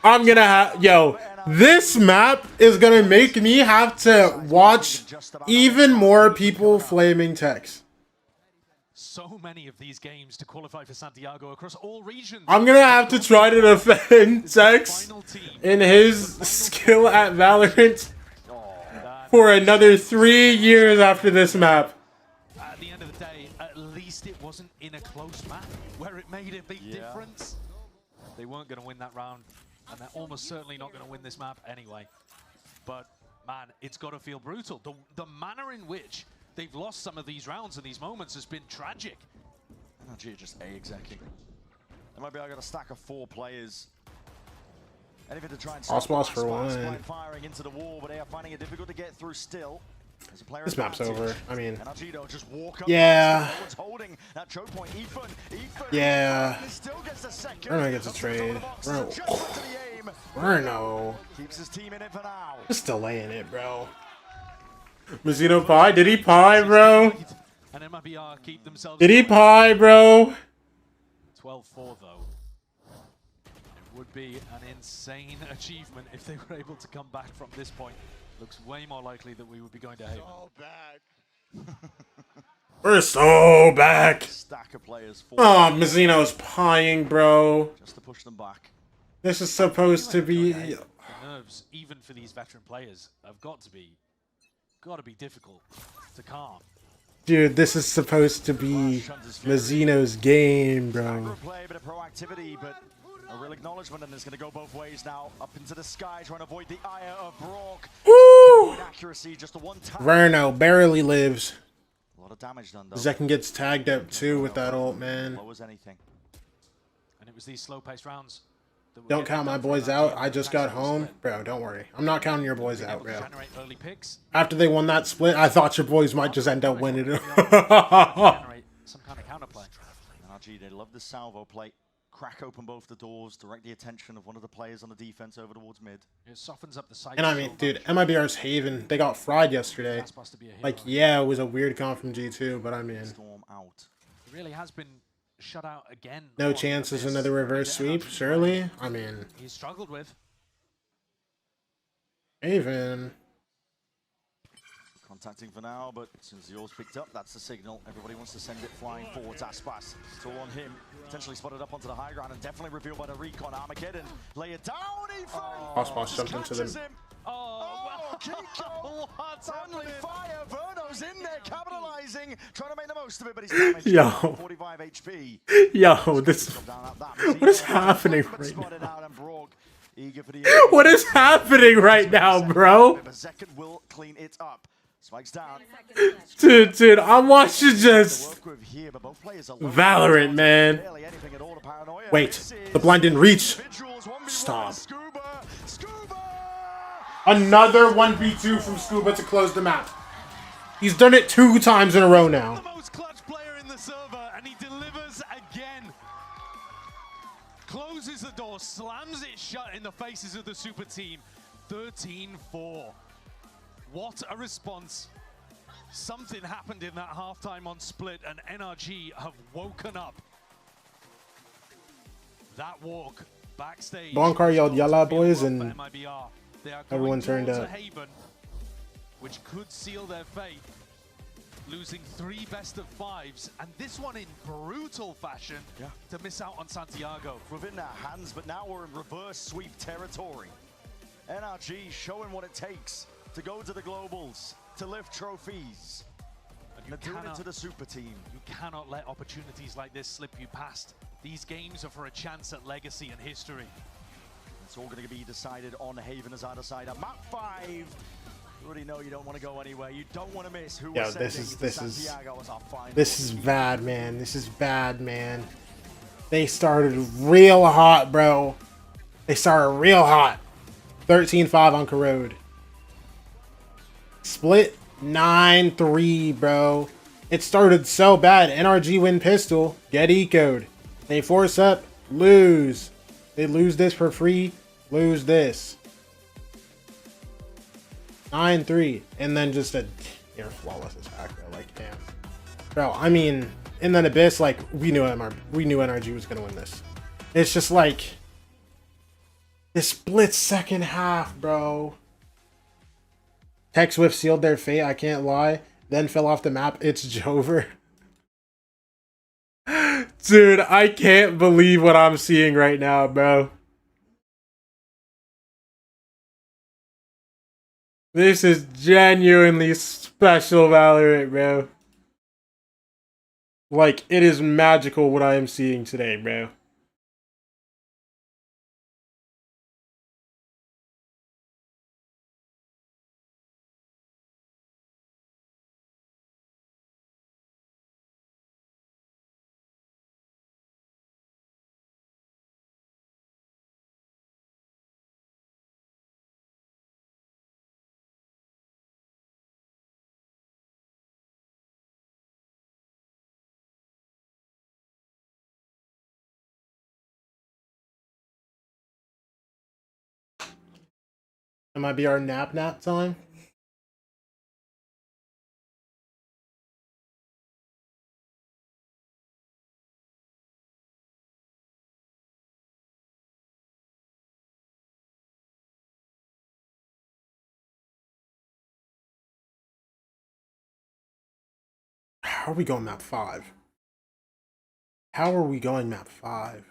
I'm gonna have, yo, this map is gonna make me have to watch even more people flaming text. So many of these games to qualify for Santiago across all regions. I'm gonna have to try to defend Tex in his skill at Valorant for another 3 years after this map. At the end of the day, at least it wasn't in a close map where it made a big difference. They weren't going to win that round, and they're almost certainly not going to win this map anyway. But man, it's got to feel brutal. The manner in which they've lost some of these rounds and these moments has been tragic. NRG just A-execing. MIBR got a stack of 4 players. Anything to try and stop for one. Firing into the wall, but they are finding it difficult to get through still. This map's over. I mean, NRG just walk up. yeah. Holding that choke point. Ethan, yeah. still gets the second. Bruno gets a trade. Bruno. Keeps his team in it for now. Just delaying it, bro. Mazzino pie? Did he pie, bro? And MIBR keep themselves. Did he pie, bro? 12-4 though. It would be an insane achievement if they were able to come back from this point. Looks way more likely that we would be going to Haven. So bad. We're so back. Stack of players. Oh, Mazzino's pieing, bro. Just to push them back. This is supposed to be. The nerves, even for these veteran players, have got to be difficult to calm. Dude, this is supposed to be Mazzino's game, bro. Play, a bit of proactivity, but a real acknowledgement, and it's going to go both ways now. Up into the sky, trying to avoid the ire of Brock. Woo! Accuracy, just a one time. Verno barely lives. A lot of damage done, though. Zekin gets tagged up too with that ult, man. Lowers anything. And it was these slow-paced rounds. Don't count my boys out. I just got home. Bro, don't worry. I'm not counting your boys out, bro. After they won that split, I thought your boys might just end up winning it. Some kind of counterplay. NRG, they love the salvo play. Crack open both the doors, direct the attention of one of the players on the defense over towards mid. It softens up the side. And I mean, dude, MIBR's Haven, they got fried yesterday. Like, yeah, it was a weird comp from G2, but I mean, Storm out. It really has been shut out again. No chances another reverse sweep, surely? I mean, he's struggled with. Haven. Contacting for now, but since yours picked up, that's the signal. Everybody wants to send it flying forwards. Aspas, it's all on him. Potentially spotted up onto the high ground and definitely revealed by the recon. Armageddon, lay it down, Ethan! Aspas jumped into them. Oh, Kickoff! Only fire, Verno's in there, capitalizing, trying to make the most of it, but he's damaged. Yo. 45 HP. Yo, this. What is happening right now? What is happening right now, bro? Zekin will clean it up. Spikes down. Dude, I'm watching just Valorant, man. Wait, the blind didn't reach. Stop. Another 1v2 from Scuba to close the map. He's done it 2 times in a row now. The most clutch player in the server, and he delivers again. Closes the door, slams it shut in the faces of the super team. 13-4. What a response. Something happened in that halftime on Split, and NRG have woken up. That walk backstage. Bonkar yelled "Yalla, boys," and MIBR. They are everyone turned up. Haven, which could seal their fate. Losing 3 best-of-5s, and this one in brutal fashion to miss out on Santiago. Within their hands, but now we're in reverse sweep territory. NRG showing what it takes to go to the globals, to lift trophies. And they're doing it to the super team. You cannot let opportunities like this slip you past. These games are for a chance at legacy and history. It's all going to be decided on Haven as either side. At map 5, you already know you don't want to go anywhere. You don't want to miss who Yo, this is bad, man. This is bad, man. They started real hot, bro. They started real hot. 13-5 on Corrode. Split 9-3, bro. It started so bad. NRG win pistol. Get ecoed. They force up. Lose. They lose this for free. Lose this. 9-3. And then just a near flawless attack, bro. Like, damn. Bro, I mean, and then Abyss, like, we knew NRG was gonna win this. It's just like this split second half, bro. Tech Swift sealed their fate, I can't lie. Then fell off the map. It's Jover. Dude, I can't believe what I'm seeing right now, bro. This is genuinely special Valorant, bro. Like, it is magical what I am seeing today, bro. MIBR nap time? How are we going map 5? How are we going map 5?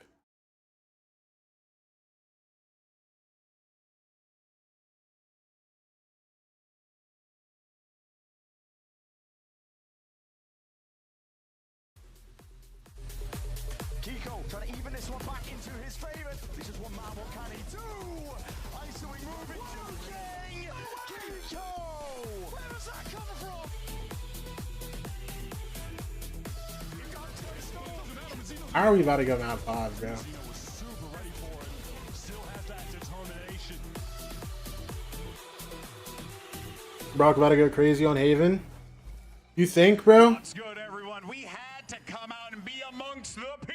Kickoff trying to even this one back into his favor. This is one man, what can he do? Isolating moving, joking! Kickoff! Where does that come from? How are we about to go map 5, bro? Brock about to go crazy on Haven? You think, bro? What's good, everyone? We had to come out and be amongst the people.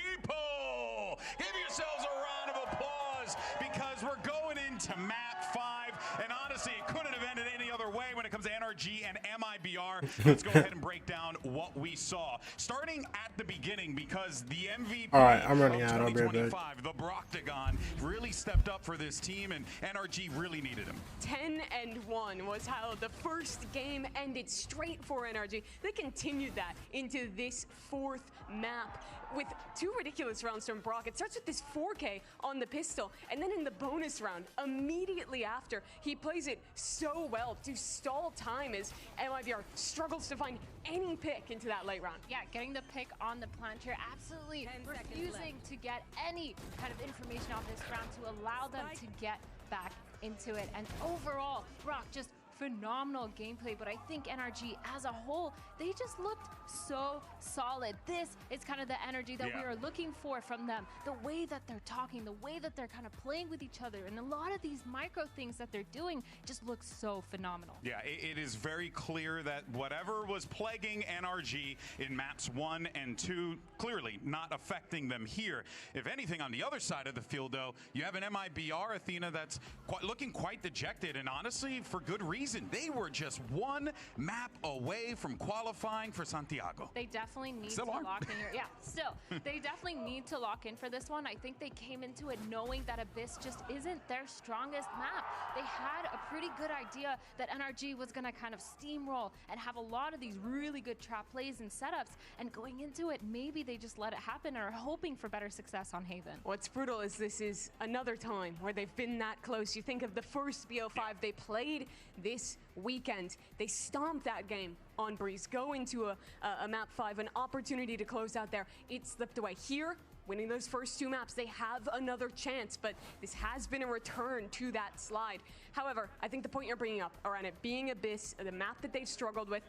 Give yourselves a round of applause because we're going into map 5, and honestly, it couldn't have ended any other way when it comes to NRG and MIBR. Let's go ahead and break down what we saw, starting at the beginning, because the MVP All right, I'm running of out. I'll be right 2025, the Broctagon, really stepped up for this team, and NRG really needed him. 10-1 was how the first game ended, straight for NRG. They continued that into this 4th map with 2 ridiculous rounds from Brock. It starts with this 4K on the pistol, and then in the bonus round, immediately after, he plays it so well to stall time as MIBR struggles to find any pick into that late round. Yeah, getting the pick on the planter, absolutely refusing to get any kind of information off this round to allow them to get back into it. And overall, Brock just phenomenal gameplay, but I think NRG as a whole, they just looked so solid. This is kind of the energy that we are looking for from them. The way that they're talking, the way that they're kind of playing with each other, and a lot of these micro things that they're doing just looks so phenomenal. Yeah, it is very clear that whatever was plaguing NRG in maps 1 and 2, clearly not affecting them here. If anything, on the other side of the field, though, you have an MIBR Athena that's looking quite dejected, and honestly, for good reason. They were just 1 map away from qualifying for Santiago. They definitely need to lock in here. Yeah, still, they definitely need to lock in for this one. I think they came into it knowing that Abyss just isn't their strongest map. They had a pretty good idea that NRG was going to kind of steamroll and have a lot of these really good trap plays and setups, and going into it, maybe they just let it happen and are hoping for better success on Haven. What's brutal is this is another time where they've been that close. You think of the first BO5 they played this weekend. They stomped that game on Breeze, go into a map 5, an opportunity to close out there. It slipped away. Here, winning those first 2 maps, they have another chance, but this has been a return to that slide. However, I think the point you're bringing up around it being Abyss, the map that they've struggled with,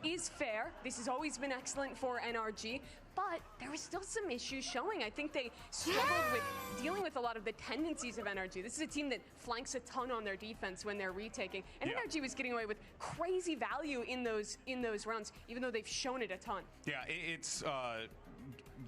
is fair. This has always been excellent for NRG, but there was still some issues showing. I think they struggled with dealing with a lot of the tendencies of NRG. This is a team that flanks a ton on their defense when they're retaking, and NRG was getting away with crazy value in those rounds, even though they've shown it a ton. Yeah, it's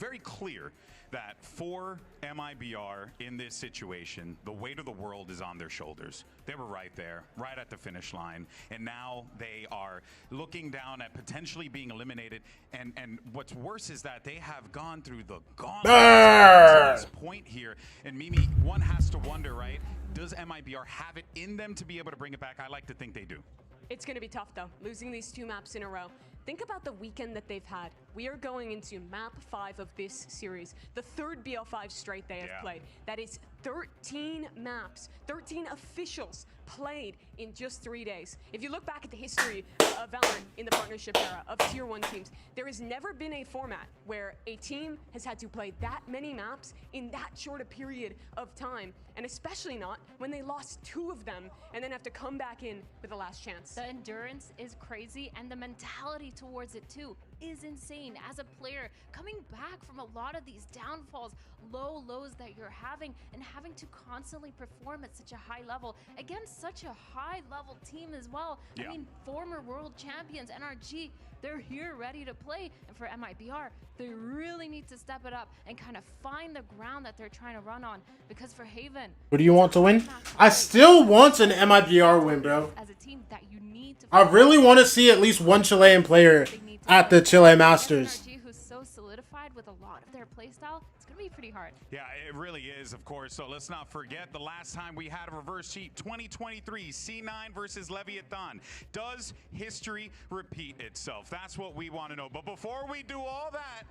very clear that for MIBR in this situation, the weight of the world is on their shoulders. They were right there, right at the finish line, and now they are looking down at potentially being eliminated. And what's worse is that they have gone through the gauntlet to this point here. And Mimi, one has to wonder, right? Does MIBR have it in them to be able to bring it back? I like to think they do. It's going to be tough, though, losing these 2 maps in a row. Think about the weekend that they've had. We are going into map 5 of this series, the 3rd BL5 straight they have played. That is 13 maps, 13 officials played in just 3 days. If you look back at the history of Valorant in the partnership era of Tier 1 teams, there has never been a format where a team has had to play that many maps in that short a period of time, and especially not when they lost 2 of them and then have to come back in with a last chance. The endurance is crazy, and the mentality towards it too is insane. As a player, coming back from a lot of these downfalls, lows that you're having, and having to constantly perform at such a high level against such a high level team as well. I mean, former world champions, NRG, they're here ready to play. And for MIBR, they really need to step it up and kind of find the ground that they're trying to run on. Because for Haven, who do you want to win? I still want an MIBR win, bro. As a team that you need to I really want to see at least one Chilean player at the Chile Masters. NRG, who's so solidified with a lot of their playstyle, it's going to be pretty hard. Yeah, it really is, of course. So let's not forget the last time we had a reverse cheat, 2023, C9 versus Leviathan. Does history repeat itself? That's what we want to know. But before we do all that,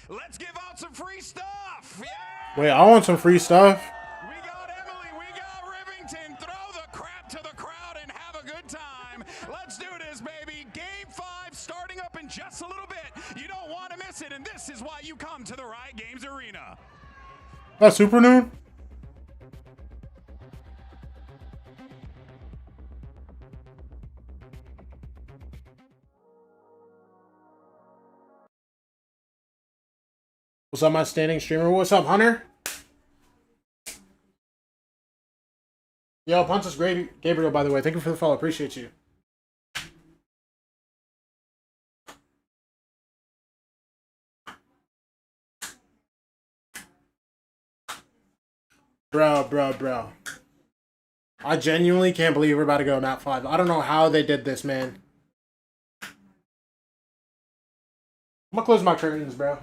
let's give out some free stuff. Yeah! Wait, I want some free stuff. We got Emily, we got Rivington. Throw the crap to the crowd and have a good time. Let's do this, baby. Game 5 starting up in just a little bit. You don't want to miss it, and this is why you come to the Riot Games Arena. That's super noon. What's up, my standing streamer? What's up, Hunter? Yo, Pontus Gabriel, by the way. Thank you for the follow. Appreciate you. Bro. I genuinely can't believe we're about to go map 5. I don't know how they did this, man. I'm gonna close my curtains, bro.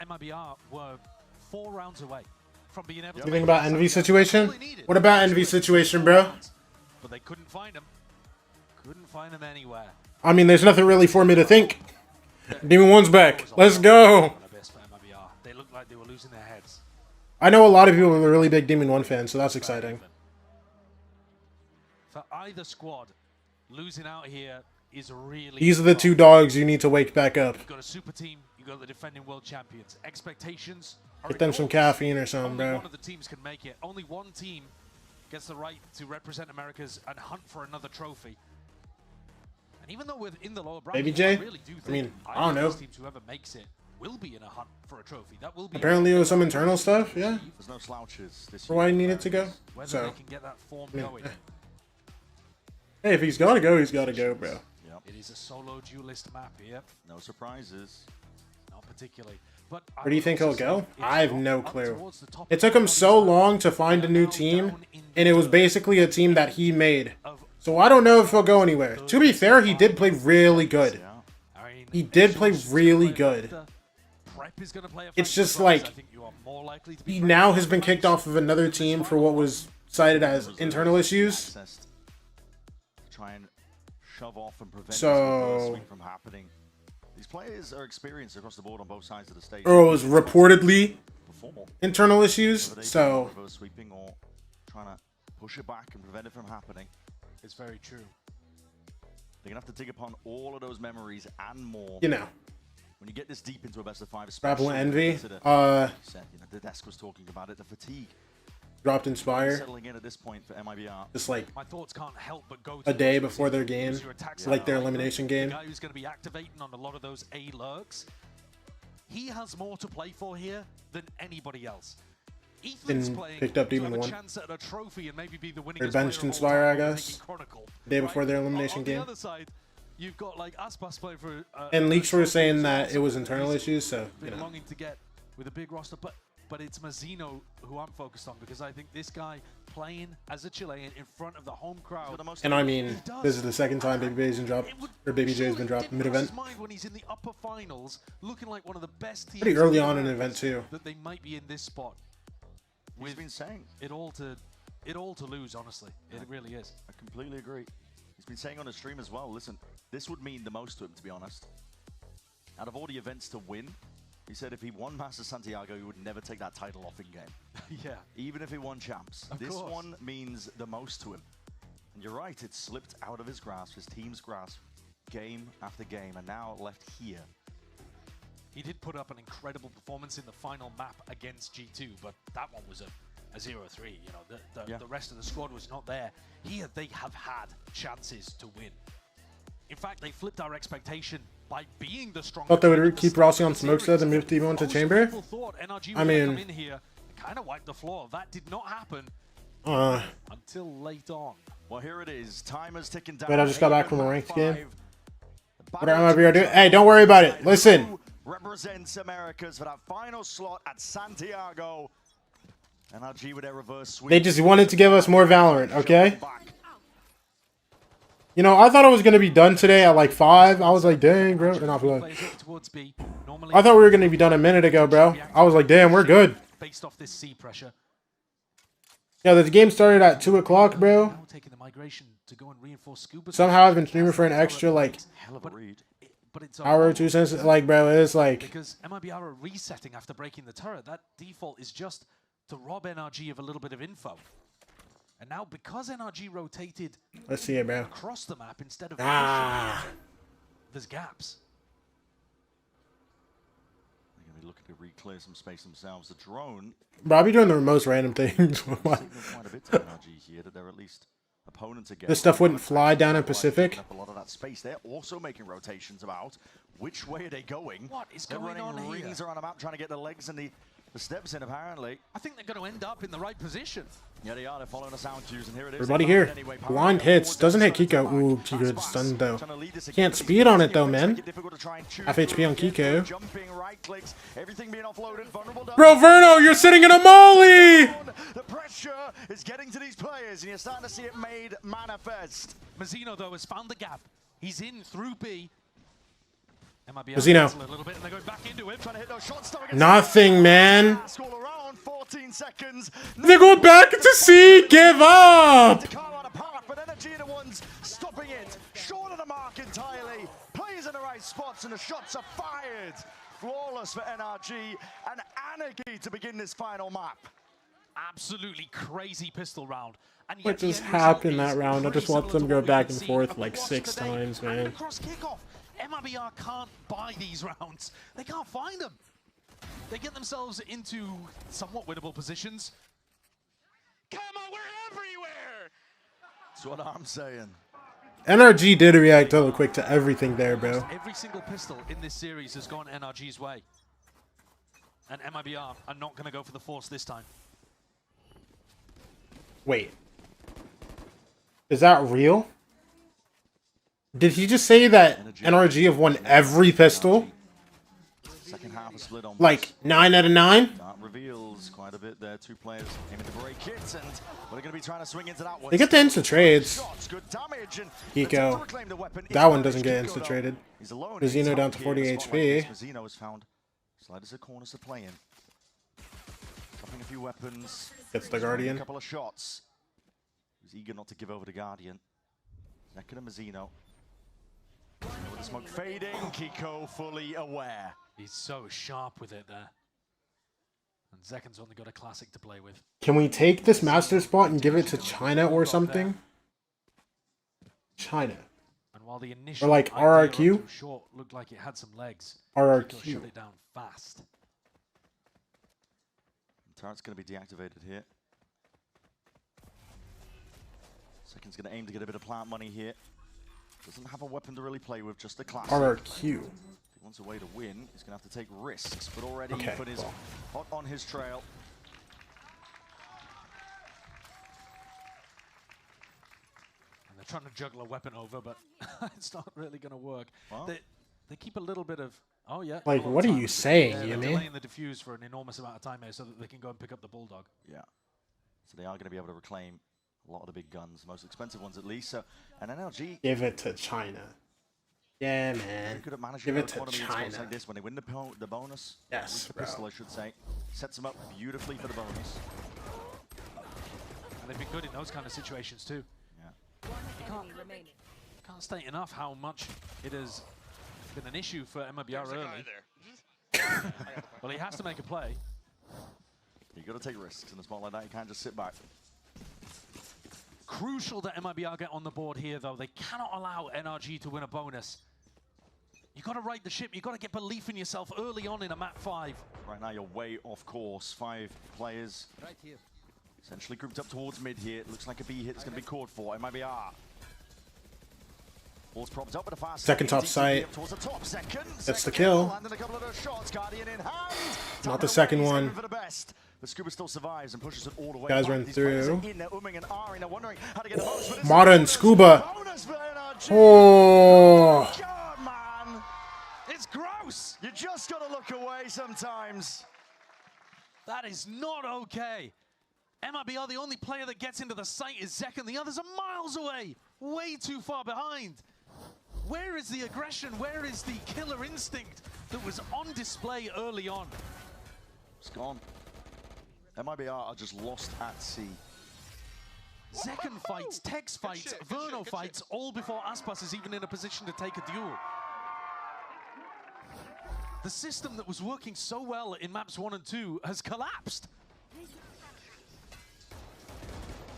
MIBR were 4 rounds away from being able to... You think about Envy situation? What about Envy situation, bro? But they couldn't find him. Couldn't find him anywhere. I mean, there's nothing really for me to think. Demon 1's back. Let's go. They looked like they were losing their heads. I know a lot of people are really big Demon 1 fans, so that's exciting. For either squad, losing out here is really... These are the 2 dogs you need to wake back up. You've got a super team. You've got the defending world champions. Expectations are Get them some caffeine or something, Only bro. one of the teams can make it. Only one team gets the right to represent Americas and hunt for another trophy. And even though we're in the lower bracket, Baby J? I really do think I mean, I don't know. teams, whoever makes it, will be in a hunt for a trophy. That will be Apparently it was some internal stuff, yeah. There's no slouches this For why he needed to go. Whether So, they can get that form going. hey, if he's gotta go, he's gotta go, bro. It is a solo duelist map here. No surprises. Not particularly. But Where do you think he'll go? I have no clue. It took him so long to find a new team, and it was basically a team that he made. So I don't know if he'll go anywhere. To be fair, he did play really good. He did play really good. It's just like, he now has been kicked off of another team for what was cited as internal issues. Try and shove off and prevent So- this sweep from happening. These players are experienced across the board on both sides of the stage. Or it was reportedly internal issues, so... Reverse sweeping or trying to push it back and prevent it from happening. It's very true. They're going to have to dig upon all of those memories and more. You know. When you get this deep into a best of 5, Rabble especially Envy. consider, you know, the desk was talking about it, the fatigue. dropped Inspire. Settling in at this point for MIBR. Just like my thoughts can't help but go a to day before their game, like their elimination game. The guy who's going to be activating on a lot of those A lurks. He has more to play for here than anybody else. Ethan's playing picked up to Demon have a 1. chance at a trophy and maybe be the They winningest benched player of all Inspire, I time while guess. taking Chronicle, The day before their right? elimination On game. the other side, you've got like Aspas playing for And leaks were saying that it was internal issues, so you know. longing to get with a big roster, but it's Mazzino who I'm focused on because I think this guy playing as a Chilean in front of the home crowd. And I mean, this is the second time Baby J's been dropped, or Baby J's been dropped mid-event. When he's in the upper finals, looking like one of the best teams. Pretty early on in the event too. That they might be in this spot. He's been saying it all to lose. Honestly, it really is. I completely agree. He's been saying on his stream as well. Listen, this would mean the most to him, to be honest. Out of all the events to win, he said if he won Masters Santiago, he would never take that title off in game. Yeah. Even if he won champs. Of this course. one means the most to him. And you're right, it slipped out of his grasp, his team's grasp, game after game, and now left here. He did put up an incredible performance in the final map against G2, but that one was a 0-3. You know, the rest of the squad was not there. Here, they have had chances to win. In fact, they flipped our expectation by being the strongest. Thought they would keep Rossi on Smokestead and move Demon to Chamber. I mean, in here, kind of wiped the floor. That did not happen until late on. Well, here it is. Time is ticking down. wait, I just got back from a ranked game. What am I doing? Hey, don't worry about it. Listen. Represents Americas for that final slot at Santiago. NRG with their reverse sweep. They just wanted to give us more Valorant, okay? You know, I thought it was going to be done today at like 5. I was like, dang, bro. I thought we were going to be done a minute ago, bro. I was like, damn, we're good. Based off this C pressure. Yeah, the game started at 2 o'clock, bro. Taking the migration to go and reinforce Scuba. Somehow I've been streaming for an extra, like, hour or 2 since. Like, bro, it's like... Because MIBR are resetting after breaking the turret. That default is just to rob NRG of a little bit of info. And now, because NRG rotated Let's see it, bro. across the map instead of there's gaps. They're going to be looking to re-clear some space themselves. The drone... Bro, I'll be doing the most random things. quite a bit to NRG here that they're at least opponents again. This stuff wouldn't fly down in Pacific. A lot of that space. They're also making rotations about which way are they going. What is They're going running on rings here? around the map, trying to get the legs and the steps in, apparently. I think they're going to end up in the right position. Yeah, they are. They're following the sound cues, and here it is. Everybody here. Blind hits. Doesn't hit Kiko. Ooh, Kiko gets stunned, though. Can't speed on it, though, man. FHP on Kiko. Jumping right clicks, everything being offloaded, vulnerable. Bro, Verno, you're sitting in a molly! The pressure is getting to these players, and you're starting to see it made manifest. Mazzino, though, has found the gap. He's in through B. Mazzino. A little bit, and they're going back into it. Trying to hit those shots. Nothing, man. All around, 14 seconds. They're going back to C. Give up. But energy are the ones stopping it. Short of the mark entirely. Plays in the right spots, and the shots are fired. Flawless for NRG, and anarchy to begin this final map. Absolutely crazy pistol round. And What just happened that round? I just watched them go back and forth like 6 times, man. Across Kickoff, MIBR can't buy these rounds. They can't find them. They get themselves into somewhat winnable positions. Come on, we're everywhere! That's what I'm saying. NRG did react hella quick to everything there, bro. Every single pistol in this series has gone NRG's way. And MIBR are not going to go for the force this time. Wait. Is that real? Did he just say that NRG have won every pistol? Second half is split on Like 9 out of 9? That reveals quite a bit there. 2 players aiming to break hits, and we're going to be trying to swing into that one. They get the insta trades. Good damage, and Kiko. That one doesn't get insta traded. Mazzino down to 40 HP. Mazzino has found sliders of corners to play in. Dropping a few weapons. Gets the Guardian. A couple of shots. He's eager not to give over the Guardian. Second to Mazzino. With the smoke fading, Kiko fully aware. He's so sharp with it there. And Zekan's only got a classic to play with. Can we take this master spot and give it to China or something? China. And while the initial or like RRQ? Short looked like it had some legs. RRQ. Shut it down fast. Turret's going to be deactivated here. Second's going to aim to get a bit of plant money here. Doesn't have a weapon to really play with, just the classic. RRQ. If he wants a way to win, he's going to have to take risks, but already Ethan is hot on his trail. And they're trying to juggle a weapon over, but it's not really going to work. They keep a little bit of... Oh, yeah. Like, what are you saying, they're you mean? delaying the defuse for an enormous amount of time here so that they can go and pick up the Bulldog. Yeah. So they are going to be able to reclaim a lot of the big guns, most expensive ones at least. So, and NRG... Give it to China. Yeah, man. Good at managing Give it to economy in China. spots like this when they win the bonus. Yes, the bro. pistol, I should say. Sets them up beautifully for the bonus. And they've been good in those kind of situations too. Yeah. Can't state enough how much it has been an issue for MIBR early. Well, he has to make a play. You got to take risks in a spot like that. You can't just sit back. Crucial that MIBR get on the board here, though. They cannot allow NRG to win a bonus. You got to right the ship. You got to get belief in yourself early on in a map 5. Right now, you're way off course. 5 players Right here. essentially grouped up towards mid here. It looks like a B hit is going to be called for. MIBR. Ball's propped up with a fast Second top sight. towards the top. That's the kill. Landing a couple of those shots. Guardian in hand. Not the second one. For the best. But Scuba still survives and pushes it all the way. Guys back. run These players through. are in there, umming and ahhing. They're wondering how to get the bonus, but it's Mata and Scuba. bonus for NRG. Oh. God, man. It's gross. You just got to look away sometimes. That is not okay. MIBR, the only player that gets into the site is Zek, and the others are miles away. Way too far behind. Where is the aggression? Where is the killer instinct that was on display early on? It's gone. MIBR are just lost at sea. Zekken fights, Tex fights, Verno fights, all before Aspas is even in a position to take a duel. The system that was working so well in maps 1 and 2 has collapsed.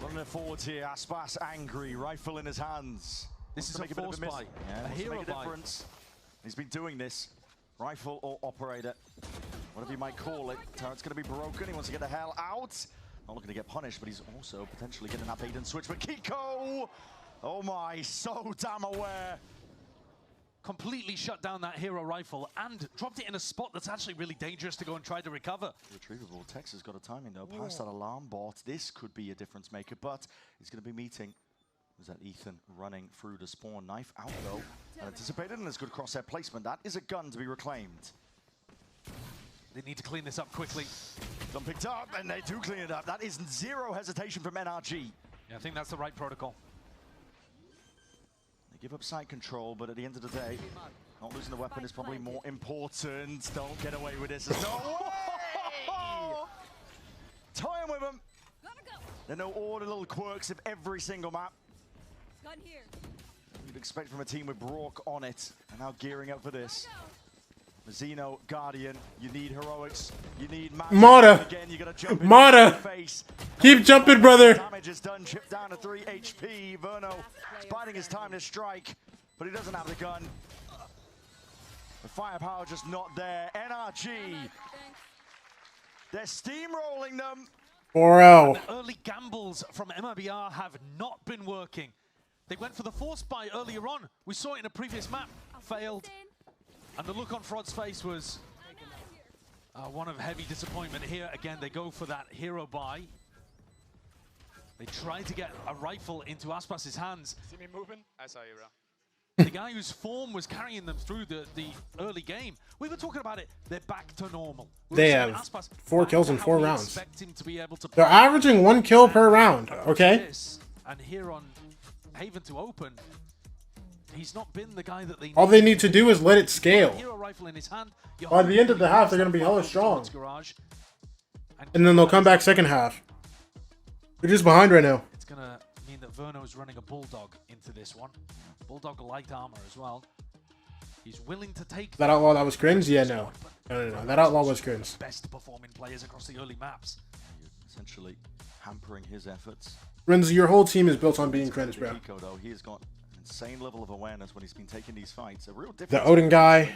Running it forwards here, Aspas angry, rifle in his hands. This is a bit of force buy, Yeah, a hero make a buy. difference. He's been doing this, rifle or operator, whatever you might call it. Turret's going to be broken. He wants to get the hell out. Not looking to get punished, but he's also potentially getting that bait and switch. But Kiko, oh my, so damn aware. Completely shut down that hero rifle and dropped it in a spot that's actually really dangerous to go and try to recover. Retrievable. Tex has got a timing though. Past that alarm bot. This could be a difference maker, but he's going to be meeting. Was that Ethan running through the spawn? Knife out though. Anticipated, and there's good crosshair placement. That is a gun to be reclaimed. They need to clean this up quickly. Done picked up, and they do clean it up. That is zero hesitation from NRG. Yeah, I think that's the right protocol. They give up side control, but at the end of the day, not losing the weapon is probably more important. Don't get away with this. There's no way! Toying with them. They know all the little quirks of every single map. Gun here. You'd expect from a team with Brock on it, and now gearing up for this. Mazzino, Guardian, you need heroics, you need Mata! Again, you gotta jump in Mata! the face. Keep jumping, brother! Damage is done, chipped down to 3 HP. Verno is biding his time to strike, but he doesn't have the gun. The firepower just not there. NRG, they're steamrolling them. 4-0. The early gambles from MIBR have not been working. They went for the force buy earlier on. We saw it in a previous map, failed. And the look on Frod's face was one of heavy disappointment. Here again, they go for that hero buy. They try to get a rifle into Aspas's hands. See me moving? I saw you, bro. The guy whose form was carrying them through the early game. We were talking about it. They're back to normal. They have 4 kills in 4 rounds. Expect him to be able to They're averaging 1 kill per round, okay? And here on Haven to Open, he's not been the guy that they All they need to do is let it scale. Hero rifle in his hand. By the end of the half, they're going to be hella strong. And then they'll come back second half. They're just behind right now. It's going to mean that Verno is running a Bulldog into this one. Bulldog light armor as well. He's willing to take That outlaw that was cringe? Yeah, no. No. That outlaw was cringe. Best performing players across the early maps. Essentially hampering his efforts. Renzi, your whole team is built on being cringe, bro. Kiko, though, he has got an insane level of awareness when he's been taking these fights. A real difference. The Odin guy.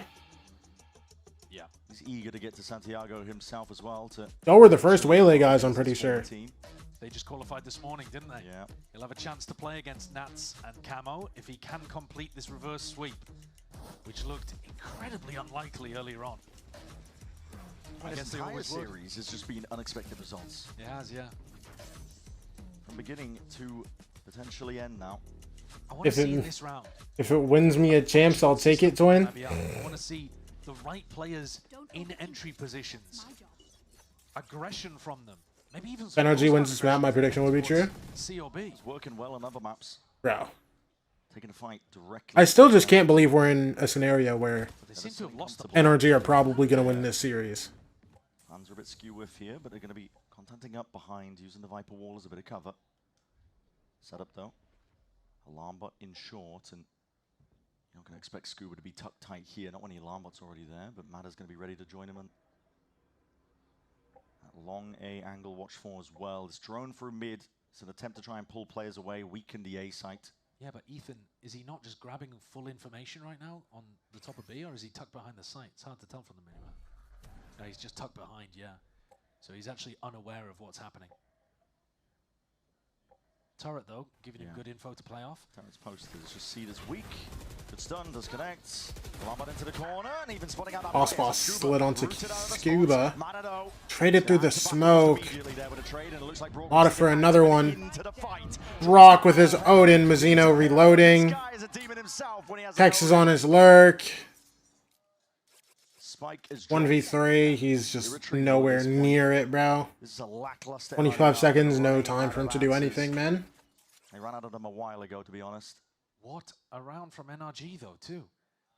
Yeah. He's eager to get to Santiago himself as well. Y'all were the first Waylay guys, I'm pretty sure. They just qualified this morning, didn't they? Yeah. He'll have a chance to play against Nats and Camo if he can complete this reverse sweep, which looked incredibly unlikely earlier on. I guess the entire series has just been unexpected results. It has, yeah. From beginning to potentially end now. I want to see in this round. If it wins me a champs, I'll take it, Twin. I want to see the right players in entry positions. Aggression from them. Maybe even NRG wins this map, my prediction would be true. COB. It's working well on other maps. Bro. Taking a fight directly. I still just can't believe we're in a scenario where they seem to have lost the NRG are probably going to win this series. Fans are a bit skew with here, but they're going to be contacting up behind, using the Viper wall as a bit of cover. Setup though. Alarm bot in short, and you're not going to expect Scuba to be tucked tight here, not when the alarm bot's already there, but Matter's going to be ready to join him on that long A angle. Watch for as well. This drone through mid. It's an attempt to try and pull players away, weaken the A site. Yeah, but Ethan, is he not just grabbing full information right now on the top of B, or is he tucked behind the site? It's hard to tell from the minimap. No, he's just tucked behind, yeah. So he's actually unaware of what's happening. Turret, though, giving him good info to play off. Turret's posted. It's just see this weak. Good stun, does connect. Alarm into the corner, and even spotting out that Osboss slid onto Scuba. Traded through the smoke. Lotta for another one. Rock with his Odin. Mazzino reloading. Tex is on his lurk. 1v3, he's just nowhere near it, bro. 25 seconds, no time for him to do anything, man. They ran out of them a while ago, to be honest. What a round from NRG, though, too.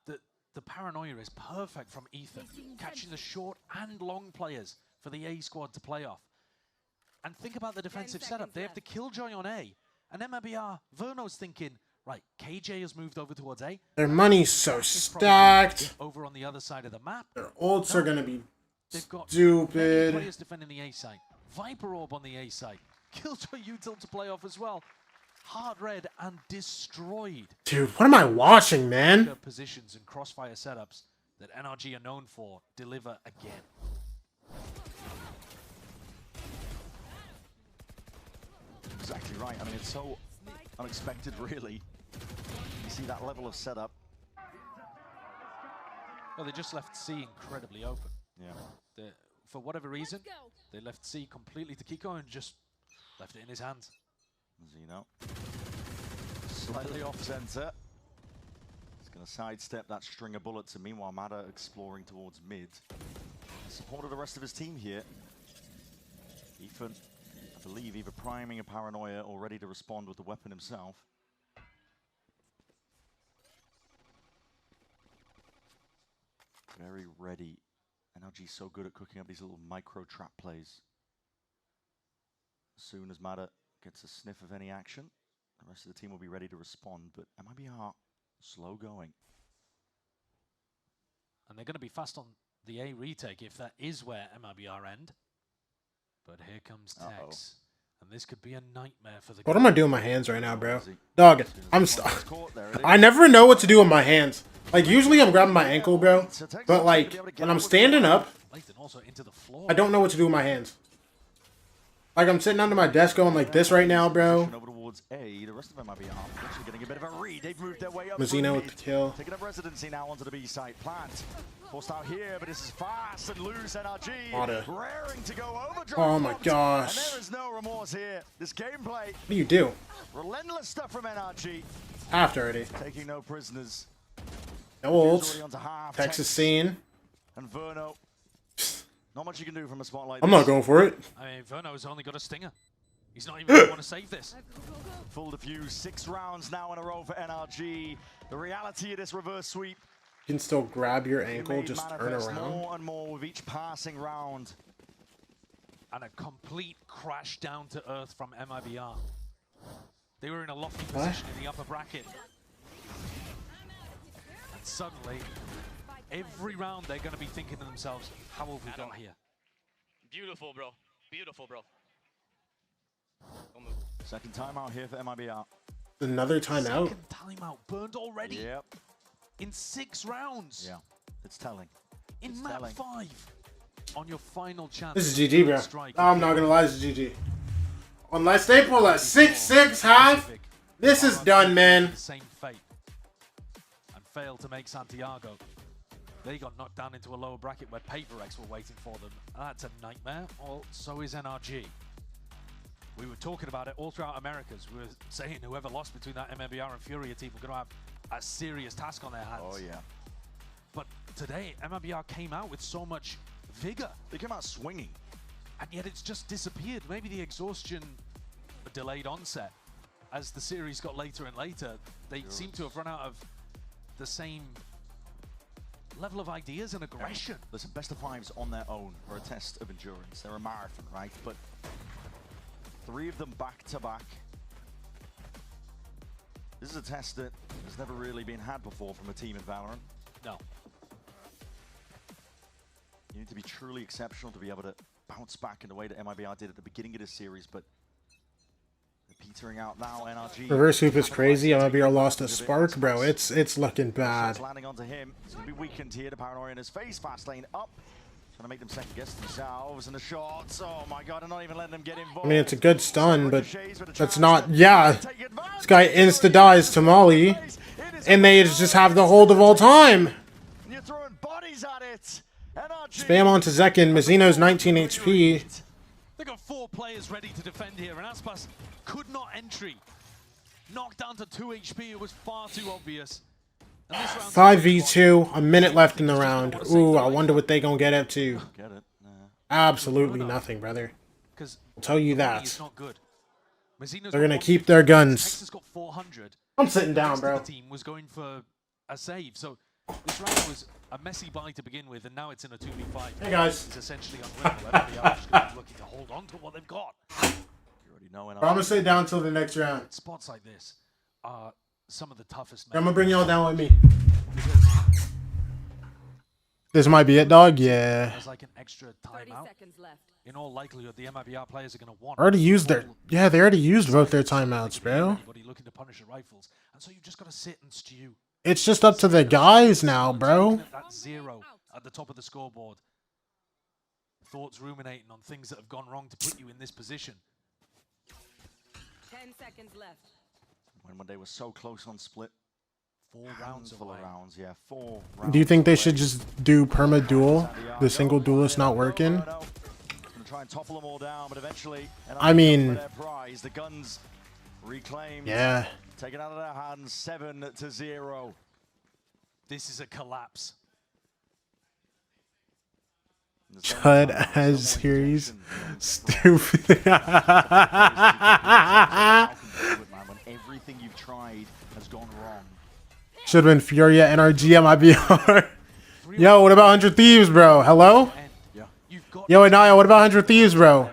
The paranoia is perfect from Ethan, catching the short and long players for the A squad to play off. And think about the defensive setup. They have the Killjoy on A, and MIBR, Verno's thinking, right, KJ has moved over towards A. Their money's so stacked. Over on the other side of the map. Their ults are going to be They've got stupid. Players defending the A side. Viper Orb on the A side. Killjoy util to play off as well. Hard red and destroyed. Dude, what am I watching, man? Positions and crossfire setups that NRG are known for deliver again. Exactly right. I mean, it's so unexpected, really. You see that level of setup. Well, they just left C incredibly open. Yeah. For whatever reason, they left C completely to Kiko and just left it in his hands. Zeno. Slightly off center. He's going to sidestep that string of bullets, and meanwhile, Matter exploring towards mid. Supported the rest of his team here. Ethan, I believe, either priming a paranoia or ready to respond with the weapon himself. Very ready. NRG's so good at cooking up these little micro trap plays. As soon as Matter gets a sniff of any action, the rest of the team will be ready to respond, but MIBR slow going. And they're going to be fast on the A retake if that is where MIBR end. But here comes Tex. And this could be a nightmare for the What am I doing with my hands right now, bro? Dog, I never know what to do with my hands. Like, usually I'm grabbing my ankle, bro. But, like, when I'm standing up, I don't know what to do with my hands. Like, I'm sitting under my desk going like this right now, bro. Mazzino with the kill. Taking up residency now onto the B site. Plant forced out here, but this is fast and loose. NRG raring to go overdrive. Oh my gosh. And there is no remorse here. This gameplay. What do you do? Relentless stuff from NRG. After already. Taking no prisoners. No ult. Texas scene. And Verno. Not much you can do from a spot like I'm this. not going for it. I mean, Verno's only got a stinger. He's not even going to want to save this. Full defuse, 6 rounds now in a row for NRG. The reality of this reverse sweep. You can still grab your ankle, just turn around. More and more with each passing round. And a complete crash down to earth from MIBR. They were in a lofty position in the upper bracket. And suddenly, every round they're going to be thinking to themselves, how have we got here? Beautiful, bro. Beautiful, bro. Second timeout here for MIBR. Another timeout? Second timeout burned already. Yep. In 6 rounds. Yeah, it's telling. In map 5. On your final chance. This is GG, bro. I'm not going to lie, this is GG. Unless they pull a 6-6 half, this is done, man. Same fate and failed to make Santiago. They got knocked down into a lower bracket where PaperX were waiting for them. That's a nightmare. Well, so is NRG. We were talking about it all throughout Americas. We were saying whoever lost between that MIBR and Furia team were going to have a serious task on their hands. Oh, yeah. But today, MIBR came out with so much vigor. They came out swinging. And yet it's just disappeared. Maybe the exhaustion, a delayed onset. As the series got later and later, they seem to have run out of the same level of ideas and aggression. Listen, best of fives on their own are a test of endurance. They're a marathon, right? But 3 of them back to back. This is a test that has never really been had before from a team in Valorant. No. You need to be truly exceptional to be able to bounce back in the way that MIBR did at the beginning of this series, but they're petering out now. NRG. Reverse hoop is crazy. MIBR lost a spark, bro. It's looking bad. Landing onto him. It's going to be weakened here. The Paranoia in his face. Fast lane up. Trying to make them second guess themselves. And the shots. Oh my god, I'm not even letting them get involved. I mean, it's a good stun, but that's not. Yeah. This guy insta dies to Molly. And they just have the hold of all time. You're throwing bodies at it. Spam onto Zekin. Mazzino's 19 HP. They got 4 players ready to defend here, and Aspas could not entry. Knocked down to 2 HP, it was far too obvious. 5v2, a minute left in the round. Ooh, I wonder what they gonna get up to. Absolutely nothing, brother. I'll tell you that. They're gonna keep their guns. I'm sitting down, bro. The team was going for a save, so this round was a messy buy to begin with, and now it's in a 2v5. Hey guys. It's essentially unwinnable. They are just going to be looking to hold on to what they've got. You already know. I'm gonna stay down till the next round. Spots like this are some of the toughest. I'm gonna bring y'all down with me. This might be it, dog. Yeah. There's like an extra timeout. In all likelihood, the MIBR players are going to want. Already used their. Yeah, they already used both their timeouts, bro. Anybody looking to punish the rifles, and so you just got to sit and stew. It's just up to the guys now, bro. That 0 at the top of the scoreboard. Thoughts ruminating on things that have gone wrong to put you in this position. 10 seconds left. When they were so close on split. 4 rounds full away. of rounds, yeah. 4 rounds. Do you think they should just do perma duel? The single duel is not working. Gonna try and topple them all down, but eventually, I mean, prize, the guns reclaimed. Yeah. Taken out of their hands, 7-0. This is a collapse. Chud as series. Stupid. Everything you've tried has gone wrong. Should have been Furia, NRG, MIBR. Yo, what about 100 Thieves, bro? Hello? Yo, Anaya, what about 100 Thieves, bro?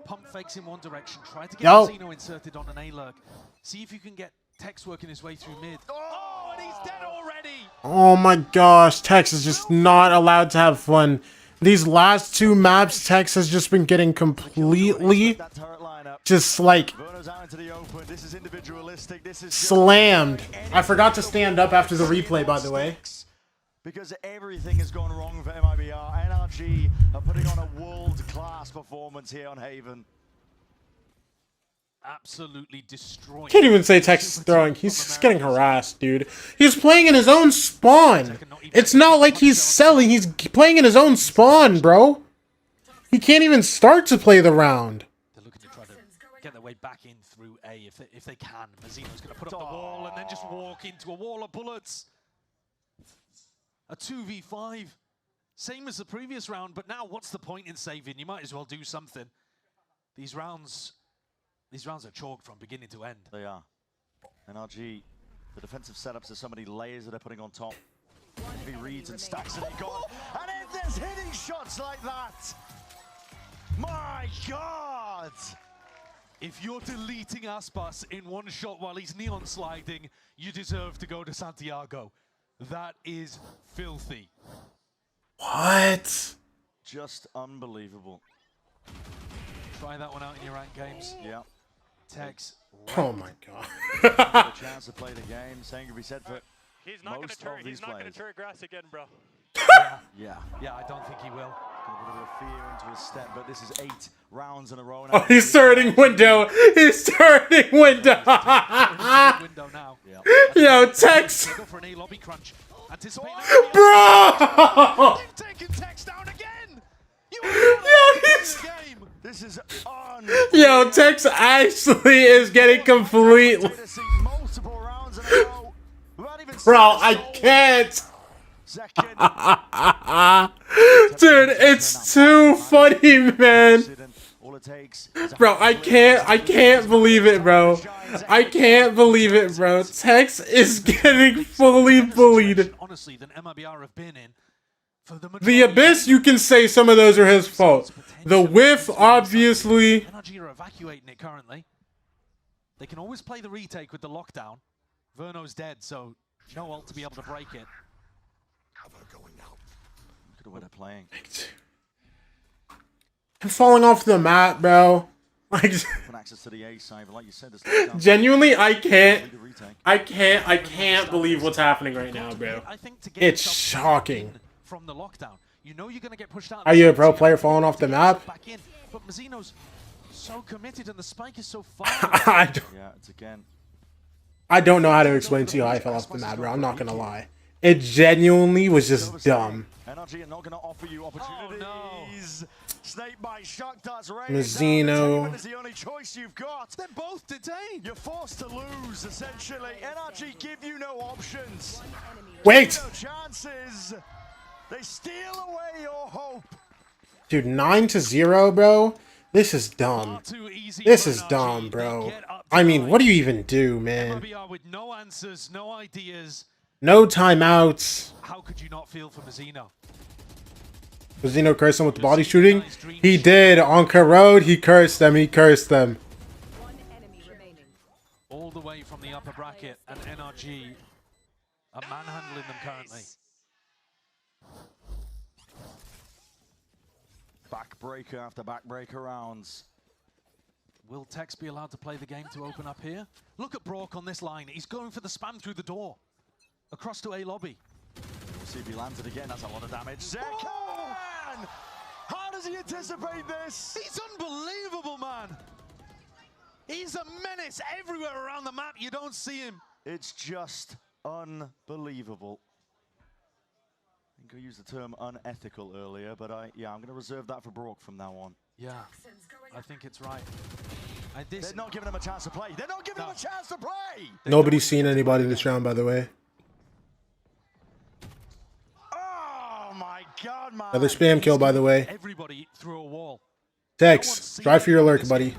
Pump fakes in one direction. Try to get Yo. inserted on an A-lurk. See if you can get Tex working his way through mid. Oh, and he's dead already! Oh my gosh, Tex is just not allowed to have fun. These last 2 maps, Tex has just been getting completely just like slammed. I forgot to stand up after the replay, by the way. Because everything has gone wrong for MIBR. NRG are putting on a world-class performance here on Haven. Absolutely destroying. Can't even say Tex is throwing. He's just getting harassed, dude. He's playing in his own spawn. It's not like he's selling. He's playing in his own spawn, bro. He can't even start to play the round. They're looking to try to get their way back in through A if they can. Mazzino's going to put up the wall and then just walk into a wall of bullets. A 2v5. Same as the previous round, but now what's the point in saving? You might as well do something. These rounds are chalked from beginning to end. They are. NRG, the defensive setups, there's so many layers that they're putting on top. He reads and stacks and he got. And if there's hitting shots like that, my God! If you're deleting Aspas in one shot while he's neon sliding, you deserve to go to Santiago. That is filthy. What? Just unbelievable. Try that one out in your ranked games. Yeah. Tex. Oh my God. A chance to play the game. Saying could be said for He's not going to turret. He's not going to turret grass again, bro. Yeah, I don't think he will. Got a bit of fear into his step, but this is 8 rounds in a row. Oh, he's turning window. He's turning window. Window now. Yo, Tex. Go for an A lobby crunch. Anticipate. Bro. Taking Tex down again. This is on. Yo, Tex actually is getting completely. Bro, I can't. Dude, it's too funny, man. Bro, I can't believe it, bro. I can't believe it, bro. Tex is getting fully bullied. Honestly, than MIBR have been in. The Abyss, you can say some of those are his fault. The Whiff, obviously. NRG are evacuating it currently. They can always play the retake with the lockdown. Verno's dead, so no ult to be able to break it. Look at where they're playing. I'm falling off the map, bro. Like, access to the A side, but like you said, genuinely, I can't believe what's happening right now, bro. It's shocking. From the lockdown, you know you're gonna get pushed out. Are you a pro player falling off the map? Back in, but Mazzino's so committed and the spike is so far. Yeah, it's again. I don't know how to explain to you how I fell off the map, bro. I'm not gonna lie. It genuinely was just dumb. NRG are not going to offer you opportunities. Snake bite, shock darts, Mazzino. is the only choice you've got. They're both detained. You're forced to lose, essentially. NRG give you no options. Wait. No chances. They steal away your hope. Dude, 9-0, bro. This is dumb. This is dumb, bro. I mean, what do you even do, man? With no answers, no ideas. No timeouts. How could you not feel for Mazzino? Mazzino cursed him with the body shooting? He did. On Road, he cursed them. He cursed them. All the way from the upper bracket, and NRG are manhandling them currently. Backbreaker after backbreaker rounds. Will Tex be allowed to play the game to open up here? Look at Brock on this line. He's going for the spam through the door. Across to A lobby. See if he lands it again. That's a lot of damage. Zekan! How does he anticipate this? He's unbelievable, man. He's a menace everywhere around the map. You don't see him. It's just unbelievable. I think I used the term unethical earlier, but I'm going to reserve that for Brock from now on. Yeah, I think it's right. They're not giving him a chance to play. They're not giving him a chance to play. Nobody's seen anybody this round, by the way. Oh my God, man. Another spam kill, by the way. Everybody through a wall. Tex, drive for your lurk, buddy.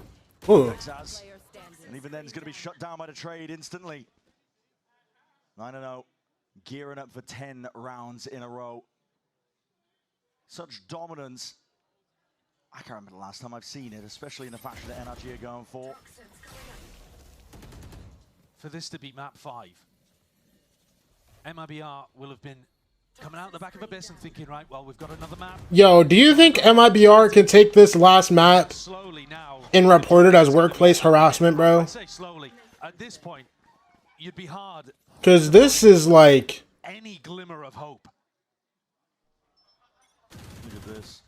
Ooh. And even then, he's going to be shut down by the trade instantly. 9-0. Gearing up for 10 rounds in a row. Such dominance. I can't remember the last time I've seen it, especially in the fashion that NRG are going for. For this to be map 5, MIBR will have been coming out the back of Abyss and thinking, right, well, we've got another map. Yo, do you think MIBR can take this last map and report it as workplace harassment, bro? I say slowly. At this point, you'd be hard. Because this is like... any glimmer of hope. Look at this.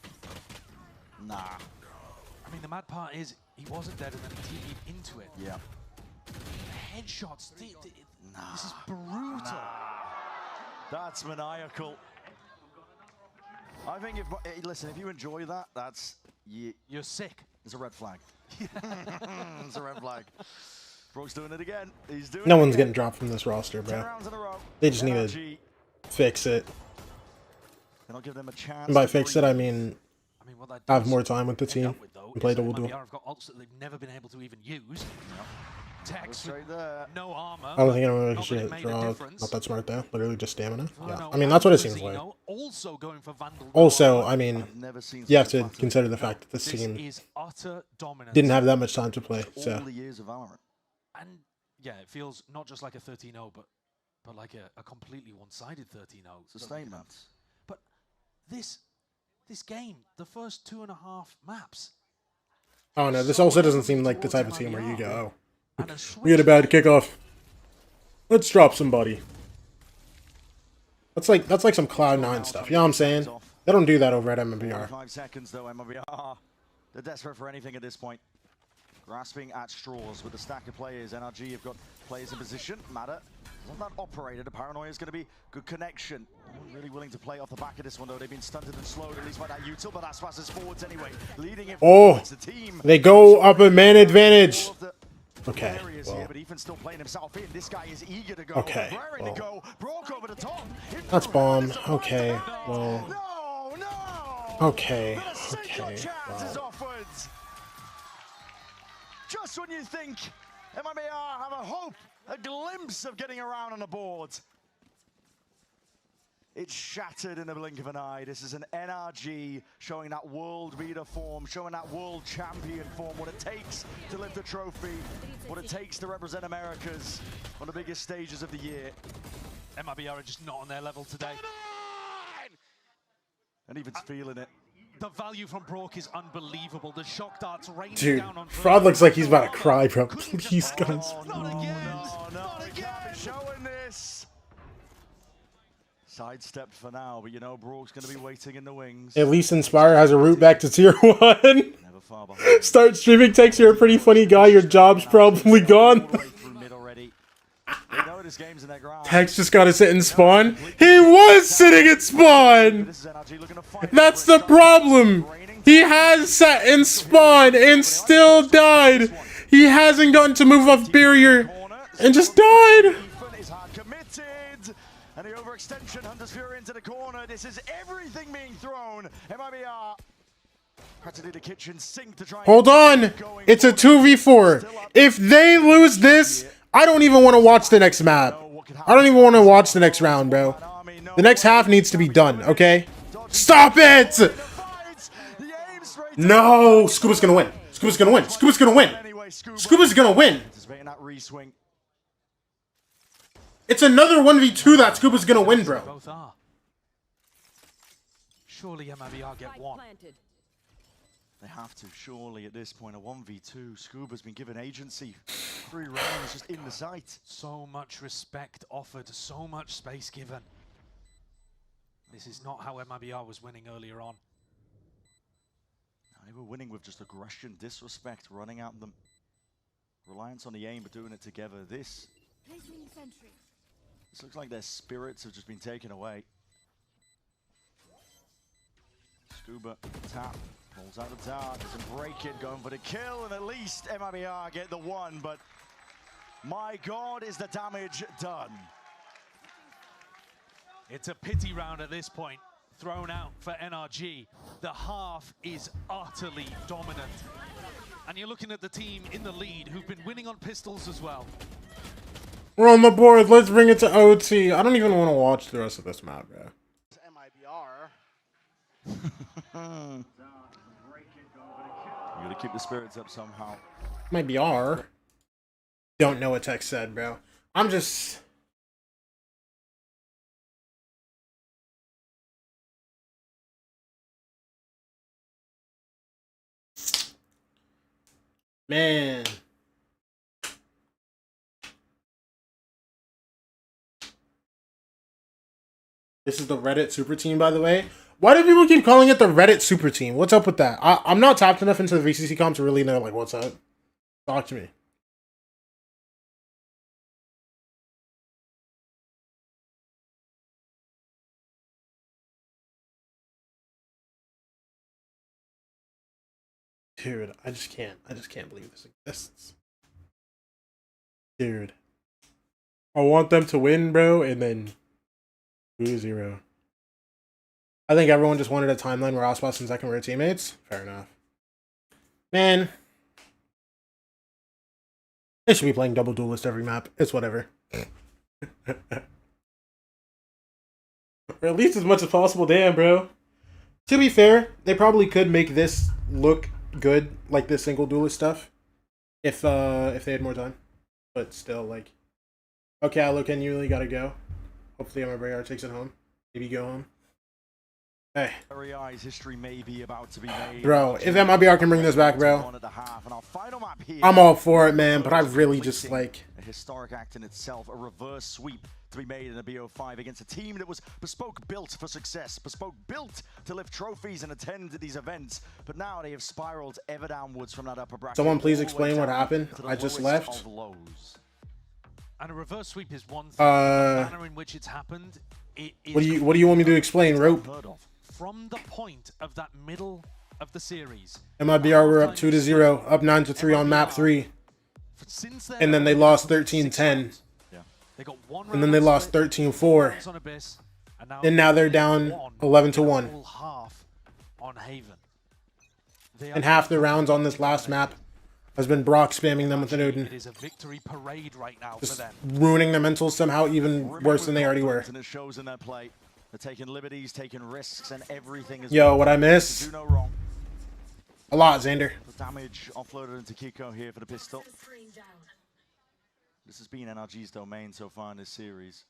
Nah. I mean, the mad part is he wasn't dead and then he TP'd into it. Yeah. Headshots. This is brutal. Nah. That's maniacal. I think if listen, if you enjoy that, that's you're sick. It's a red flag. It's a red flag. Brock's doing it again. He's doing No it one's again. getting dropped from this roster, bro. 10 rounds in a row. They just need NRG. to fix it. They're not giving them a chance. And by fix it, I mean have more time with the team and play double duel. Have got ults that they've never been able to even use. Tex with no armor. I don't think anyone should draw. Not that smart though. Literally just stamina. Yeah. I mean, that's what it seems like. Also going for Vandal. Also, I mean, you have to consider the fact that this team didn't have that much time to play. So. All the years of Valorant. And yeah, it feels not just like a 13-0, but like a completely one-sided 13-0. Sustainment. But this game, the first 2.5 maps. Oh no, this also doesn't seem like the type of team where you go, we had a bad kickoff. Let's drop somebody. That's like some Cloud9 stuff. You know what I'm saying? They don't do that over at MIBR. 5 seconds though, MIBR. They're desperate for anything at this point. Grasping at straws with the stack of players. NRG have got players in position. Matter doesn't that operated. The paranoia is going to be good connection. Really willing to play off the back of this one though. They've been stunted and slowed at least by that util, but Aspas is forwards anyway. Leading it forwards. The team. They go up a man advantage. Okay. Well. But Ethan's still playing himself in. This guy is eager to go. Okay. Well. To go. Broke over the top. That's bomb. Okay. Well. Okay. Okay. Wow. Just when you think MIBR have a hope, a glimpse of getting around on the board, it's shattered in the blink of an eye. This is an NRG showing that world leader form, showing that world champion form, what it takes to lift the trophy, what it takes to represent Americas on the biggest stages of the year. MIBR are just not on their level today. And Even's feeling it. The value from Brock is unbelievable. The shock darts raining Dude, down on Fraud looks like he's about to cry, bro. Please, guys. Not again. Showing this. Sidestepped for now, but you know Brock's going to be waiting in the wings. At least Inspire has a route back to tier 1. Start streaming takes you're a pretty funny guy. Your job's probably gone. Tex just got to sit in spawn. He was sitting in spawn. That's the problem. He has sat in spawn and still died. He hasn't gotten to move off barrier and just died. And the overextension, Hunter's Fury into the corner. This is everything being thrown. MIBR had to do the kitchen sink to try. Hold on. It's a 2v4. If they lose this, I don't even want to watch the next map. I don't even want to watch the next round, bro. The next half needs to be done, okay? Stop it! No! Scuba's gonna win. Scuba's gonna win. Scuba's gonna win. Scuba's gonna win. It's another 1v2 that Scuba's gonna win, bro. Both are. Surely MIBR get one. They have to, surely, at this point. A 1v2. Scuba's been given agency. 3 rounds just in the sight. So much respect offered, so much space given. This is not how MIBR was winning earlier on. They were winning with just aggression, disrespect, running at them. Reliance on the aim, but doing it together. This looks like their spirits have just been taken away. Scuba, tap, pulls out the dart, doesn't break it, going for the kill, and at least MIBR get the one, but my God, is the damage done. It's a pity round at this point, thrown out for NRG. The half is utterly dominant. And you're looking at the team in the lead who've been winning on pistols as well. We're on the board. Let's bring it to OT. I don't even want to watch the rest of this map, bro. You gotta keep the spirits up somehow. MIBR. Don't know what Tex said, bro. I'm just... Man. This is the Reddit super team, by the way. Why do people keep calling it the Reddit super team? What's up with that? I'm not tapped enough into the VCT comp to really know, like, what's up. Talk to me. Dude, I just can't believe this exists. Dude. I want them to win, bro, and then 2-0. I think everyone just wanted a timeline where Aspas and Zekrom were teammates. Fair enough. Man. They should be playing double duelist every map. It's whatever. Or at least as much as possible. Damn, bro. To be fair, they probably could make this look good, like this single duelist stuff, if they had more time. But still, like, okay, Alocan, you really gotta go. Hopefully MIBR takes it home. Maybe go home. Hey. History may be about to be made. Bro, if MIBR can bring this back, bro, I'm all for it, man. But I really just, like, A historic act in itself, a reverse sweep to be made in a BO5 against a team that was bespoke built for success, bespoke built to lift trophies and attend these events. But now they have spiraled ever downwards from that upper bracket. Someone please all the way explain what down happened. to the I just lowest left. of lows. And a reverse sweep is one thing. The manner in which it's happened, it is What do you want me to explain, Rope? from the point of that middle of the series. MIBR were up 2-0, up 9-3 on map 3. And then they lost 13-10. They got one and then they lost 13-4. And now they're down 11-1. Half on Haven. And half the rounds on this last map has been Brock spamming them with an Odin. It is a victory parade right now Just for them. ruining their mentals somehow even worse than they already were. And it shows in their play. They're taking liberties, taking risks, and everything is Yo, what I miss? do no wrong. A lot, Xander. The damage offloaded into Kiko here for the pistol. This has been NRG's domain so far in this series.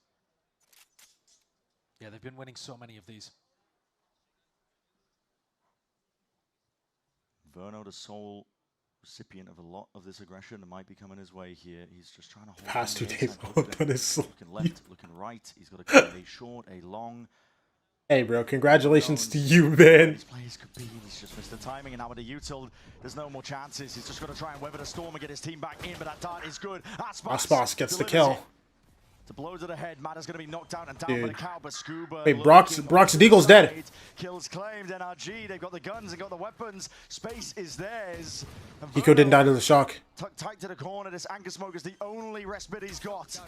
Yeah, they've been winning so many of these. Verno, the sole recipient of a lot of this aggression, that might be coming his way here. He's just trying to hold Past on 2 to days this. on his Looking left, looking right. He's got to cut a short, a long. Hey, bro, congratulations to you, man. These players could be. He's just missed the timing, and now with the util, there's no more chances. He's just got to try and weather the storm and get his team back in, but that dart is good. Aspas gets the kill. To blow to the head, Matter's going to be knocked out and down by the cow, but Scuba. Wait, Brock's Deagle's dead. Kills claimed, NRG. They've got the guns and got the weapons. Space is theirs. Eco didn't die to the shock. Tucked tight to the corner. This anchor smoke is the only respite he's got.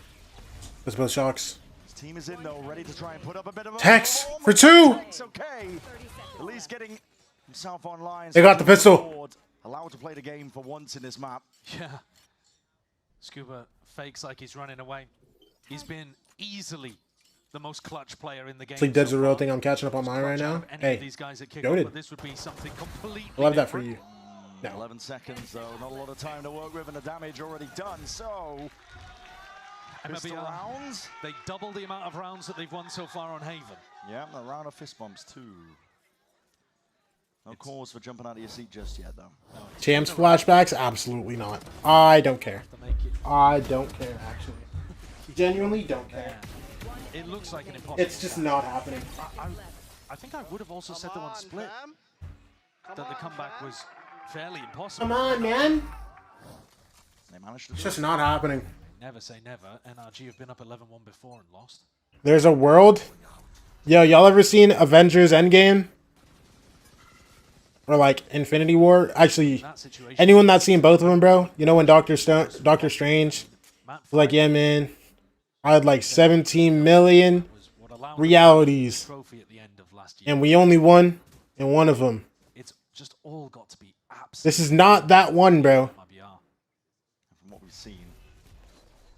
That's both shocks. His team is in though, ready to try and put up a bit of a Tex for 2. Tex, okay. At least getting himself online. They got the pistol. Allowed to play the game for once in this map. Yeah. Scuba fakes like he's running away. He's been easily the most clutch player in the game. Sleep Dead's a real thing. I'm catching up on mine right now. Hey, goated. This would be something completely Love that for you. No. 11 seconds though, not a lot of time to work with, and the damage already done. So, pistol rounds. They double the amount of rounds that they've won so far on Haven. Yeah, a round of fist bumps too. No cause for jumping out of your seat just yet though. No, Champs flashbacks? Absolutely not. I don't care. I don't care, actually. Genuinely don't care. It looks like an impossible. It's just not happening. I think I would have also said the one split. That the comeback was fairly impossible. Come on, man. They managed to It's just not happening. Never say never. NRG have been up 11-1 before and lost. There's a world. Yo, y'all ever seen Avengers Endgame? Or like Infinity War? Actually, anyone that's seen both of them, bro? You know when Doctor Strange was like, yeah, man, I had like 17 million realities, and we only won in one of them. It's just all got to be absolutely. This is not that one, bro. From what we've seen,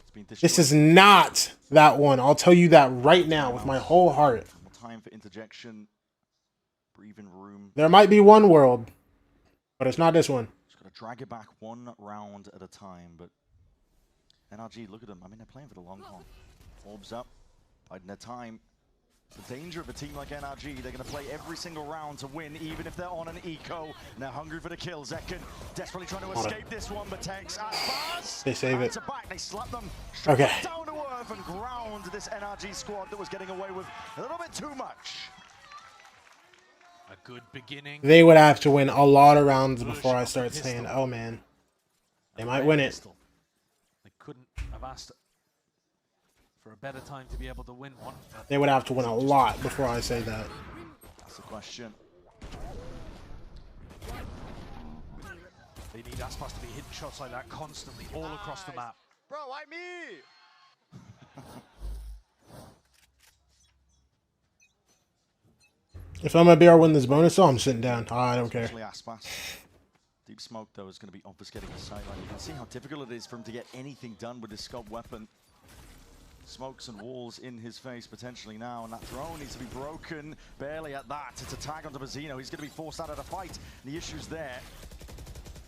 it's been this is not that one. I'll tell you that right now with my whole heart. More time for interjection, breathing room. There might be one world, but it's not this one. Just got to drag it back one round at a time, but NRG, look at them. I mean, they're playing for the long haul. Orbs up, biding their time. The danger of a team like NRG, they're going to play every single round to win, even if they're on an eco. And they're hungry for the kill. Zekken desperately trying to escape this one, but Tex Aspas. They save it. Back. They slap them Okay. down to earth and ground this NRG squad that was getting away with a little bit too much. A good beginning. They would have to win a lot of rounds before I start saying, oh man, they might win it. They couldn't have asked for a better time to be able to win one. They would have to win a lot before I say that. That's the question. They need Aspas to be hitting shots like that constantly all across the map. Bro, why me? If MIBR win this bonus, I'm sitting down. I don't care. Aspas. Deep smoke though is going to be obfuscating the sideline. You can see how difficult it is for him to get anything done with this scope weapon. Smokes and walls in his face potentially now, and that drone needs to be broken. Barely at that. It's a tag onto Vazino. He's going to be forced out of the fight. The issue's there.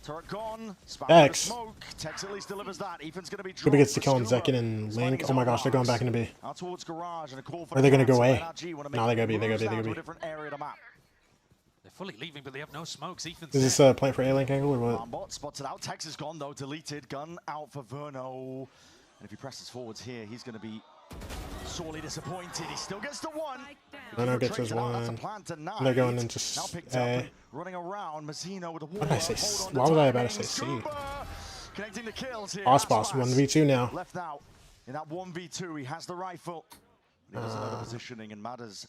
Turret gone. Tex. Smoke. Tex at least delivers that. Ethan's going to be Scuba gets to kill on Zekken and Link. Oh my gosh, they're going back into B. Out towards garage and a call for Or are they going to go A? No, they go B, they go B, they go B. Different area of the map. They're fully leaving, but they have no smokes. Ethan's Is this a plant for A-Link angle or what? Bot spots it out. Tex is gone though. Deleted. Gun out for Verno. And if he presses forwards here, he's going to be sorely disappointed. He still gets the one. Vano gets his one. They're going into A. Running around, Mazzino with a What did I say? Why was I about to say C? Connecting the kills here. Boss 1v2 now. Left out in that 1v2. He has the rifle. He doesn't know the positioning, and Matters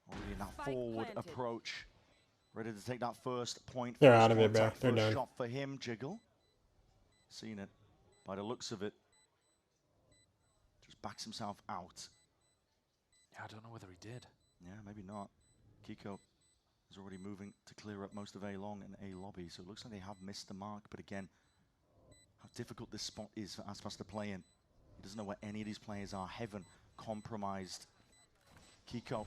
already in that forward approach. Ready to take that first point. They're out of it, bro. They're done. Shot for him, Jiggle. Seen it by the looks of it. Just backs himself out. Yeah, I don't know whether he did. Yeah, maybe not. Kiko is already moving to clear up most of A long and A lobby, so it looks like they have missed the mark. But again, how difficult this spot is for Aspas to play in. He doesn't know where any of these players are. Heaven compromised. Kiko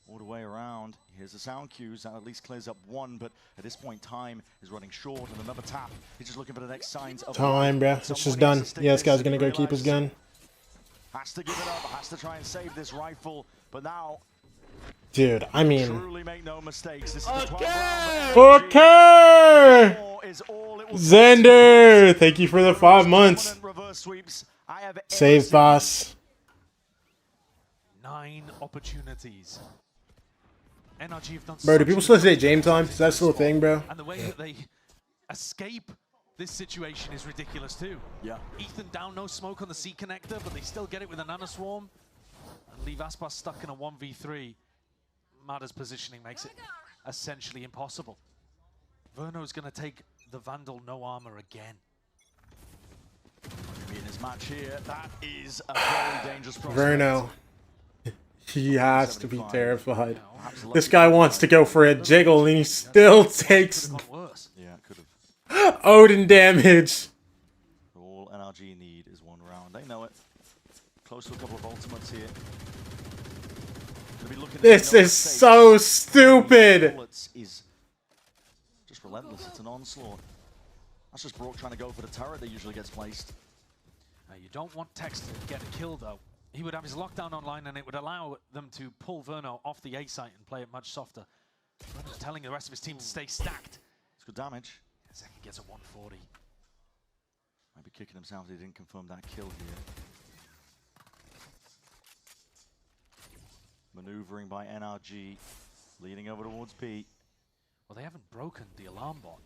all the way around. Here's the sound cues. That at least clears up one, but at this point, time is running short, and another tap. He's just looking for the next signs of time, bro. It's just done. Yeah, this guy's gonna go keep his gun. Has to give it up. Has to try and save this rifle, but now. Dude, I mean. Truly make no mistakes. This is okay. Xander, thank you for the 5 months. Save boss. 9 opportunities. NRG have done. Bro, do people still say James time? Is that still a thing, bro? And the way that they escape this situation is ridiculous too. Yeah. Ethan down, no smoke on the C connector, but they still get it with a nano swarm and leave Aspas stuck in a 1v3. Mada's positioning makes it essentially impossible. Verno's going to take the Vandal no armor again. In his match here, that is a very dangerous prospect. Verno. He has to be terrified. This guy wants to go for a jiggle and he still takes yeah, could have. Odin damage. All NRG need is one round. They know it. Close to a couple of ultimates here. This is so stupid. Is just relentless. It's an onslaught. That's just Brock trying to go for the turret that usually gets placed. Now you don't want Tex to get a kill though. He would have his lockdown online and it would allow them to pull Verno off the A site and play it much softer. Verno's telling the rest of his team to stay stacked. It's good damage. Zeki gets a 140. Might be kicking himself if he didn't confirm that kill here. Maneuvering by NRG, leading over towards B. Well, they haven't broken the alarm bot.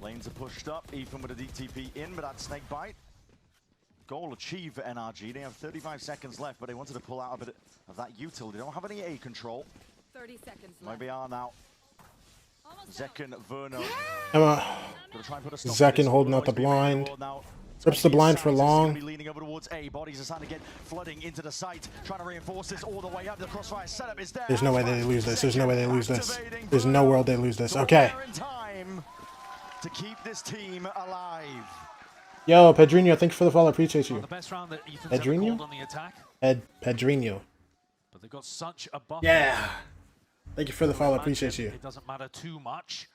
Lanes are pushed up. Ethan with a DTP in, but that snake bite. Goal achieved for NRG. They have 35 seconds left, but they wanted to pull out a bit of that util. They don't have any A control. 30 seconds left. MIBR now. Zekin, Verno. Zekin holding out the blind. Rips the blind for long. Leaning over towards A. Bodies are starting to get flooding into the site. Trying to reinforce this all the way up. The crossfire setup is there. There's no way they lose this. There's no way they lose this. There's no world they lose this. Okay. To keep this team alive. Yo, Pedrinho, thank you for the follow. Appreciate you. The best round that Ethan's ever called on the attack. Pedrinho. But they've got such a buffer. Yeah. Thank you for the follow. Appreciate you. It doesn't matter too much.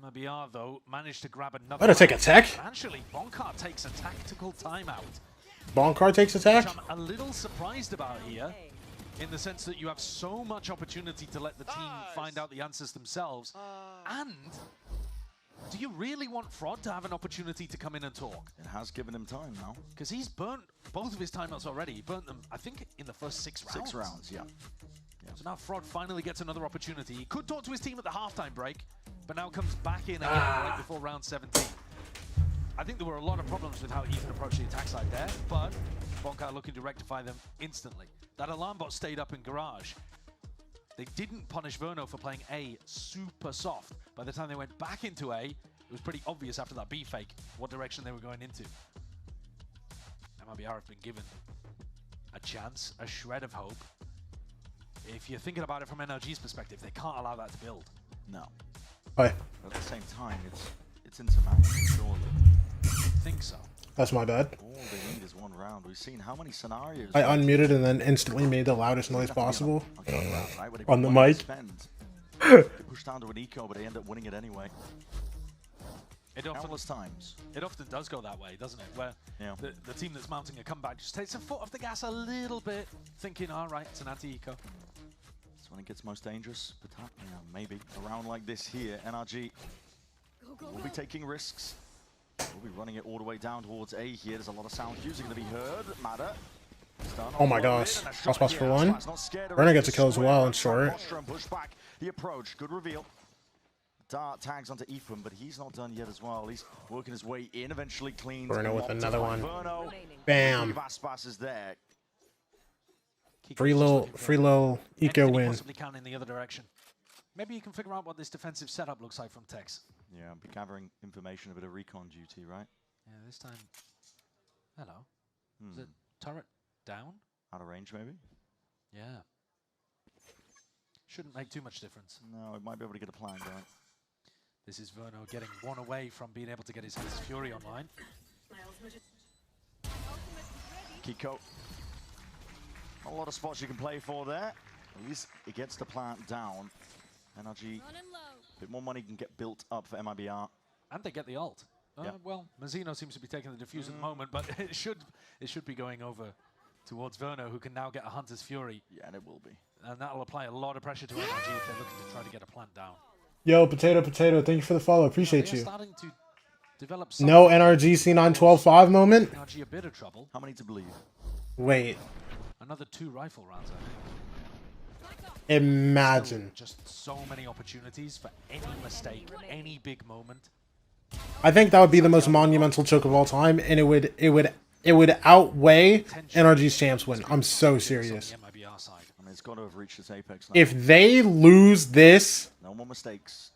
MIBR, though, managed to grab another. Better take a tech. Actually, Bonkar takes a tactical timeout. Bonkar takes attack? Which I'm a little surprised about here, in the sense that you have so much opportunity to let the team find out the answers themselves. And do you really want Frod to have an opportunity to come in and talk? It has given him time now. Because he's burnt both of his timeouts already. He burnt them, I think, in the first 6 rounds. 6 rounds, yeah. So now Frod finally gets another opportunity. He could talk to his team at the halftime break, but now comes back in again right before round 17. I think there were a lot of problems with how Ethan approached the attack side there, but Bonkar looking to rectify them instantly. That alarm bot stayed up in garage. They didn't punish Verno for playing A super soft. By the time they went back into A, it was pretty obvious after that B fake what direction they were going into. MIBR have been given a chance, a shred of hope. If you're thinking about it from NRG's perspective, they can't allow that to build. No. Hi. But at the same time, it's insurmountable, surely. I think so. That's my bad. All they need is one round. We've seen how many scenarios. I unmuted and then instantly made the loudest noise possible on the mic. They push down to an eco, but they end up winning it anyway. Countless times. It often does go that way, doesn't it? Where the team that's mounting a comeback just takes a foot off the gas a little bit, thinking, all right, it's an anti-eco. That's when it gets most dangerous. But maybe a round like this here, NRG will be taking risks. We'll be running it all the way down towards A here. There's a lot of sound cues are going to be heard. Matter. Oh my gosh. Cross pass for one. Verno gets a kill as well in short. Push back the approach. Good reveal. Dart tags onto Ethan, but he's not done yet as well. He's working his way in, eventually cleaned. Verno with another one. Verno. Bam. Vaspas is there. Free little eco win. Possibly count in the other direction. Maybe you can figure out what this defensive setup looks like from Tex. Yeah, I'll be gathering information, a bit of recon duty, right? Yeah, this time. Hello. Is it turret down? Out of range, maybe? Yeah. Shouldn't make too much difference. No, it might be able to get a plan going. This is Verno getting one away from being able to get his Fury online. Kiko. A lot of spots you can play for there. At least it gets the plant down. NRG, a bit more money can get built up for MIBR. And they get the ult. Well, Mazzino seems to be taking the defuse at the moment, but it should be going over towards Verno, who can now get a Hunter's Fury. Yeah, and it will be. And that'll apply a lot of pressure to NRG if they're looking to try to get a plant down. Yo, Potato, thank you for the follow. Appreciate you. Starting to develop no NRG C9-12-5 moment. NRG a bit of trouble. How many to believe? Wait. Another 2 rifle rounds, I think. Imagine. Still just so many opportunities for any mistake, any big moment. I think that would be the most monumental choke of all time, and it would outweigh NRG's champs win. I'm so serious. I mean, it's got to have reached its apex now. If they lose this, no more mistakes,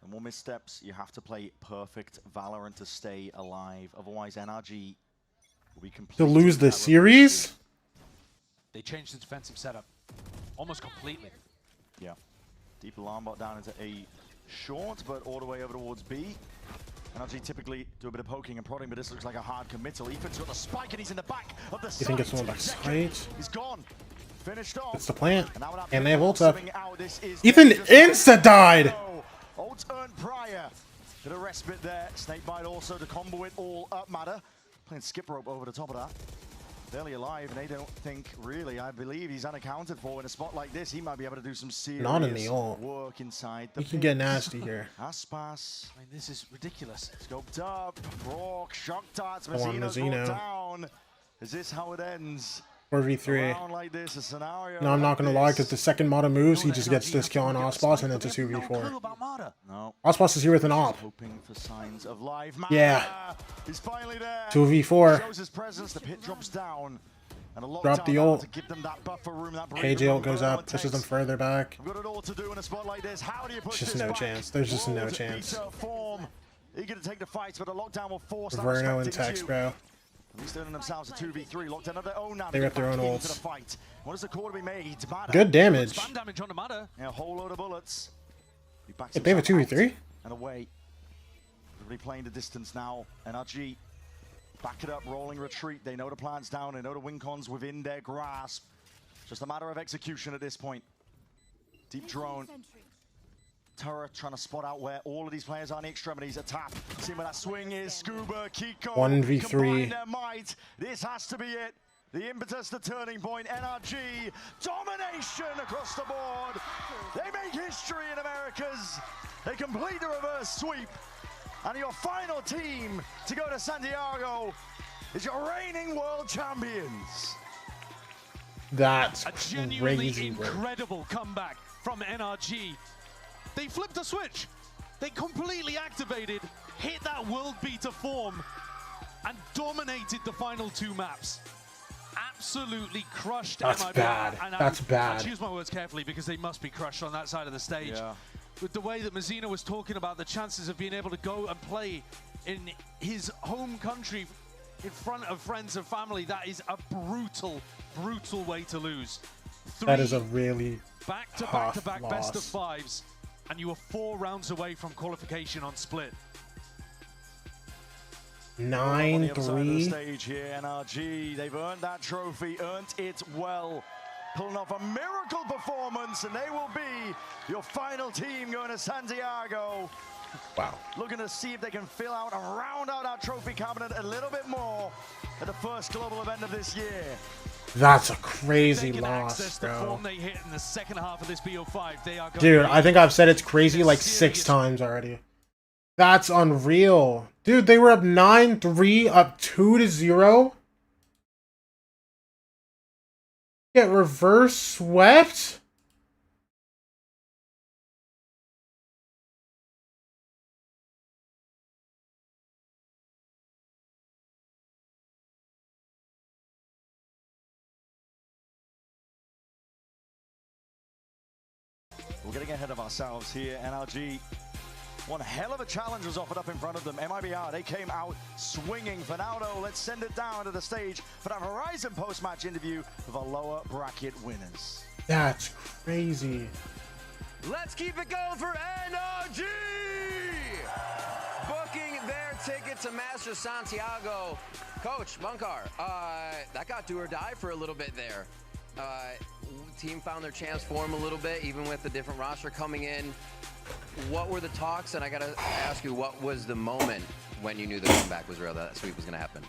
no more missteps. You have to play perfect Valorant to stay alive. Otherwise, NRG will be completely to lose the series. They changed the defensive setup almost completely. Yeah. Deep alarm bot down into A short, but all the way over towards B. NRG typically do a bit of poking and prodding, but this looks like a hard committal. Ethan's got the spike and he's in the back of the site. You think it's one back site? He's gone. Finished off. It's the plant. And they have ult ulta. Ethan insta died. Ult earned prior. Bit of respite there. Snakebite also to combo it all up. Matter playing skip rope over the top of that. Barely alive, and they don't think, really, I believe he's unaccounted for in a spot like this. He might be able to do some serious Not in the ult. work inside the You can get nasty here. Aspas. I mean, this is ridiculous. Scoped up. Rock, shock darts. Come on, Mazzino's brought down. Is this how it ends? 4v3. Like this, a scenario No, I'm not like going to lie, this. because the second Mata moves, he just gets this kill on Ospas, and it's a 2v4. No. Ospas is here with an op. Hoping for signs of life. Yeah. He's finally there. 2v4. Shows his presence. The pit drops down. And a Drop the ult. to give them that buffer room, that KJ ult goes up, pushes them further back. We've got it all to do in a spot like this. How do you push Just this no back? chance. There's just no World chance. beater form. Eager to take the fight, but the lockdown will force that Verno and respecting Tex, you. bro. At least earning themselves a 2v3. Locked another own now. They rip their own into ults. the fight. What is the call to be made? Matter. Good damage. Spam damage on the Matter. Yeah, a whole load of bullets. He backs If they have a himself 2v3? out and away. Everybody playing the distance now. NRG. Back it up, rolling retreat. They know the plan's down. They know the win cons within their grasp. Just a matter of execution at this point. Deep drone. Turret trying to spot out where all of these players are in the extremities. A tap. See where that swing is. Scuba, Kiko. 1v3. Combine their might. This has to be it. The impetus, the turning point. NRG. Domination across the board. They make history in Americas. They complete the reverse sweep. And your final team to go to Santiago is your reigning world champions. That's a genuinely crazy work. incredible comeback from NRG. They flipped the switch. They completely activated, hit that world beater form, and dominated the final 2 maps. Absolutely crushed That's MIBR. bad. And That's bad. I choose my words carefully because they must be crushed on that side of the stage. Yeah. With the way that Mazzino was talking about the chances of being able to go and play in his home country in front of friends and family, that is a brutal, brutal way to lose. That is a really back-to-back-to-back loss. best of 5s, and you were 4 rounds away from qualification on split. 9-3. Stage here, NRG. They've earned that trophy, earned it well. Pulling off a miracle performance, and they will be your final team going to Santiago. Wow. Looking to see if they can fill out and round out our trophy cabinet a little bit more at the first global event of this year. That's a crazy They can loss, access the bro. form they hit in the second half of this BO5. They are going Dude, to be I think I've said it's crazy like 6 times already. That's unreal. Dude, they were up 9-3, up 2-0. Get reverse swept? We're getting ahead of ourselves here. NRG, one hell of a challenge was offered up in front of them. MIBR, they came out swinging. For now, though, let's send it down to the stage for that Horizon post-match interview with our lower bracket winners. That's crazy. Let's keep it going for NRG! Booking their ticket to Master Santiago. Coach Munkar, that got do or die for a little bit there. Team found their chance for him a little bit, even with the different roster coming in. What were the talks? And I gotta ask you, what was the moment when you knew the comeback was real, that sweep was gonna happen?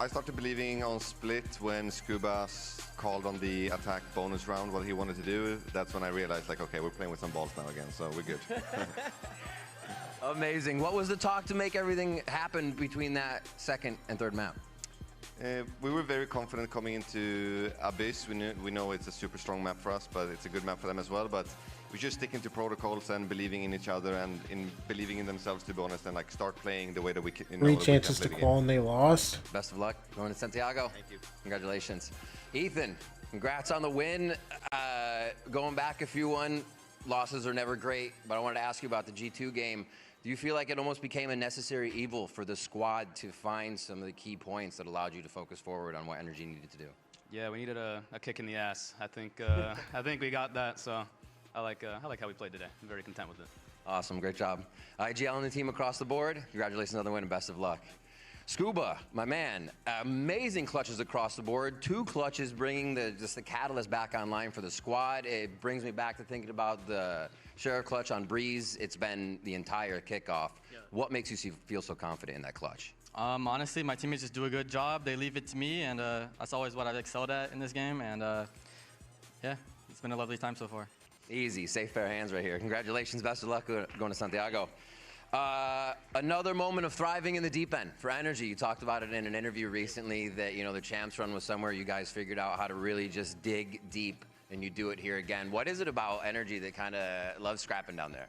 I started believing on split when Scuba called on the attack bonus round what he wanted to do. That's when I realized, like, okay, we're playing with some balls now again, so we're good. Amazing. What was the talk to make everything happen between that second and third map? We were very confident coming into Abyss. We know it's a super strong map for us, but it's a good map for them as well. But we're just sticking to protocols and believing in each other and in believing in themselves, to be honest, and like start playing the way that we can. Three chances to qual and they lost. Best of luck going to Santiago. Thank you. Congratulations. Ethan, congrats on the win. Going back a few losses are never great, but I wanted to ask you about the G2 game. Do you feel like it almost became a necessary evil for the squad to find some of the key points that allowed you to focus forward on what NRG needed to do? Yeah, we needed a kick in the ass. I think we got that. So I like how we played today. I'm very content with it. Awesome, great job. IGL and the team across the board. Congratulations on the win and best of luck. Scuba, my man, amazing clutches across the board. 2 clutches bringing just the catalyst back online for the squad. It brings me back to thinking about the share clutch on Breeze. It's been the entire kickoff. Yeah. What makes you feel so confident in that clutch? Honestly, my teammates just do a good job. They leave it to me, and that's always what I've excelled at in this game. And yeah, it's been a lovely time so far. Easy, safe, fair hands right here. Congratulations, best of luck going to Santiago. Another moment of thriving in the deep end for NRG. You talked about it in an interview recently that, you know, the champs run was somewhere you guys figured out how to really just dig deep, and you do it here again. What is it about NRG that kind of loves scrapping down there?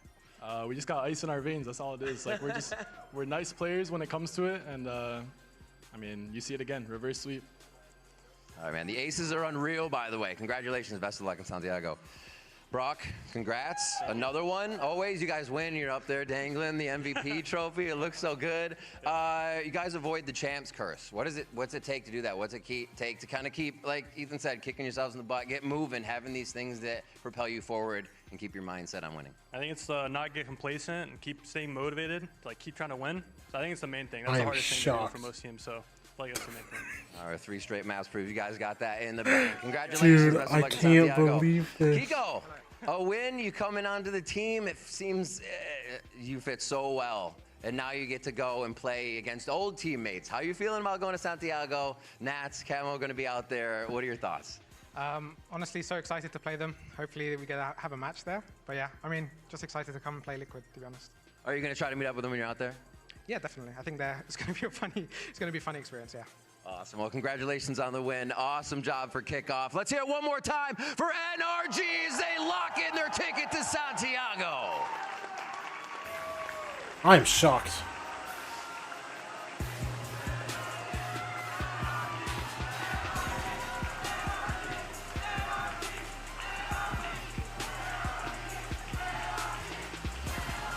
We just got ice in our veins. That's all it is. Like, we're nice players when it comes to it, and I mean, you see it again, reverse sweep. All right, man. The aces are unreal, by the way. Congratulations, best of luck in Santiago. Brock, congrats. Another one. Always, you guys win. You're up there dangling the MVP trophy. It looks so good. You guys avoid the champs curse. What's it take to do that? What's it take to kind of keep, like Ethan said, kicking yourselves in the butt, get moving, having these things that propel you forward and keep your mindset on winning? I think it's not get complacent and keep staying motivated, like keep trying to win. So I think it's the main thing. That's the hardest thing to do for most teams. So I feel like that's the main thing. All right, 3 straight maps prove you guys got that in the bank. Congratulations. Dude, I can't believe this. Kiko, a win, you coming onto the team, it seems you fit so well. And now you get to go and play against old teammates. How are you feeling about going to Santiago? Nats, Camo going to be out there. What are your thoughts? Honestly, so excited to play them. Hopefully we get to have a match there. But yeah, I mean, just excited to come and play Liquid, to be honest. Are you going to try to meet up with them when you're out there? Yeah, definitely. I think it's going to be a funny experience, yeah. Awesome. Well, congratulations on the win. Awesome job for Kickoff. Let's hear it one more time for NRG as they lock in their ticket to Santiago. I'm shocked.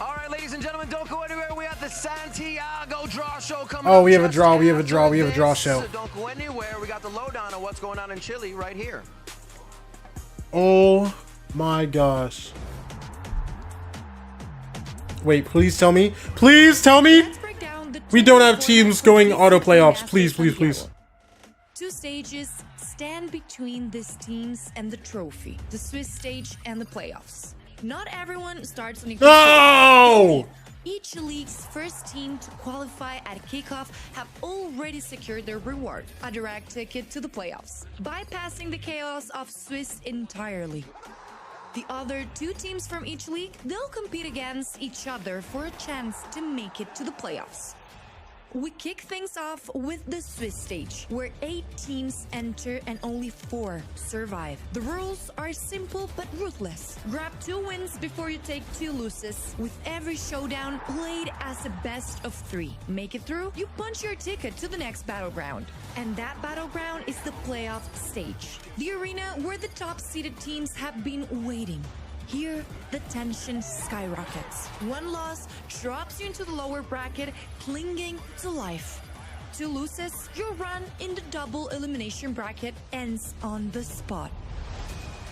All right, ladies and gentlemen, don't go anywhere. We have the Santiago Draw Show coming Oh, up. we have a draw. We have a draw. We have a draw show. So don't go anywhere. We got the lowdown on what's going on in Chile right here. Oh my gosh. Wait, please tell me. Please tell me. We don't have teams going auto playoffs. Please, please, please. 2 stages stand between these teams and the trophy. The Swiss stage and the playoffs. Not everyone starts on equal No! Each league's first team to qualify at Kickoff have already secured their reward, a direct ticket to the playoffs, bypassing the chaos of Swiss entirely. The other 2 teams from each league, they'll compete against each other for a chance to make it to the playoffs. We kick things off with the Swiss stage, where 8 teams enter and only 4 survive. The rules are simple but ruthless. Grab 2 wins before you take 2 losses, with every showdown played as a best of 3. Make it through, you punch your ticket to the next battleground. And that battleground is the playoff stage, the arena where the top-seeded teams have been waiting. Here, the tension skyrockets. 1 loss drops you into the lower bracket, clinging to life. 2 losses, your run in the double elimination bracket ends on the spot.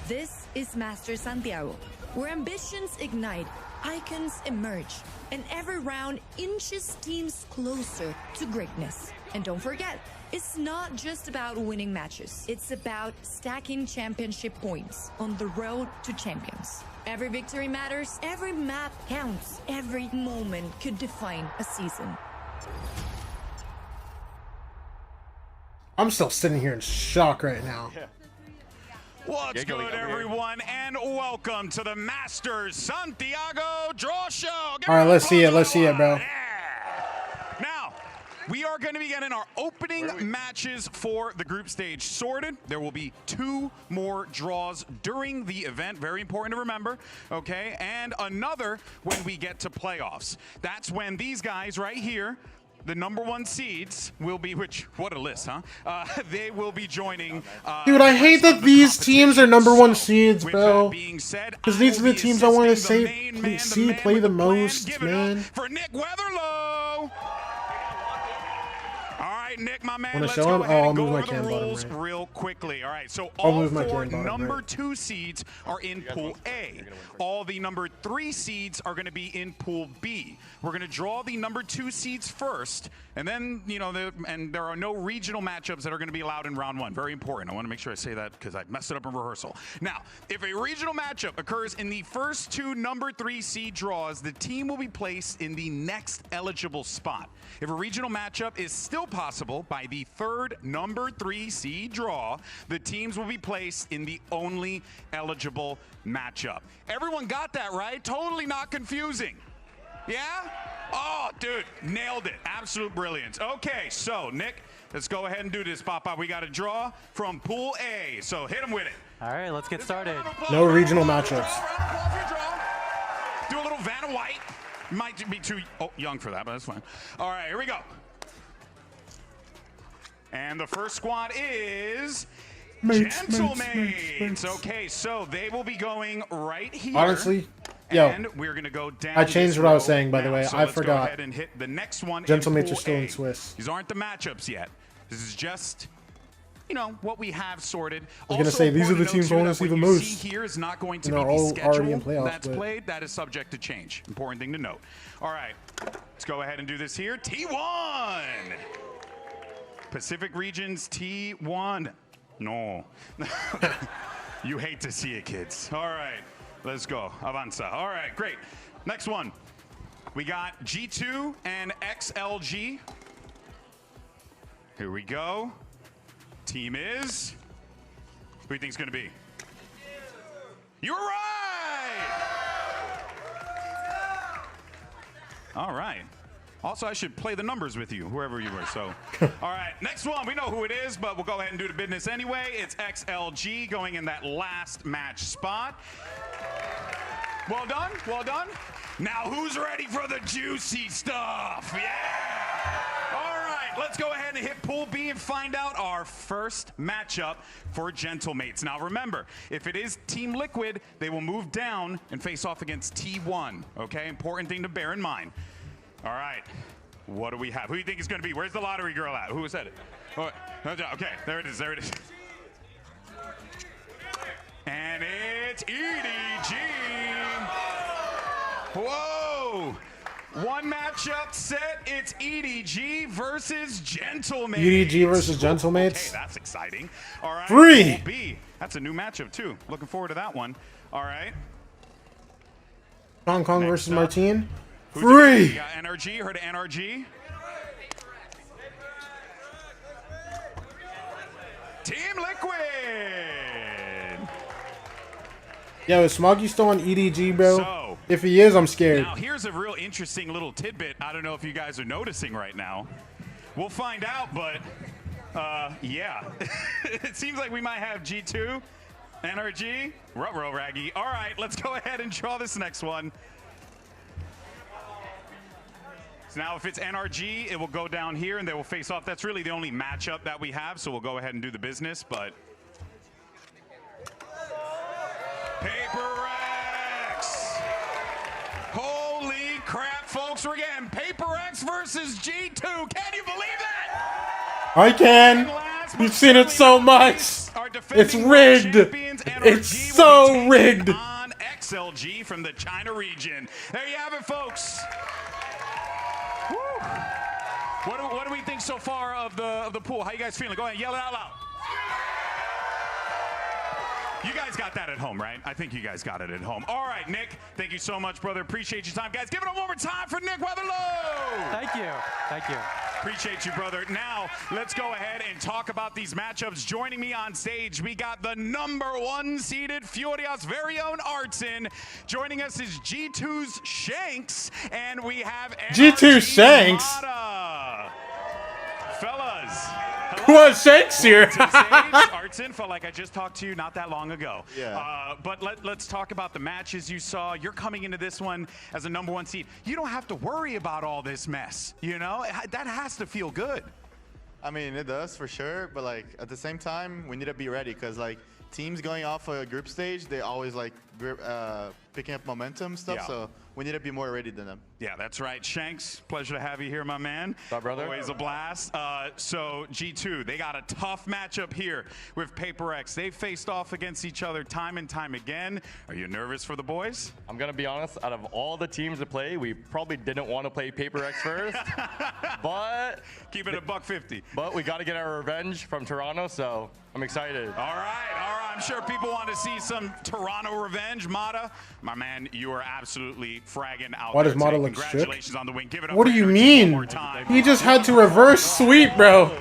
This is Master Santiago, where ambitions ignite, icons emerge, and every round inches teams closer to greatness. And don't forget, it's not just about winning matches. It's about stacking championship points on the road to champions. Every victory matters, every map counts, every moment could define a season. I'm still sitting here in shock right now. What's good, everyone, and welcome to the Masters Santiago Draw Show. All right, let's see it. Let's see it, bro. Now, we are going to be getting our opening matches for the group stage sorted. There will be 2 more draws during the event. Very important to remember, okay? And another when we get to playoffs. That's when these guys right here, the number 1 seeds, will be, which, what a list, huh? They will be joining. Dude, I hate that these teams are number 1 seeds, bro. Because these are the teams I want to see play the most, man. For Nick Weatherlow. All right, Nick, my man, let's show go him? ahead Oh, and I'll go move over my the can bottom rules right. real quickly. All right, so I'll all move my 4 can bottom number right. 2 seeds are in Pool A. All the number 3 seeds are going to be in Pool B. We're going to draw the number 2 seeds first, and then, you know, and there are no regional matchups that are going to be allowed in round 1. Very important. I want to make sure I say that because I messed it up in rehearsal. Now, if a regional matchup occurs in the first 2 number 3 seed draws, the team will be placed in the next eligible spot. If a regional matchup is still possible by the 3rd number 3 seed draw, the teams will be placed in the only eligible matchup. Everyone got that right? Totally not confusing. Yeah? Oh, dude, nailed it. Absolute brilliance. Okay, so, Nick, let's go ahead and do this, Papa. We got a draw from Pool A, so hit him with it. All right, let's get started. No regional matchups. Do a little Vanna White. Might be too young for that, but that's fine. All right, here we go. And the first squad is Gentlemates. Okay, so they will be going right here. Honestly, yo, and we're gonna go down. I changed what I was saying, by the way. So I let's forgot. Go ahead and hit the next one. Gentlemates in are still Pool in A. Swiss. These aren't the matchups yet. This is just, you know, what we have sorted. I was gonna say these are the teams I want to see the most. See here is not going to And be they're the all already in schedule playoffs, that's but- played. That is subject to change. Important thing to note. All right, let's go ahead and do this here. T1. Pacific Regions T1. No. You hate to see it, kids. All right, let's go. Avanza. All right, great. Next one. We got G2 and XLG. Here we go. Team is. Who do you think it's going to be? You're right! All right. Also, I should play the numbers with you, whoever you were. So, all right, next one. We know who it is, but we'll go ahead and do the business anyway. It's XLG going in that last match spot. Well done. Well done. Now, who's ready for the juicy stuff? Yeah! All right, let's go ahead and hit Pool B and find out our first matchup for Gentlemates. Now, remember, if it is Team Liquid, they will move down and face off against T1. Okay, important thing to bear in mind. All right, what do we have? Who do you think is going to be? Where's the lottery girl at? Who said it? Oh, okay, there it is, there it is. And it's EDG. Whoa! One matchup set, it's EDG versus Gentlemates. EDG versus Gentlemates. Okay, that's exciting. All right, Free. Pool B. That's a new matchup, too. Looking forward to that one. All right. Hong Kong versus up. Martine. Who's Free. You got NRG, heard of NRG? Team Liquid. Yo, is Smoggy still on EDG, bro? So, if he is, I'm scared. Now, here's a real interesting little tidbit. I don't know if you guys are noticing right now. We'll find out, but yeah. It seems like we might have G2, NRG, Ruh-roh, Raggy. All right, let's go ahead and draw this next one. So now if it's NRG, it will go down here and they will face off. That's really the only matchup that we have, so we'll go ahead and do the business, but... Paper X! Holy crap, folks, we're getting Paper X versus G2. Can you believe that? I can. You've seen it so much. It's rigged. It's so rigged. On XLG from the China region. There you have it, folks. Woo. What do we think so far of the pool? How you guys feeling? Go ahead, yell it out loud. You guys got that at home, right? I think you guys got it at home. All right, Nick, thank you so much, brother. Appreciate your time. Guys, give it up one more time for Nick Weatherlow. Thank you. Thank you. Appreciate you, brother. Now, let's go ahead and talk about these matchups. Joining me on stage, we got the #1 seeded Furia's very own Artson. Joining us is G2's Shanks, and we have G2 Shanks? Fellas. Who has Shanks here? Artson, felt like I just talked to you not that long ago. Yeah. But let's talk about the matches you saw. You're coming into this one as a #1 seed. You don't have to worry about all this mess, you know? That has to feel good. I mean, it does for sure, but like at the same time, we need to be ready because like teams going off a group stage, they always like picking up momentum stuff. Yeah. So we need to be more ready than them. Yeah, that's right. Shanks, pleasure to have you here, my man. What's up, brother? Always a blast. So G2, they got a tough matchup here with Paper X. They've faced off against each other time and time again. Are you nervous for the boys? I'm going to be honest, out of all the teams to play, we probably didn't want to play Paper X first. But keep it $150. But we got to get our revenge from Toronto, so I'm excited. All right. I'm sure people want to see some Toronto revenge. Mata, my man, you are absolutely fragging out. Why there does Mata today. look shook? Congratulations on the win. Give it up What for do you NRG mean? one more time. He just had to reverse sweep, bro.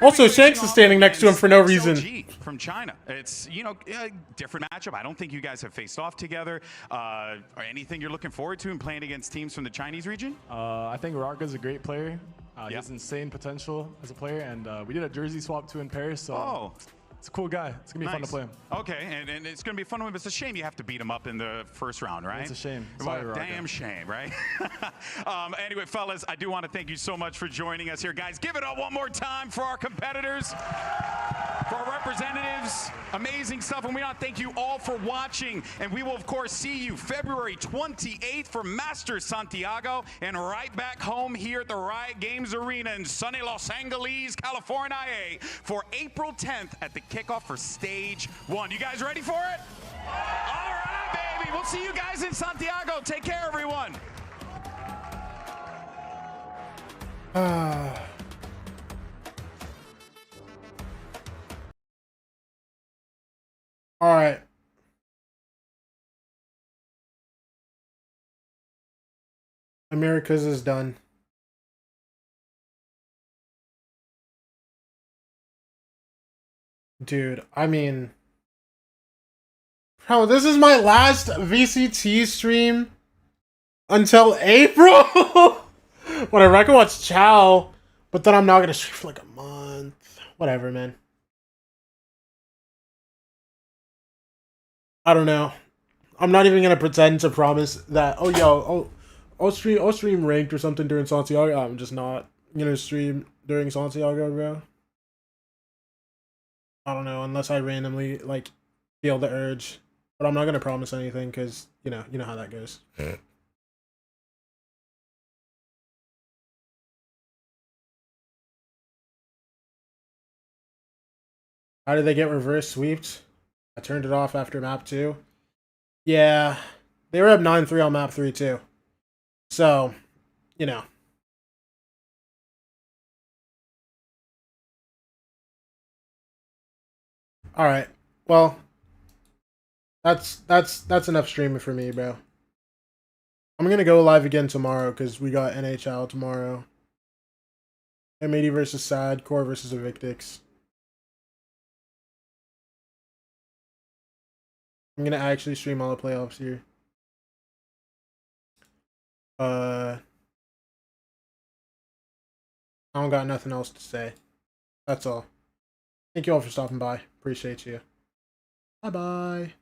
Also, Shanks is standing next to him for no reason. XLG from China. It's, you know, a different matchup. I don't think you guys have faced off together. Or anything you're looking forward to in playing against teams from the Chinese region? I think Rarka's a great player. He has insane potential as a player, and we did a jersey swap too in Paris, so it's a cool guy. It's going to be fun to play him. Okay, and it's going to be fun to win, but it's a shame you have to beat him up in the first round, right? It's a shame. What Sorry, a Rarka. damn shame, right? Anyway, fellas, I do want to thank you so much for joining us here. Guys, give it up one more time for our competitors, for our representatives. Amazing stuff, and we want to thank you all for watching, and we will, of course, see you February 28th for Masters Santiago, and right back home here at the Riot Games Arena in sunny Los Angeles, California, for April 10th at the Kickoff for Stage 1. You guys ready for it? All right, baby. We'll see you guys in Santiago. Take care, everyone. All right. America's is done. Dude, I mean, bro, this is my last VCT stream until April. Whatever, I can watch Chow, but then I'm not gonna stream for like a month. Whatever, man. I don't know. I'm not even gonna pretend to promise that. Oh, yo, I'll stream ranked or something during Santiago. I'm just not gonna stream during Santiago, bro. I don't know, unless I randomly like feel the urge. But I'm not gonna promise anything because you know how that goes. How did they get reverse sweeped? I turned it off after map 2. Yeah, they were up 9-3 on map 3 too. So, you know. All right. Well, that's enough streaming for me, bro. I'm gonna go live again tomorrow because we got NHL tomorrow. M80 versus Sad, Core versus Evictix. I'm gonna actually stream all the playoffs here. I don't got nothing else to say. That's all. Thank you all for stopping by. Appreciate you. Bye-bye.